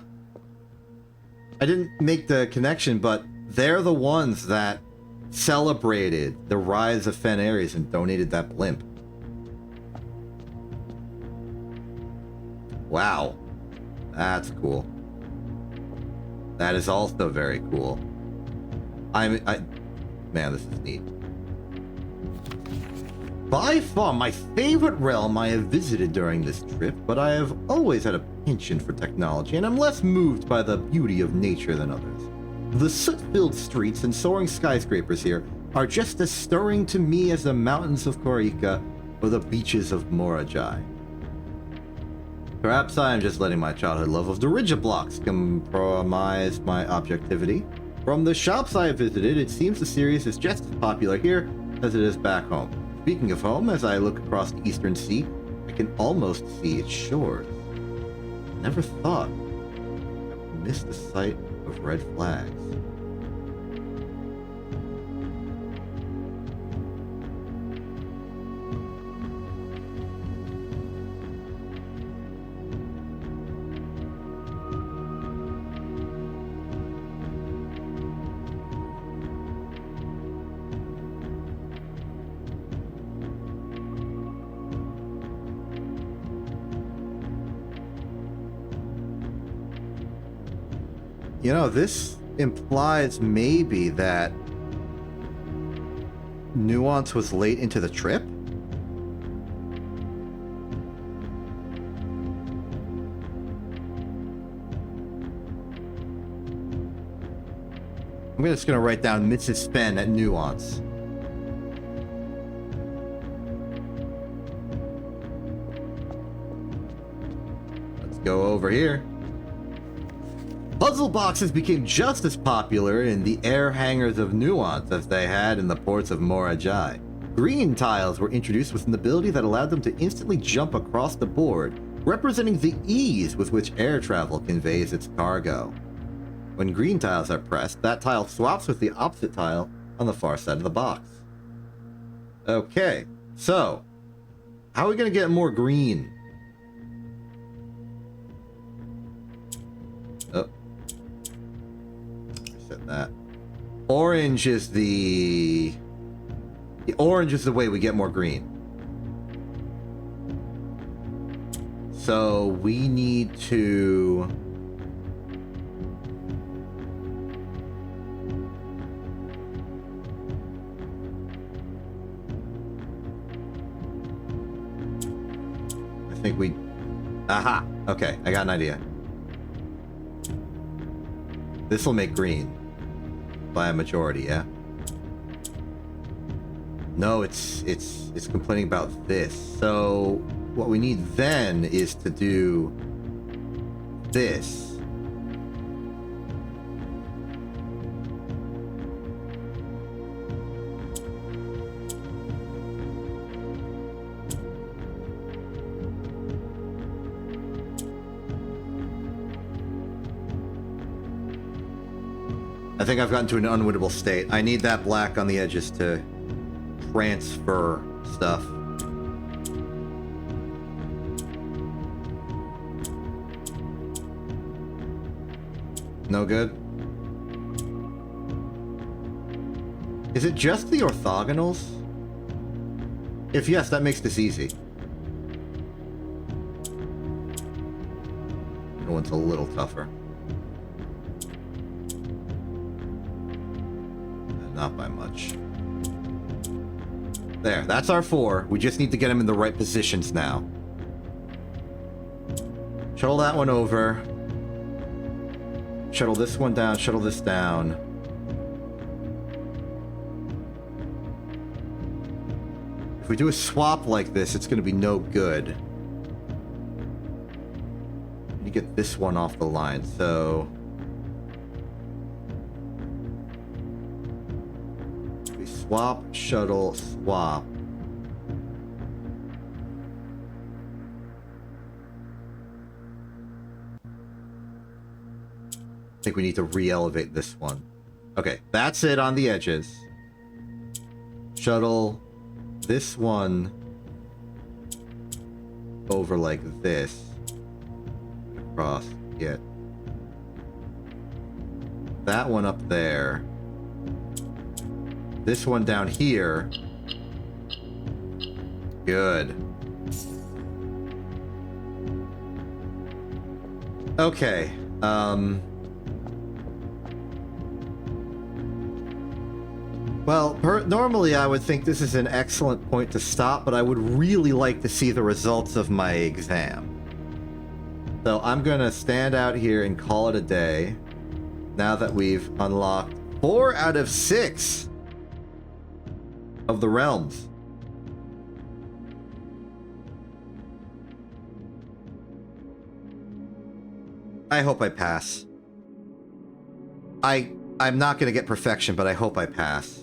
I didn't make the connection, but they're the ones that celebrated the rise of Fen Ares and donated that blimp. Wow. That's cool. That is also very cool. Man, this is neat. By far my favorite realm I have visited during this trip, but I have always had a penchant for technology, and I'm less moved by the beauty of nature than others. The soot-filled streets and soaring skyscrapers here are just as stirring to me as the mountains of Korika or the beaches of Morajai. Perhaps I am just letting my childhood love of dirigiblocks compromise my objectivity. From the shops I have visited, it seems the series is just as popular here as it is back home. Speaking of home, as I look across the eastern sea, I can almost see its shores. I never thought I would miss the sight of red flags. You know, this implies maybe that Nuance was late into the trip? I'm just gonna write down Mrs. Spen at Nuance. Let's go over here. Puzzle boxes became just as popular in the air hangars of Nuance as they had in the ports of Morajai. Green tiles were introduced with an ability that allowed them to instantly jump across the board, representing the ease with which air travel conveys its cargo. When green tiles are pressed, that tile swaps with the opposite tile on the far side of the box. Okay, so how are we going to get more green? Oh. Set that. Orange is the orange is the way we get more green. So we need to aha, okay, I got an idea. This will make green by a majority, yeah? No, it's complaining about this. So what we need then is to do this. I think I've gotten to an unwinnable state. I need that black on the edges to transfer stuff. No good? Is it just the orthogonals? If yes, that makes this easy. That one's a little tougher. Not by much. There, that's our 4. We just need to get them in the right positions now. Shuttle that one over. Shuttle this one down, shuttle this down. If we do a swap like this, it's going to be no good. You get this one off the line, so... we swap, shuttle, swap. I think we need to re-elevate this one. Okay, that's it on the edges. Shuttle this one over like this. Across, get that one up there. This one down here. Good. Okay, well, normally I would think this is an excellent point to stop, but I would really like to see the results of my exam. So I'm gonna stand out here and call it a day, now that we've unlocked 4 out of 6 of the realms. I hope I pass. I'm not gonna get perfection, but I hope I pass.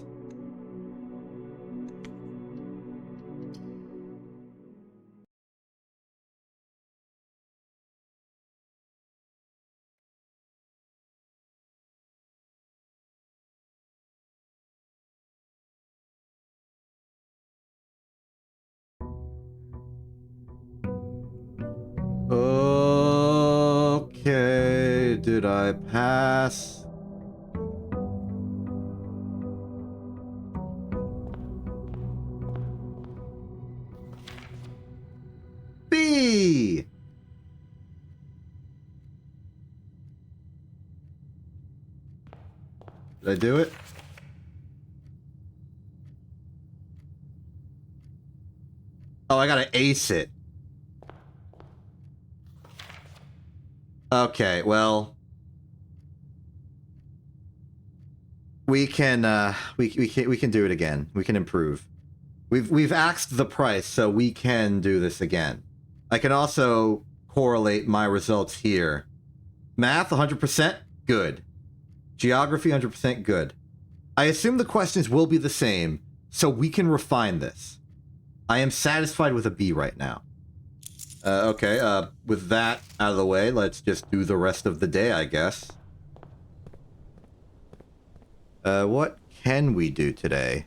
Okay, did I pass? B! Did I do it? Oh, I gotta ace it. Okay, well, we can do it again. We can improve. We've axed the price, so we can do this again. I can also correlate my results here. Math 100% good. Geography 100% good. I assume the questions will be the same, so we can refine this. I am satisfied with a B right now. Okay, with that out of the way, let's just do the rest of the day, I guess. What can we do today?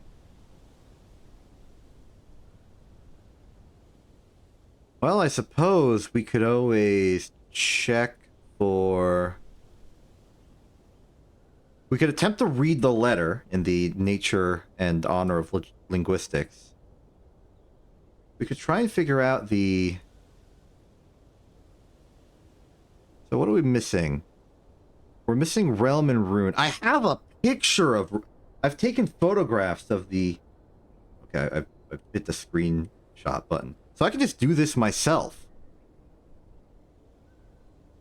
Well, I suppose we could always check for... We could attempt to read the letter in the nature and honor of linguistics. We could try and figure out the... So what are we missing? We're missing realm and rune. I have a picture of... I've taken photographs of the... Okay, I hit the screenshot button. So I can just do this myself.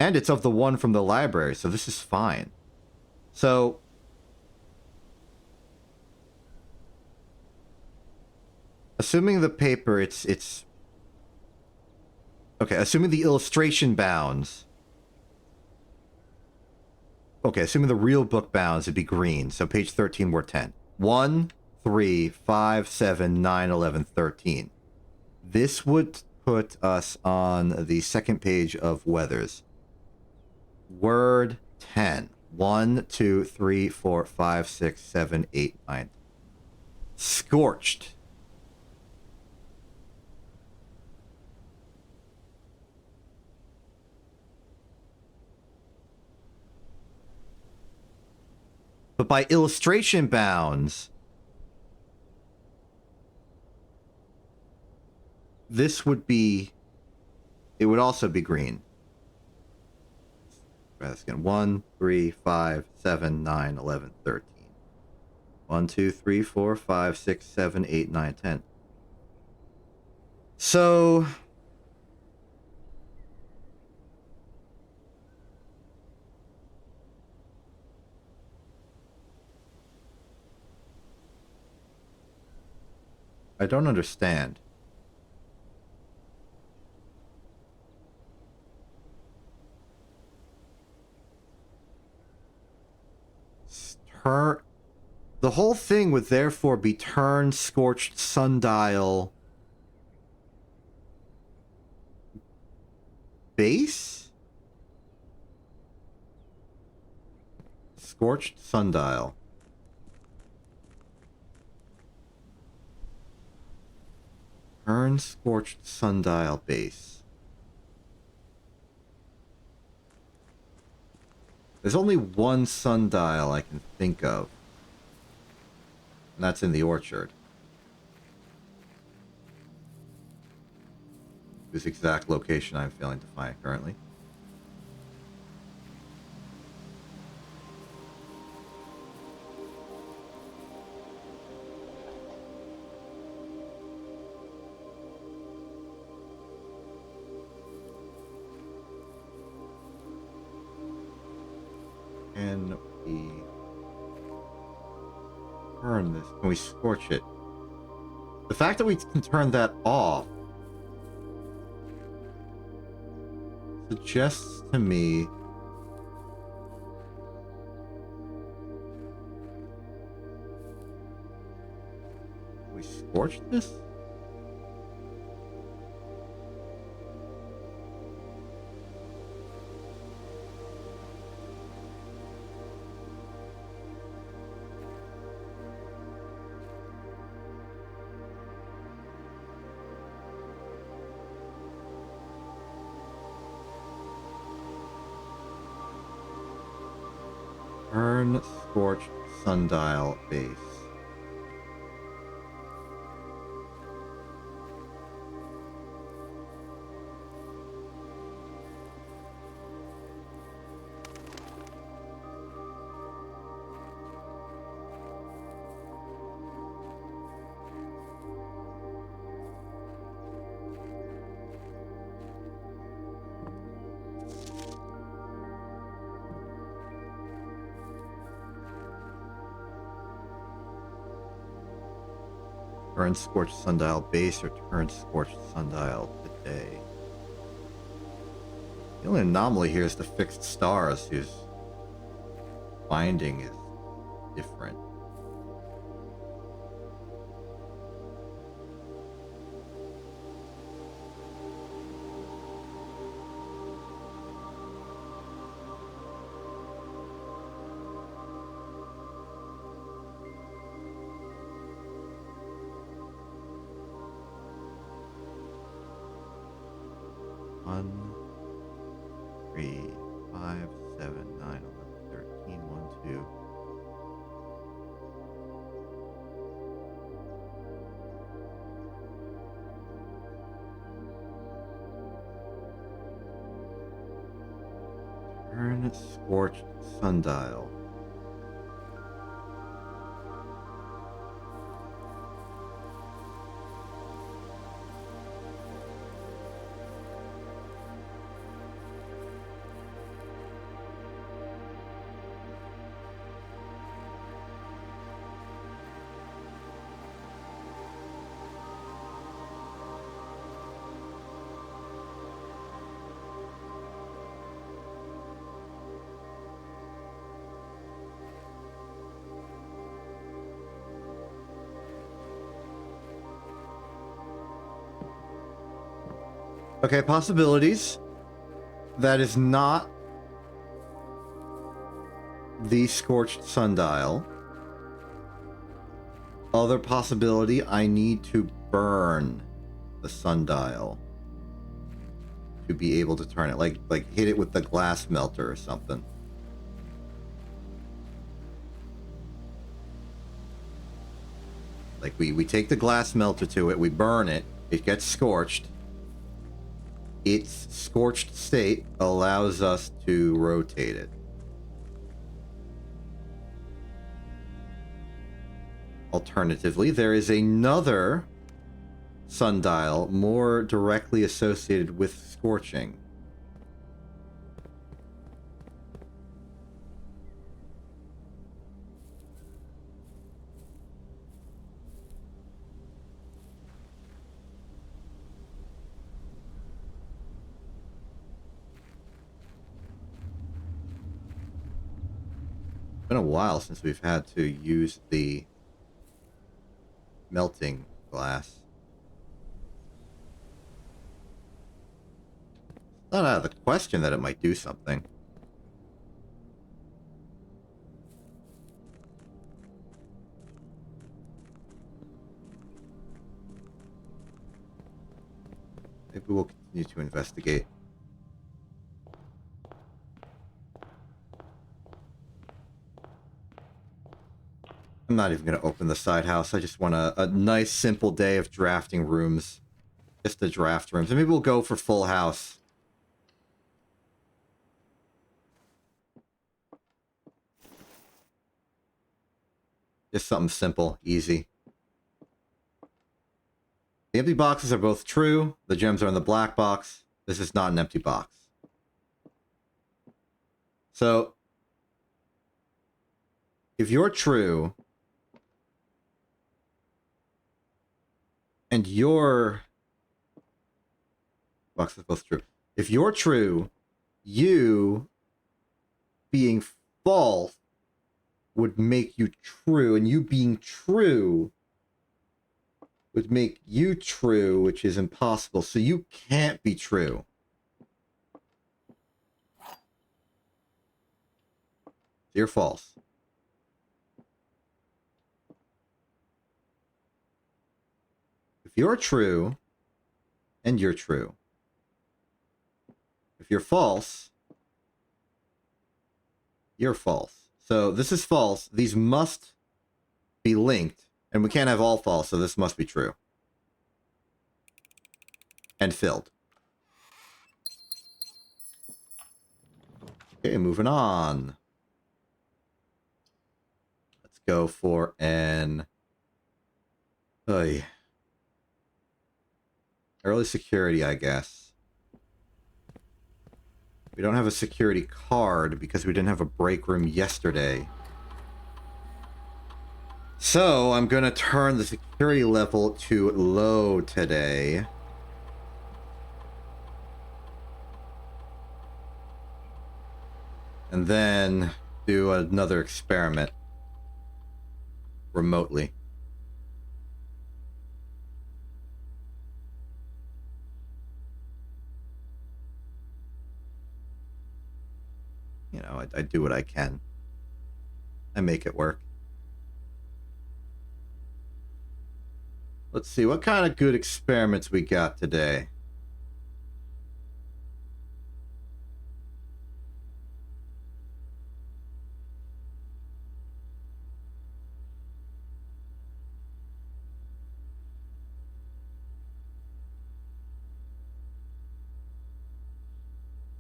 And it's of the one from the library, so this is fine. So... Assuming the paper, it's... Okay, assuming the illustration bounds... Okay, assuming the real book bounds, it'd be green. So page 13, we're 10. 1, 3, 5, 7, 9, 11, 13. This would put us on the second page of Weathers. Word 10. 1, 2, 3, 4, 5, 6, 7, 8, 9. Scorched. But by illustration bounds, this would be... It would also be green. Let's get 1, 3, 5, 7, 9, 11, 13. 1, 2, 3, 4, 5, 6, 7, 8, 9, 10. So... I don't understand. The whole thing would therefore be turn, scorched, sundial, base? Scorched sundial. Turn, scorched, sundial, base. There's only one sundial I can think of. And that's in the orchard. Whose exact location I'm failing to find currently. Can we turn this? Can we scorch it? The fact that we can turn that off suggests to me we scorch this? Turn, scorched, sundial, base. Turn scorched sundial base or turn scorched sundial today. The only anomaly here is the fixed stars, whose binding is different. One, 3, 5, 7, 9, 11, 13, 1, 2. Turn scorched sundial. Okay, possibilities. That is not the scorched sundial. Other possibility, I need to burn the sundial to be able to turn it. Like hit it with the glass melter or something. Like we take the glass melter to it, we burn it, it gets scorched. Its scorched state allows us to rotate it. Alternatively, there is another sundial more directly associated with scorching. It's been a while since we've had to use the melting glass. It's not out of the question that it might do something. Maybe we'll continue to investigate. I'm not even going to open the side house. I just want a nice, simple day of drafting rooms. Just the draft rooms. And maybe we'll go for full house. Just something simple, easy. The empty boxes are both true. The gems are in the black box. This is not an empty box. So, if you're true, and your box is both true. If you're true, you being false would make you true, and you being true would make you true, which is impossible. So you can't be true. You're false. If you're true, and you're true. If you're false, you're false. So this is false. These must be linked. And we can't have all false, so this must be true. And filled. Okay, moving on. Let's go for an... early security, I guess. We don't have a security card because we didn't have a break room yesterday. So, I'm going to turn the security level to low today. And then do another experiment remotely. You know, I do what I can. I make it work. Let's see, what kind of good experiments we got today?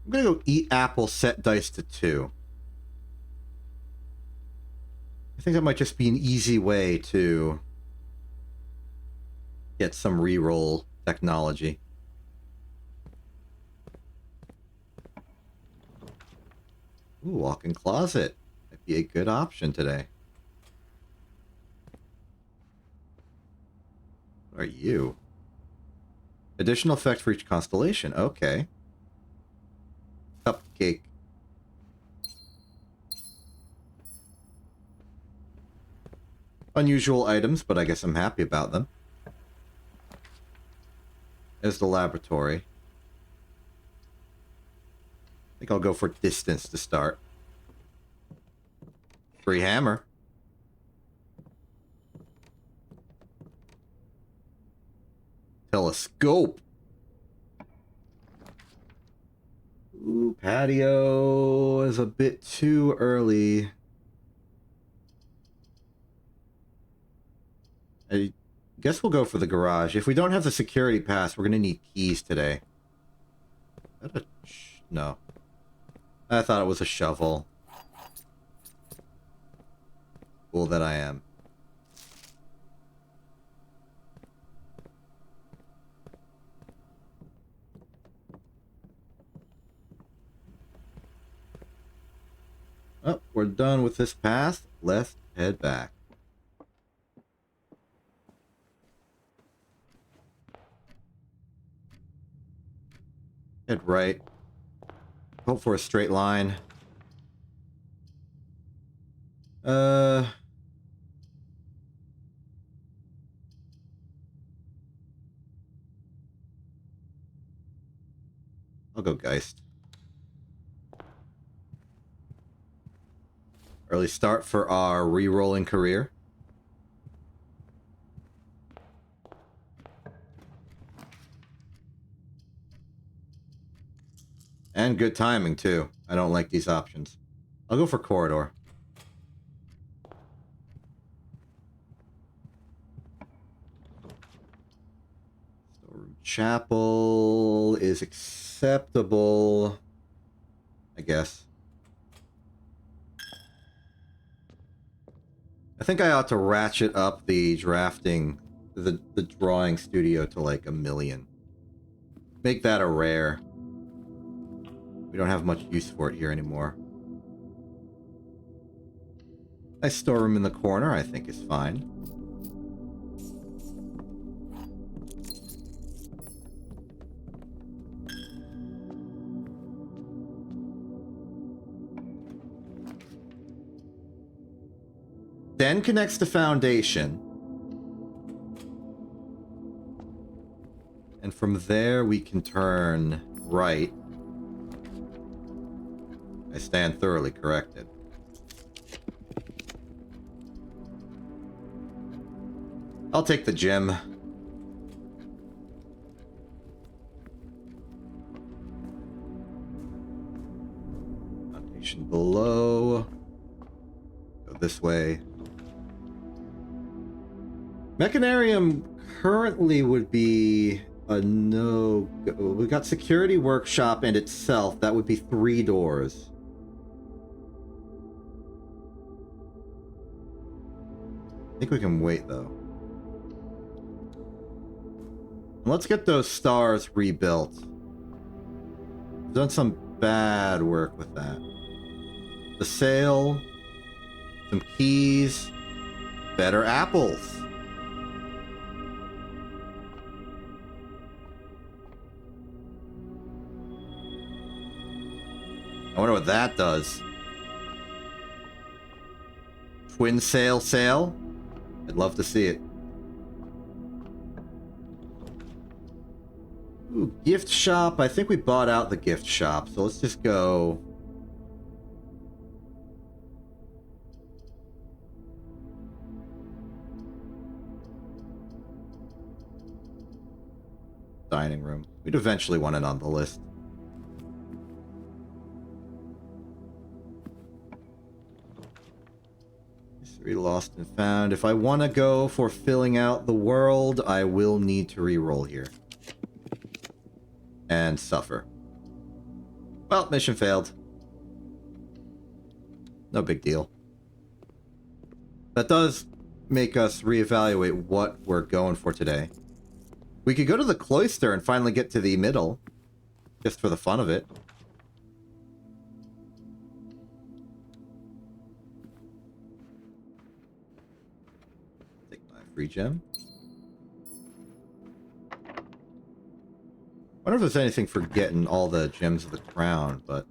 I'm gonna go eat apple, set dice to 2. I think that might just be an easy way to get some reroll technology. Ooh, walk-in closet. Might be a good option today. What are you? Additional effect for each constellation. Okay. Cupcake. Unusual items, but I guess I'm happy about them. There's the laboratory. I think I'll go for distance to start. Free hammer. Telescope. Ooh, patio is a bit too early. I guess we'll go for the garage. If we don't have the security pass, we're going to need keys today. Is that no. I thought it was a shovel. Fool that I am. Oh, we're done with this path. Let's head back. Head right. Hope for a straight line. I'll go Geist. Early start for our re-rolling career. And good timing, too. I don't like these options. I'll go for corridor. Storeroom chapel is acceptable, I guess. I think I ought to ratchet up the drafting, the drawing studio to like 1 million. Make that a rare. We don't have much use for it here anymore. Nice storeroom in the corner, I think is fine. Then connects to foundation. And from there we can turn right. I stand thoroughly corrected. I'll take the gym. Foundation below. Go this way. Mechanarium currently would be a no-go. We got security workshop and itself. That would be 3 doors. I think we can wait, though. Let's get those stars rebuilt. We've done some bad work with that. The sail, some keys, better apples. I wonder what that does. Twin sail? I'd love to see it. Ooh, gift shop. I think we bought out the gift shop, so let's just go. Dining room. We'd eventually want it on the list. History lost and found. If I want to go for filling out the world, I will need to re-roll here. And suffer. Well, mission failed. No big deal. That does make us reevaluate what we're going for today. We could go to the cloister and finally get to the middle. Just for the fun of it. Take my free gem. I wonder if there's anything for getting all the gems of the crown, but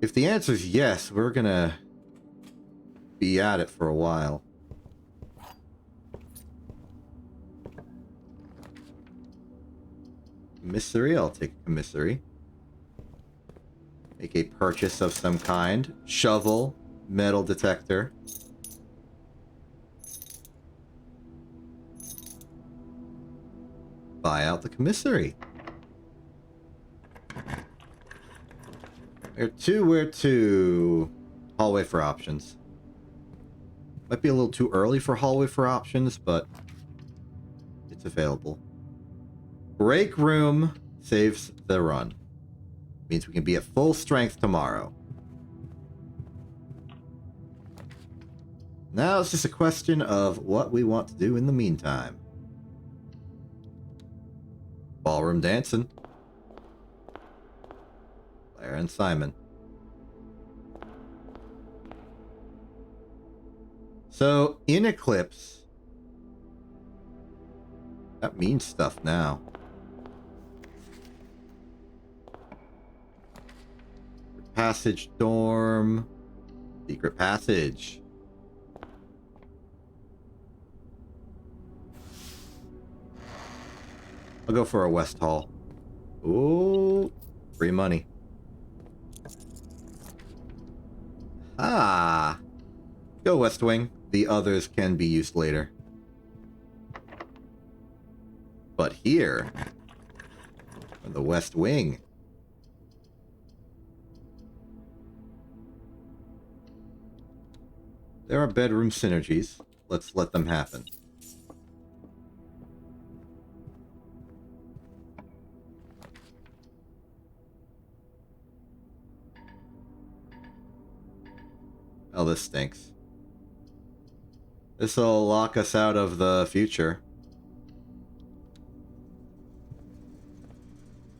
if the answer is yes, we're gonna be at it for a while. Commissary, I'll take a commissary. Make a purchase of some kind. Shovel. metal detector. Buy out the commissary. Where to? Hallway for options. Might be a little too early for hallway for options, but it's available. Break room saves the run. Means we can be at full strength tomorrow. Now it's just a question of what we want to do in the meantime. Ballroom dancing. Claire and Simon. So, in Eclipse, that means stuff now. Passage dorm. Secret passage. I'll go for a West Hall. Ooh, free money. Ah. Go West Wing. The others can be used later. But here, the West Wing. There are bedroom synergies. Let's let them happen. Oh, this stinks. This'll lock us out of the future.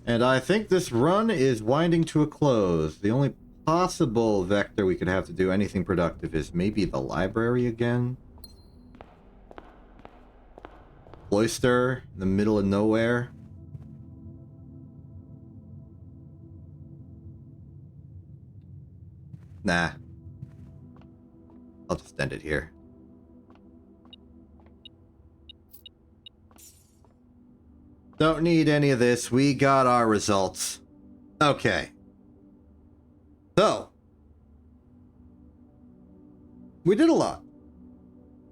And I think this run is winding to a close. The only possible vector we could have to do anything productive is maybe the library again. Cloister in the middle of nowhere. Nah. I'll just end it here. Don't need any of this. We got our results. Okay. So. We did a lot.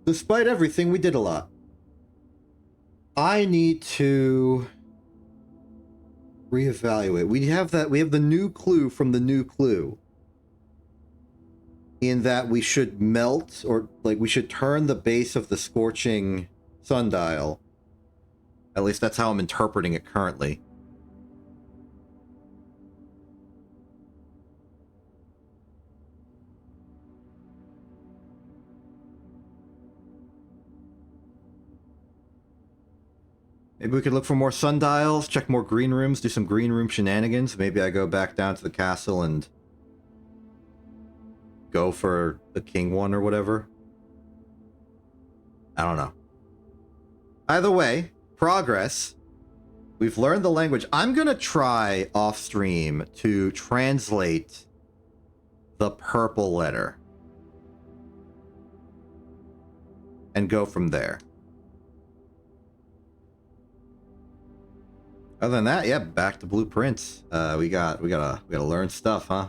Despite everything, we did a lot. I need to reevaluate. We have the new clue from the new clue. In that we should melt, or like we should turn the base of the scorching sundial. At least that's how I'm interpreting it currently. Maybe we could look for more sundials, check more green rooms, do some green room shenanigans. Maybe I go back down to the castle and go for the king one or whatever. I don't know. Either way, progress. We've learned the language. I'm gonna try off stream to translate the purple letter and go from there. Other than that, yeah, back to blueprints. We gotta learn stuff, huh?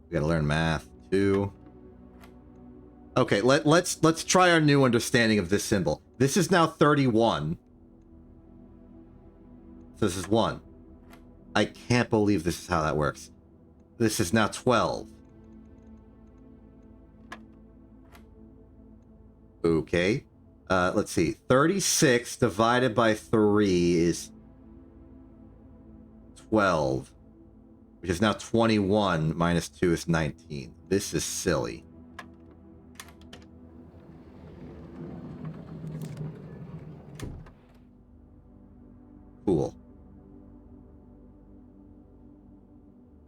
We gotta learn math too. Okay, let's try our new understanding of this symbol. This is now 31. So this is 1. I can't believe this is how that works. This is now 12. Okay. Let's see. 36 divided by 3 is 12. Which is now 21 minus 2 is 19. This is silly. Cool.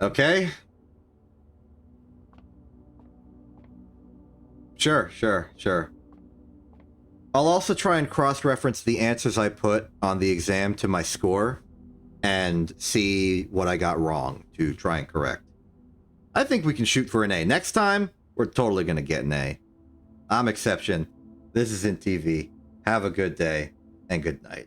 Okay. Sure. I'll also try and cross-reference the answers I put on the exam to my score and see what I got wrong to try and correct. I think we can shoot for an A. Next time, we're totally going to get an A. I'm Exception. This is InTV. Have a good day and good night.